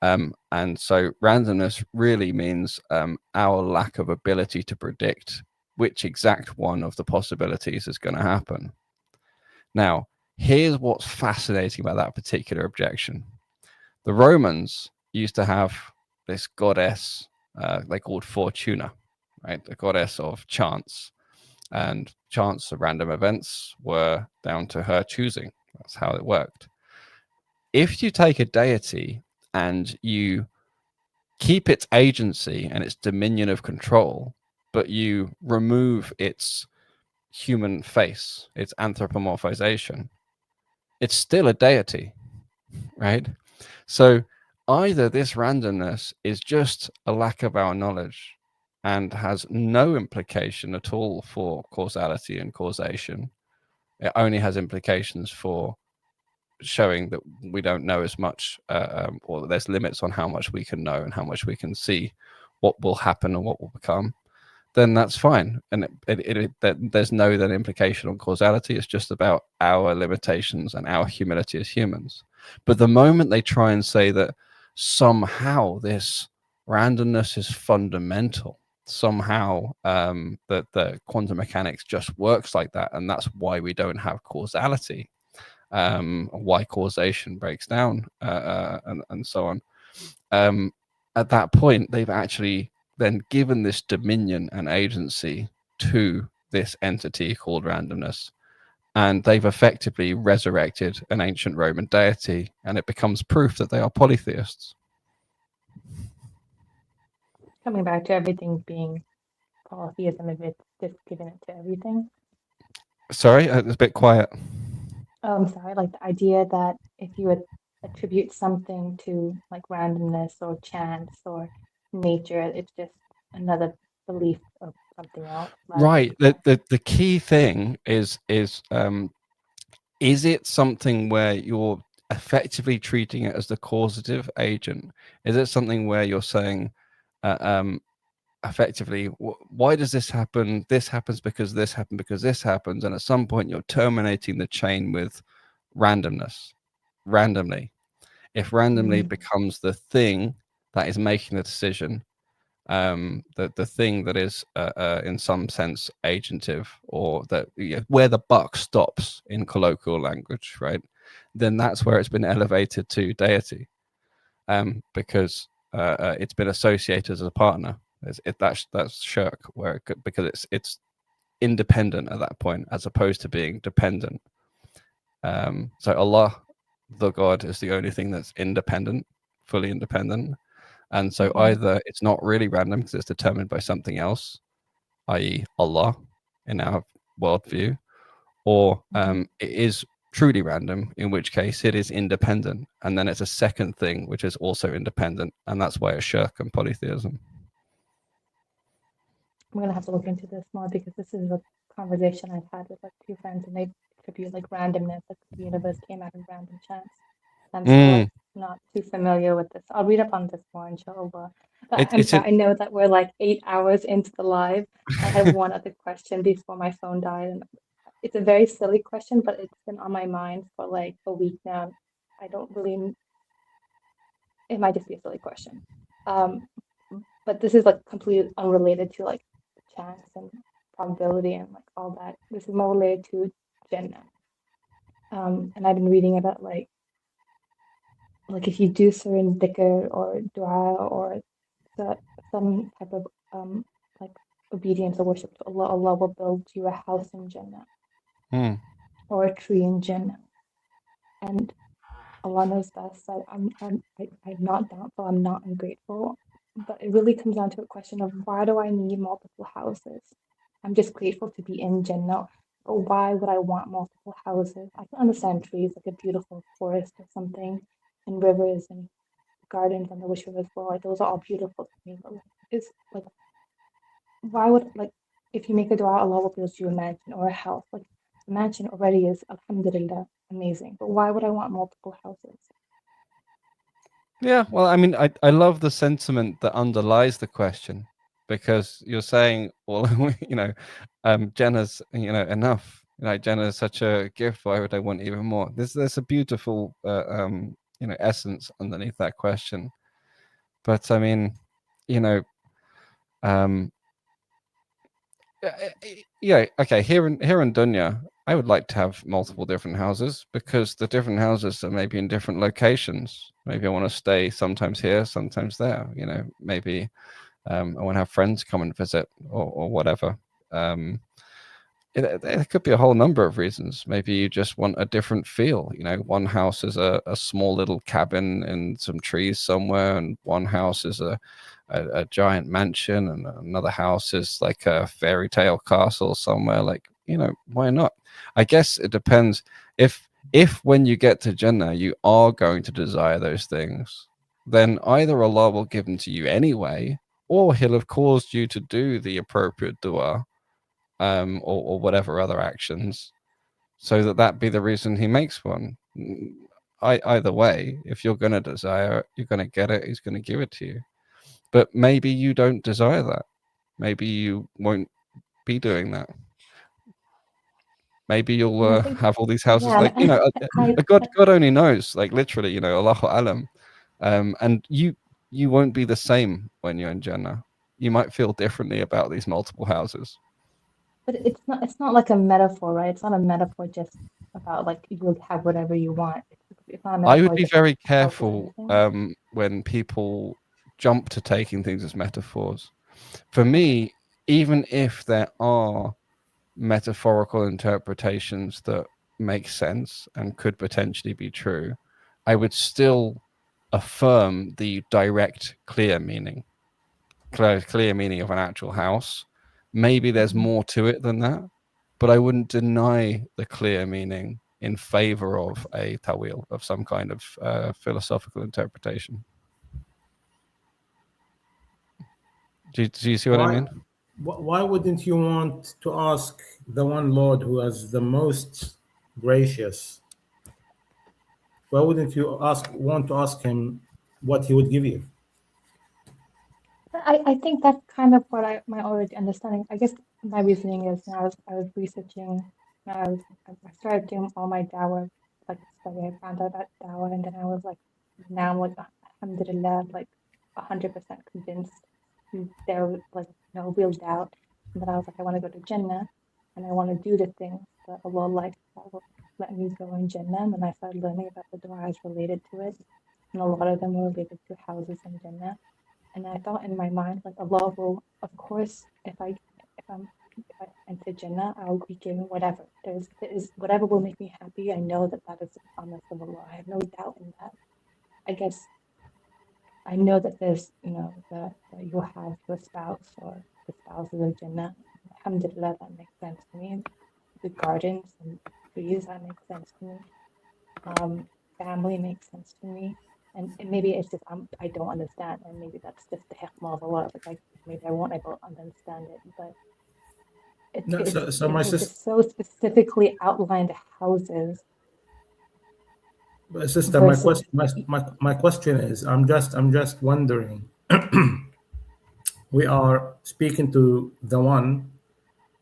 And so randomness really means our lack of ability to predict which exact one of the possibilities is going to happen. Now, here's what's fascinating about that particular objection. The Romans used to have this goddess they called Fortuna, right? The goddess of chance. And chance of random events were down to her choosing. That's how it worked. If you take a deity and you keep its agency and its dominion of control, but you remove its human face, its anthropomorphization, it's still a deity, right? So either this randomness is just a lack of our knowledge and has no implication at all for causality and causation. It only has implications for showing that we don't know as much, or that there's limits on how much we can know and how much we can see what will happen and what will become, then that's fine. And there's no then implication on causality. It's just about our limitations and our humility as humans. But the moment they try and say that somehow this randomness is fundamental, somehow that the quantum mechanics just works like that, and that's why we don't have causality, why causation breaks down, and so on. At that point, they've actually then given this dominion and agency to this entity called randomness, and they've effectively resurrected an ancient Roman deity, and it becomes proof that they are polytheists. Coming back to everything being polytheism, if it's just giving it to everything. Sorry, it's a bit quiet. Sorry, like the idea that if you would attribute something to like randomness or chance or nature, it's just another belief of something else. Right. The key thing is it something where you're effectively treating it as the causative agent? Is it something where you're saying effectively, why does this happen? This happens because this happened because this happens, and at some point you're terminating the chain with randomness, randomly. If randomly becomes the thing that is making the decision, the thing that is in some sense agentive, or that where the buck stops in colloquial language, right? Then that's where it's been elevated to deity, because it's been associated as a partner. That's shirk, where it could, because it's independent at that point as opposed to being dependent. So Allah, the God, is the only thing that's independent, fully independent. And so either it's not really random because it's determined by something else, i.e. Allah in our worldview, or it is truly random, in which case it is independent. And then it's a second thing, which is also independent. And that's why it's shirk and polytheism. I'm going to have to look into this more, because this is a conversation I've had with like two friends, and they attribute like randomness, like the universe came out of random chance. I'm still like, not too familiar with this. I'll read up on this more, inshallah. But I'm sorry, I know that we're like 8 hours into the live. I have one other question before my phone died, and it's a very silly question, but it's been on my mind for like a week now. I don't really. It might just be a silly question, but this is like completely unrelated to like chance and probability and like all that. This is more related to Jannah. And I've been reading about like if you do certain dhikr or dua or some type of like obedience or worship to Allah, Allah will build you a house in Jannah or a tree in Jannah. And Allah knows best. I'm not doubtful, I'm not ungrateful, but it really comes down to a question of, why do I need multiple houses? I'm just grateful to be in Jannah, but why would I want multiple houses? I can understand trees, like a beautiful forest or something, and rivers and gardens and the wish rivers flow. Like those are all beautiful to me. But it's like, why would, like, if you make a dua, Allah will build you a mansion or a house. Like the mansion already is, alhamdulillah, amazing. But why would I want multiple houses? Yeah, well, I mean, I love the sentiment that underlies the question, because you're saying, well, Jannah's, enough. Jannah is such a gift. Why would I want even more? There's a beautiful, essence underneath that question. But I mean, okay. Here in Dunya, I would like to have multiple different houses, because the different houses are maybe in different locations. Maybe I want to stay sometimes here, sometimes there. Maybe I want to have friends come and visit, or whatever. It could be a whole number of reasons. Maybe you just want a different feel. One house is a small little cabin in some trees somewhere, and one house is a giant mansion, and another house is like a fairy tale castle somewhere. Like, why not? I guess it depends. If when you get to Jannah you are going to desire those things, then either Allah will give them to you anyway, or He'll have caused you to do the appropriate dua, or whatever other actions, so that be the reason He makes one. either way, if you're going to desire it, you're going to get it. He's going to give it to you. But maybe you don't desire that. Maybe you won't be doing that. Maybe you'll have all these houses. Yeah, Like, you know, God only knows. Like, literally, you know, Allahu Alam. And you won't be the same when you're in Jannah. You might feel differently about these multiple houses. But it's not like a metaphor, right? It's not a metaphor just about like you'll have whatever you want. It's not a metaphor. I would be just very about health or careful anything. when people jump to taking things as metaphors. For me, even if there are metaphorical interpretations that make sense and could potentially be true, I would still affirm the direct, clear meaning of an actual house. Maybe there's more to it than that, but I wouldn't deny the clear meaning in favor of a tawil, of some kind of philosophical interpretation. Do you see what I mean? Why wouldn't you want to ask the one Lord who is the most gracious? Why wouldn't you want to ask him what he would give you? I think that's kind of what my already understanding. I guess my reasoning is now I was researching. I started doing all my dawah like study. I found out about dawah, and then I was like, now I'm like, alhamdulillah, like 100% convinced. There was like no real doubt. And then I was like, I want to go to Jannah, and I want to do the things that Allah likes that will let me go in Jannah. And then I started learning about the du'as related to it, and a lot of them were related to houses in Jannah. And I thought in my mind, like Allah will, of course, if I enter Jannah, I'll be given whatever. There is whatever will make me happy. I know that is the promise of Allah. I have no doubt in that. I guess I know that there's, you know, that you'll have your spouse or the spouses of Jannah. Alhamdulillah, that makes sense to me. The gardens and trees, that makes sense to me. Family makes sense to me. And maybe it's just I don't understand, and maybe that's just the hikmah of Allah. Like maybe I won't able to understand it, but it's just so specifically outlined houses. Sister, my question is, I'm just wondering. We are speaking to the one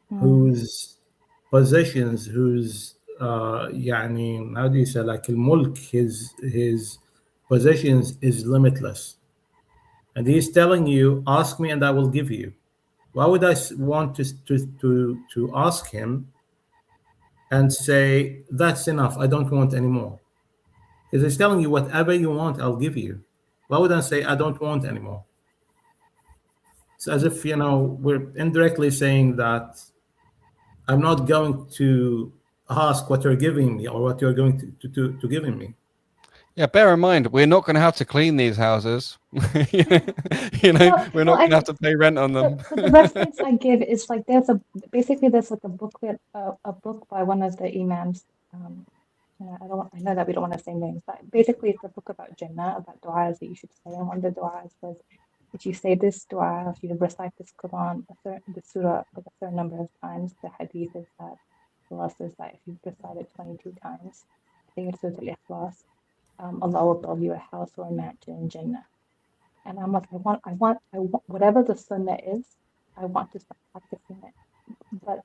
whose possessions, whose يعني how do you say, like al-mulk, his possessions is limitless, and he's telling you, ask me and I will give you. Why would I want to ask him and say that's enough, I don't want anymore? Because he's telling you whatever you want, I'll give you. Why would I say I don't want anymore? It's as if, you know, we're indirectly saying that I'm not going to ask what you're giving me or what you're going to giving me. Yeah, bear in mind, we're not going to have to clean these houses. We're not going to have to pay rent on them. So the reference I give is like there's like a booklet, a book by one of the imams. I know that we don't want to say names, but basically it's a book about Jannah, about du'as that you should say. And one of the du'as was, if you say this du'a, if you recite this Quran, the surah, like a certain number of times, the hadith is that Allah says that if you recite it 22 times, I think it's Surah Al-Ikhlas, Allah will build you a house or a mansion in Jannah. And I'm like, I want whatever the sunnah is, I want to start practicing it. But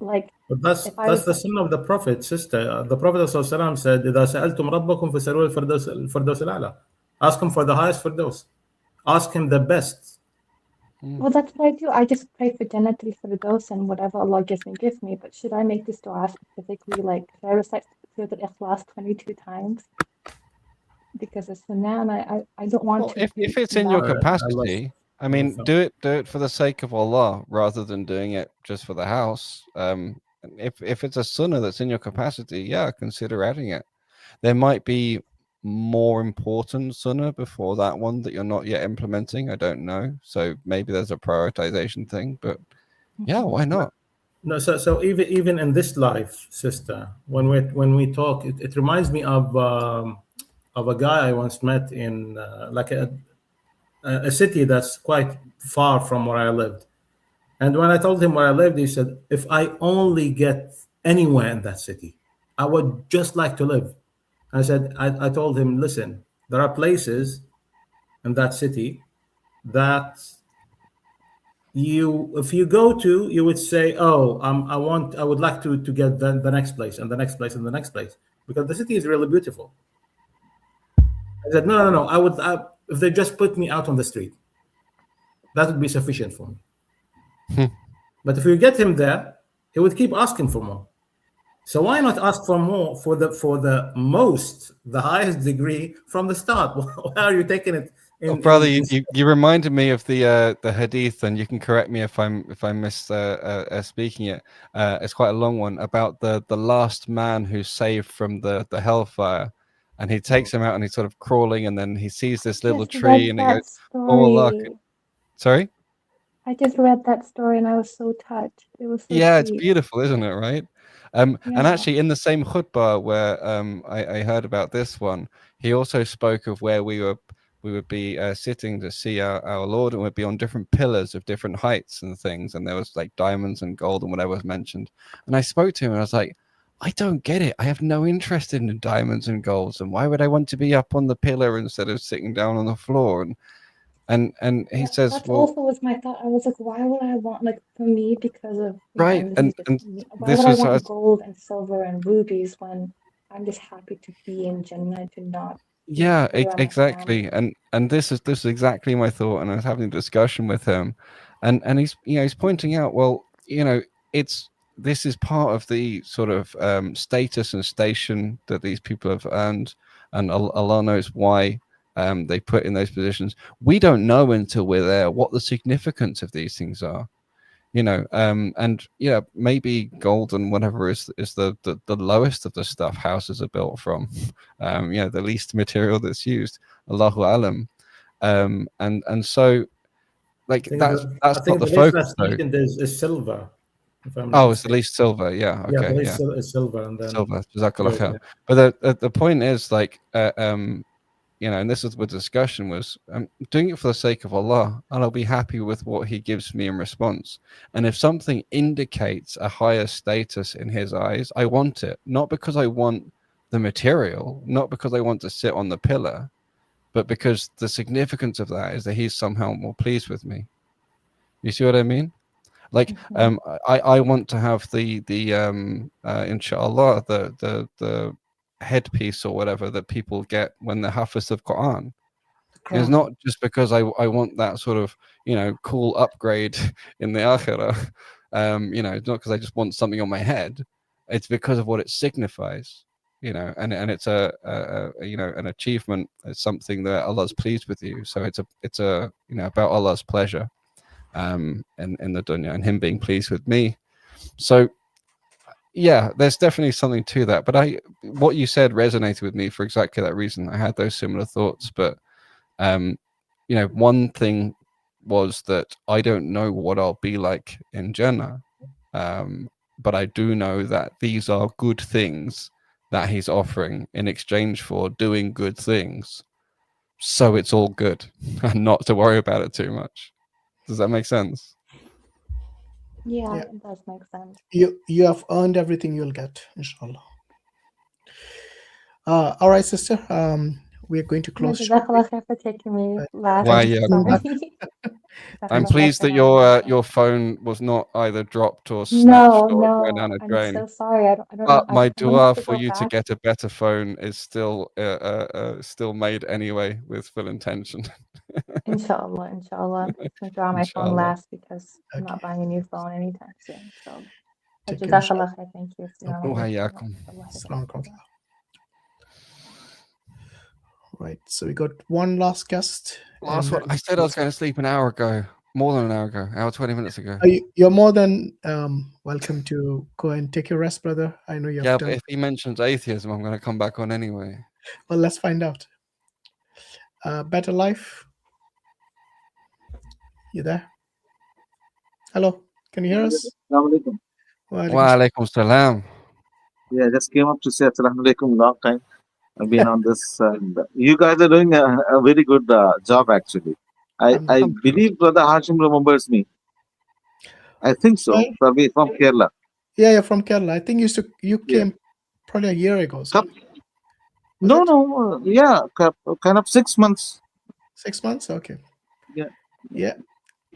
like, but that's the sunnah of the Prophet, sister. The Prophet ﷺ said, إِذَا سَأَلْتُمْ رَبَّكُمْ فَاسْأَلُوهُ الْفِرْدَوْسَ الْأَعْلَى. Ask him for the highest firdaus. Ask him the best. Well, that's what I do. I just pray for Jannatul Firdaus and whatever Allah gives me. But should I make this dua specifically, like, should I recite Surah Al-Ikhlas 22 times? Because it's sunnah, and I don't want to. If it's in your capacity, I mean, do it for the sake of Allah rather than doing it just for the house. If it's a sunnah that's in your capacity, yeah, consider adding it. There might be more important sunnah before that one that you're not yet implementing. I don't know. So maybe there's a prioritization thing, but yeah, why not? No, so even in this life, sister, when we talk, it reminds me of a guy I once met in like a city that's quite far from where I lived. And when I told him where I lived, he said, if I only get anywhere in that city, I would just like to live. I said, I told him, listen, there are places in that city that if you go to, you would say, oh, I would like to get the next place and the next place and the next place, because the city is really beautiful. I said, no. If they just put me out on the street, that would be sufficient for me. But if you get him there, he would keep asking for more. So why not ask for more for the highest degree from the start? Why are you taking it? Brother, you reminded me of the hadith, and you can correct me if I miss speaking it. It's quite a long one about the last man who's saved from the hellfire, and he takes him out and he's sort of crawling, and then he sees this little tree, and he goes, "Oh, look!" Sorry. I just read that story and I was so touched. It was so Yeah, sweet. it's beautiful, isn't it? Right. And actually, in the same khutbah where I heard about this one, he also spoke of where we would be sitting to see our Lord, and we'd be on different pillars of different heights and things, and there was like diamonds and gold and whatever was mentioned. And I spoke to him and I was like, I don't get it. I have no interest in diamonds and golds, and why would I want to be up on the pillar instead of sitting down on the floor? And he says, That's well, also was my thought. I was like, why would I want, like, for me, because of right, and why would I want gold and silver and rubies when I'm just happy to be in Jannah, to not exactly. And this is exactly my thought, and I was having a discussion with him, and he's pointing out, well, this is part of the sort of status and station that these people have earned, and Allah knows why they put in those positions. We don't know until we're there what the significance of these things are, and maybe gold and whatever is the lowest of the stuff houses are built from, the least material that's used, Allahu alam. And so, like, that's not the focus though. Is silver. It's the least silver. Yeah. Okay. The least is silver, and then silver. Jazakallah khair. But the point is, like, and this is what the discussion was, I'm doing it for the sake of Allah, and I'll be happy with what he gives me in response. And if something indicates a higher status in his eyes, I want it, not because I want the material, not because I want to sit on the pillar, but because the significance of that is that he's somehow more pleased with me. You see what I mean? Like, I want to have the inshallah, the headpiece or whatever that people get when they're hafiz of Quran. It's not just because I want that sort of cool upgrade in the akhirah. It's not because I just want something on my head. It's because of what it signifies, and it's an achievement. It's something that Allah's pleased with you. So it's about Allah's pleasure in the dunya, and him being pleased with me. So yeah, there's definitely something to that. But what you said resonated with me for exactly that reason. I had those similar thoughts, but one thing was that I don't know what I'll be like in Jannah, but I do know that these are good things that he's offering in exchange for doing good things. So it's all good, and not to worry about it too much. Does that make sense? Yeah, it does make sense. You have earned everything you'll get, inshallah. All right, sister. We are going to close. Jazakallah khair for taking me last. I'm pleased that your phone was not either dropped or snatched or going down a drain. I'm so sorry. I don't but know. My dua for you to get a better phone is still made anyway with full intention. Inshallah. I'm gonna draw my phone last because I'm not buying a new phone anytime soon. So, Jazakallah khair. Thank you. Right. So we got one last guest. Last one. I said I was going to sleep an hour ago. More than an hour ago. Hour 20 minutes ago. You're more than welcome to go and take your rest, brother. I know you have but if he mentions atheism, I'm going to come back on anyway. Well, let's find out. Better Life. You there? Hello. Can you hear us? Assalamualaikum. Wa alaikum salam. Yeah, I just came up to say Assalamualaikum. Long time I've been on this. And you guys are doing a very good job, actually. I believe Brother Hashim remembers me. I think so. Right. From Kerala. Yeah, from Kerala. I think you came probably a year ago. So. No, yeah, kind of 6 months. 6 months? Okay. Yeah. Yeah,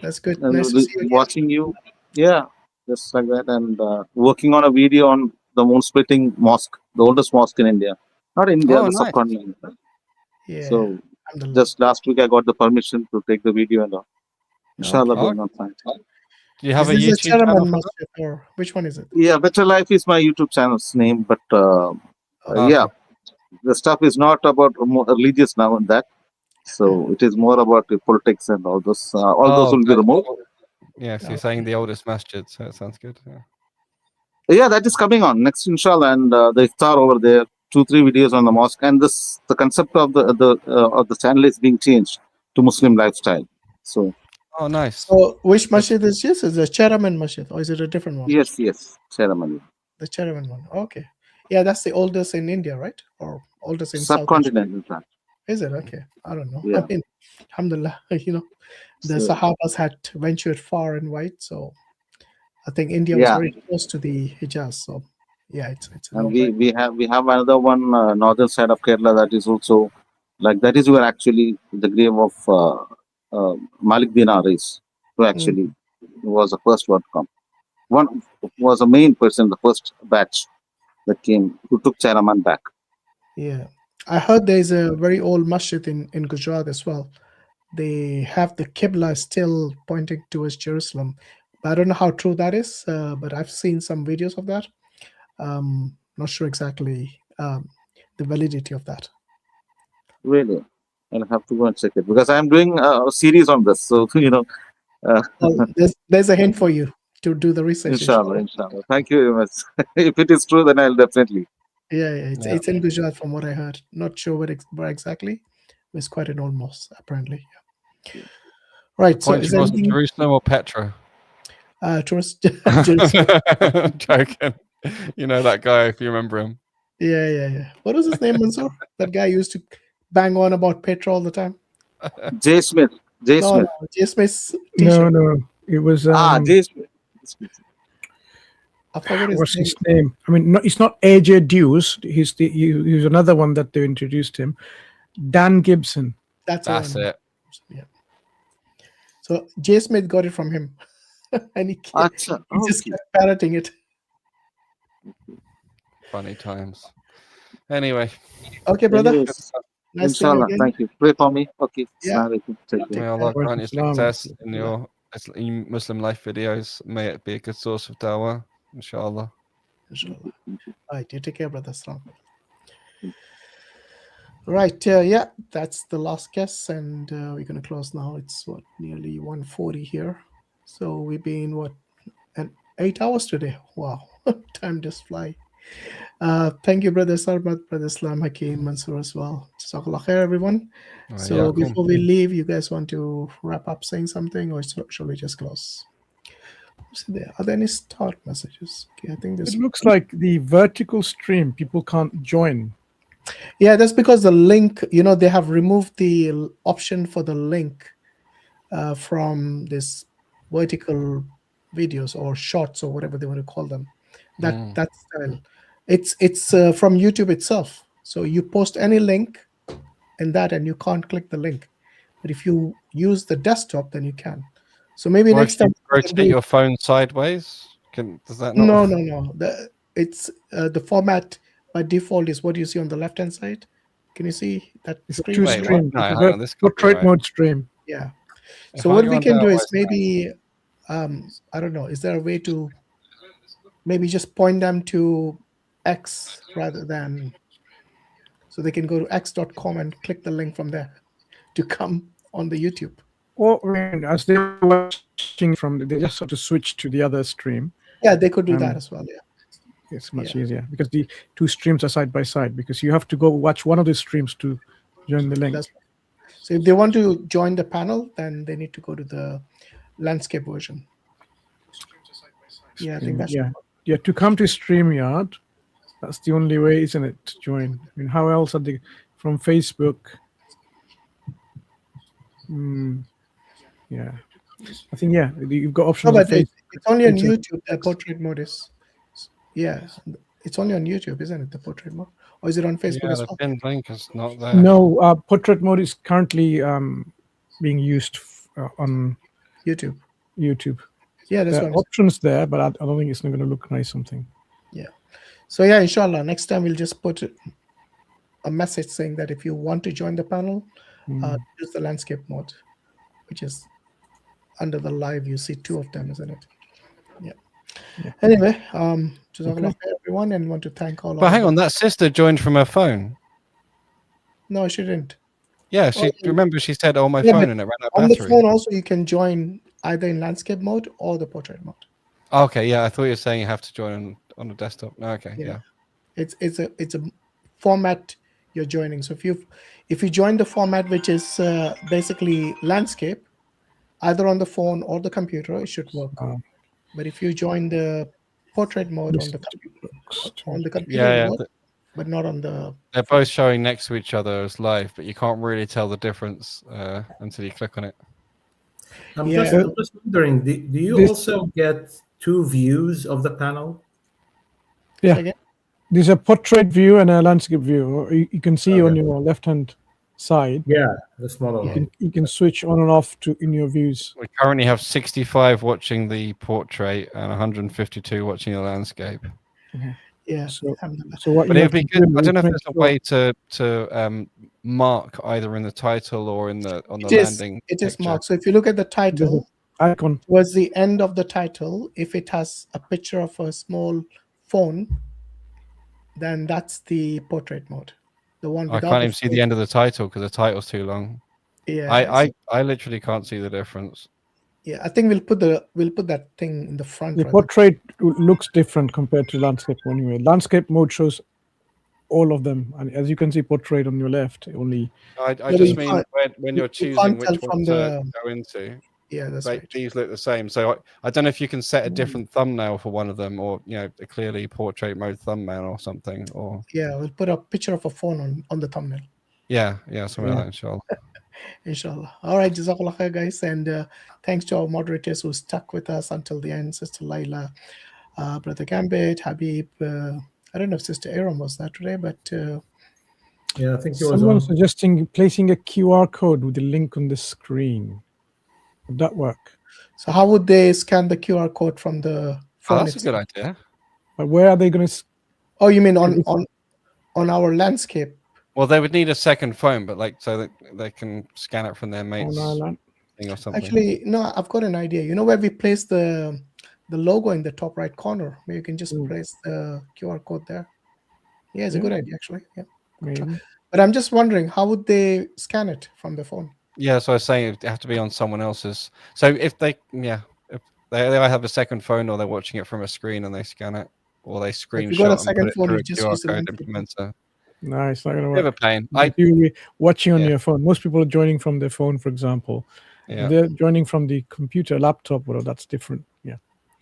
that's good. And Nice to see you again. watching you, yeah, just like that, and working on a video on the moon splitting mosque, the oldest mosque in India, not India, Oh, the nice. subcontinent. Yeah. So Alhamdulillah. just last week I got the permission to take the video and all. Inshallah, Okay. going on fine. Do you have Is a this the YouTube channel Charaman for that? Masjid or which one is it? Yeah, Better Life is my YouTube channel's name, but yeah, the stuff is not about religious now and that. So it is more about the politics and all those. All those will be removed. Yeah, so you're saying the oldest masjid, so it sounds good. Yeah. Yeah, that is coming on next, inshallah, and the iftar over there, 2-3 videos on the mosque, and this the concept of the channel is being changed to Muslim lifestyle. So Oh, nice. So which masjid is this? Is it Charaman Masjid or is it a different one? yes, ceremony. The Charaman one. Okay. Yeah, that's the oldest in India, right? Or oldest in South Asia. Subcontinent, in fact. Is it? Okay. I don't know. Yeah. I mean, alhamdulillah, the So- Sahabas had ventured far and wide, so I think India was Yeah. very close to the Hijaz. So yeah, it's a And no-brainer. we have another one northern side of Kerala that is also like that is where actually the grave of Malik Dinar is, who actually was the first one to come. One was a main person, the first batch that came, who took Charaman back. Yeah. I heard there's a very old masjid in Gujarat as well. They have the Qibla still pointing towards Jerusalem. But I don't know how true that is, but I've seen some videos of that. Not sure exactly the validity of that. Really, I'll have to go and check it because I'm doing a series on this. So Well, there's a hint for you to do the research. inshallah. Thank you very much. If it is true, then I'll definitely. Yeah, it's in Gujarat from what I heard. Not sure where exactly. It's quite an old mosque, apparently. Yeah. Right. So Point is towards anything Jerusalem or Petra? towards Jerusalem? Joking. You know that guy, if you remember him. Yeah. What was his name, Mansur? That guy used to bang on about Petra all the time. Jay Smith. Jay No, Smith. no, Jay Smith's No, t-shirt. no, it was. Jay Smith. I forgot What's his his name? I mean, no, it's not AJ Deuce. He's another one that they introduced him. Dan Gibson. That's it. Yeah. So Jay Smith got it from him, and he just kept parroting it. Funny times. Anyway. Okay, brother. Anyways, Nice seeing you inshallah. again. Thank you. Pray for me. Okay. Yeah. Assalamu alaikum. Take care. May Allah grant you Islam. success in your Muslim life videos. May it be a good source of dawah, inshallah. Inshallah. All right, you take care, brother. Salam. Right, yeah, that's the last guess, and we're going to close now. It's nearly 1:40 here, so we've been 8 hours today. Wow, time just fly. Thank you, brother Sarmat, brother Islam, Hakim, Mansur as well. Jazakallah khair, everyone. So Yakum. before we leave, you guys want to wrap up saying something, or shall we just close? Are there any start messages? Okay, I think this. It looks like the vertical stream people can't join. Yeah, that's because the link, they have removed the option for the link from this vertical videos or shorts or whatever they want to call them. That style. It's from YouTube itself. So you post any link in that and you can't click the link. But if you use the desktop, then you can. So maybe Or next if you time. rotate your phone sideways, does that not? No. The format by default is what you see on the left hand side. Can you see that screen? Two streams. Portrait mode stream. Yeah. If So I what go we on can do there, is why is that? maybe I don't know. Is there a way to maybe just point them to X rather than so they can go to x.com and click the link from there to come on the YouTube? Or as they're watching they just have to switch to the other stream. Yeah, they could do that as well. Yeah. It's much easier because the two streams are side by side because you have to go watch one of the streams to join the link. So if they want to join the panel, then they need to go to the landscape version. Yeah, I think that's yeah. To come to StreamYard, that's the only way, isn't it? To join. I mean, how else are they from Facebook? Yeah, I think you've got options. No, but on Facebook. it's only on YouTube. The portrait mode is. Yeah, It's only on YouTube, isn't it? The portrait mode, or is it on Facebook Yeah, as the well? pinned link is not there. No, portrait mode is currently being used on YouTube. There Yeah, that's what are I'm saying. options there, but I don't think it's not going to look nice. Something. Yeah. So yeah, inshallah, next time we'll just put a message saying that if you want to join the panel, use the landscape mode, which is under the live. You see two of them, isn't it? Yeah. Anyway, Jazakallah khair, everyone, and want to thank all. But hang on, that sister joined from her phone. No, she didn't. Yeah, she remember she said, "Oh, my Yeah, phone," but and it ran out on battery. the phone also you can join either in landscape mode or the portrait mode. Okay, yeah, I thought you were saying you have to join on the desktop. No, okay, yeah. It's a format you're joining. So if you join the format which is basically landscape, either on the phone or the computer, it should work. But if you join the portrait mode on the computer, Yeah, it works, but not on the. They're both showing next to each other as live, but you can't really tell the difference until you click on it. I'm just wondering, do you also get two views of the panel? Yeah. There's a portrait view and a landscape view. You can see on your left-hand side. Yeah, the smaller one. You can switch on and off in your views. We currently have 65 watching the portrait and 152 watching the landscape. Yeah. So what but you it'd be have to good. do I is don't know if make there's a sure- way to mark either in the title or on the landing. It is picture. marked. So if you look at the title, icon towards the end of the title, if it has a picture of a small phone, then that's the portrait mode. The one I without can't the even see phone. the end of the title because the title's too long. Yeah, I literally can't see the difference. Yeah, I think we'll put that thing in the front. The rather. portrait looks different compared to landscape anyway. Landscape mode shows all of them, and as you can see, portrait on your left only. I just mean when you're choosing can't tell which one to go into. Yeah, that's right. right. These look the same. So I don't know if you can set a different thumbnail for one of them, or a clearly portrait mode thumbnail or something. Or Yeah, we'll put a picture of a phone on the thumbnail. yeah, something like that, inshallah. Inshallah. All right, Jazakallah khair, guys, and thanks to our moderators who stuck with us until the end. Sister Laila, Brother Gambit, Habib. I don't know if Sister Aram was there today, but yeah, I think he was Someone on. suggesting placing a QR code with the link on the screen. Would that work? So how would they scan the QR code from the phone? That's a good idea. But where are they going to? Oh, you mean on our landscape? Well, they would need a second phone, but so that they can scan it from their mate's our thing or something. Actually, no, I've got an idea. You know where we place the logo in the top right corner? Maybe you can just place the QR code there. Yeah, it's a good idea, actually. Yeah. Maybe. But I'm just wondering, how would they scan it from the phone? Yeah, so I was saying it have to be on someone else's. So if they either have a second phone or they're watching it from a screen and they scan it, or they If you got a screenshot and second put it phone, through you a just QR use the code landscape. implementer. No, it's not going to Bit work. of a pain. You're watching on your phone. Most people are joining from their phone, for example. Yeah. If they're joining from the computer, laptop, well, that's different. Yeah.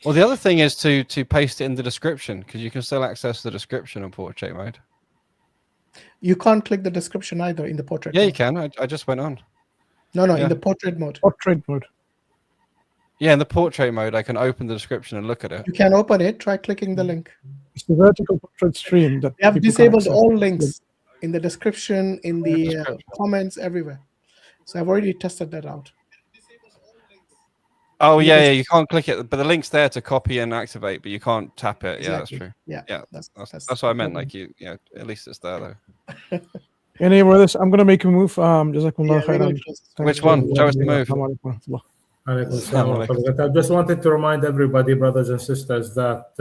Well, the other thing is to paste it in the description, because you can still access the description in portrait mode. You can't click the description either in the portrait Yeah, mode. you can. I just went on. No, Yeah. in the portrait mode. Portrait mode. Yeah, in the portrait mode, I can open the description and look at it. You can open it. Try clicking the link. It's the vertical portrait stream that We have people can disabled access. all links in the description, in the comments, everywhere. So I've already tested that out. Oh yeah, you can't click it, but the link's there to copy and activate, but you can't tap it. Yeah, that's Exactly. true. Yeah, that's what I meant. Like at least it's there though. Anyway, brothers, I'm going to make a move. Jazakumullah khairan. Which one? Show us the move. Alaikum salam wa rahmatullah. I just wanted to remind everybody, brothers and sisters, that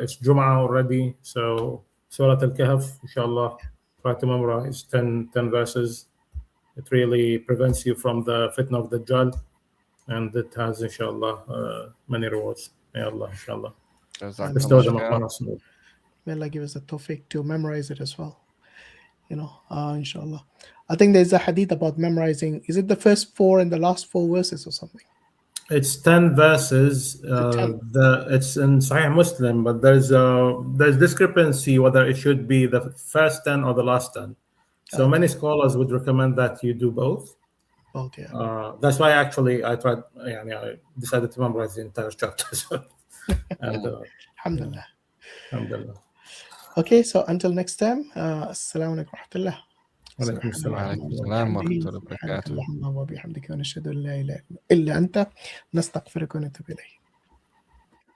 it's Jum'ah already. So Surah Al-Kahf, inshallah, try to memorize 10 verses. It really prevents you from the fitna of Dajjal. And it has, inshallah, many rewards. May Allah, inshallah, bestow them upon us. May Allah give us the tawfiq to memorize it as well. Inshallah. I think there's a hadith about memorizing. Is it the first 4 and the last 4 verses or something? It's 10 verses. It's in Sahih Muslim, but there's discrepancy whether it should be the first 10 or the last 10. So many scholars would recommend that you do both. Both, yeah. That's why actually I tried. I decided to memorize the entire chapter. And, Alhamdulillah. Alhamdulillah. Okay, so until next time, assalamu alaikum wa rahmatullah. وعليكم السلام وعليكم السلام ورحمة الله سبحانك وبركاته. اللهم وبحمدك ونشهد ان لا اله الا انت نستغفرك ونتوب اليك.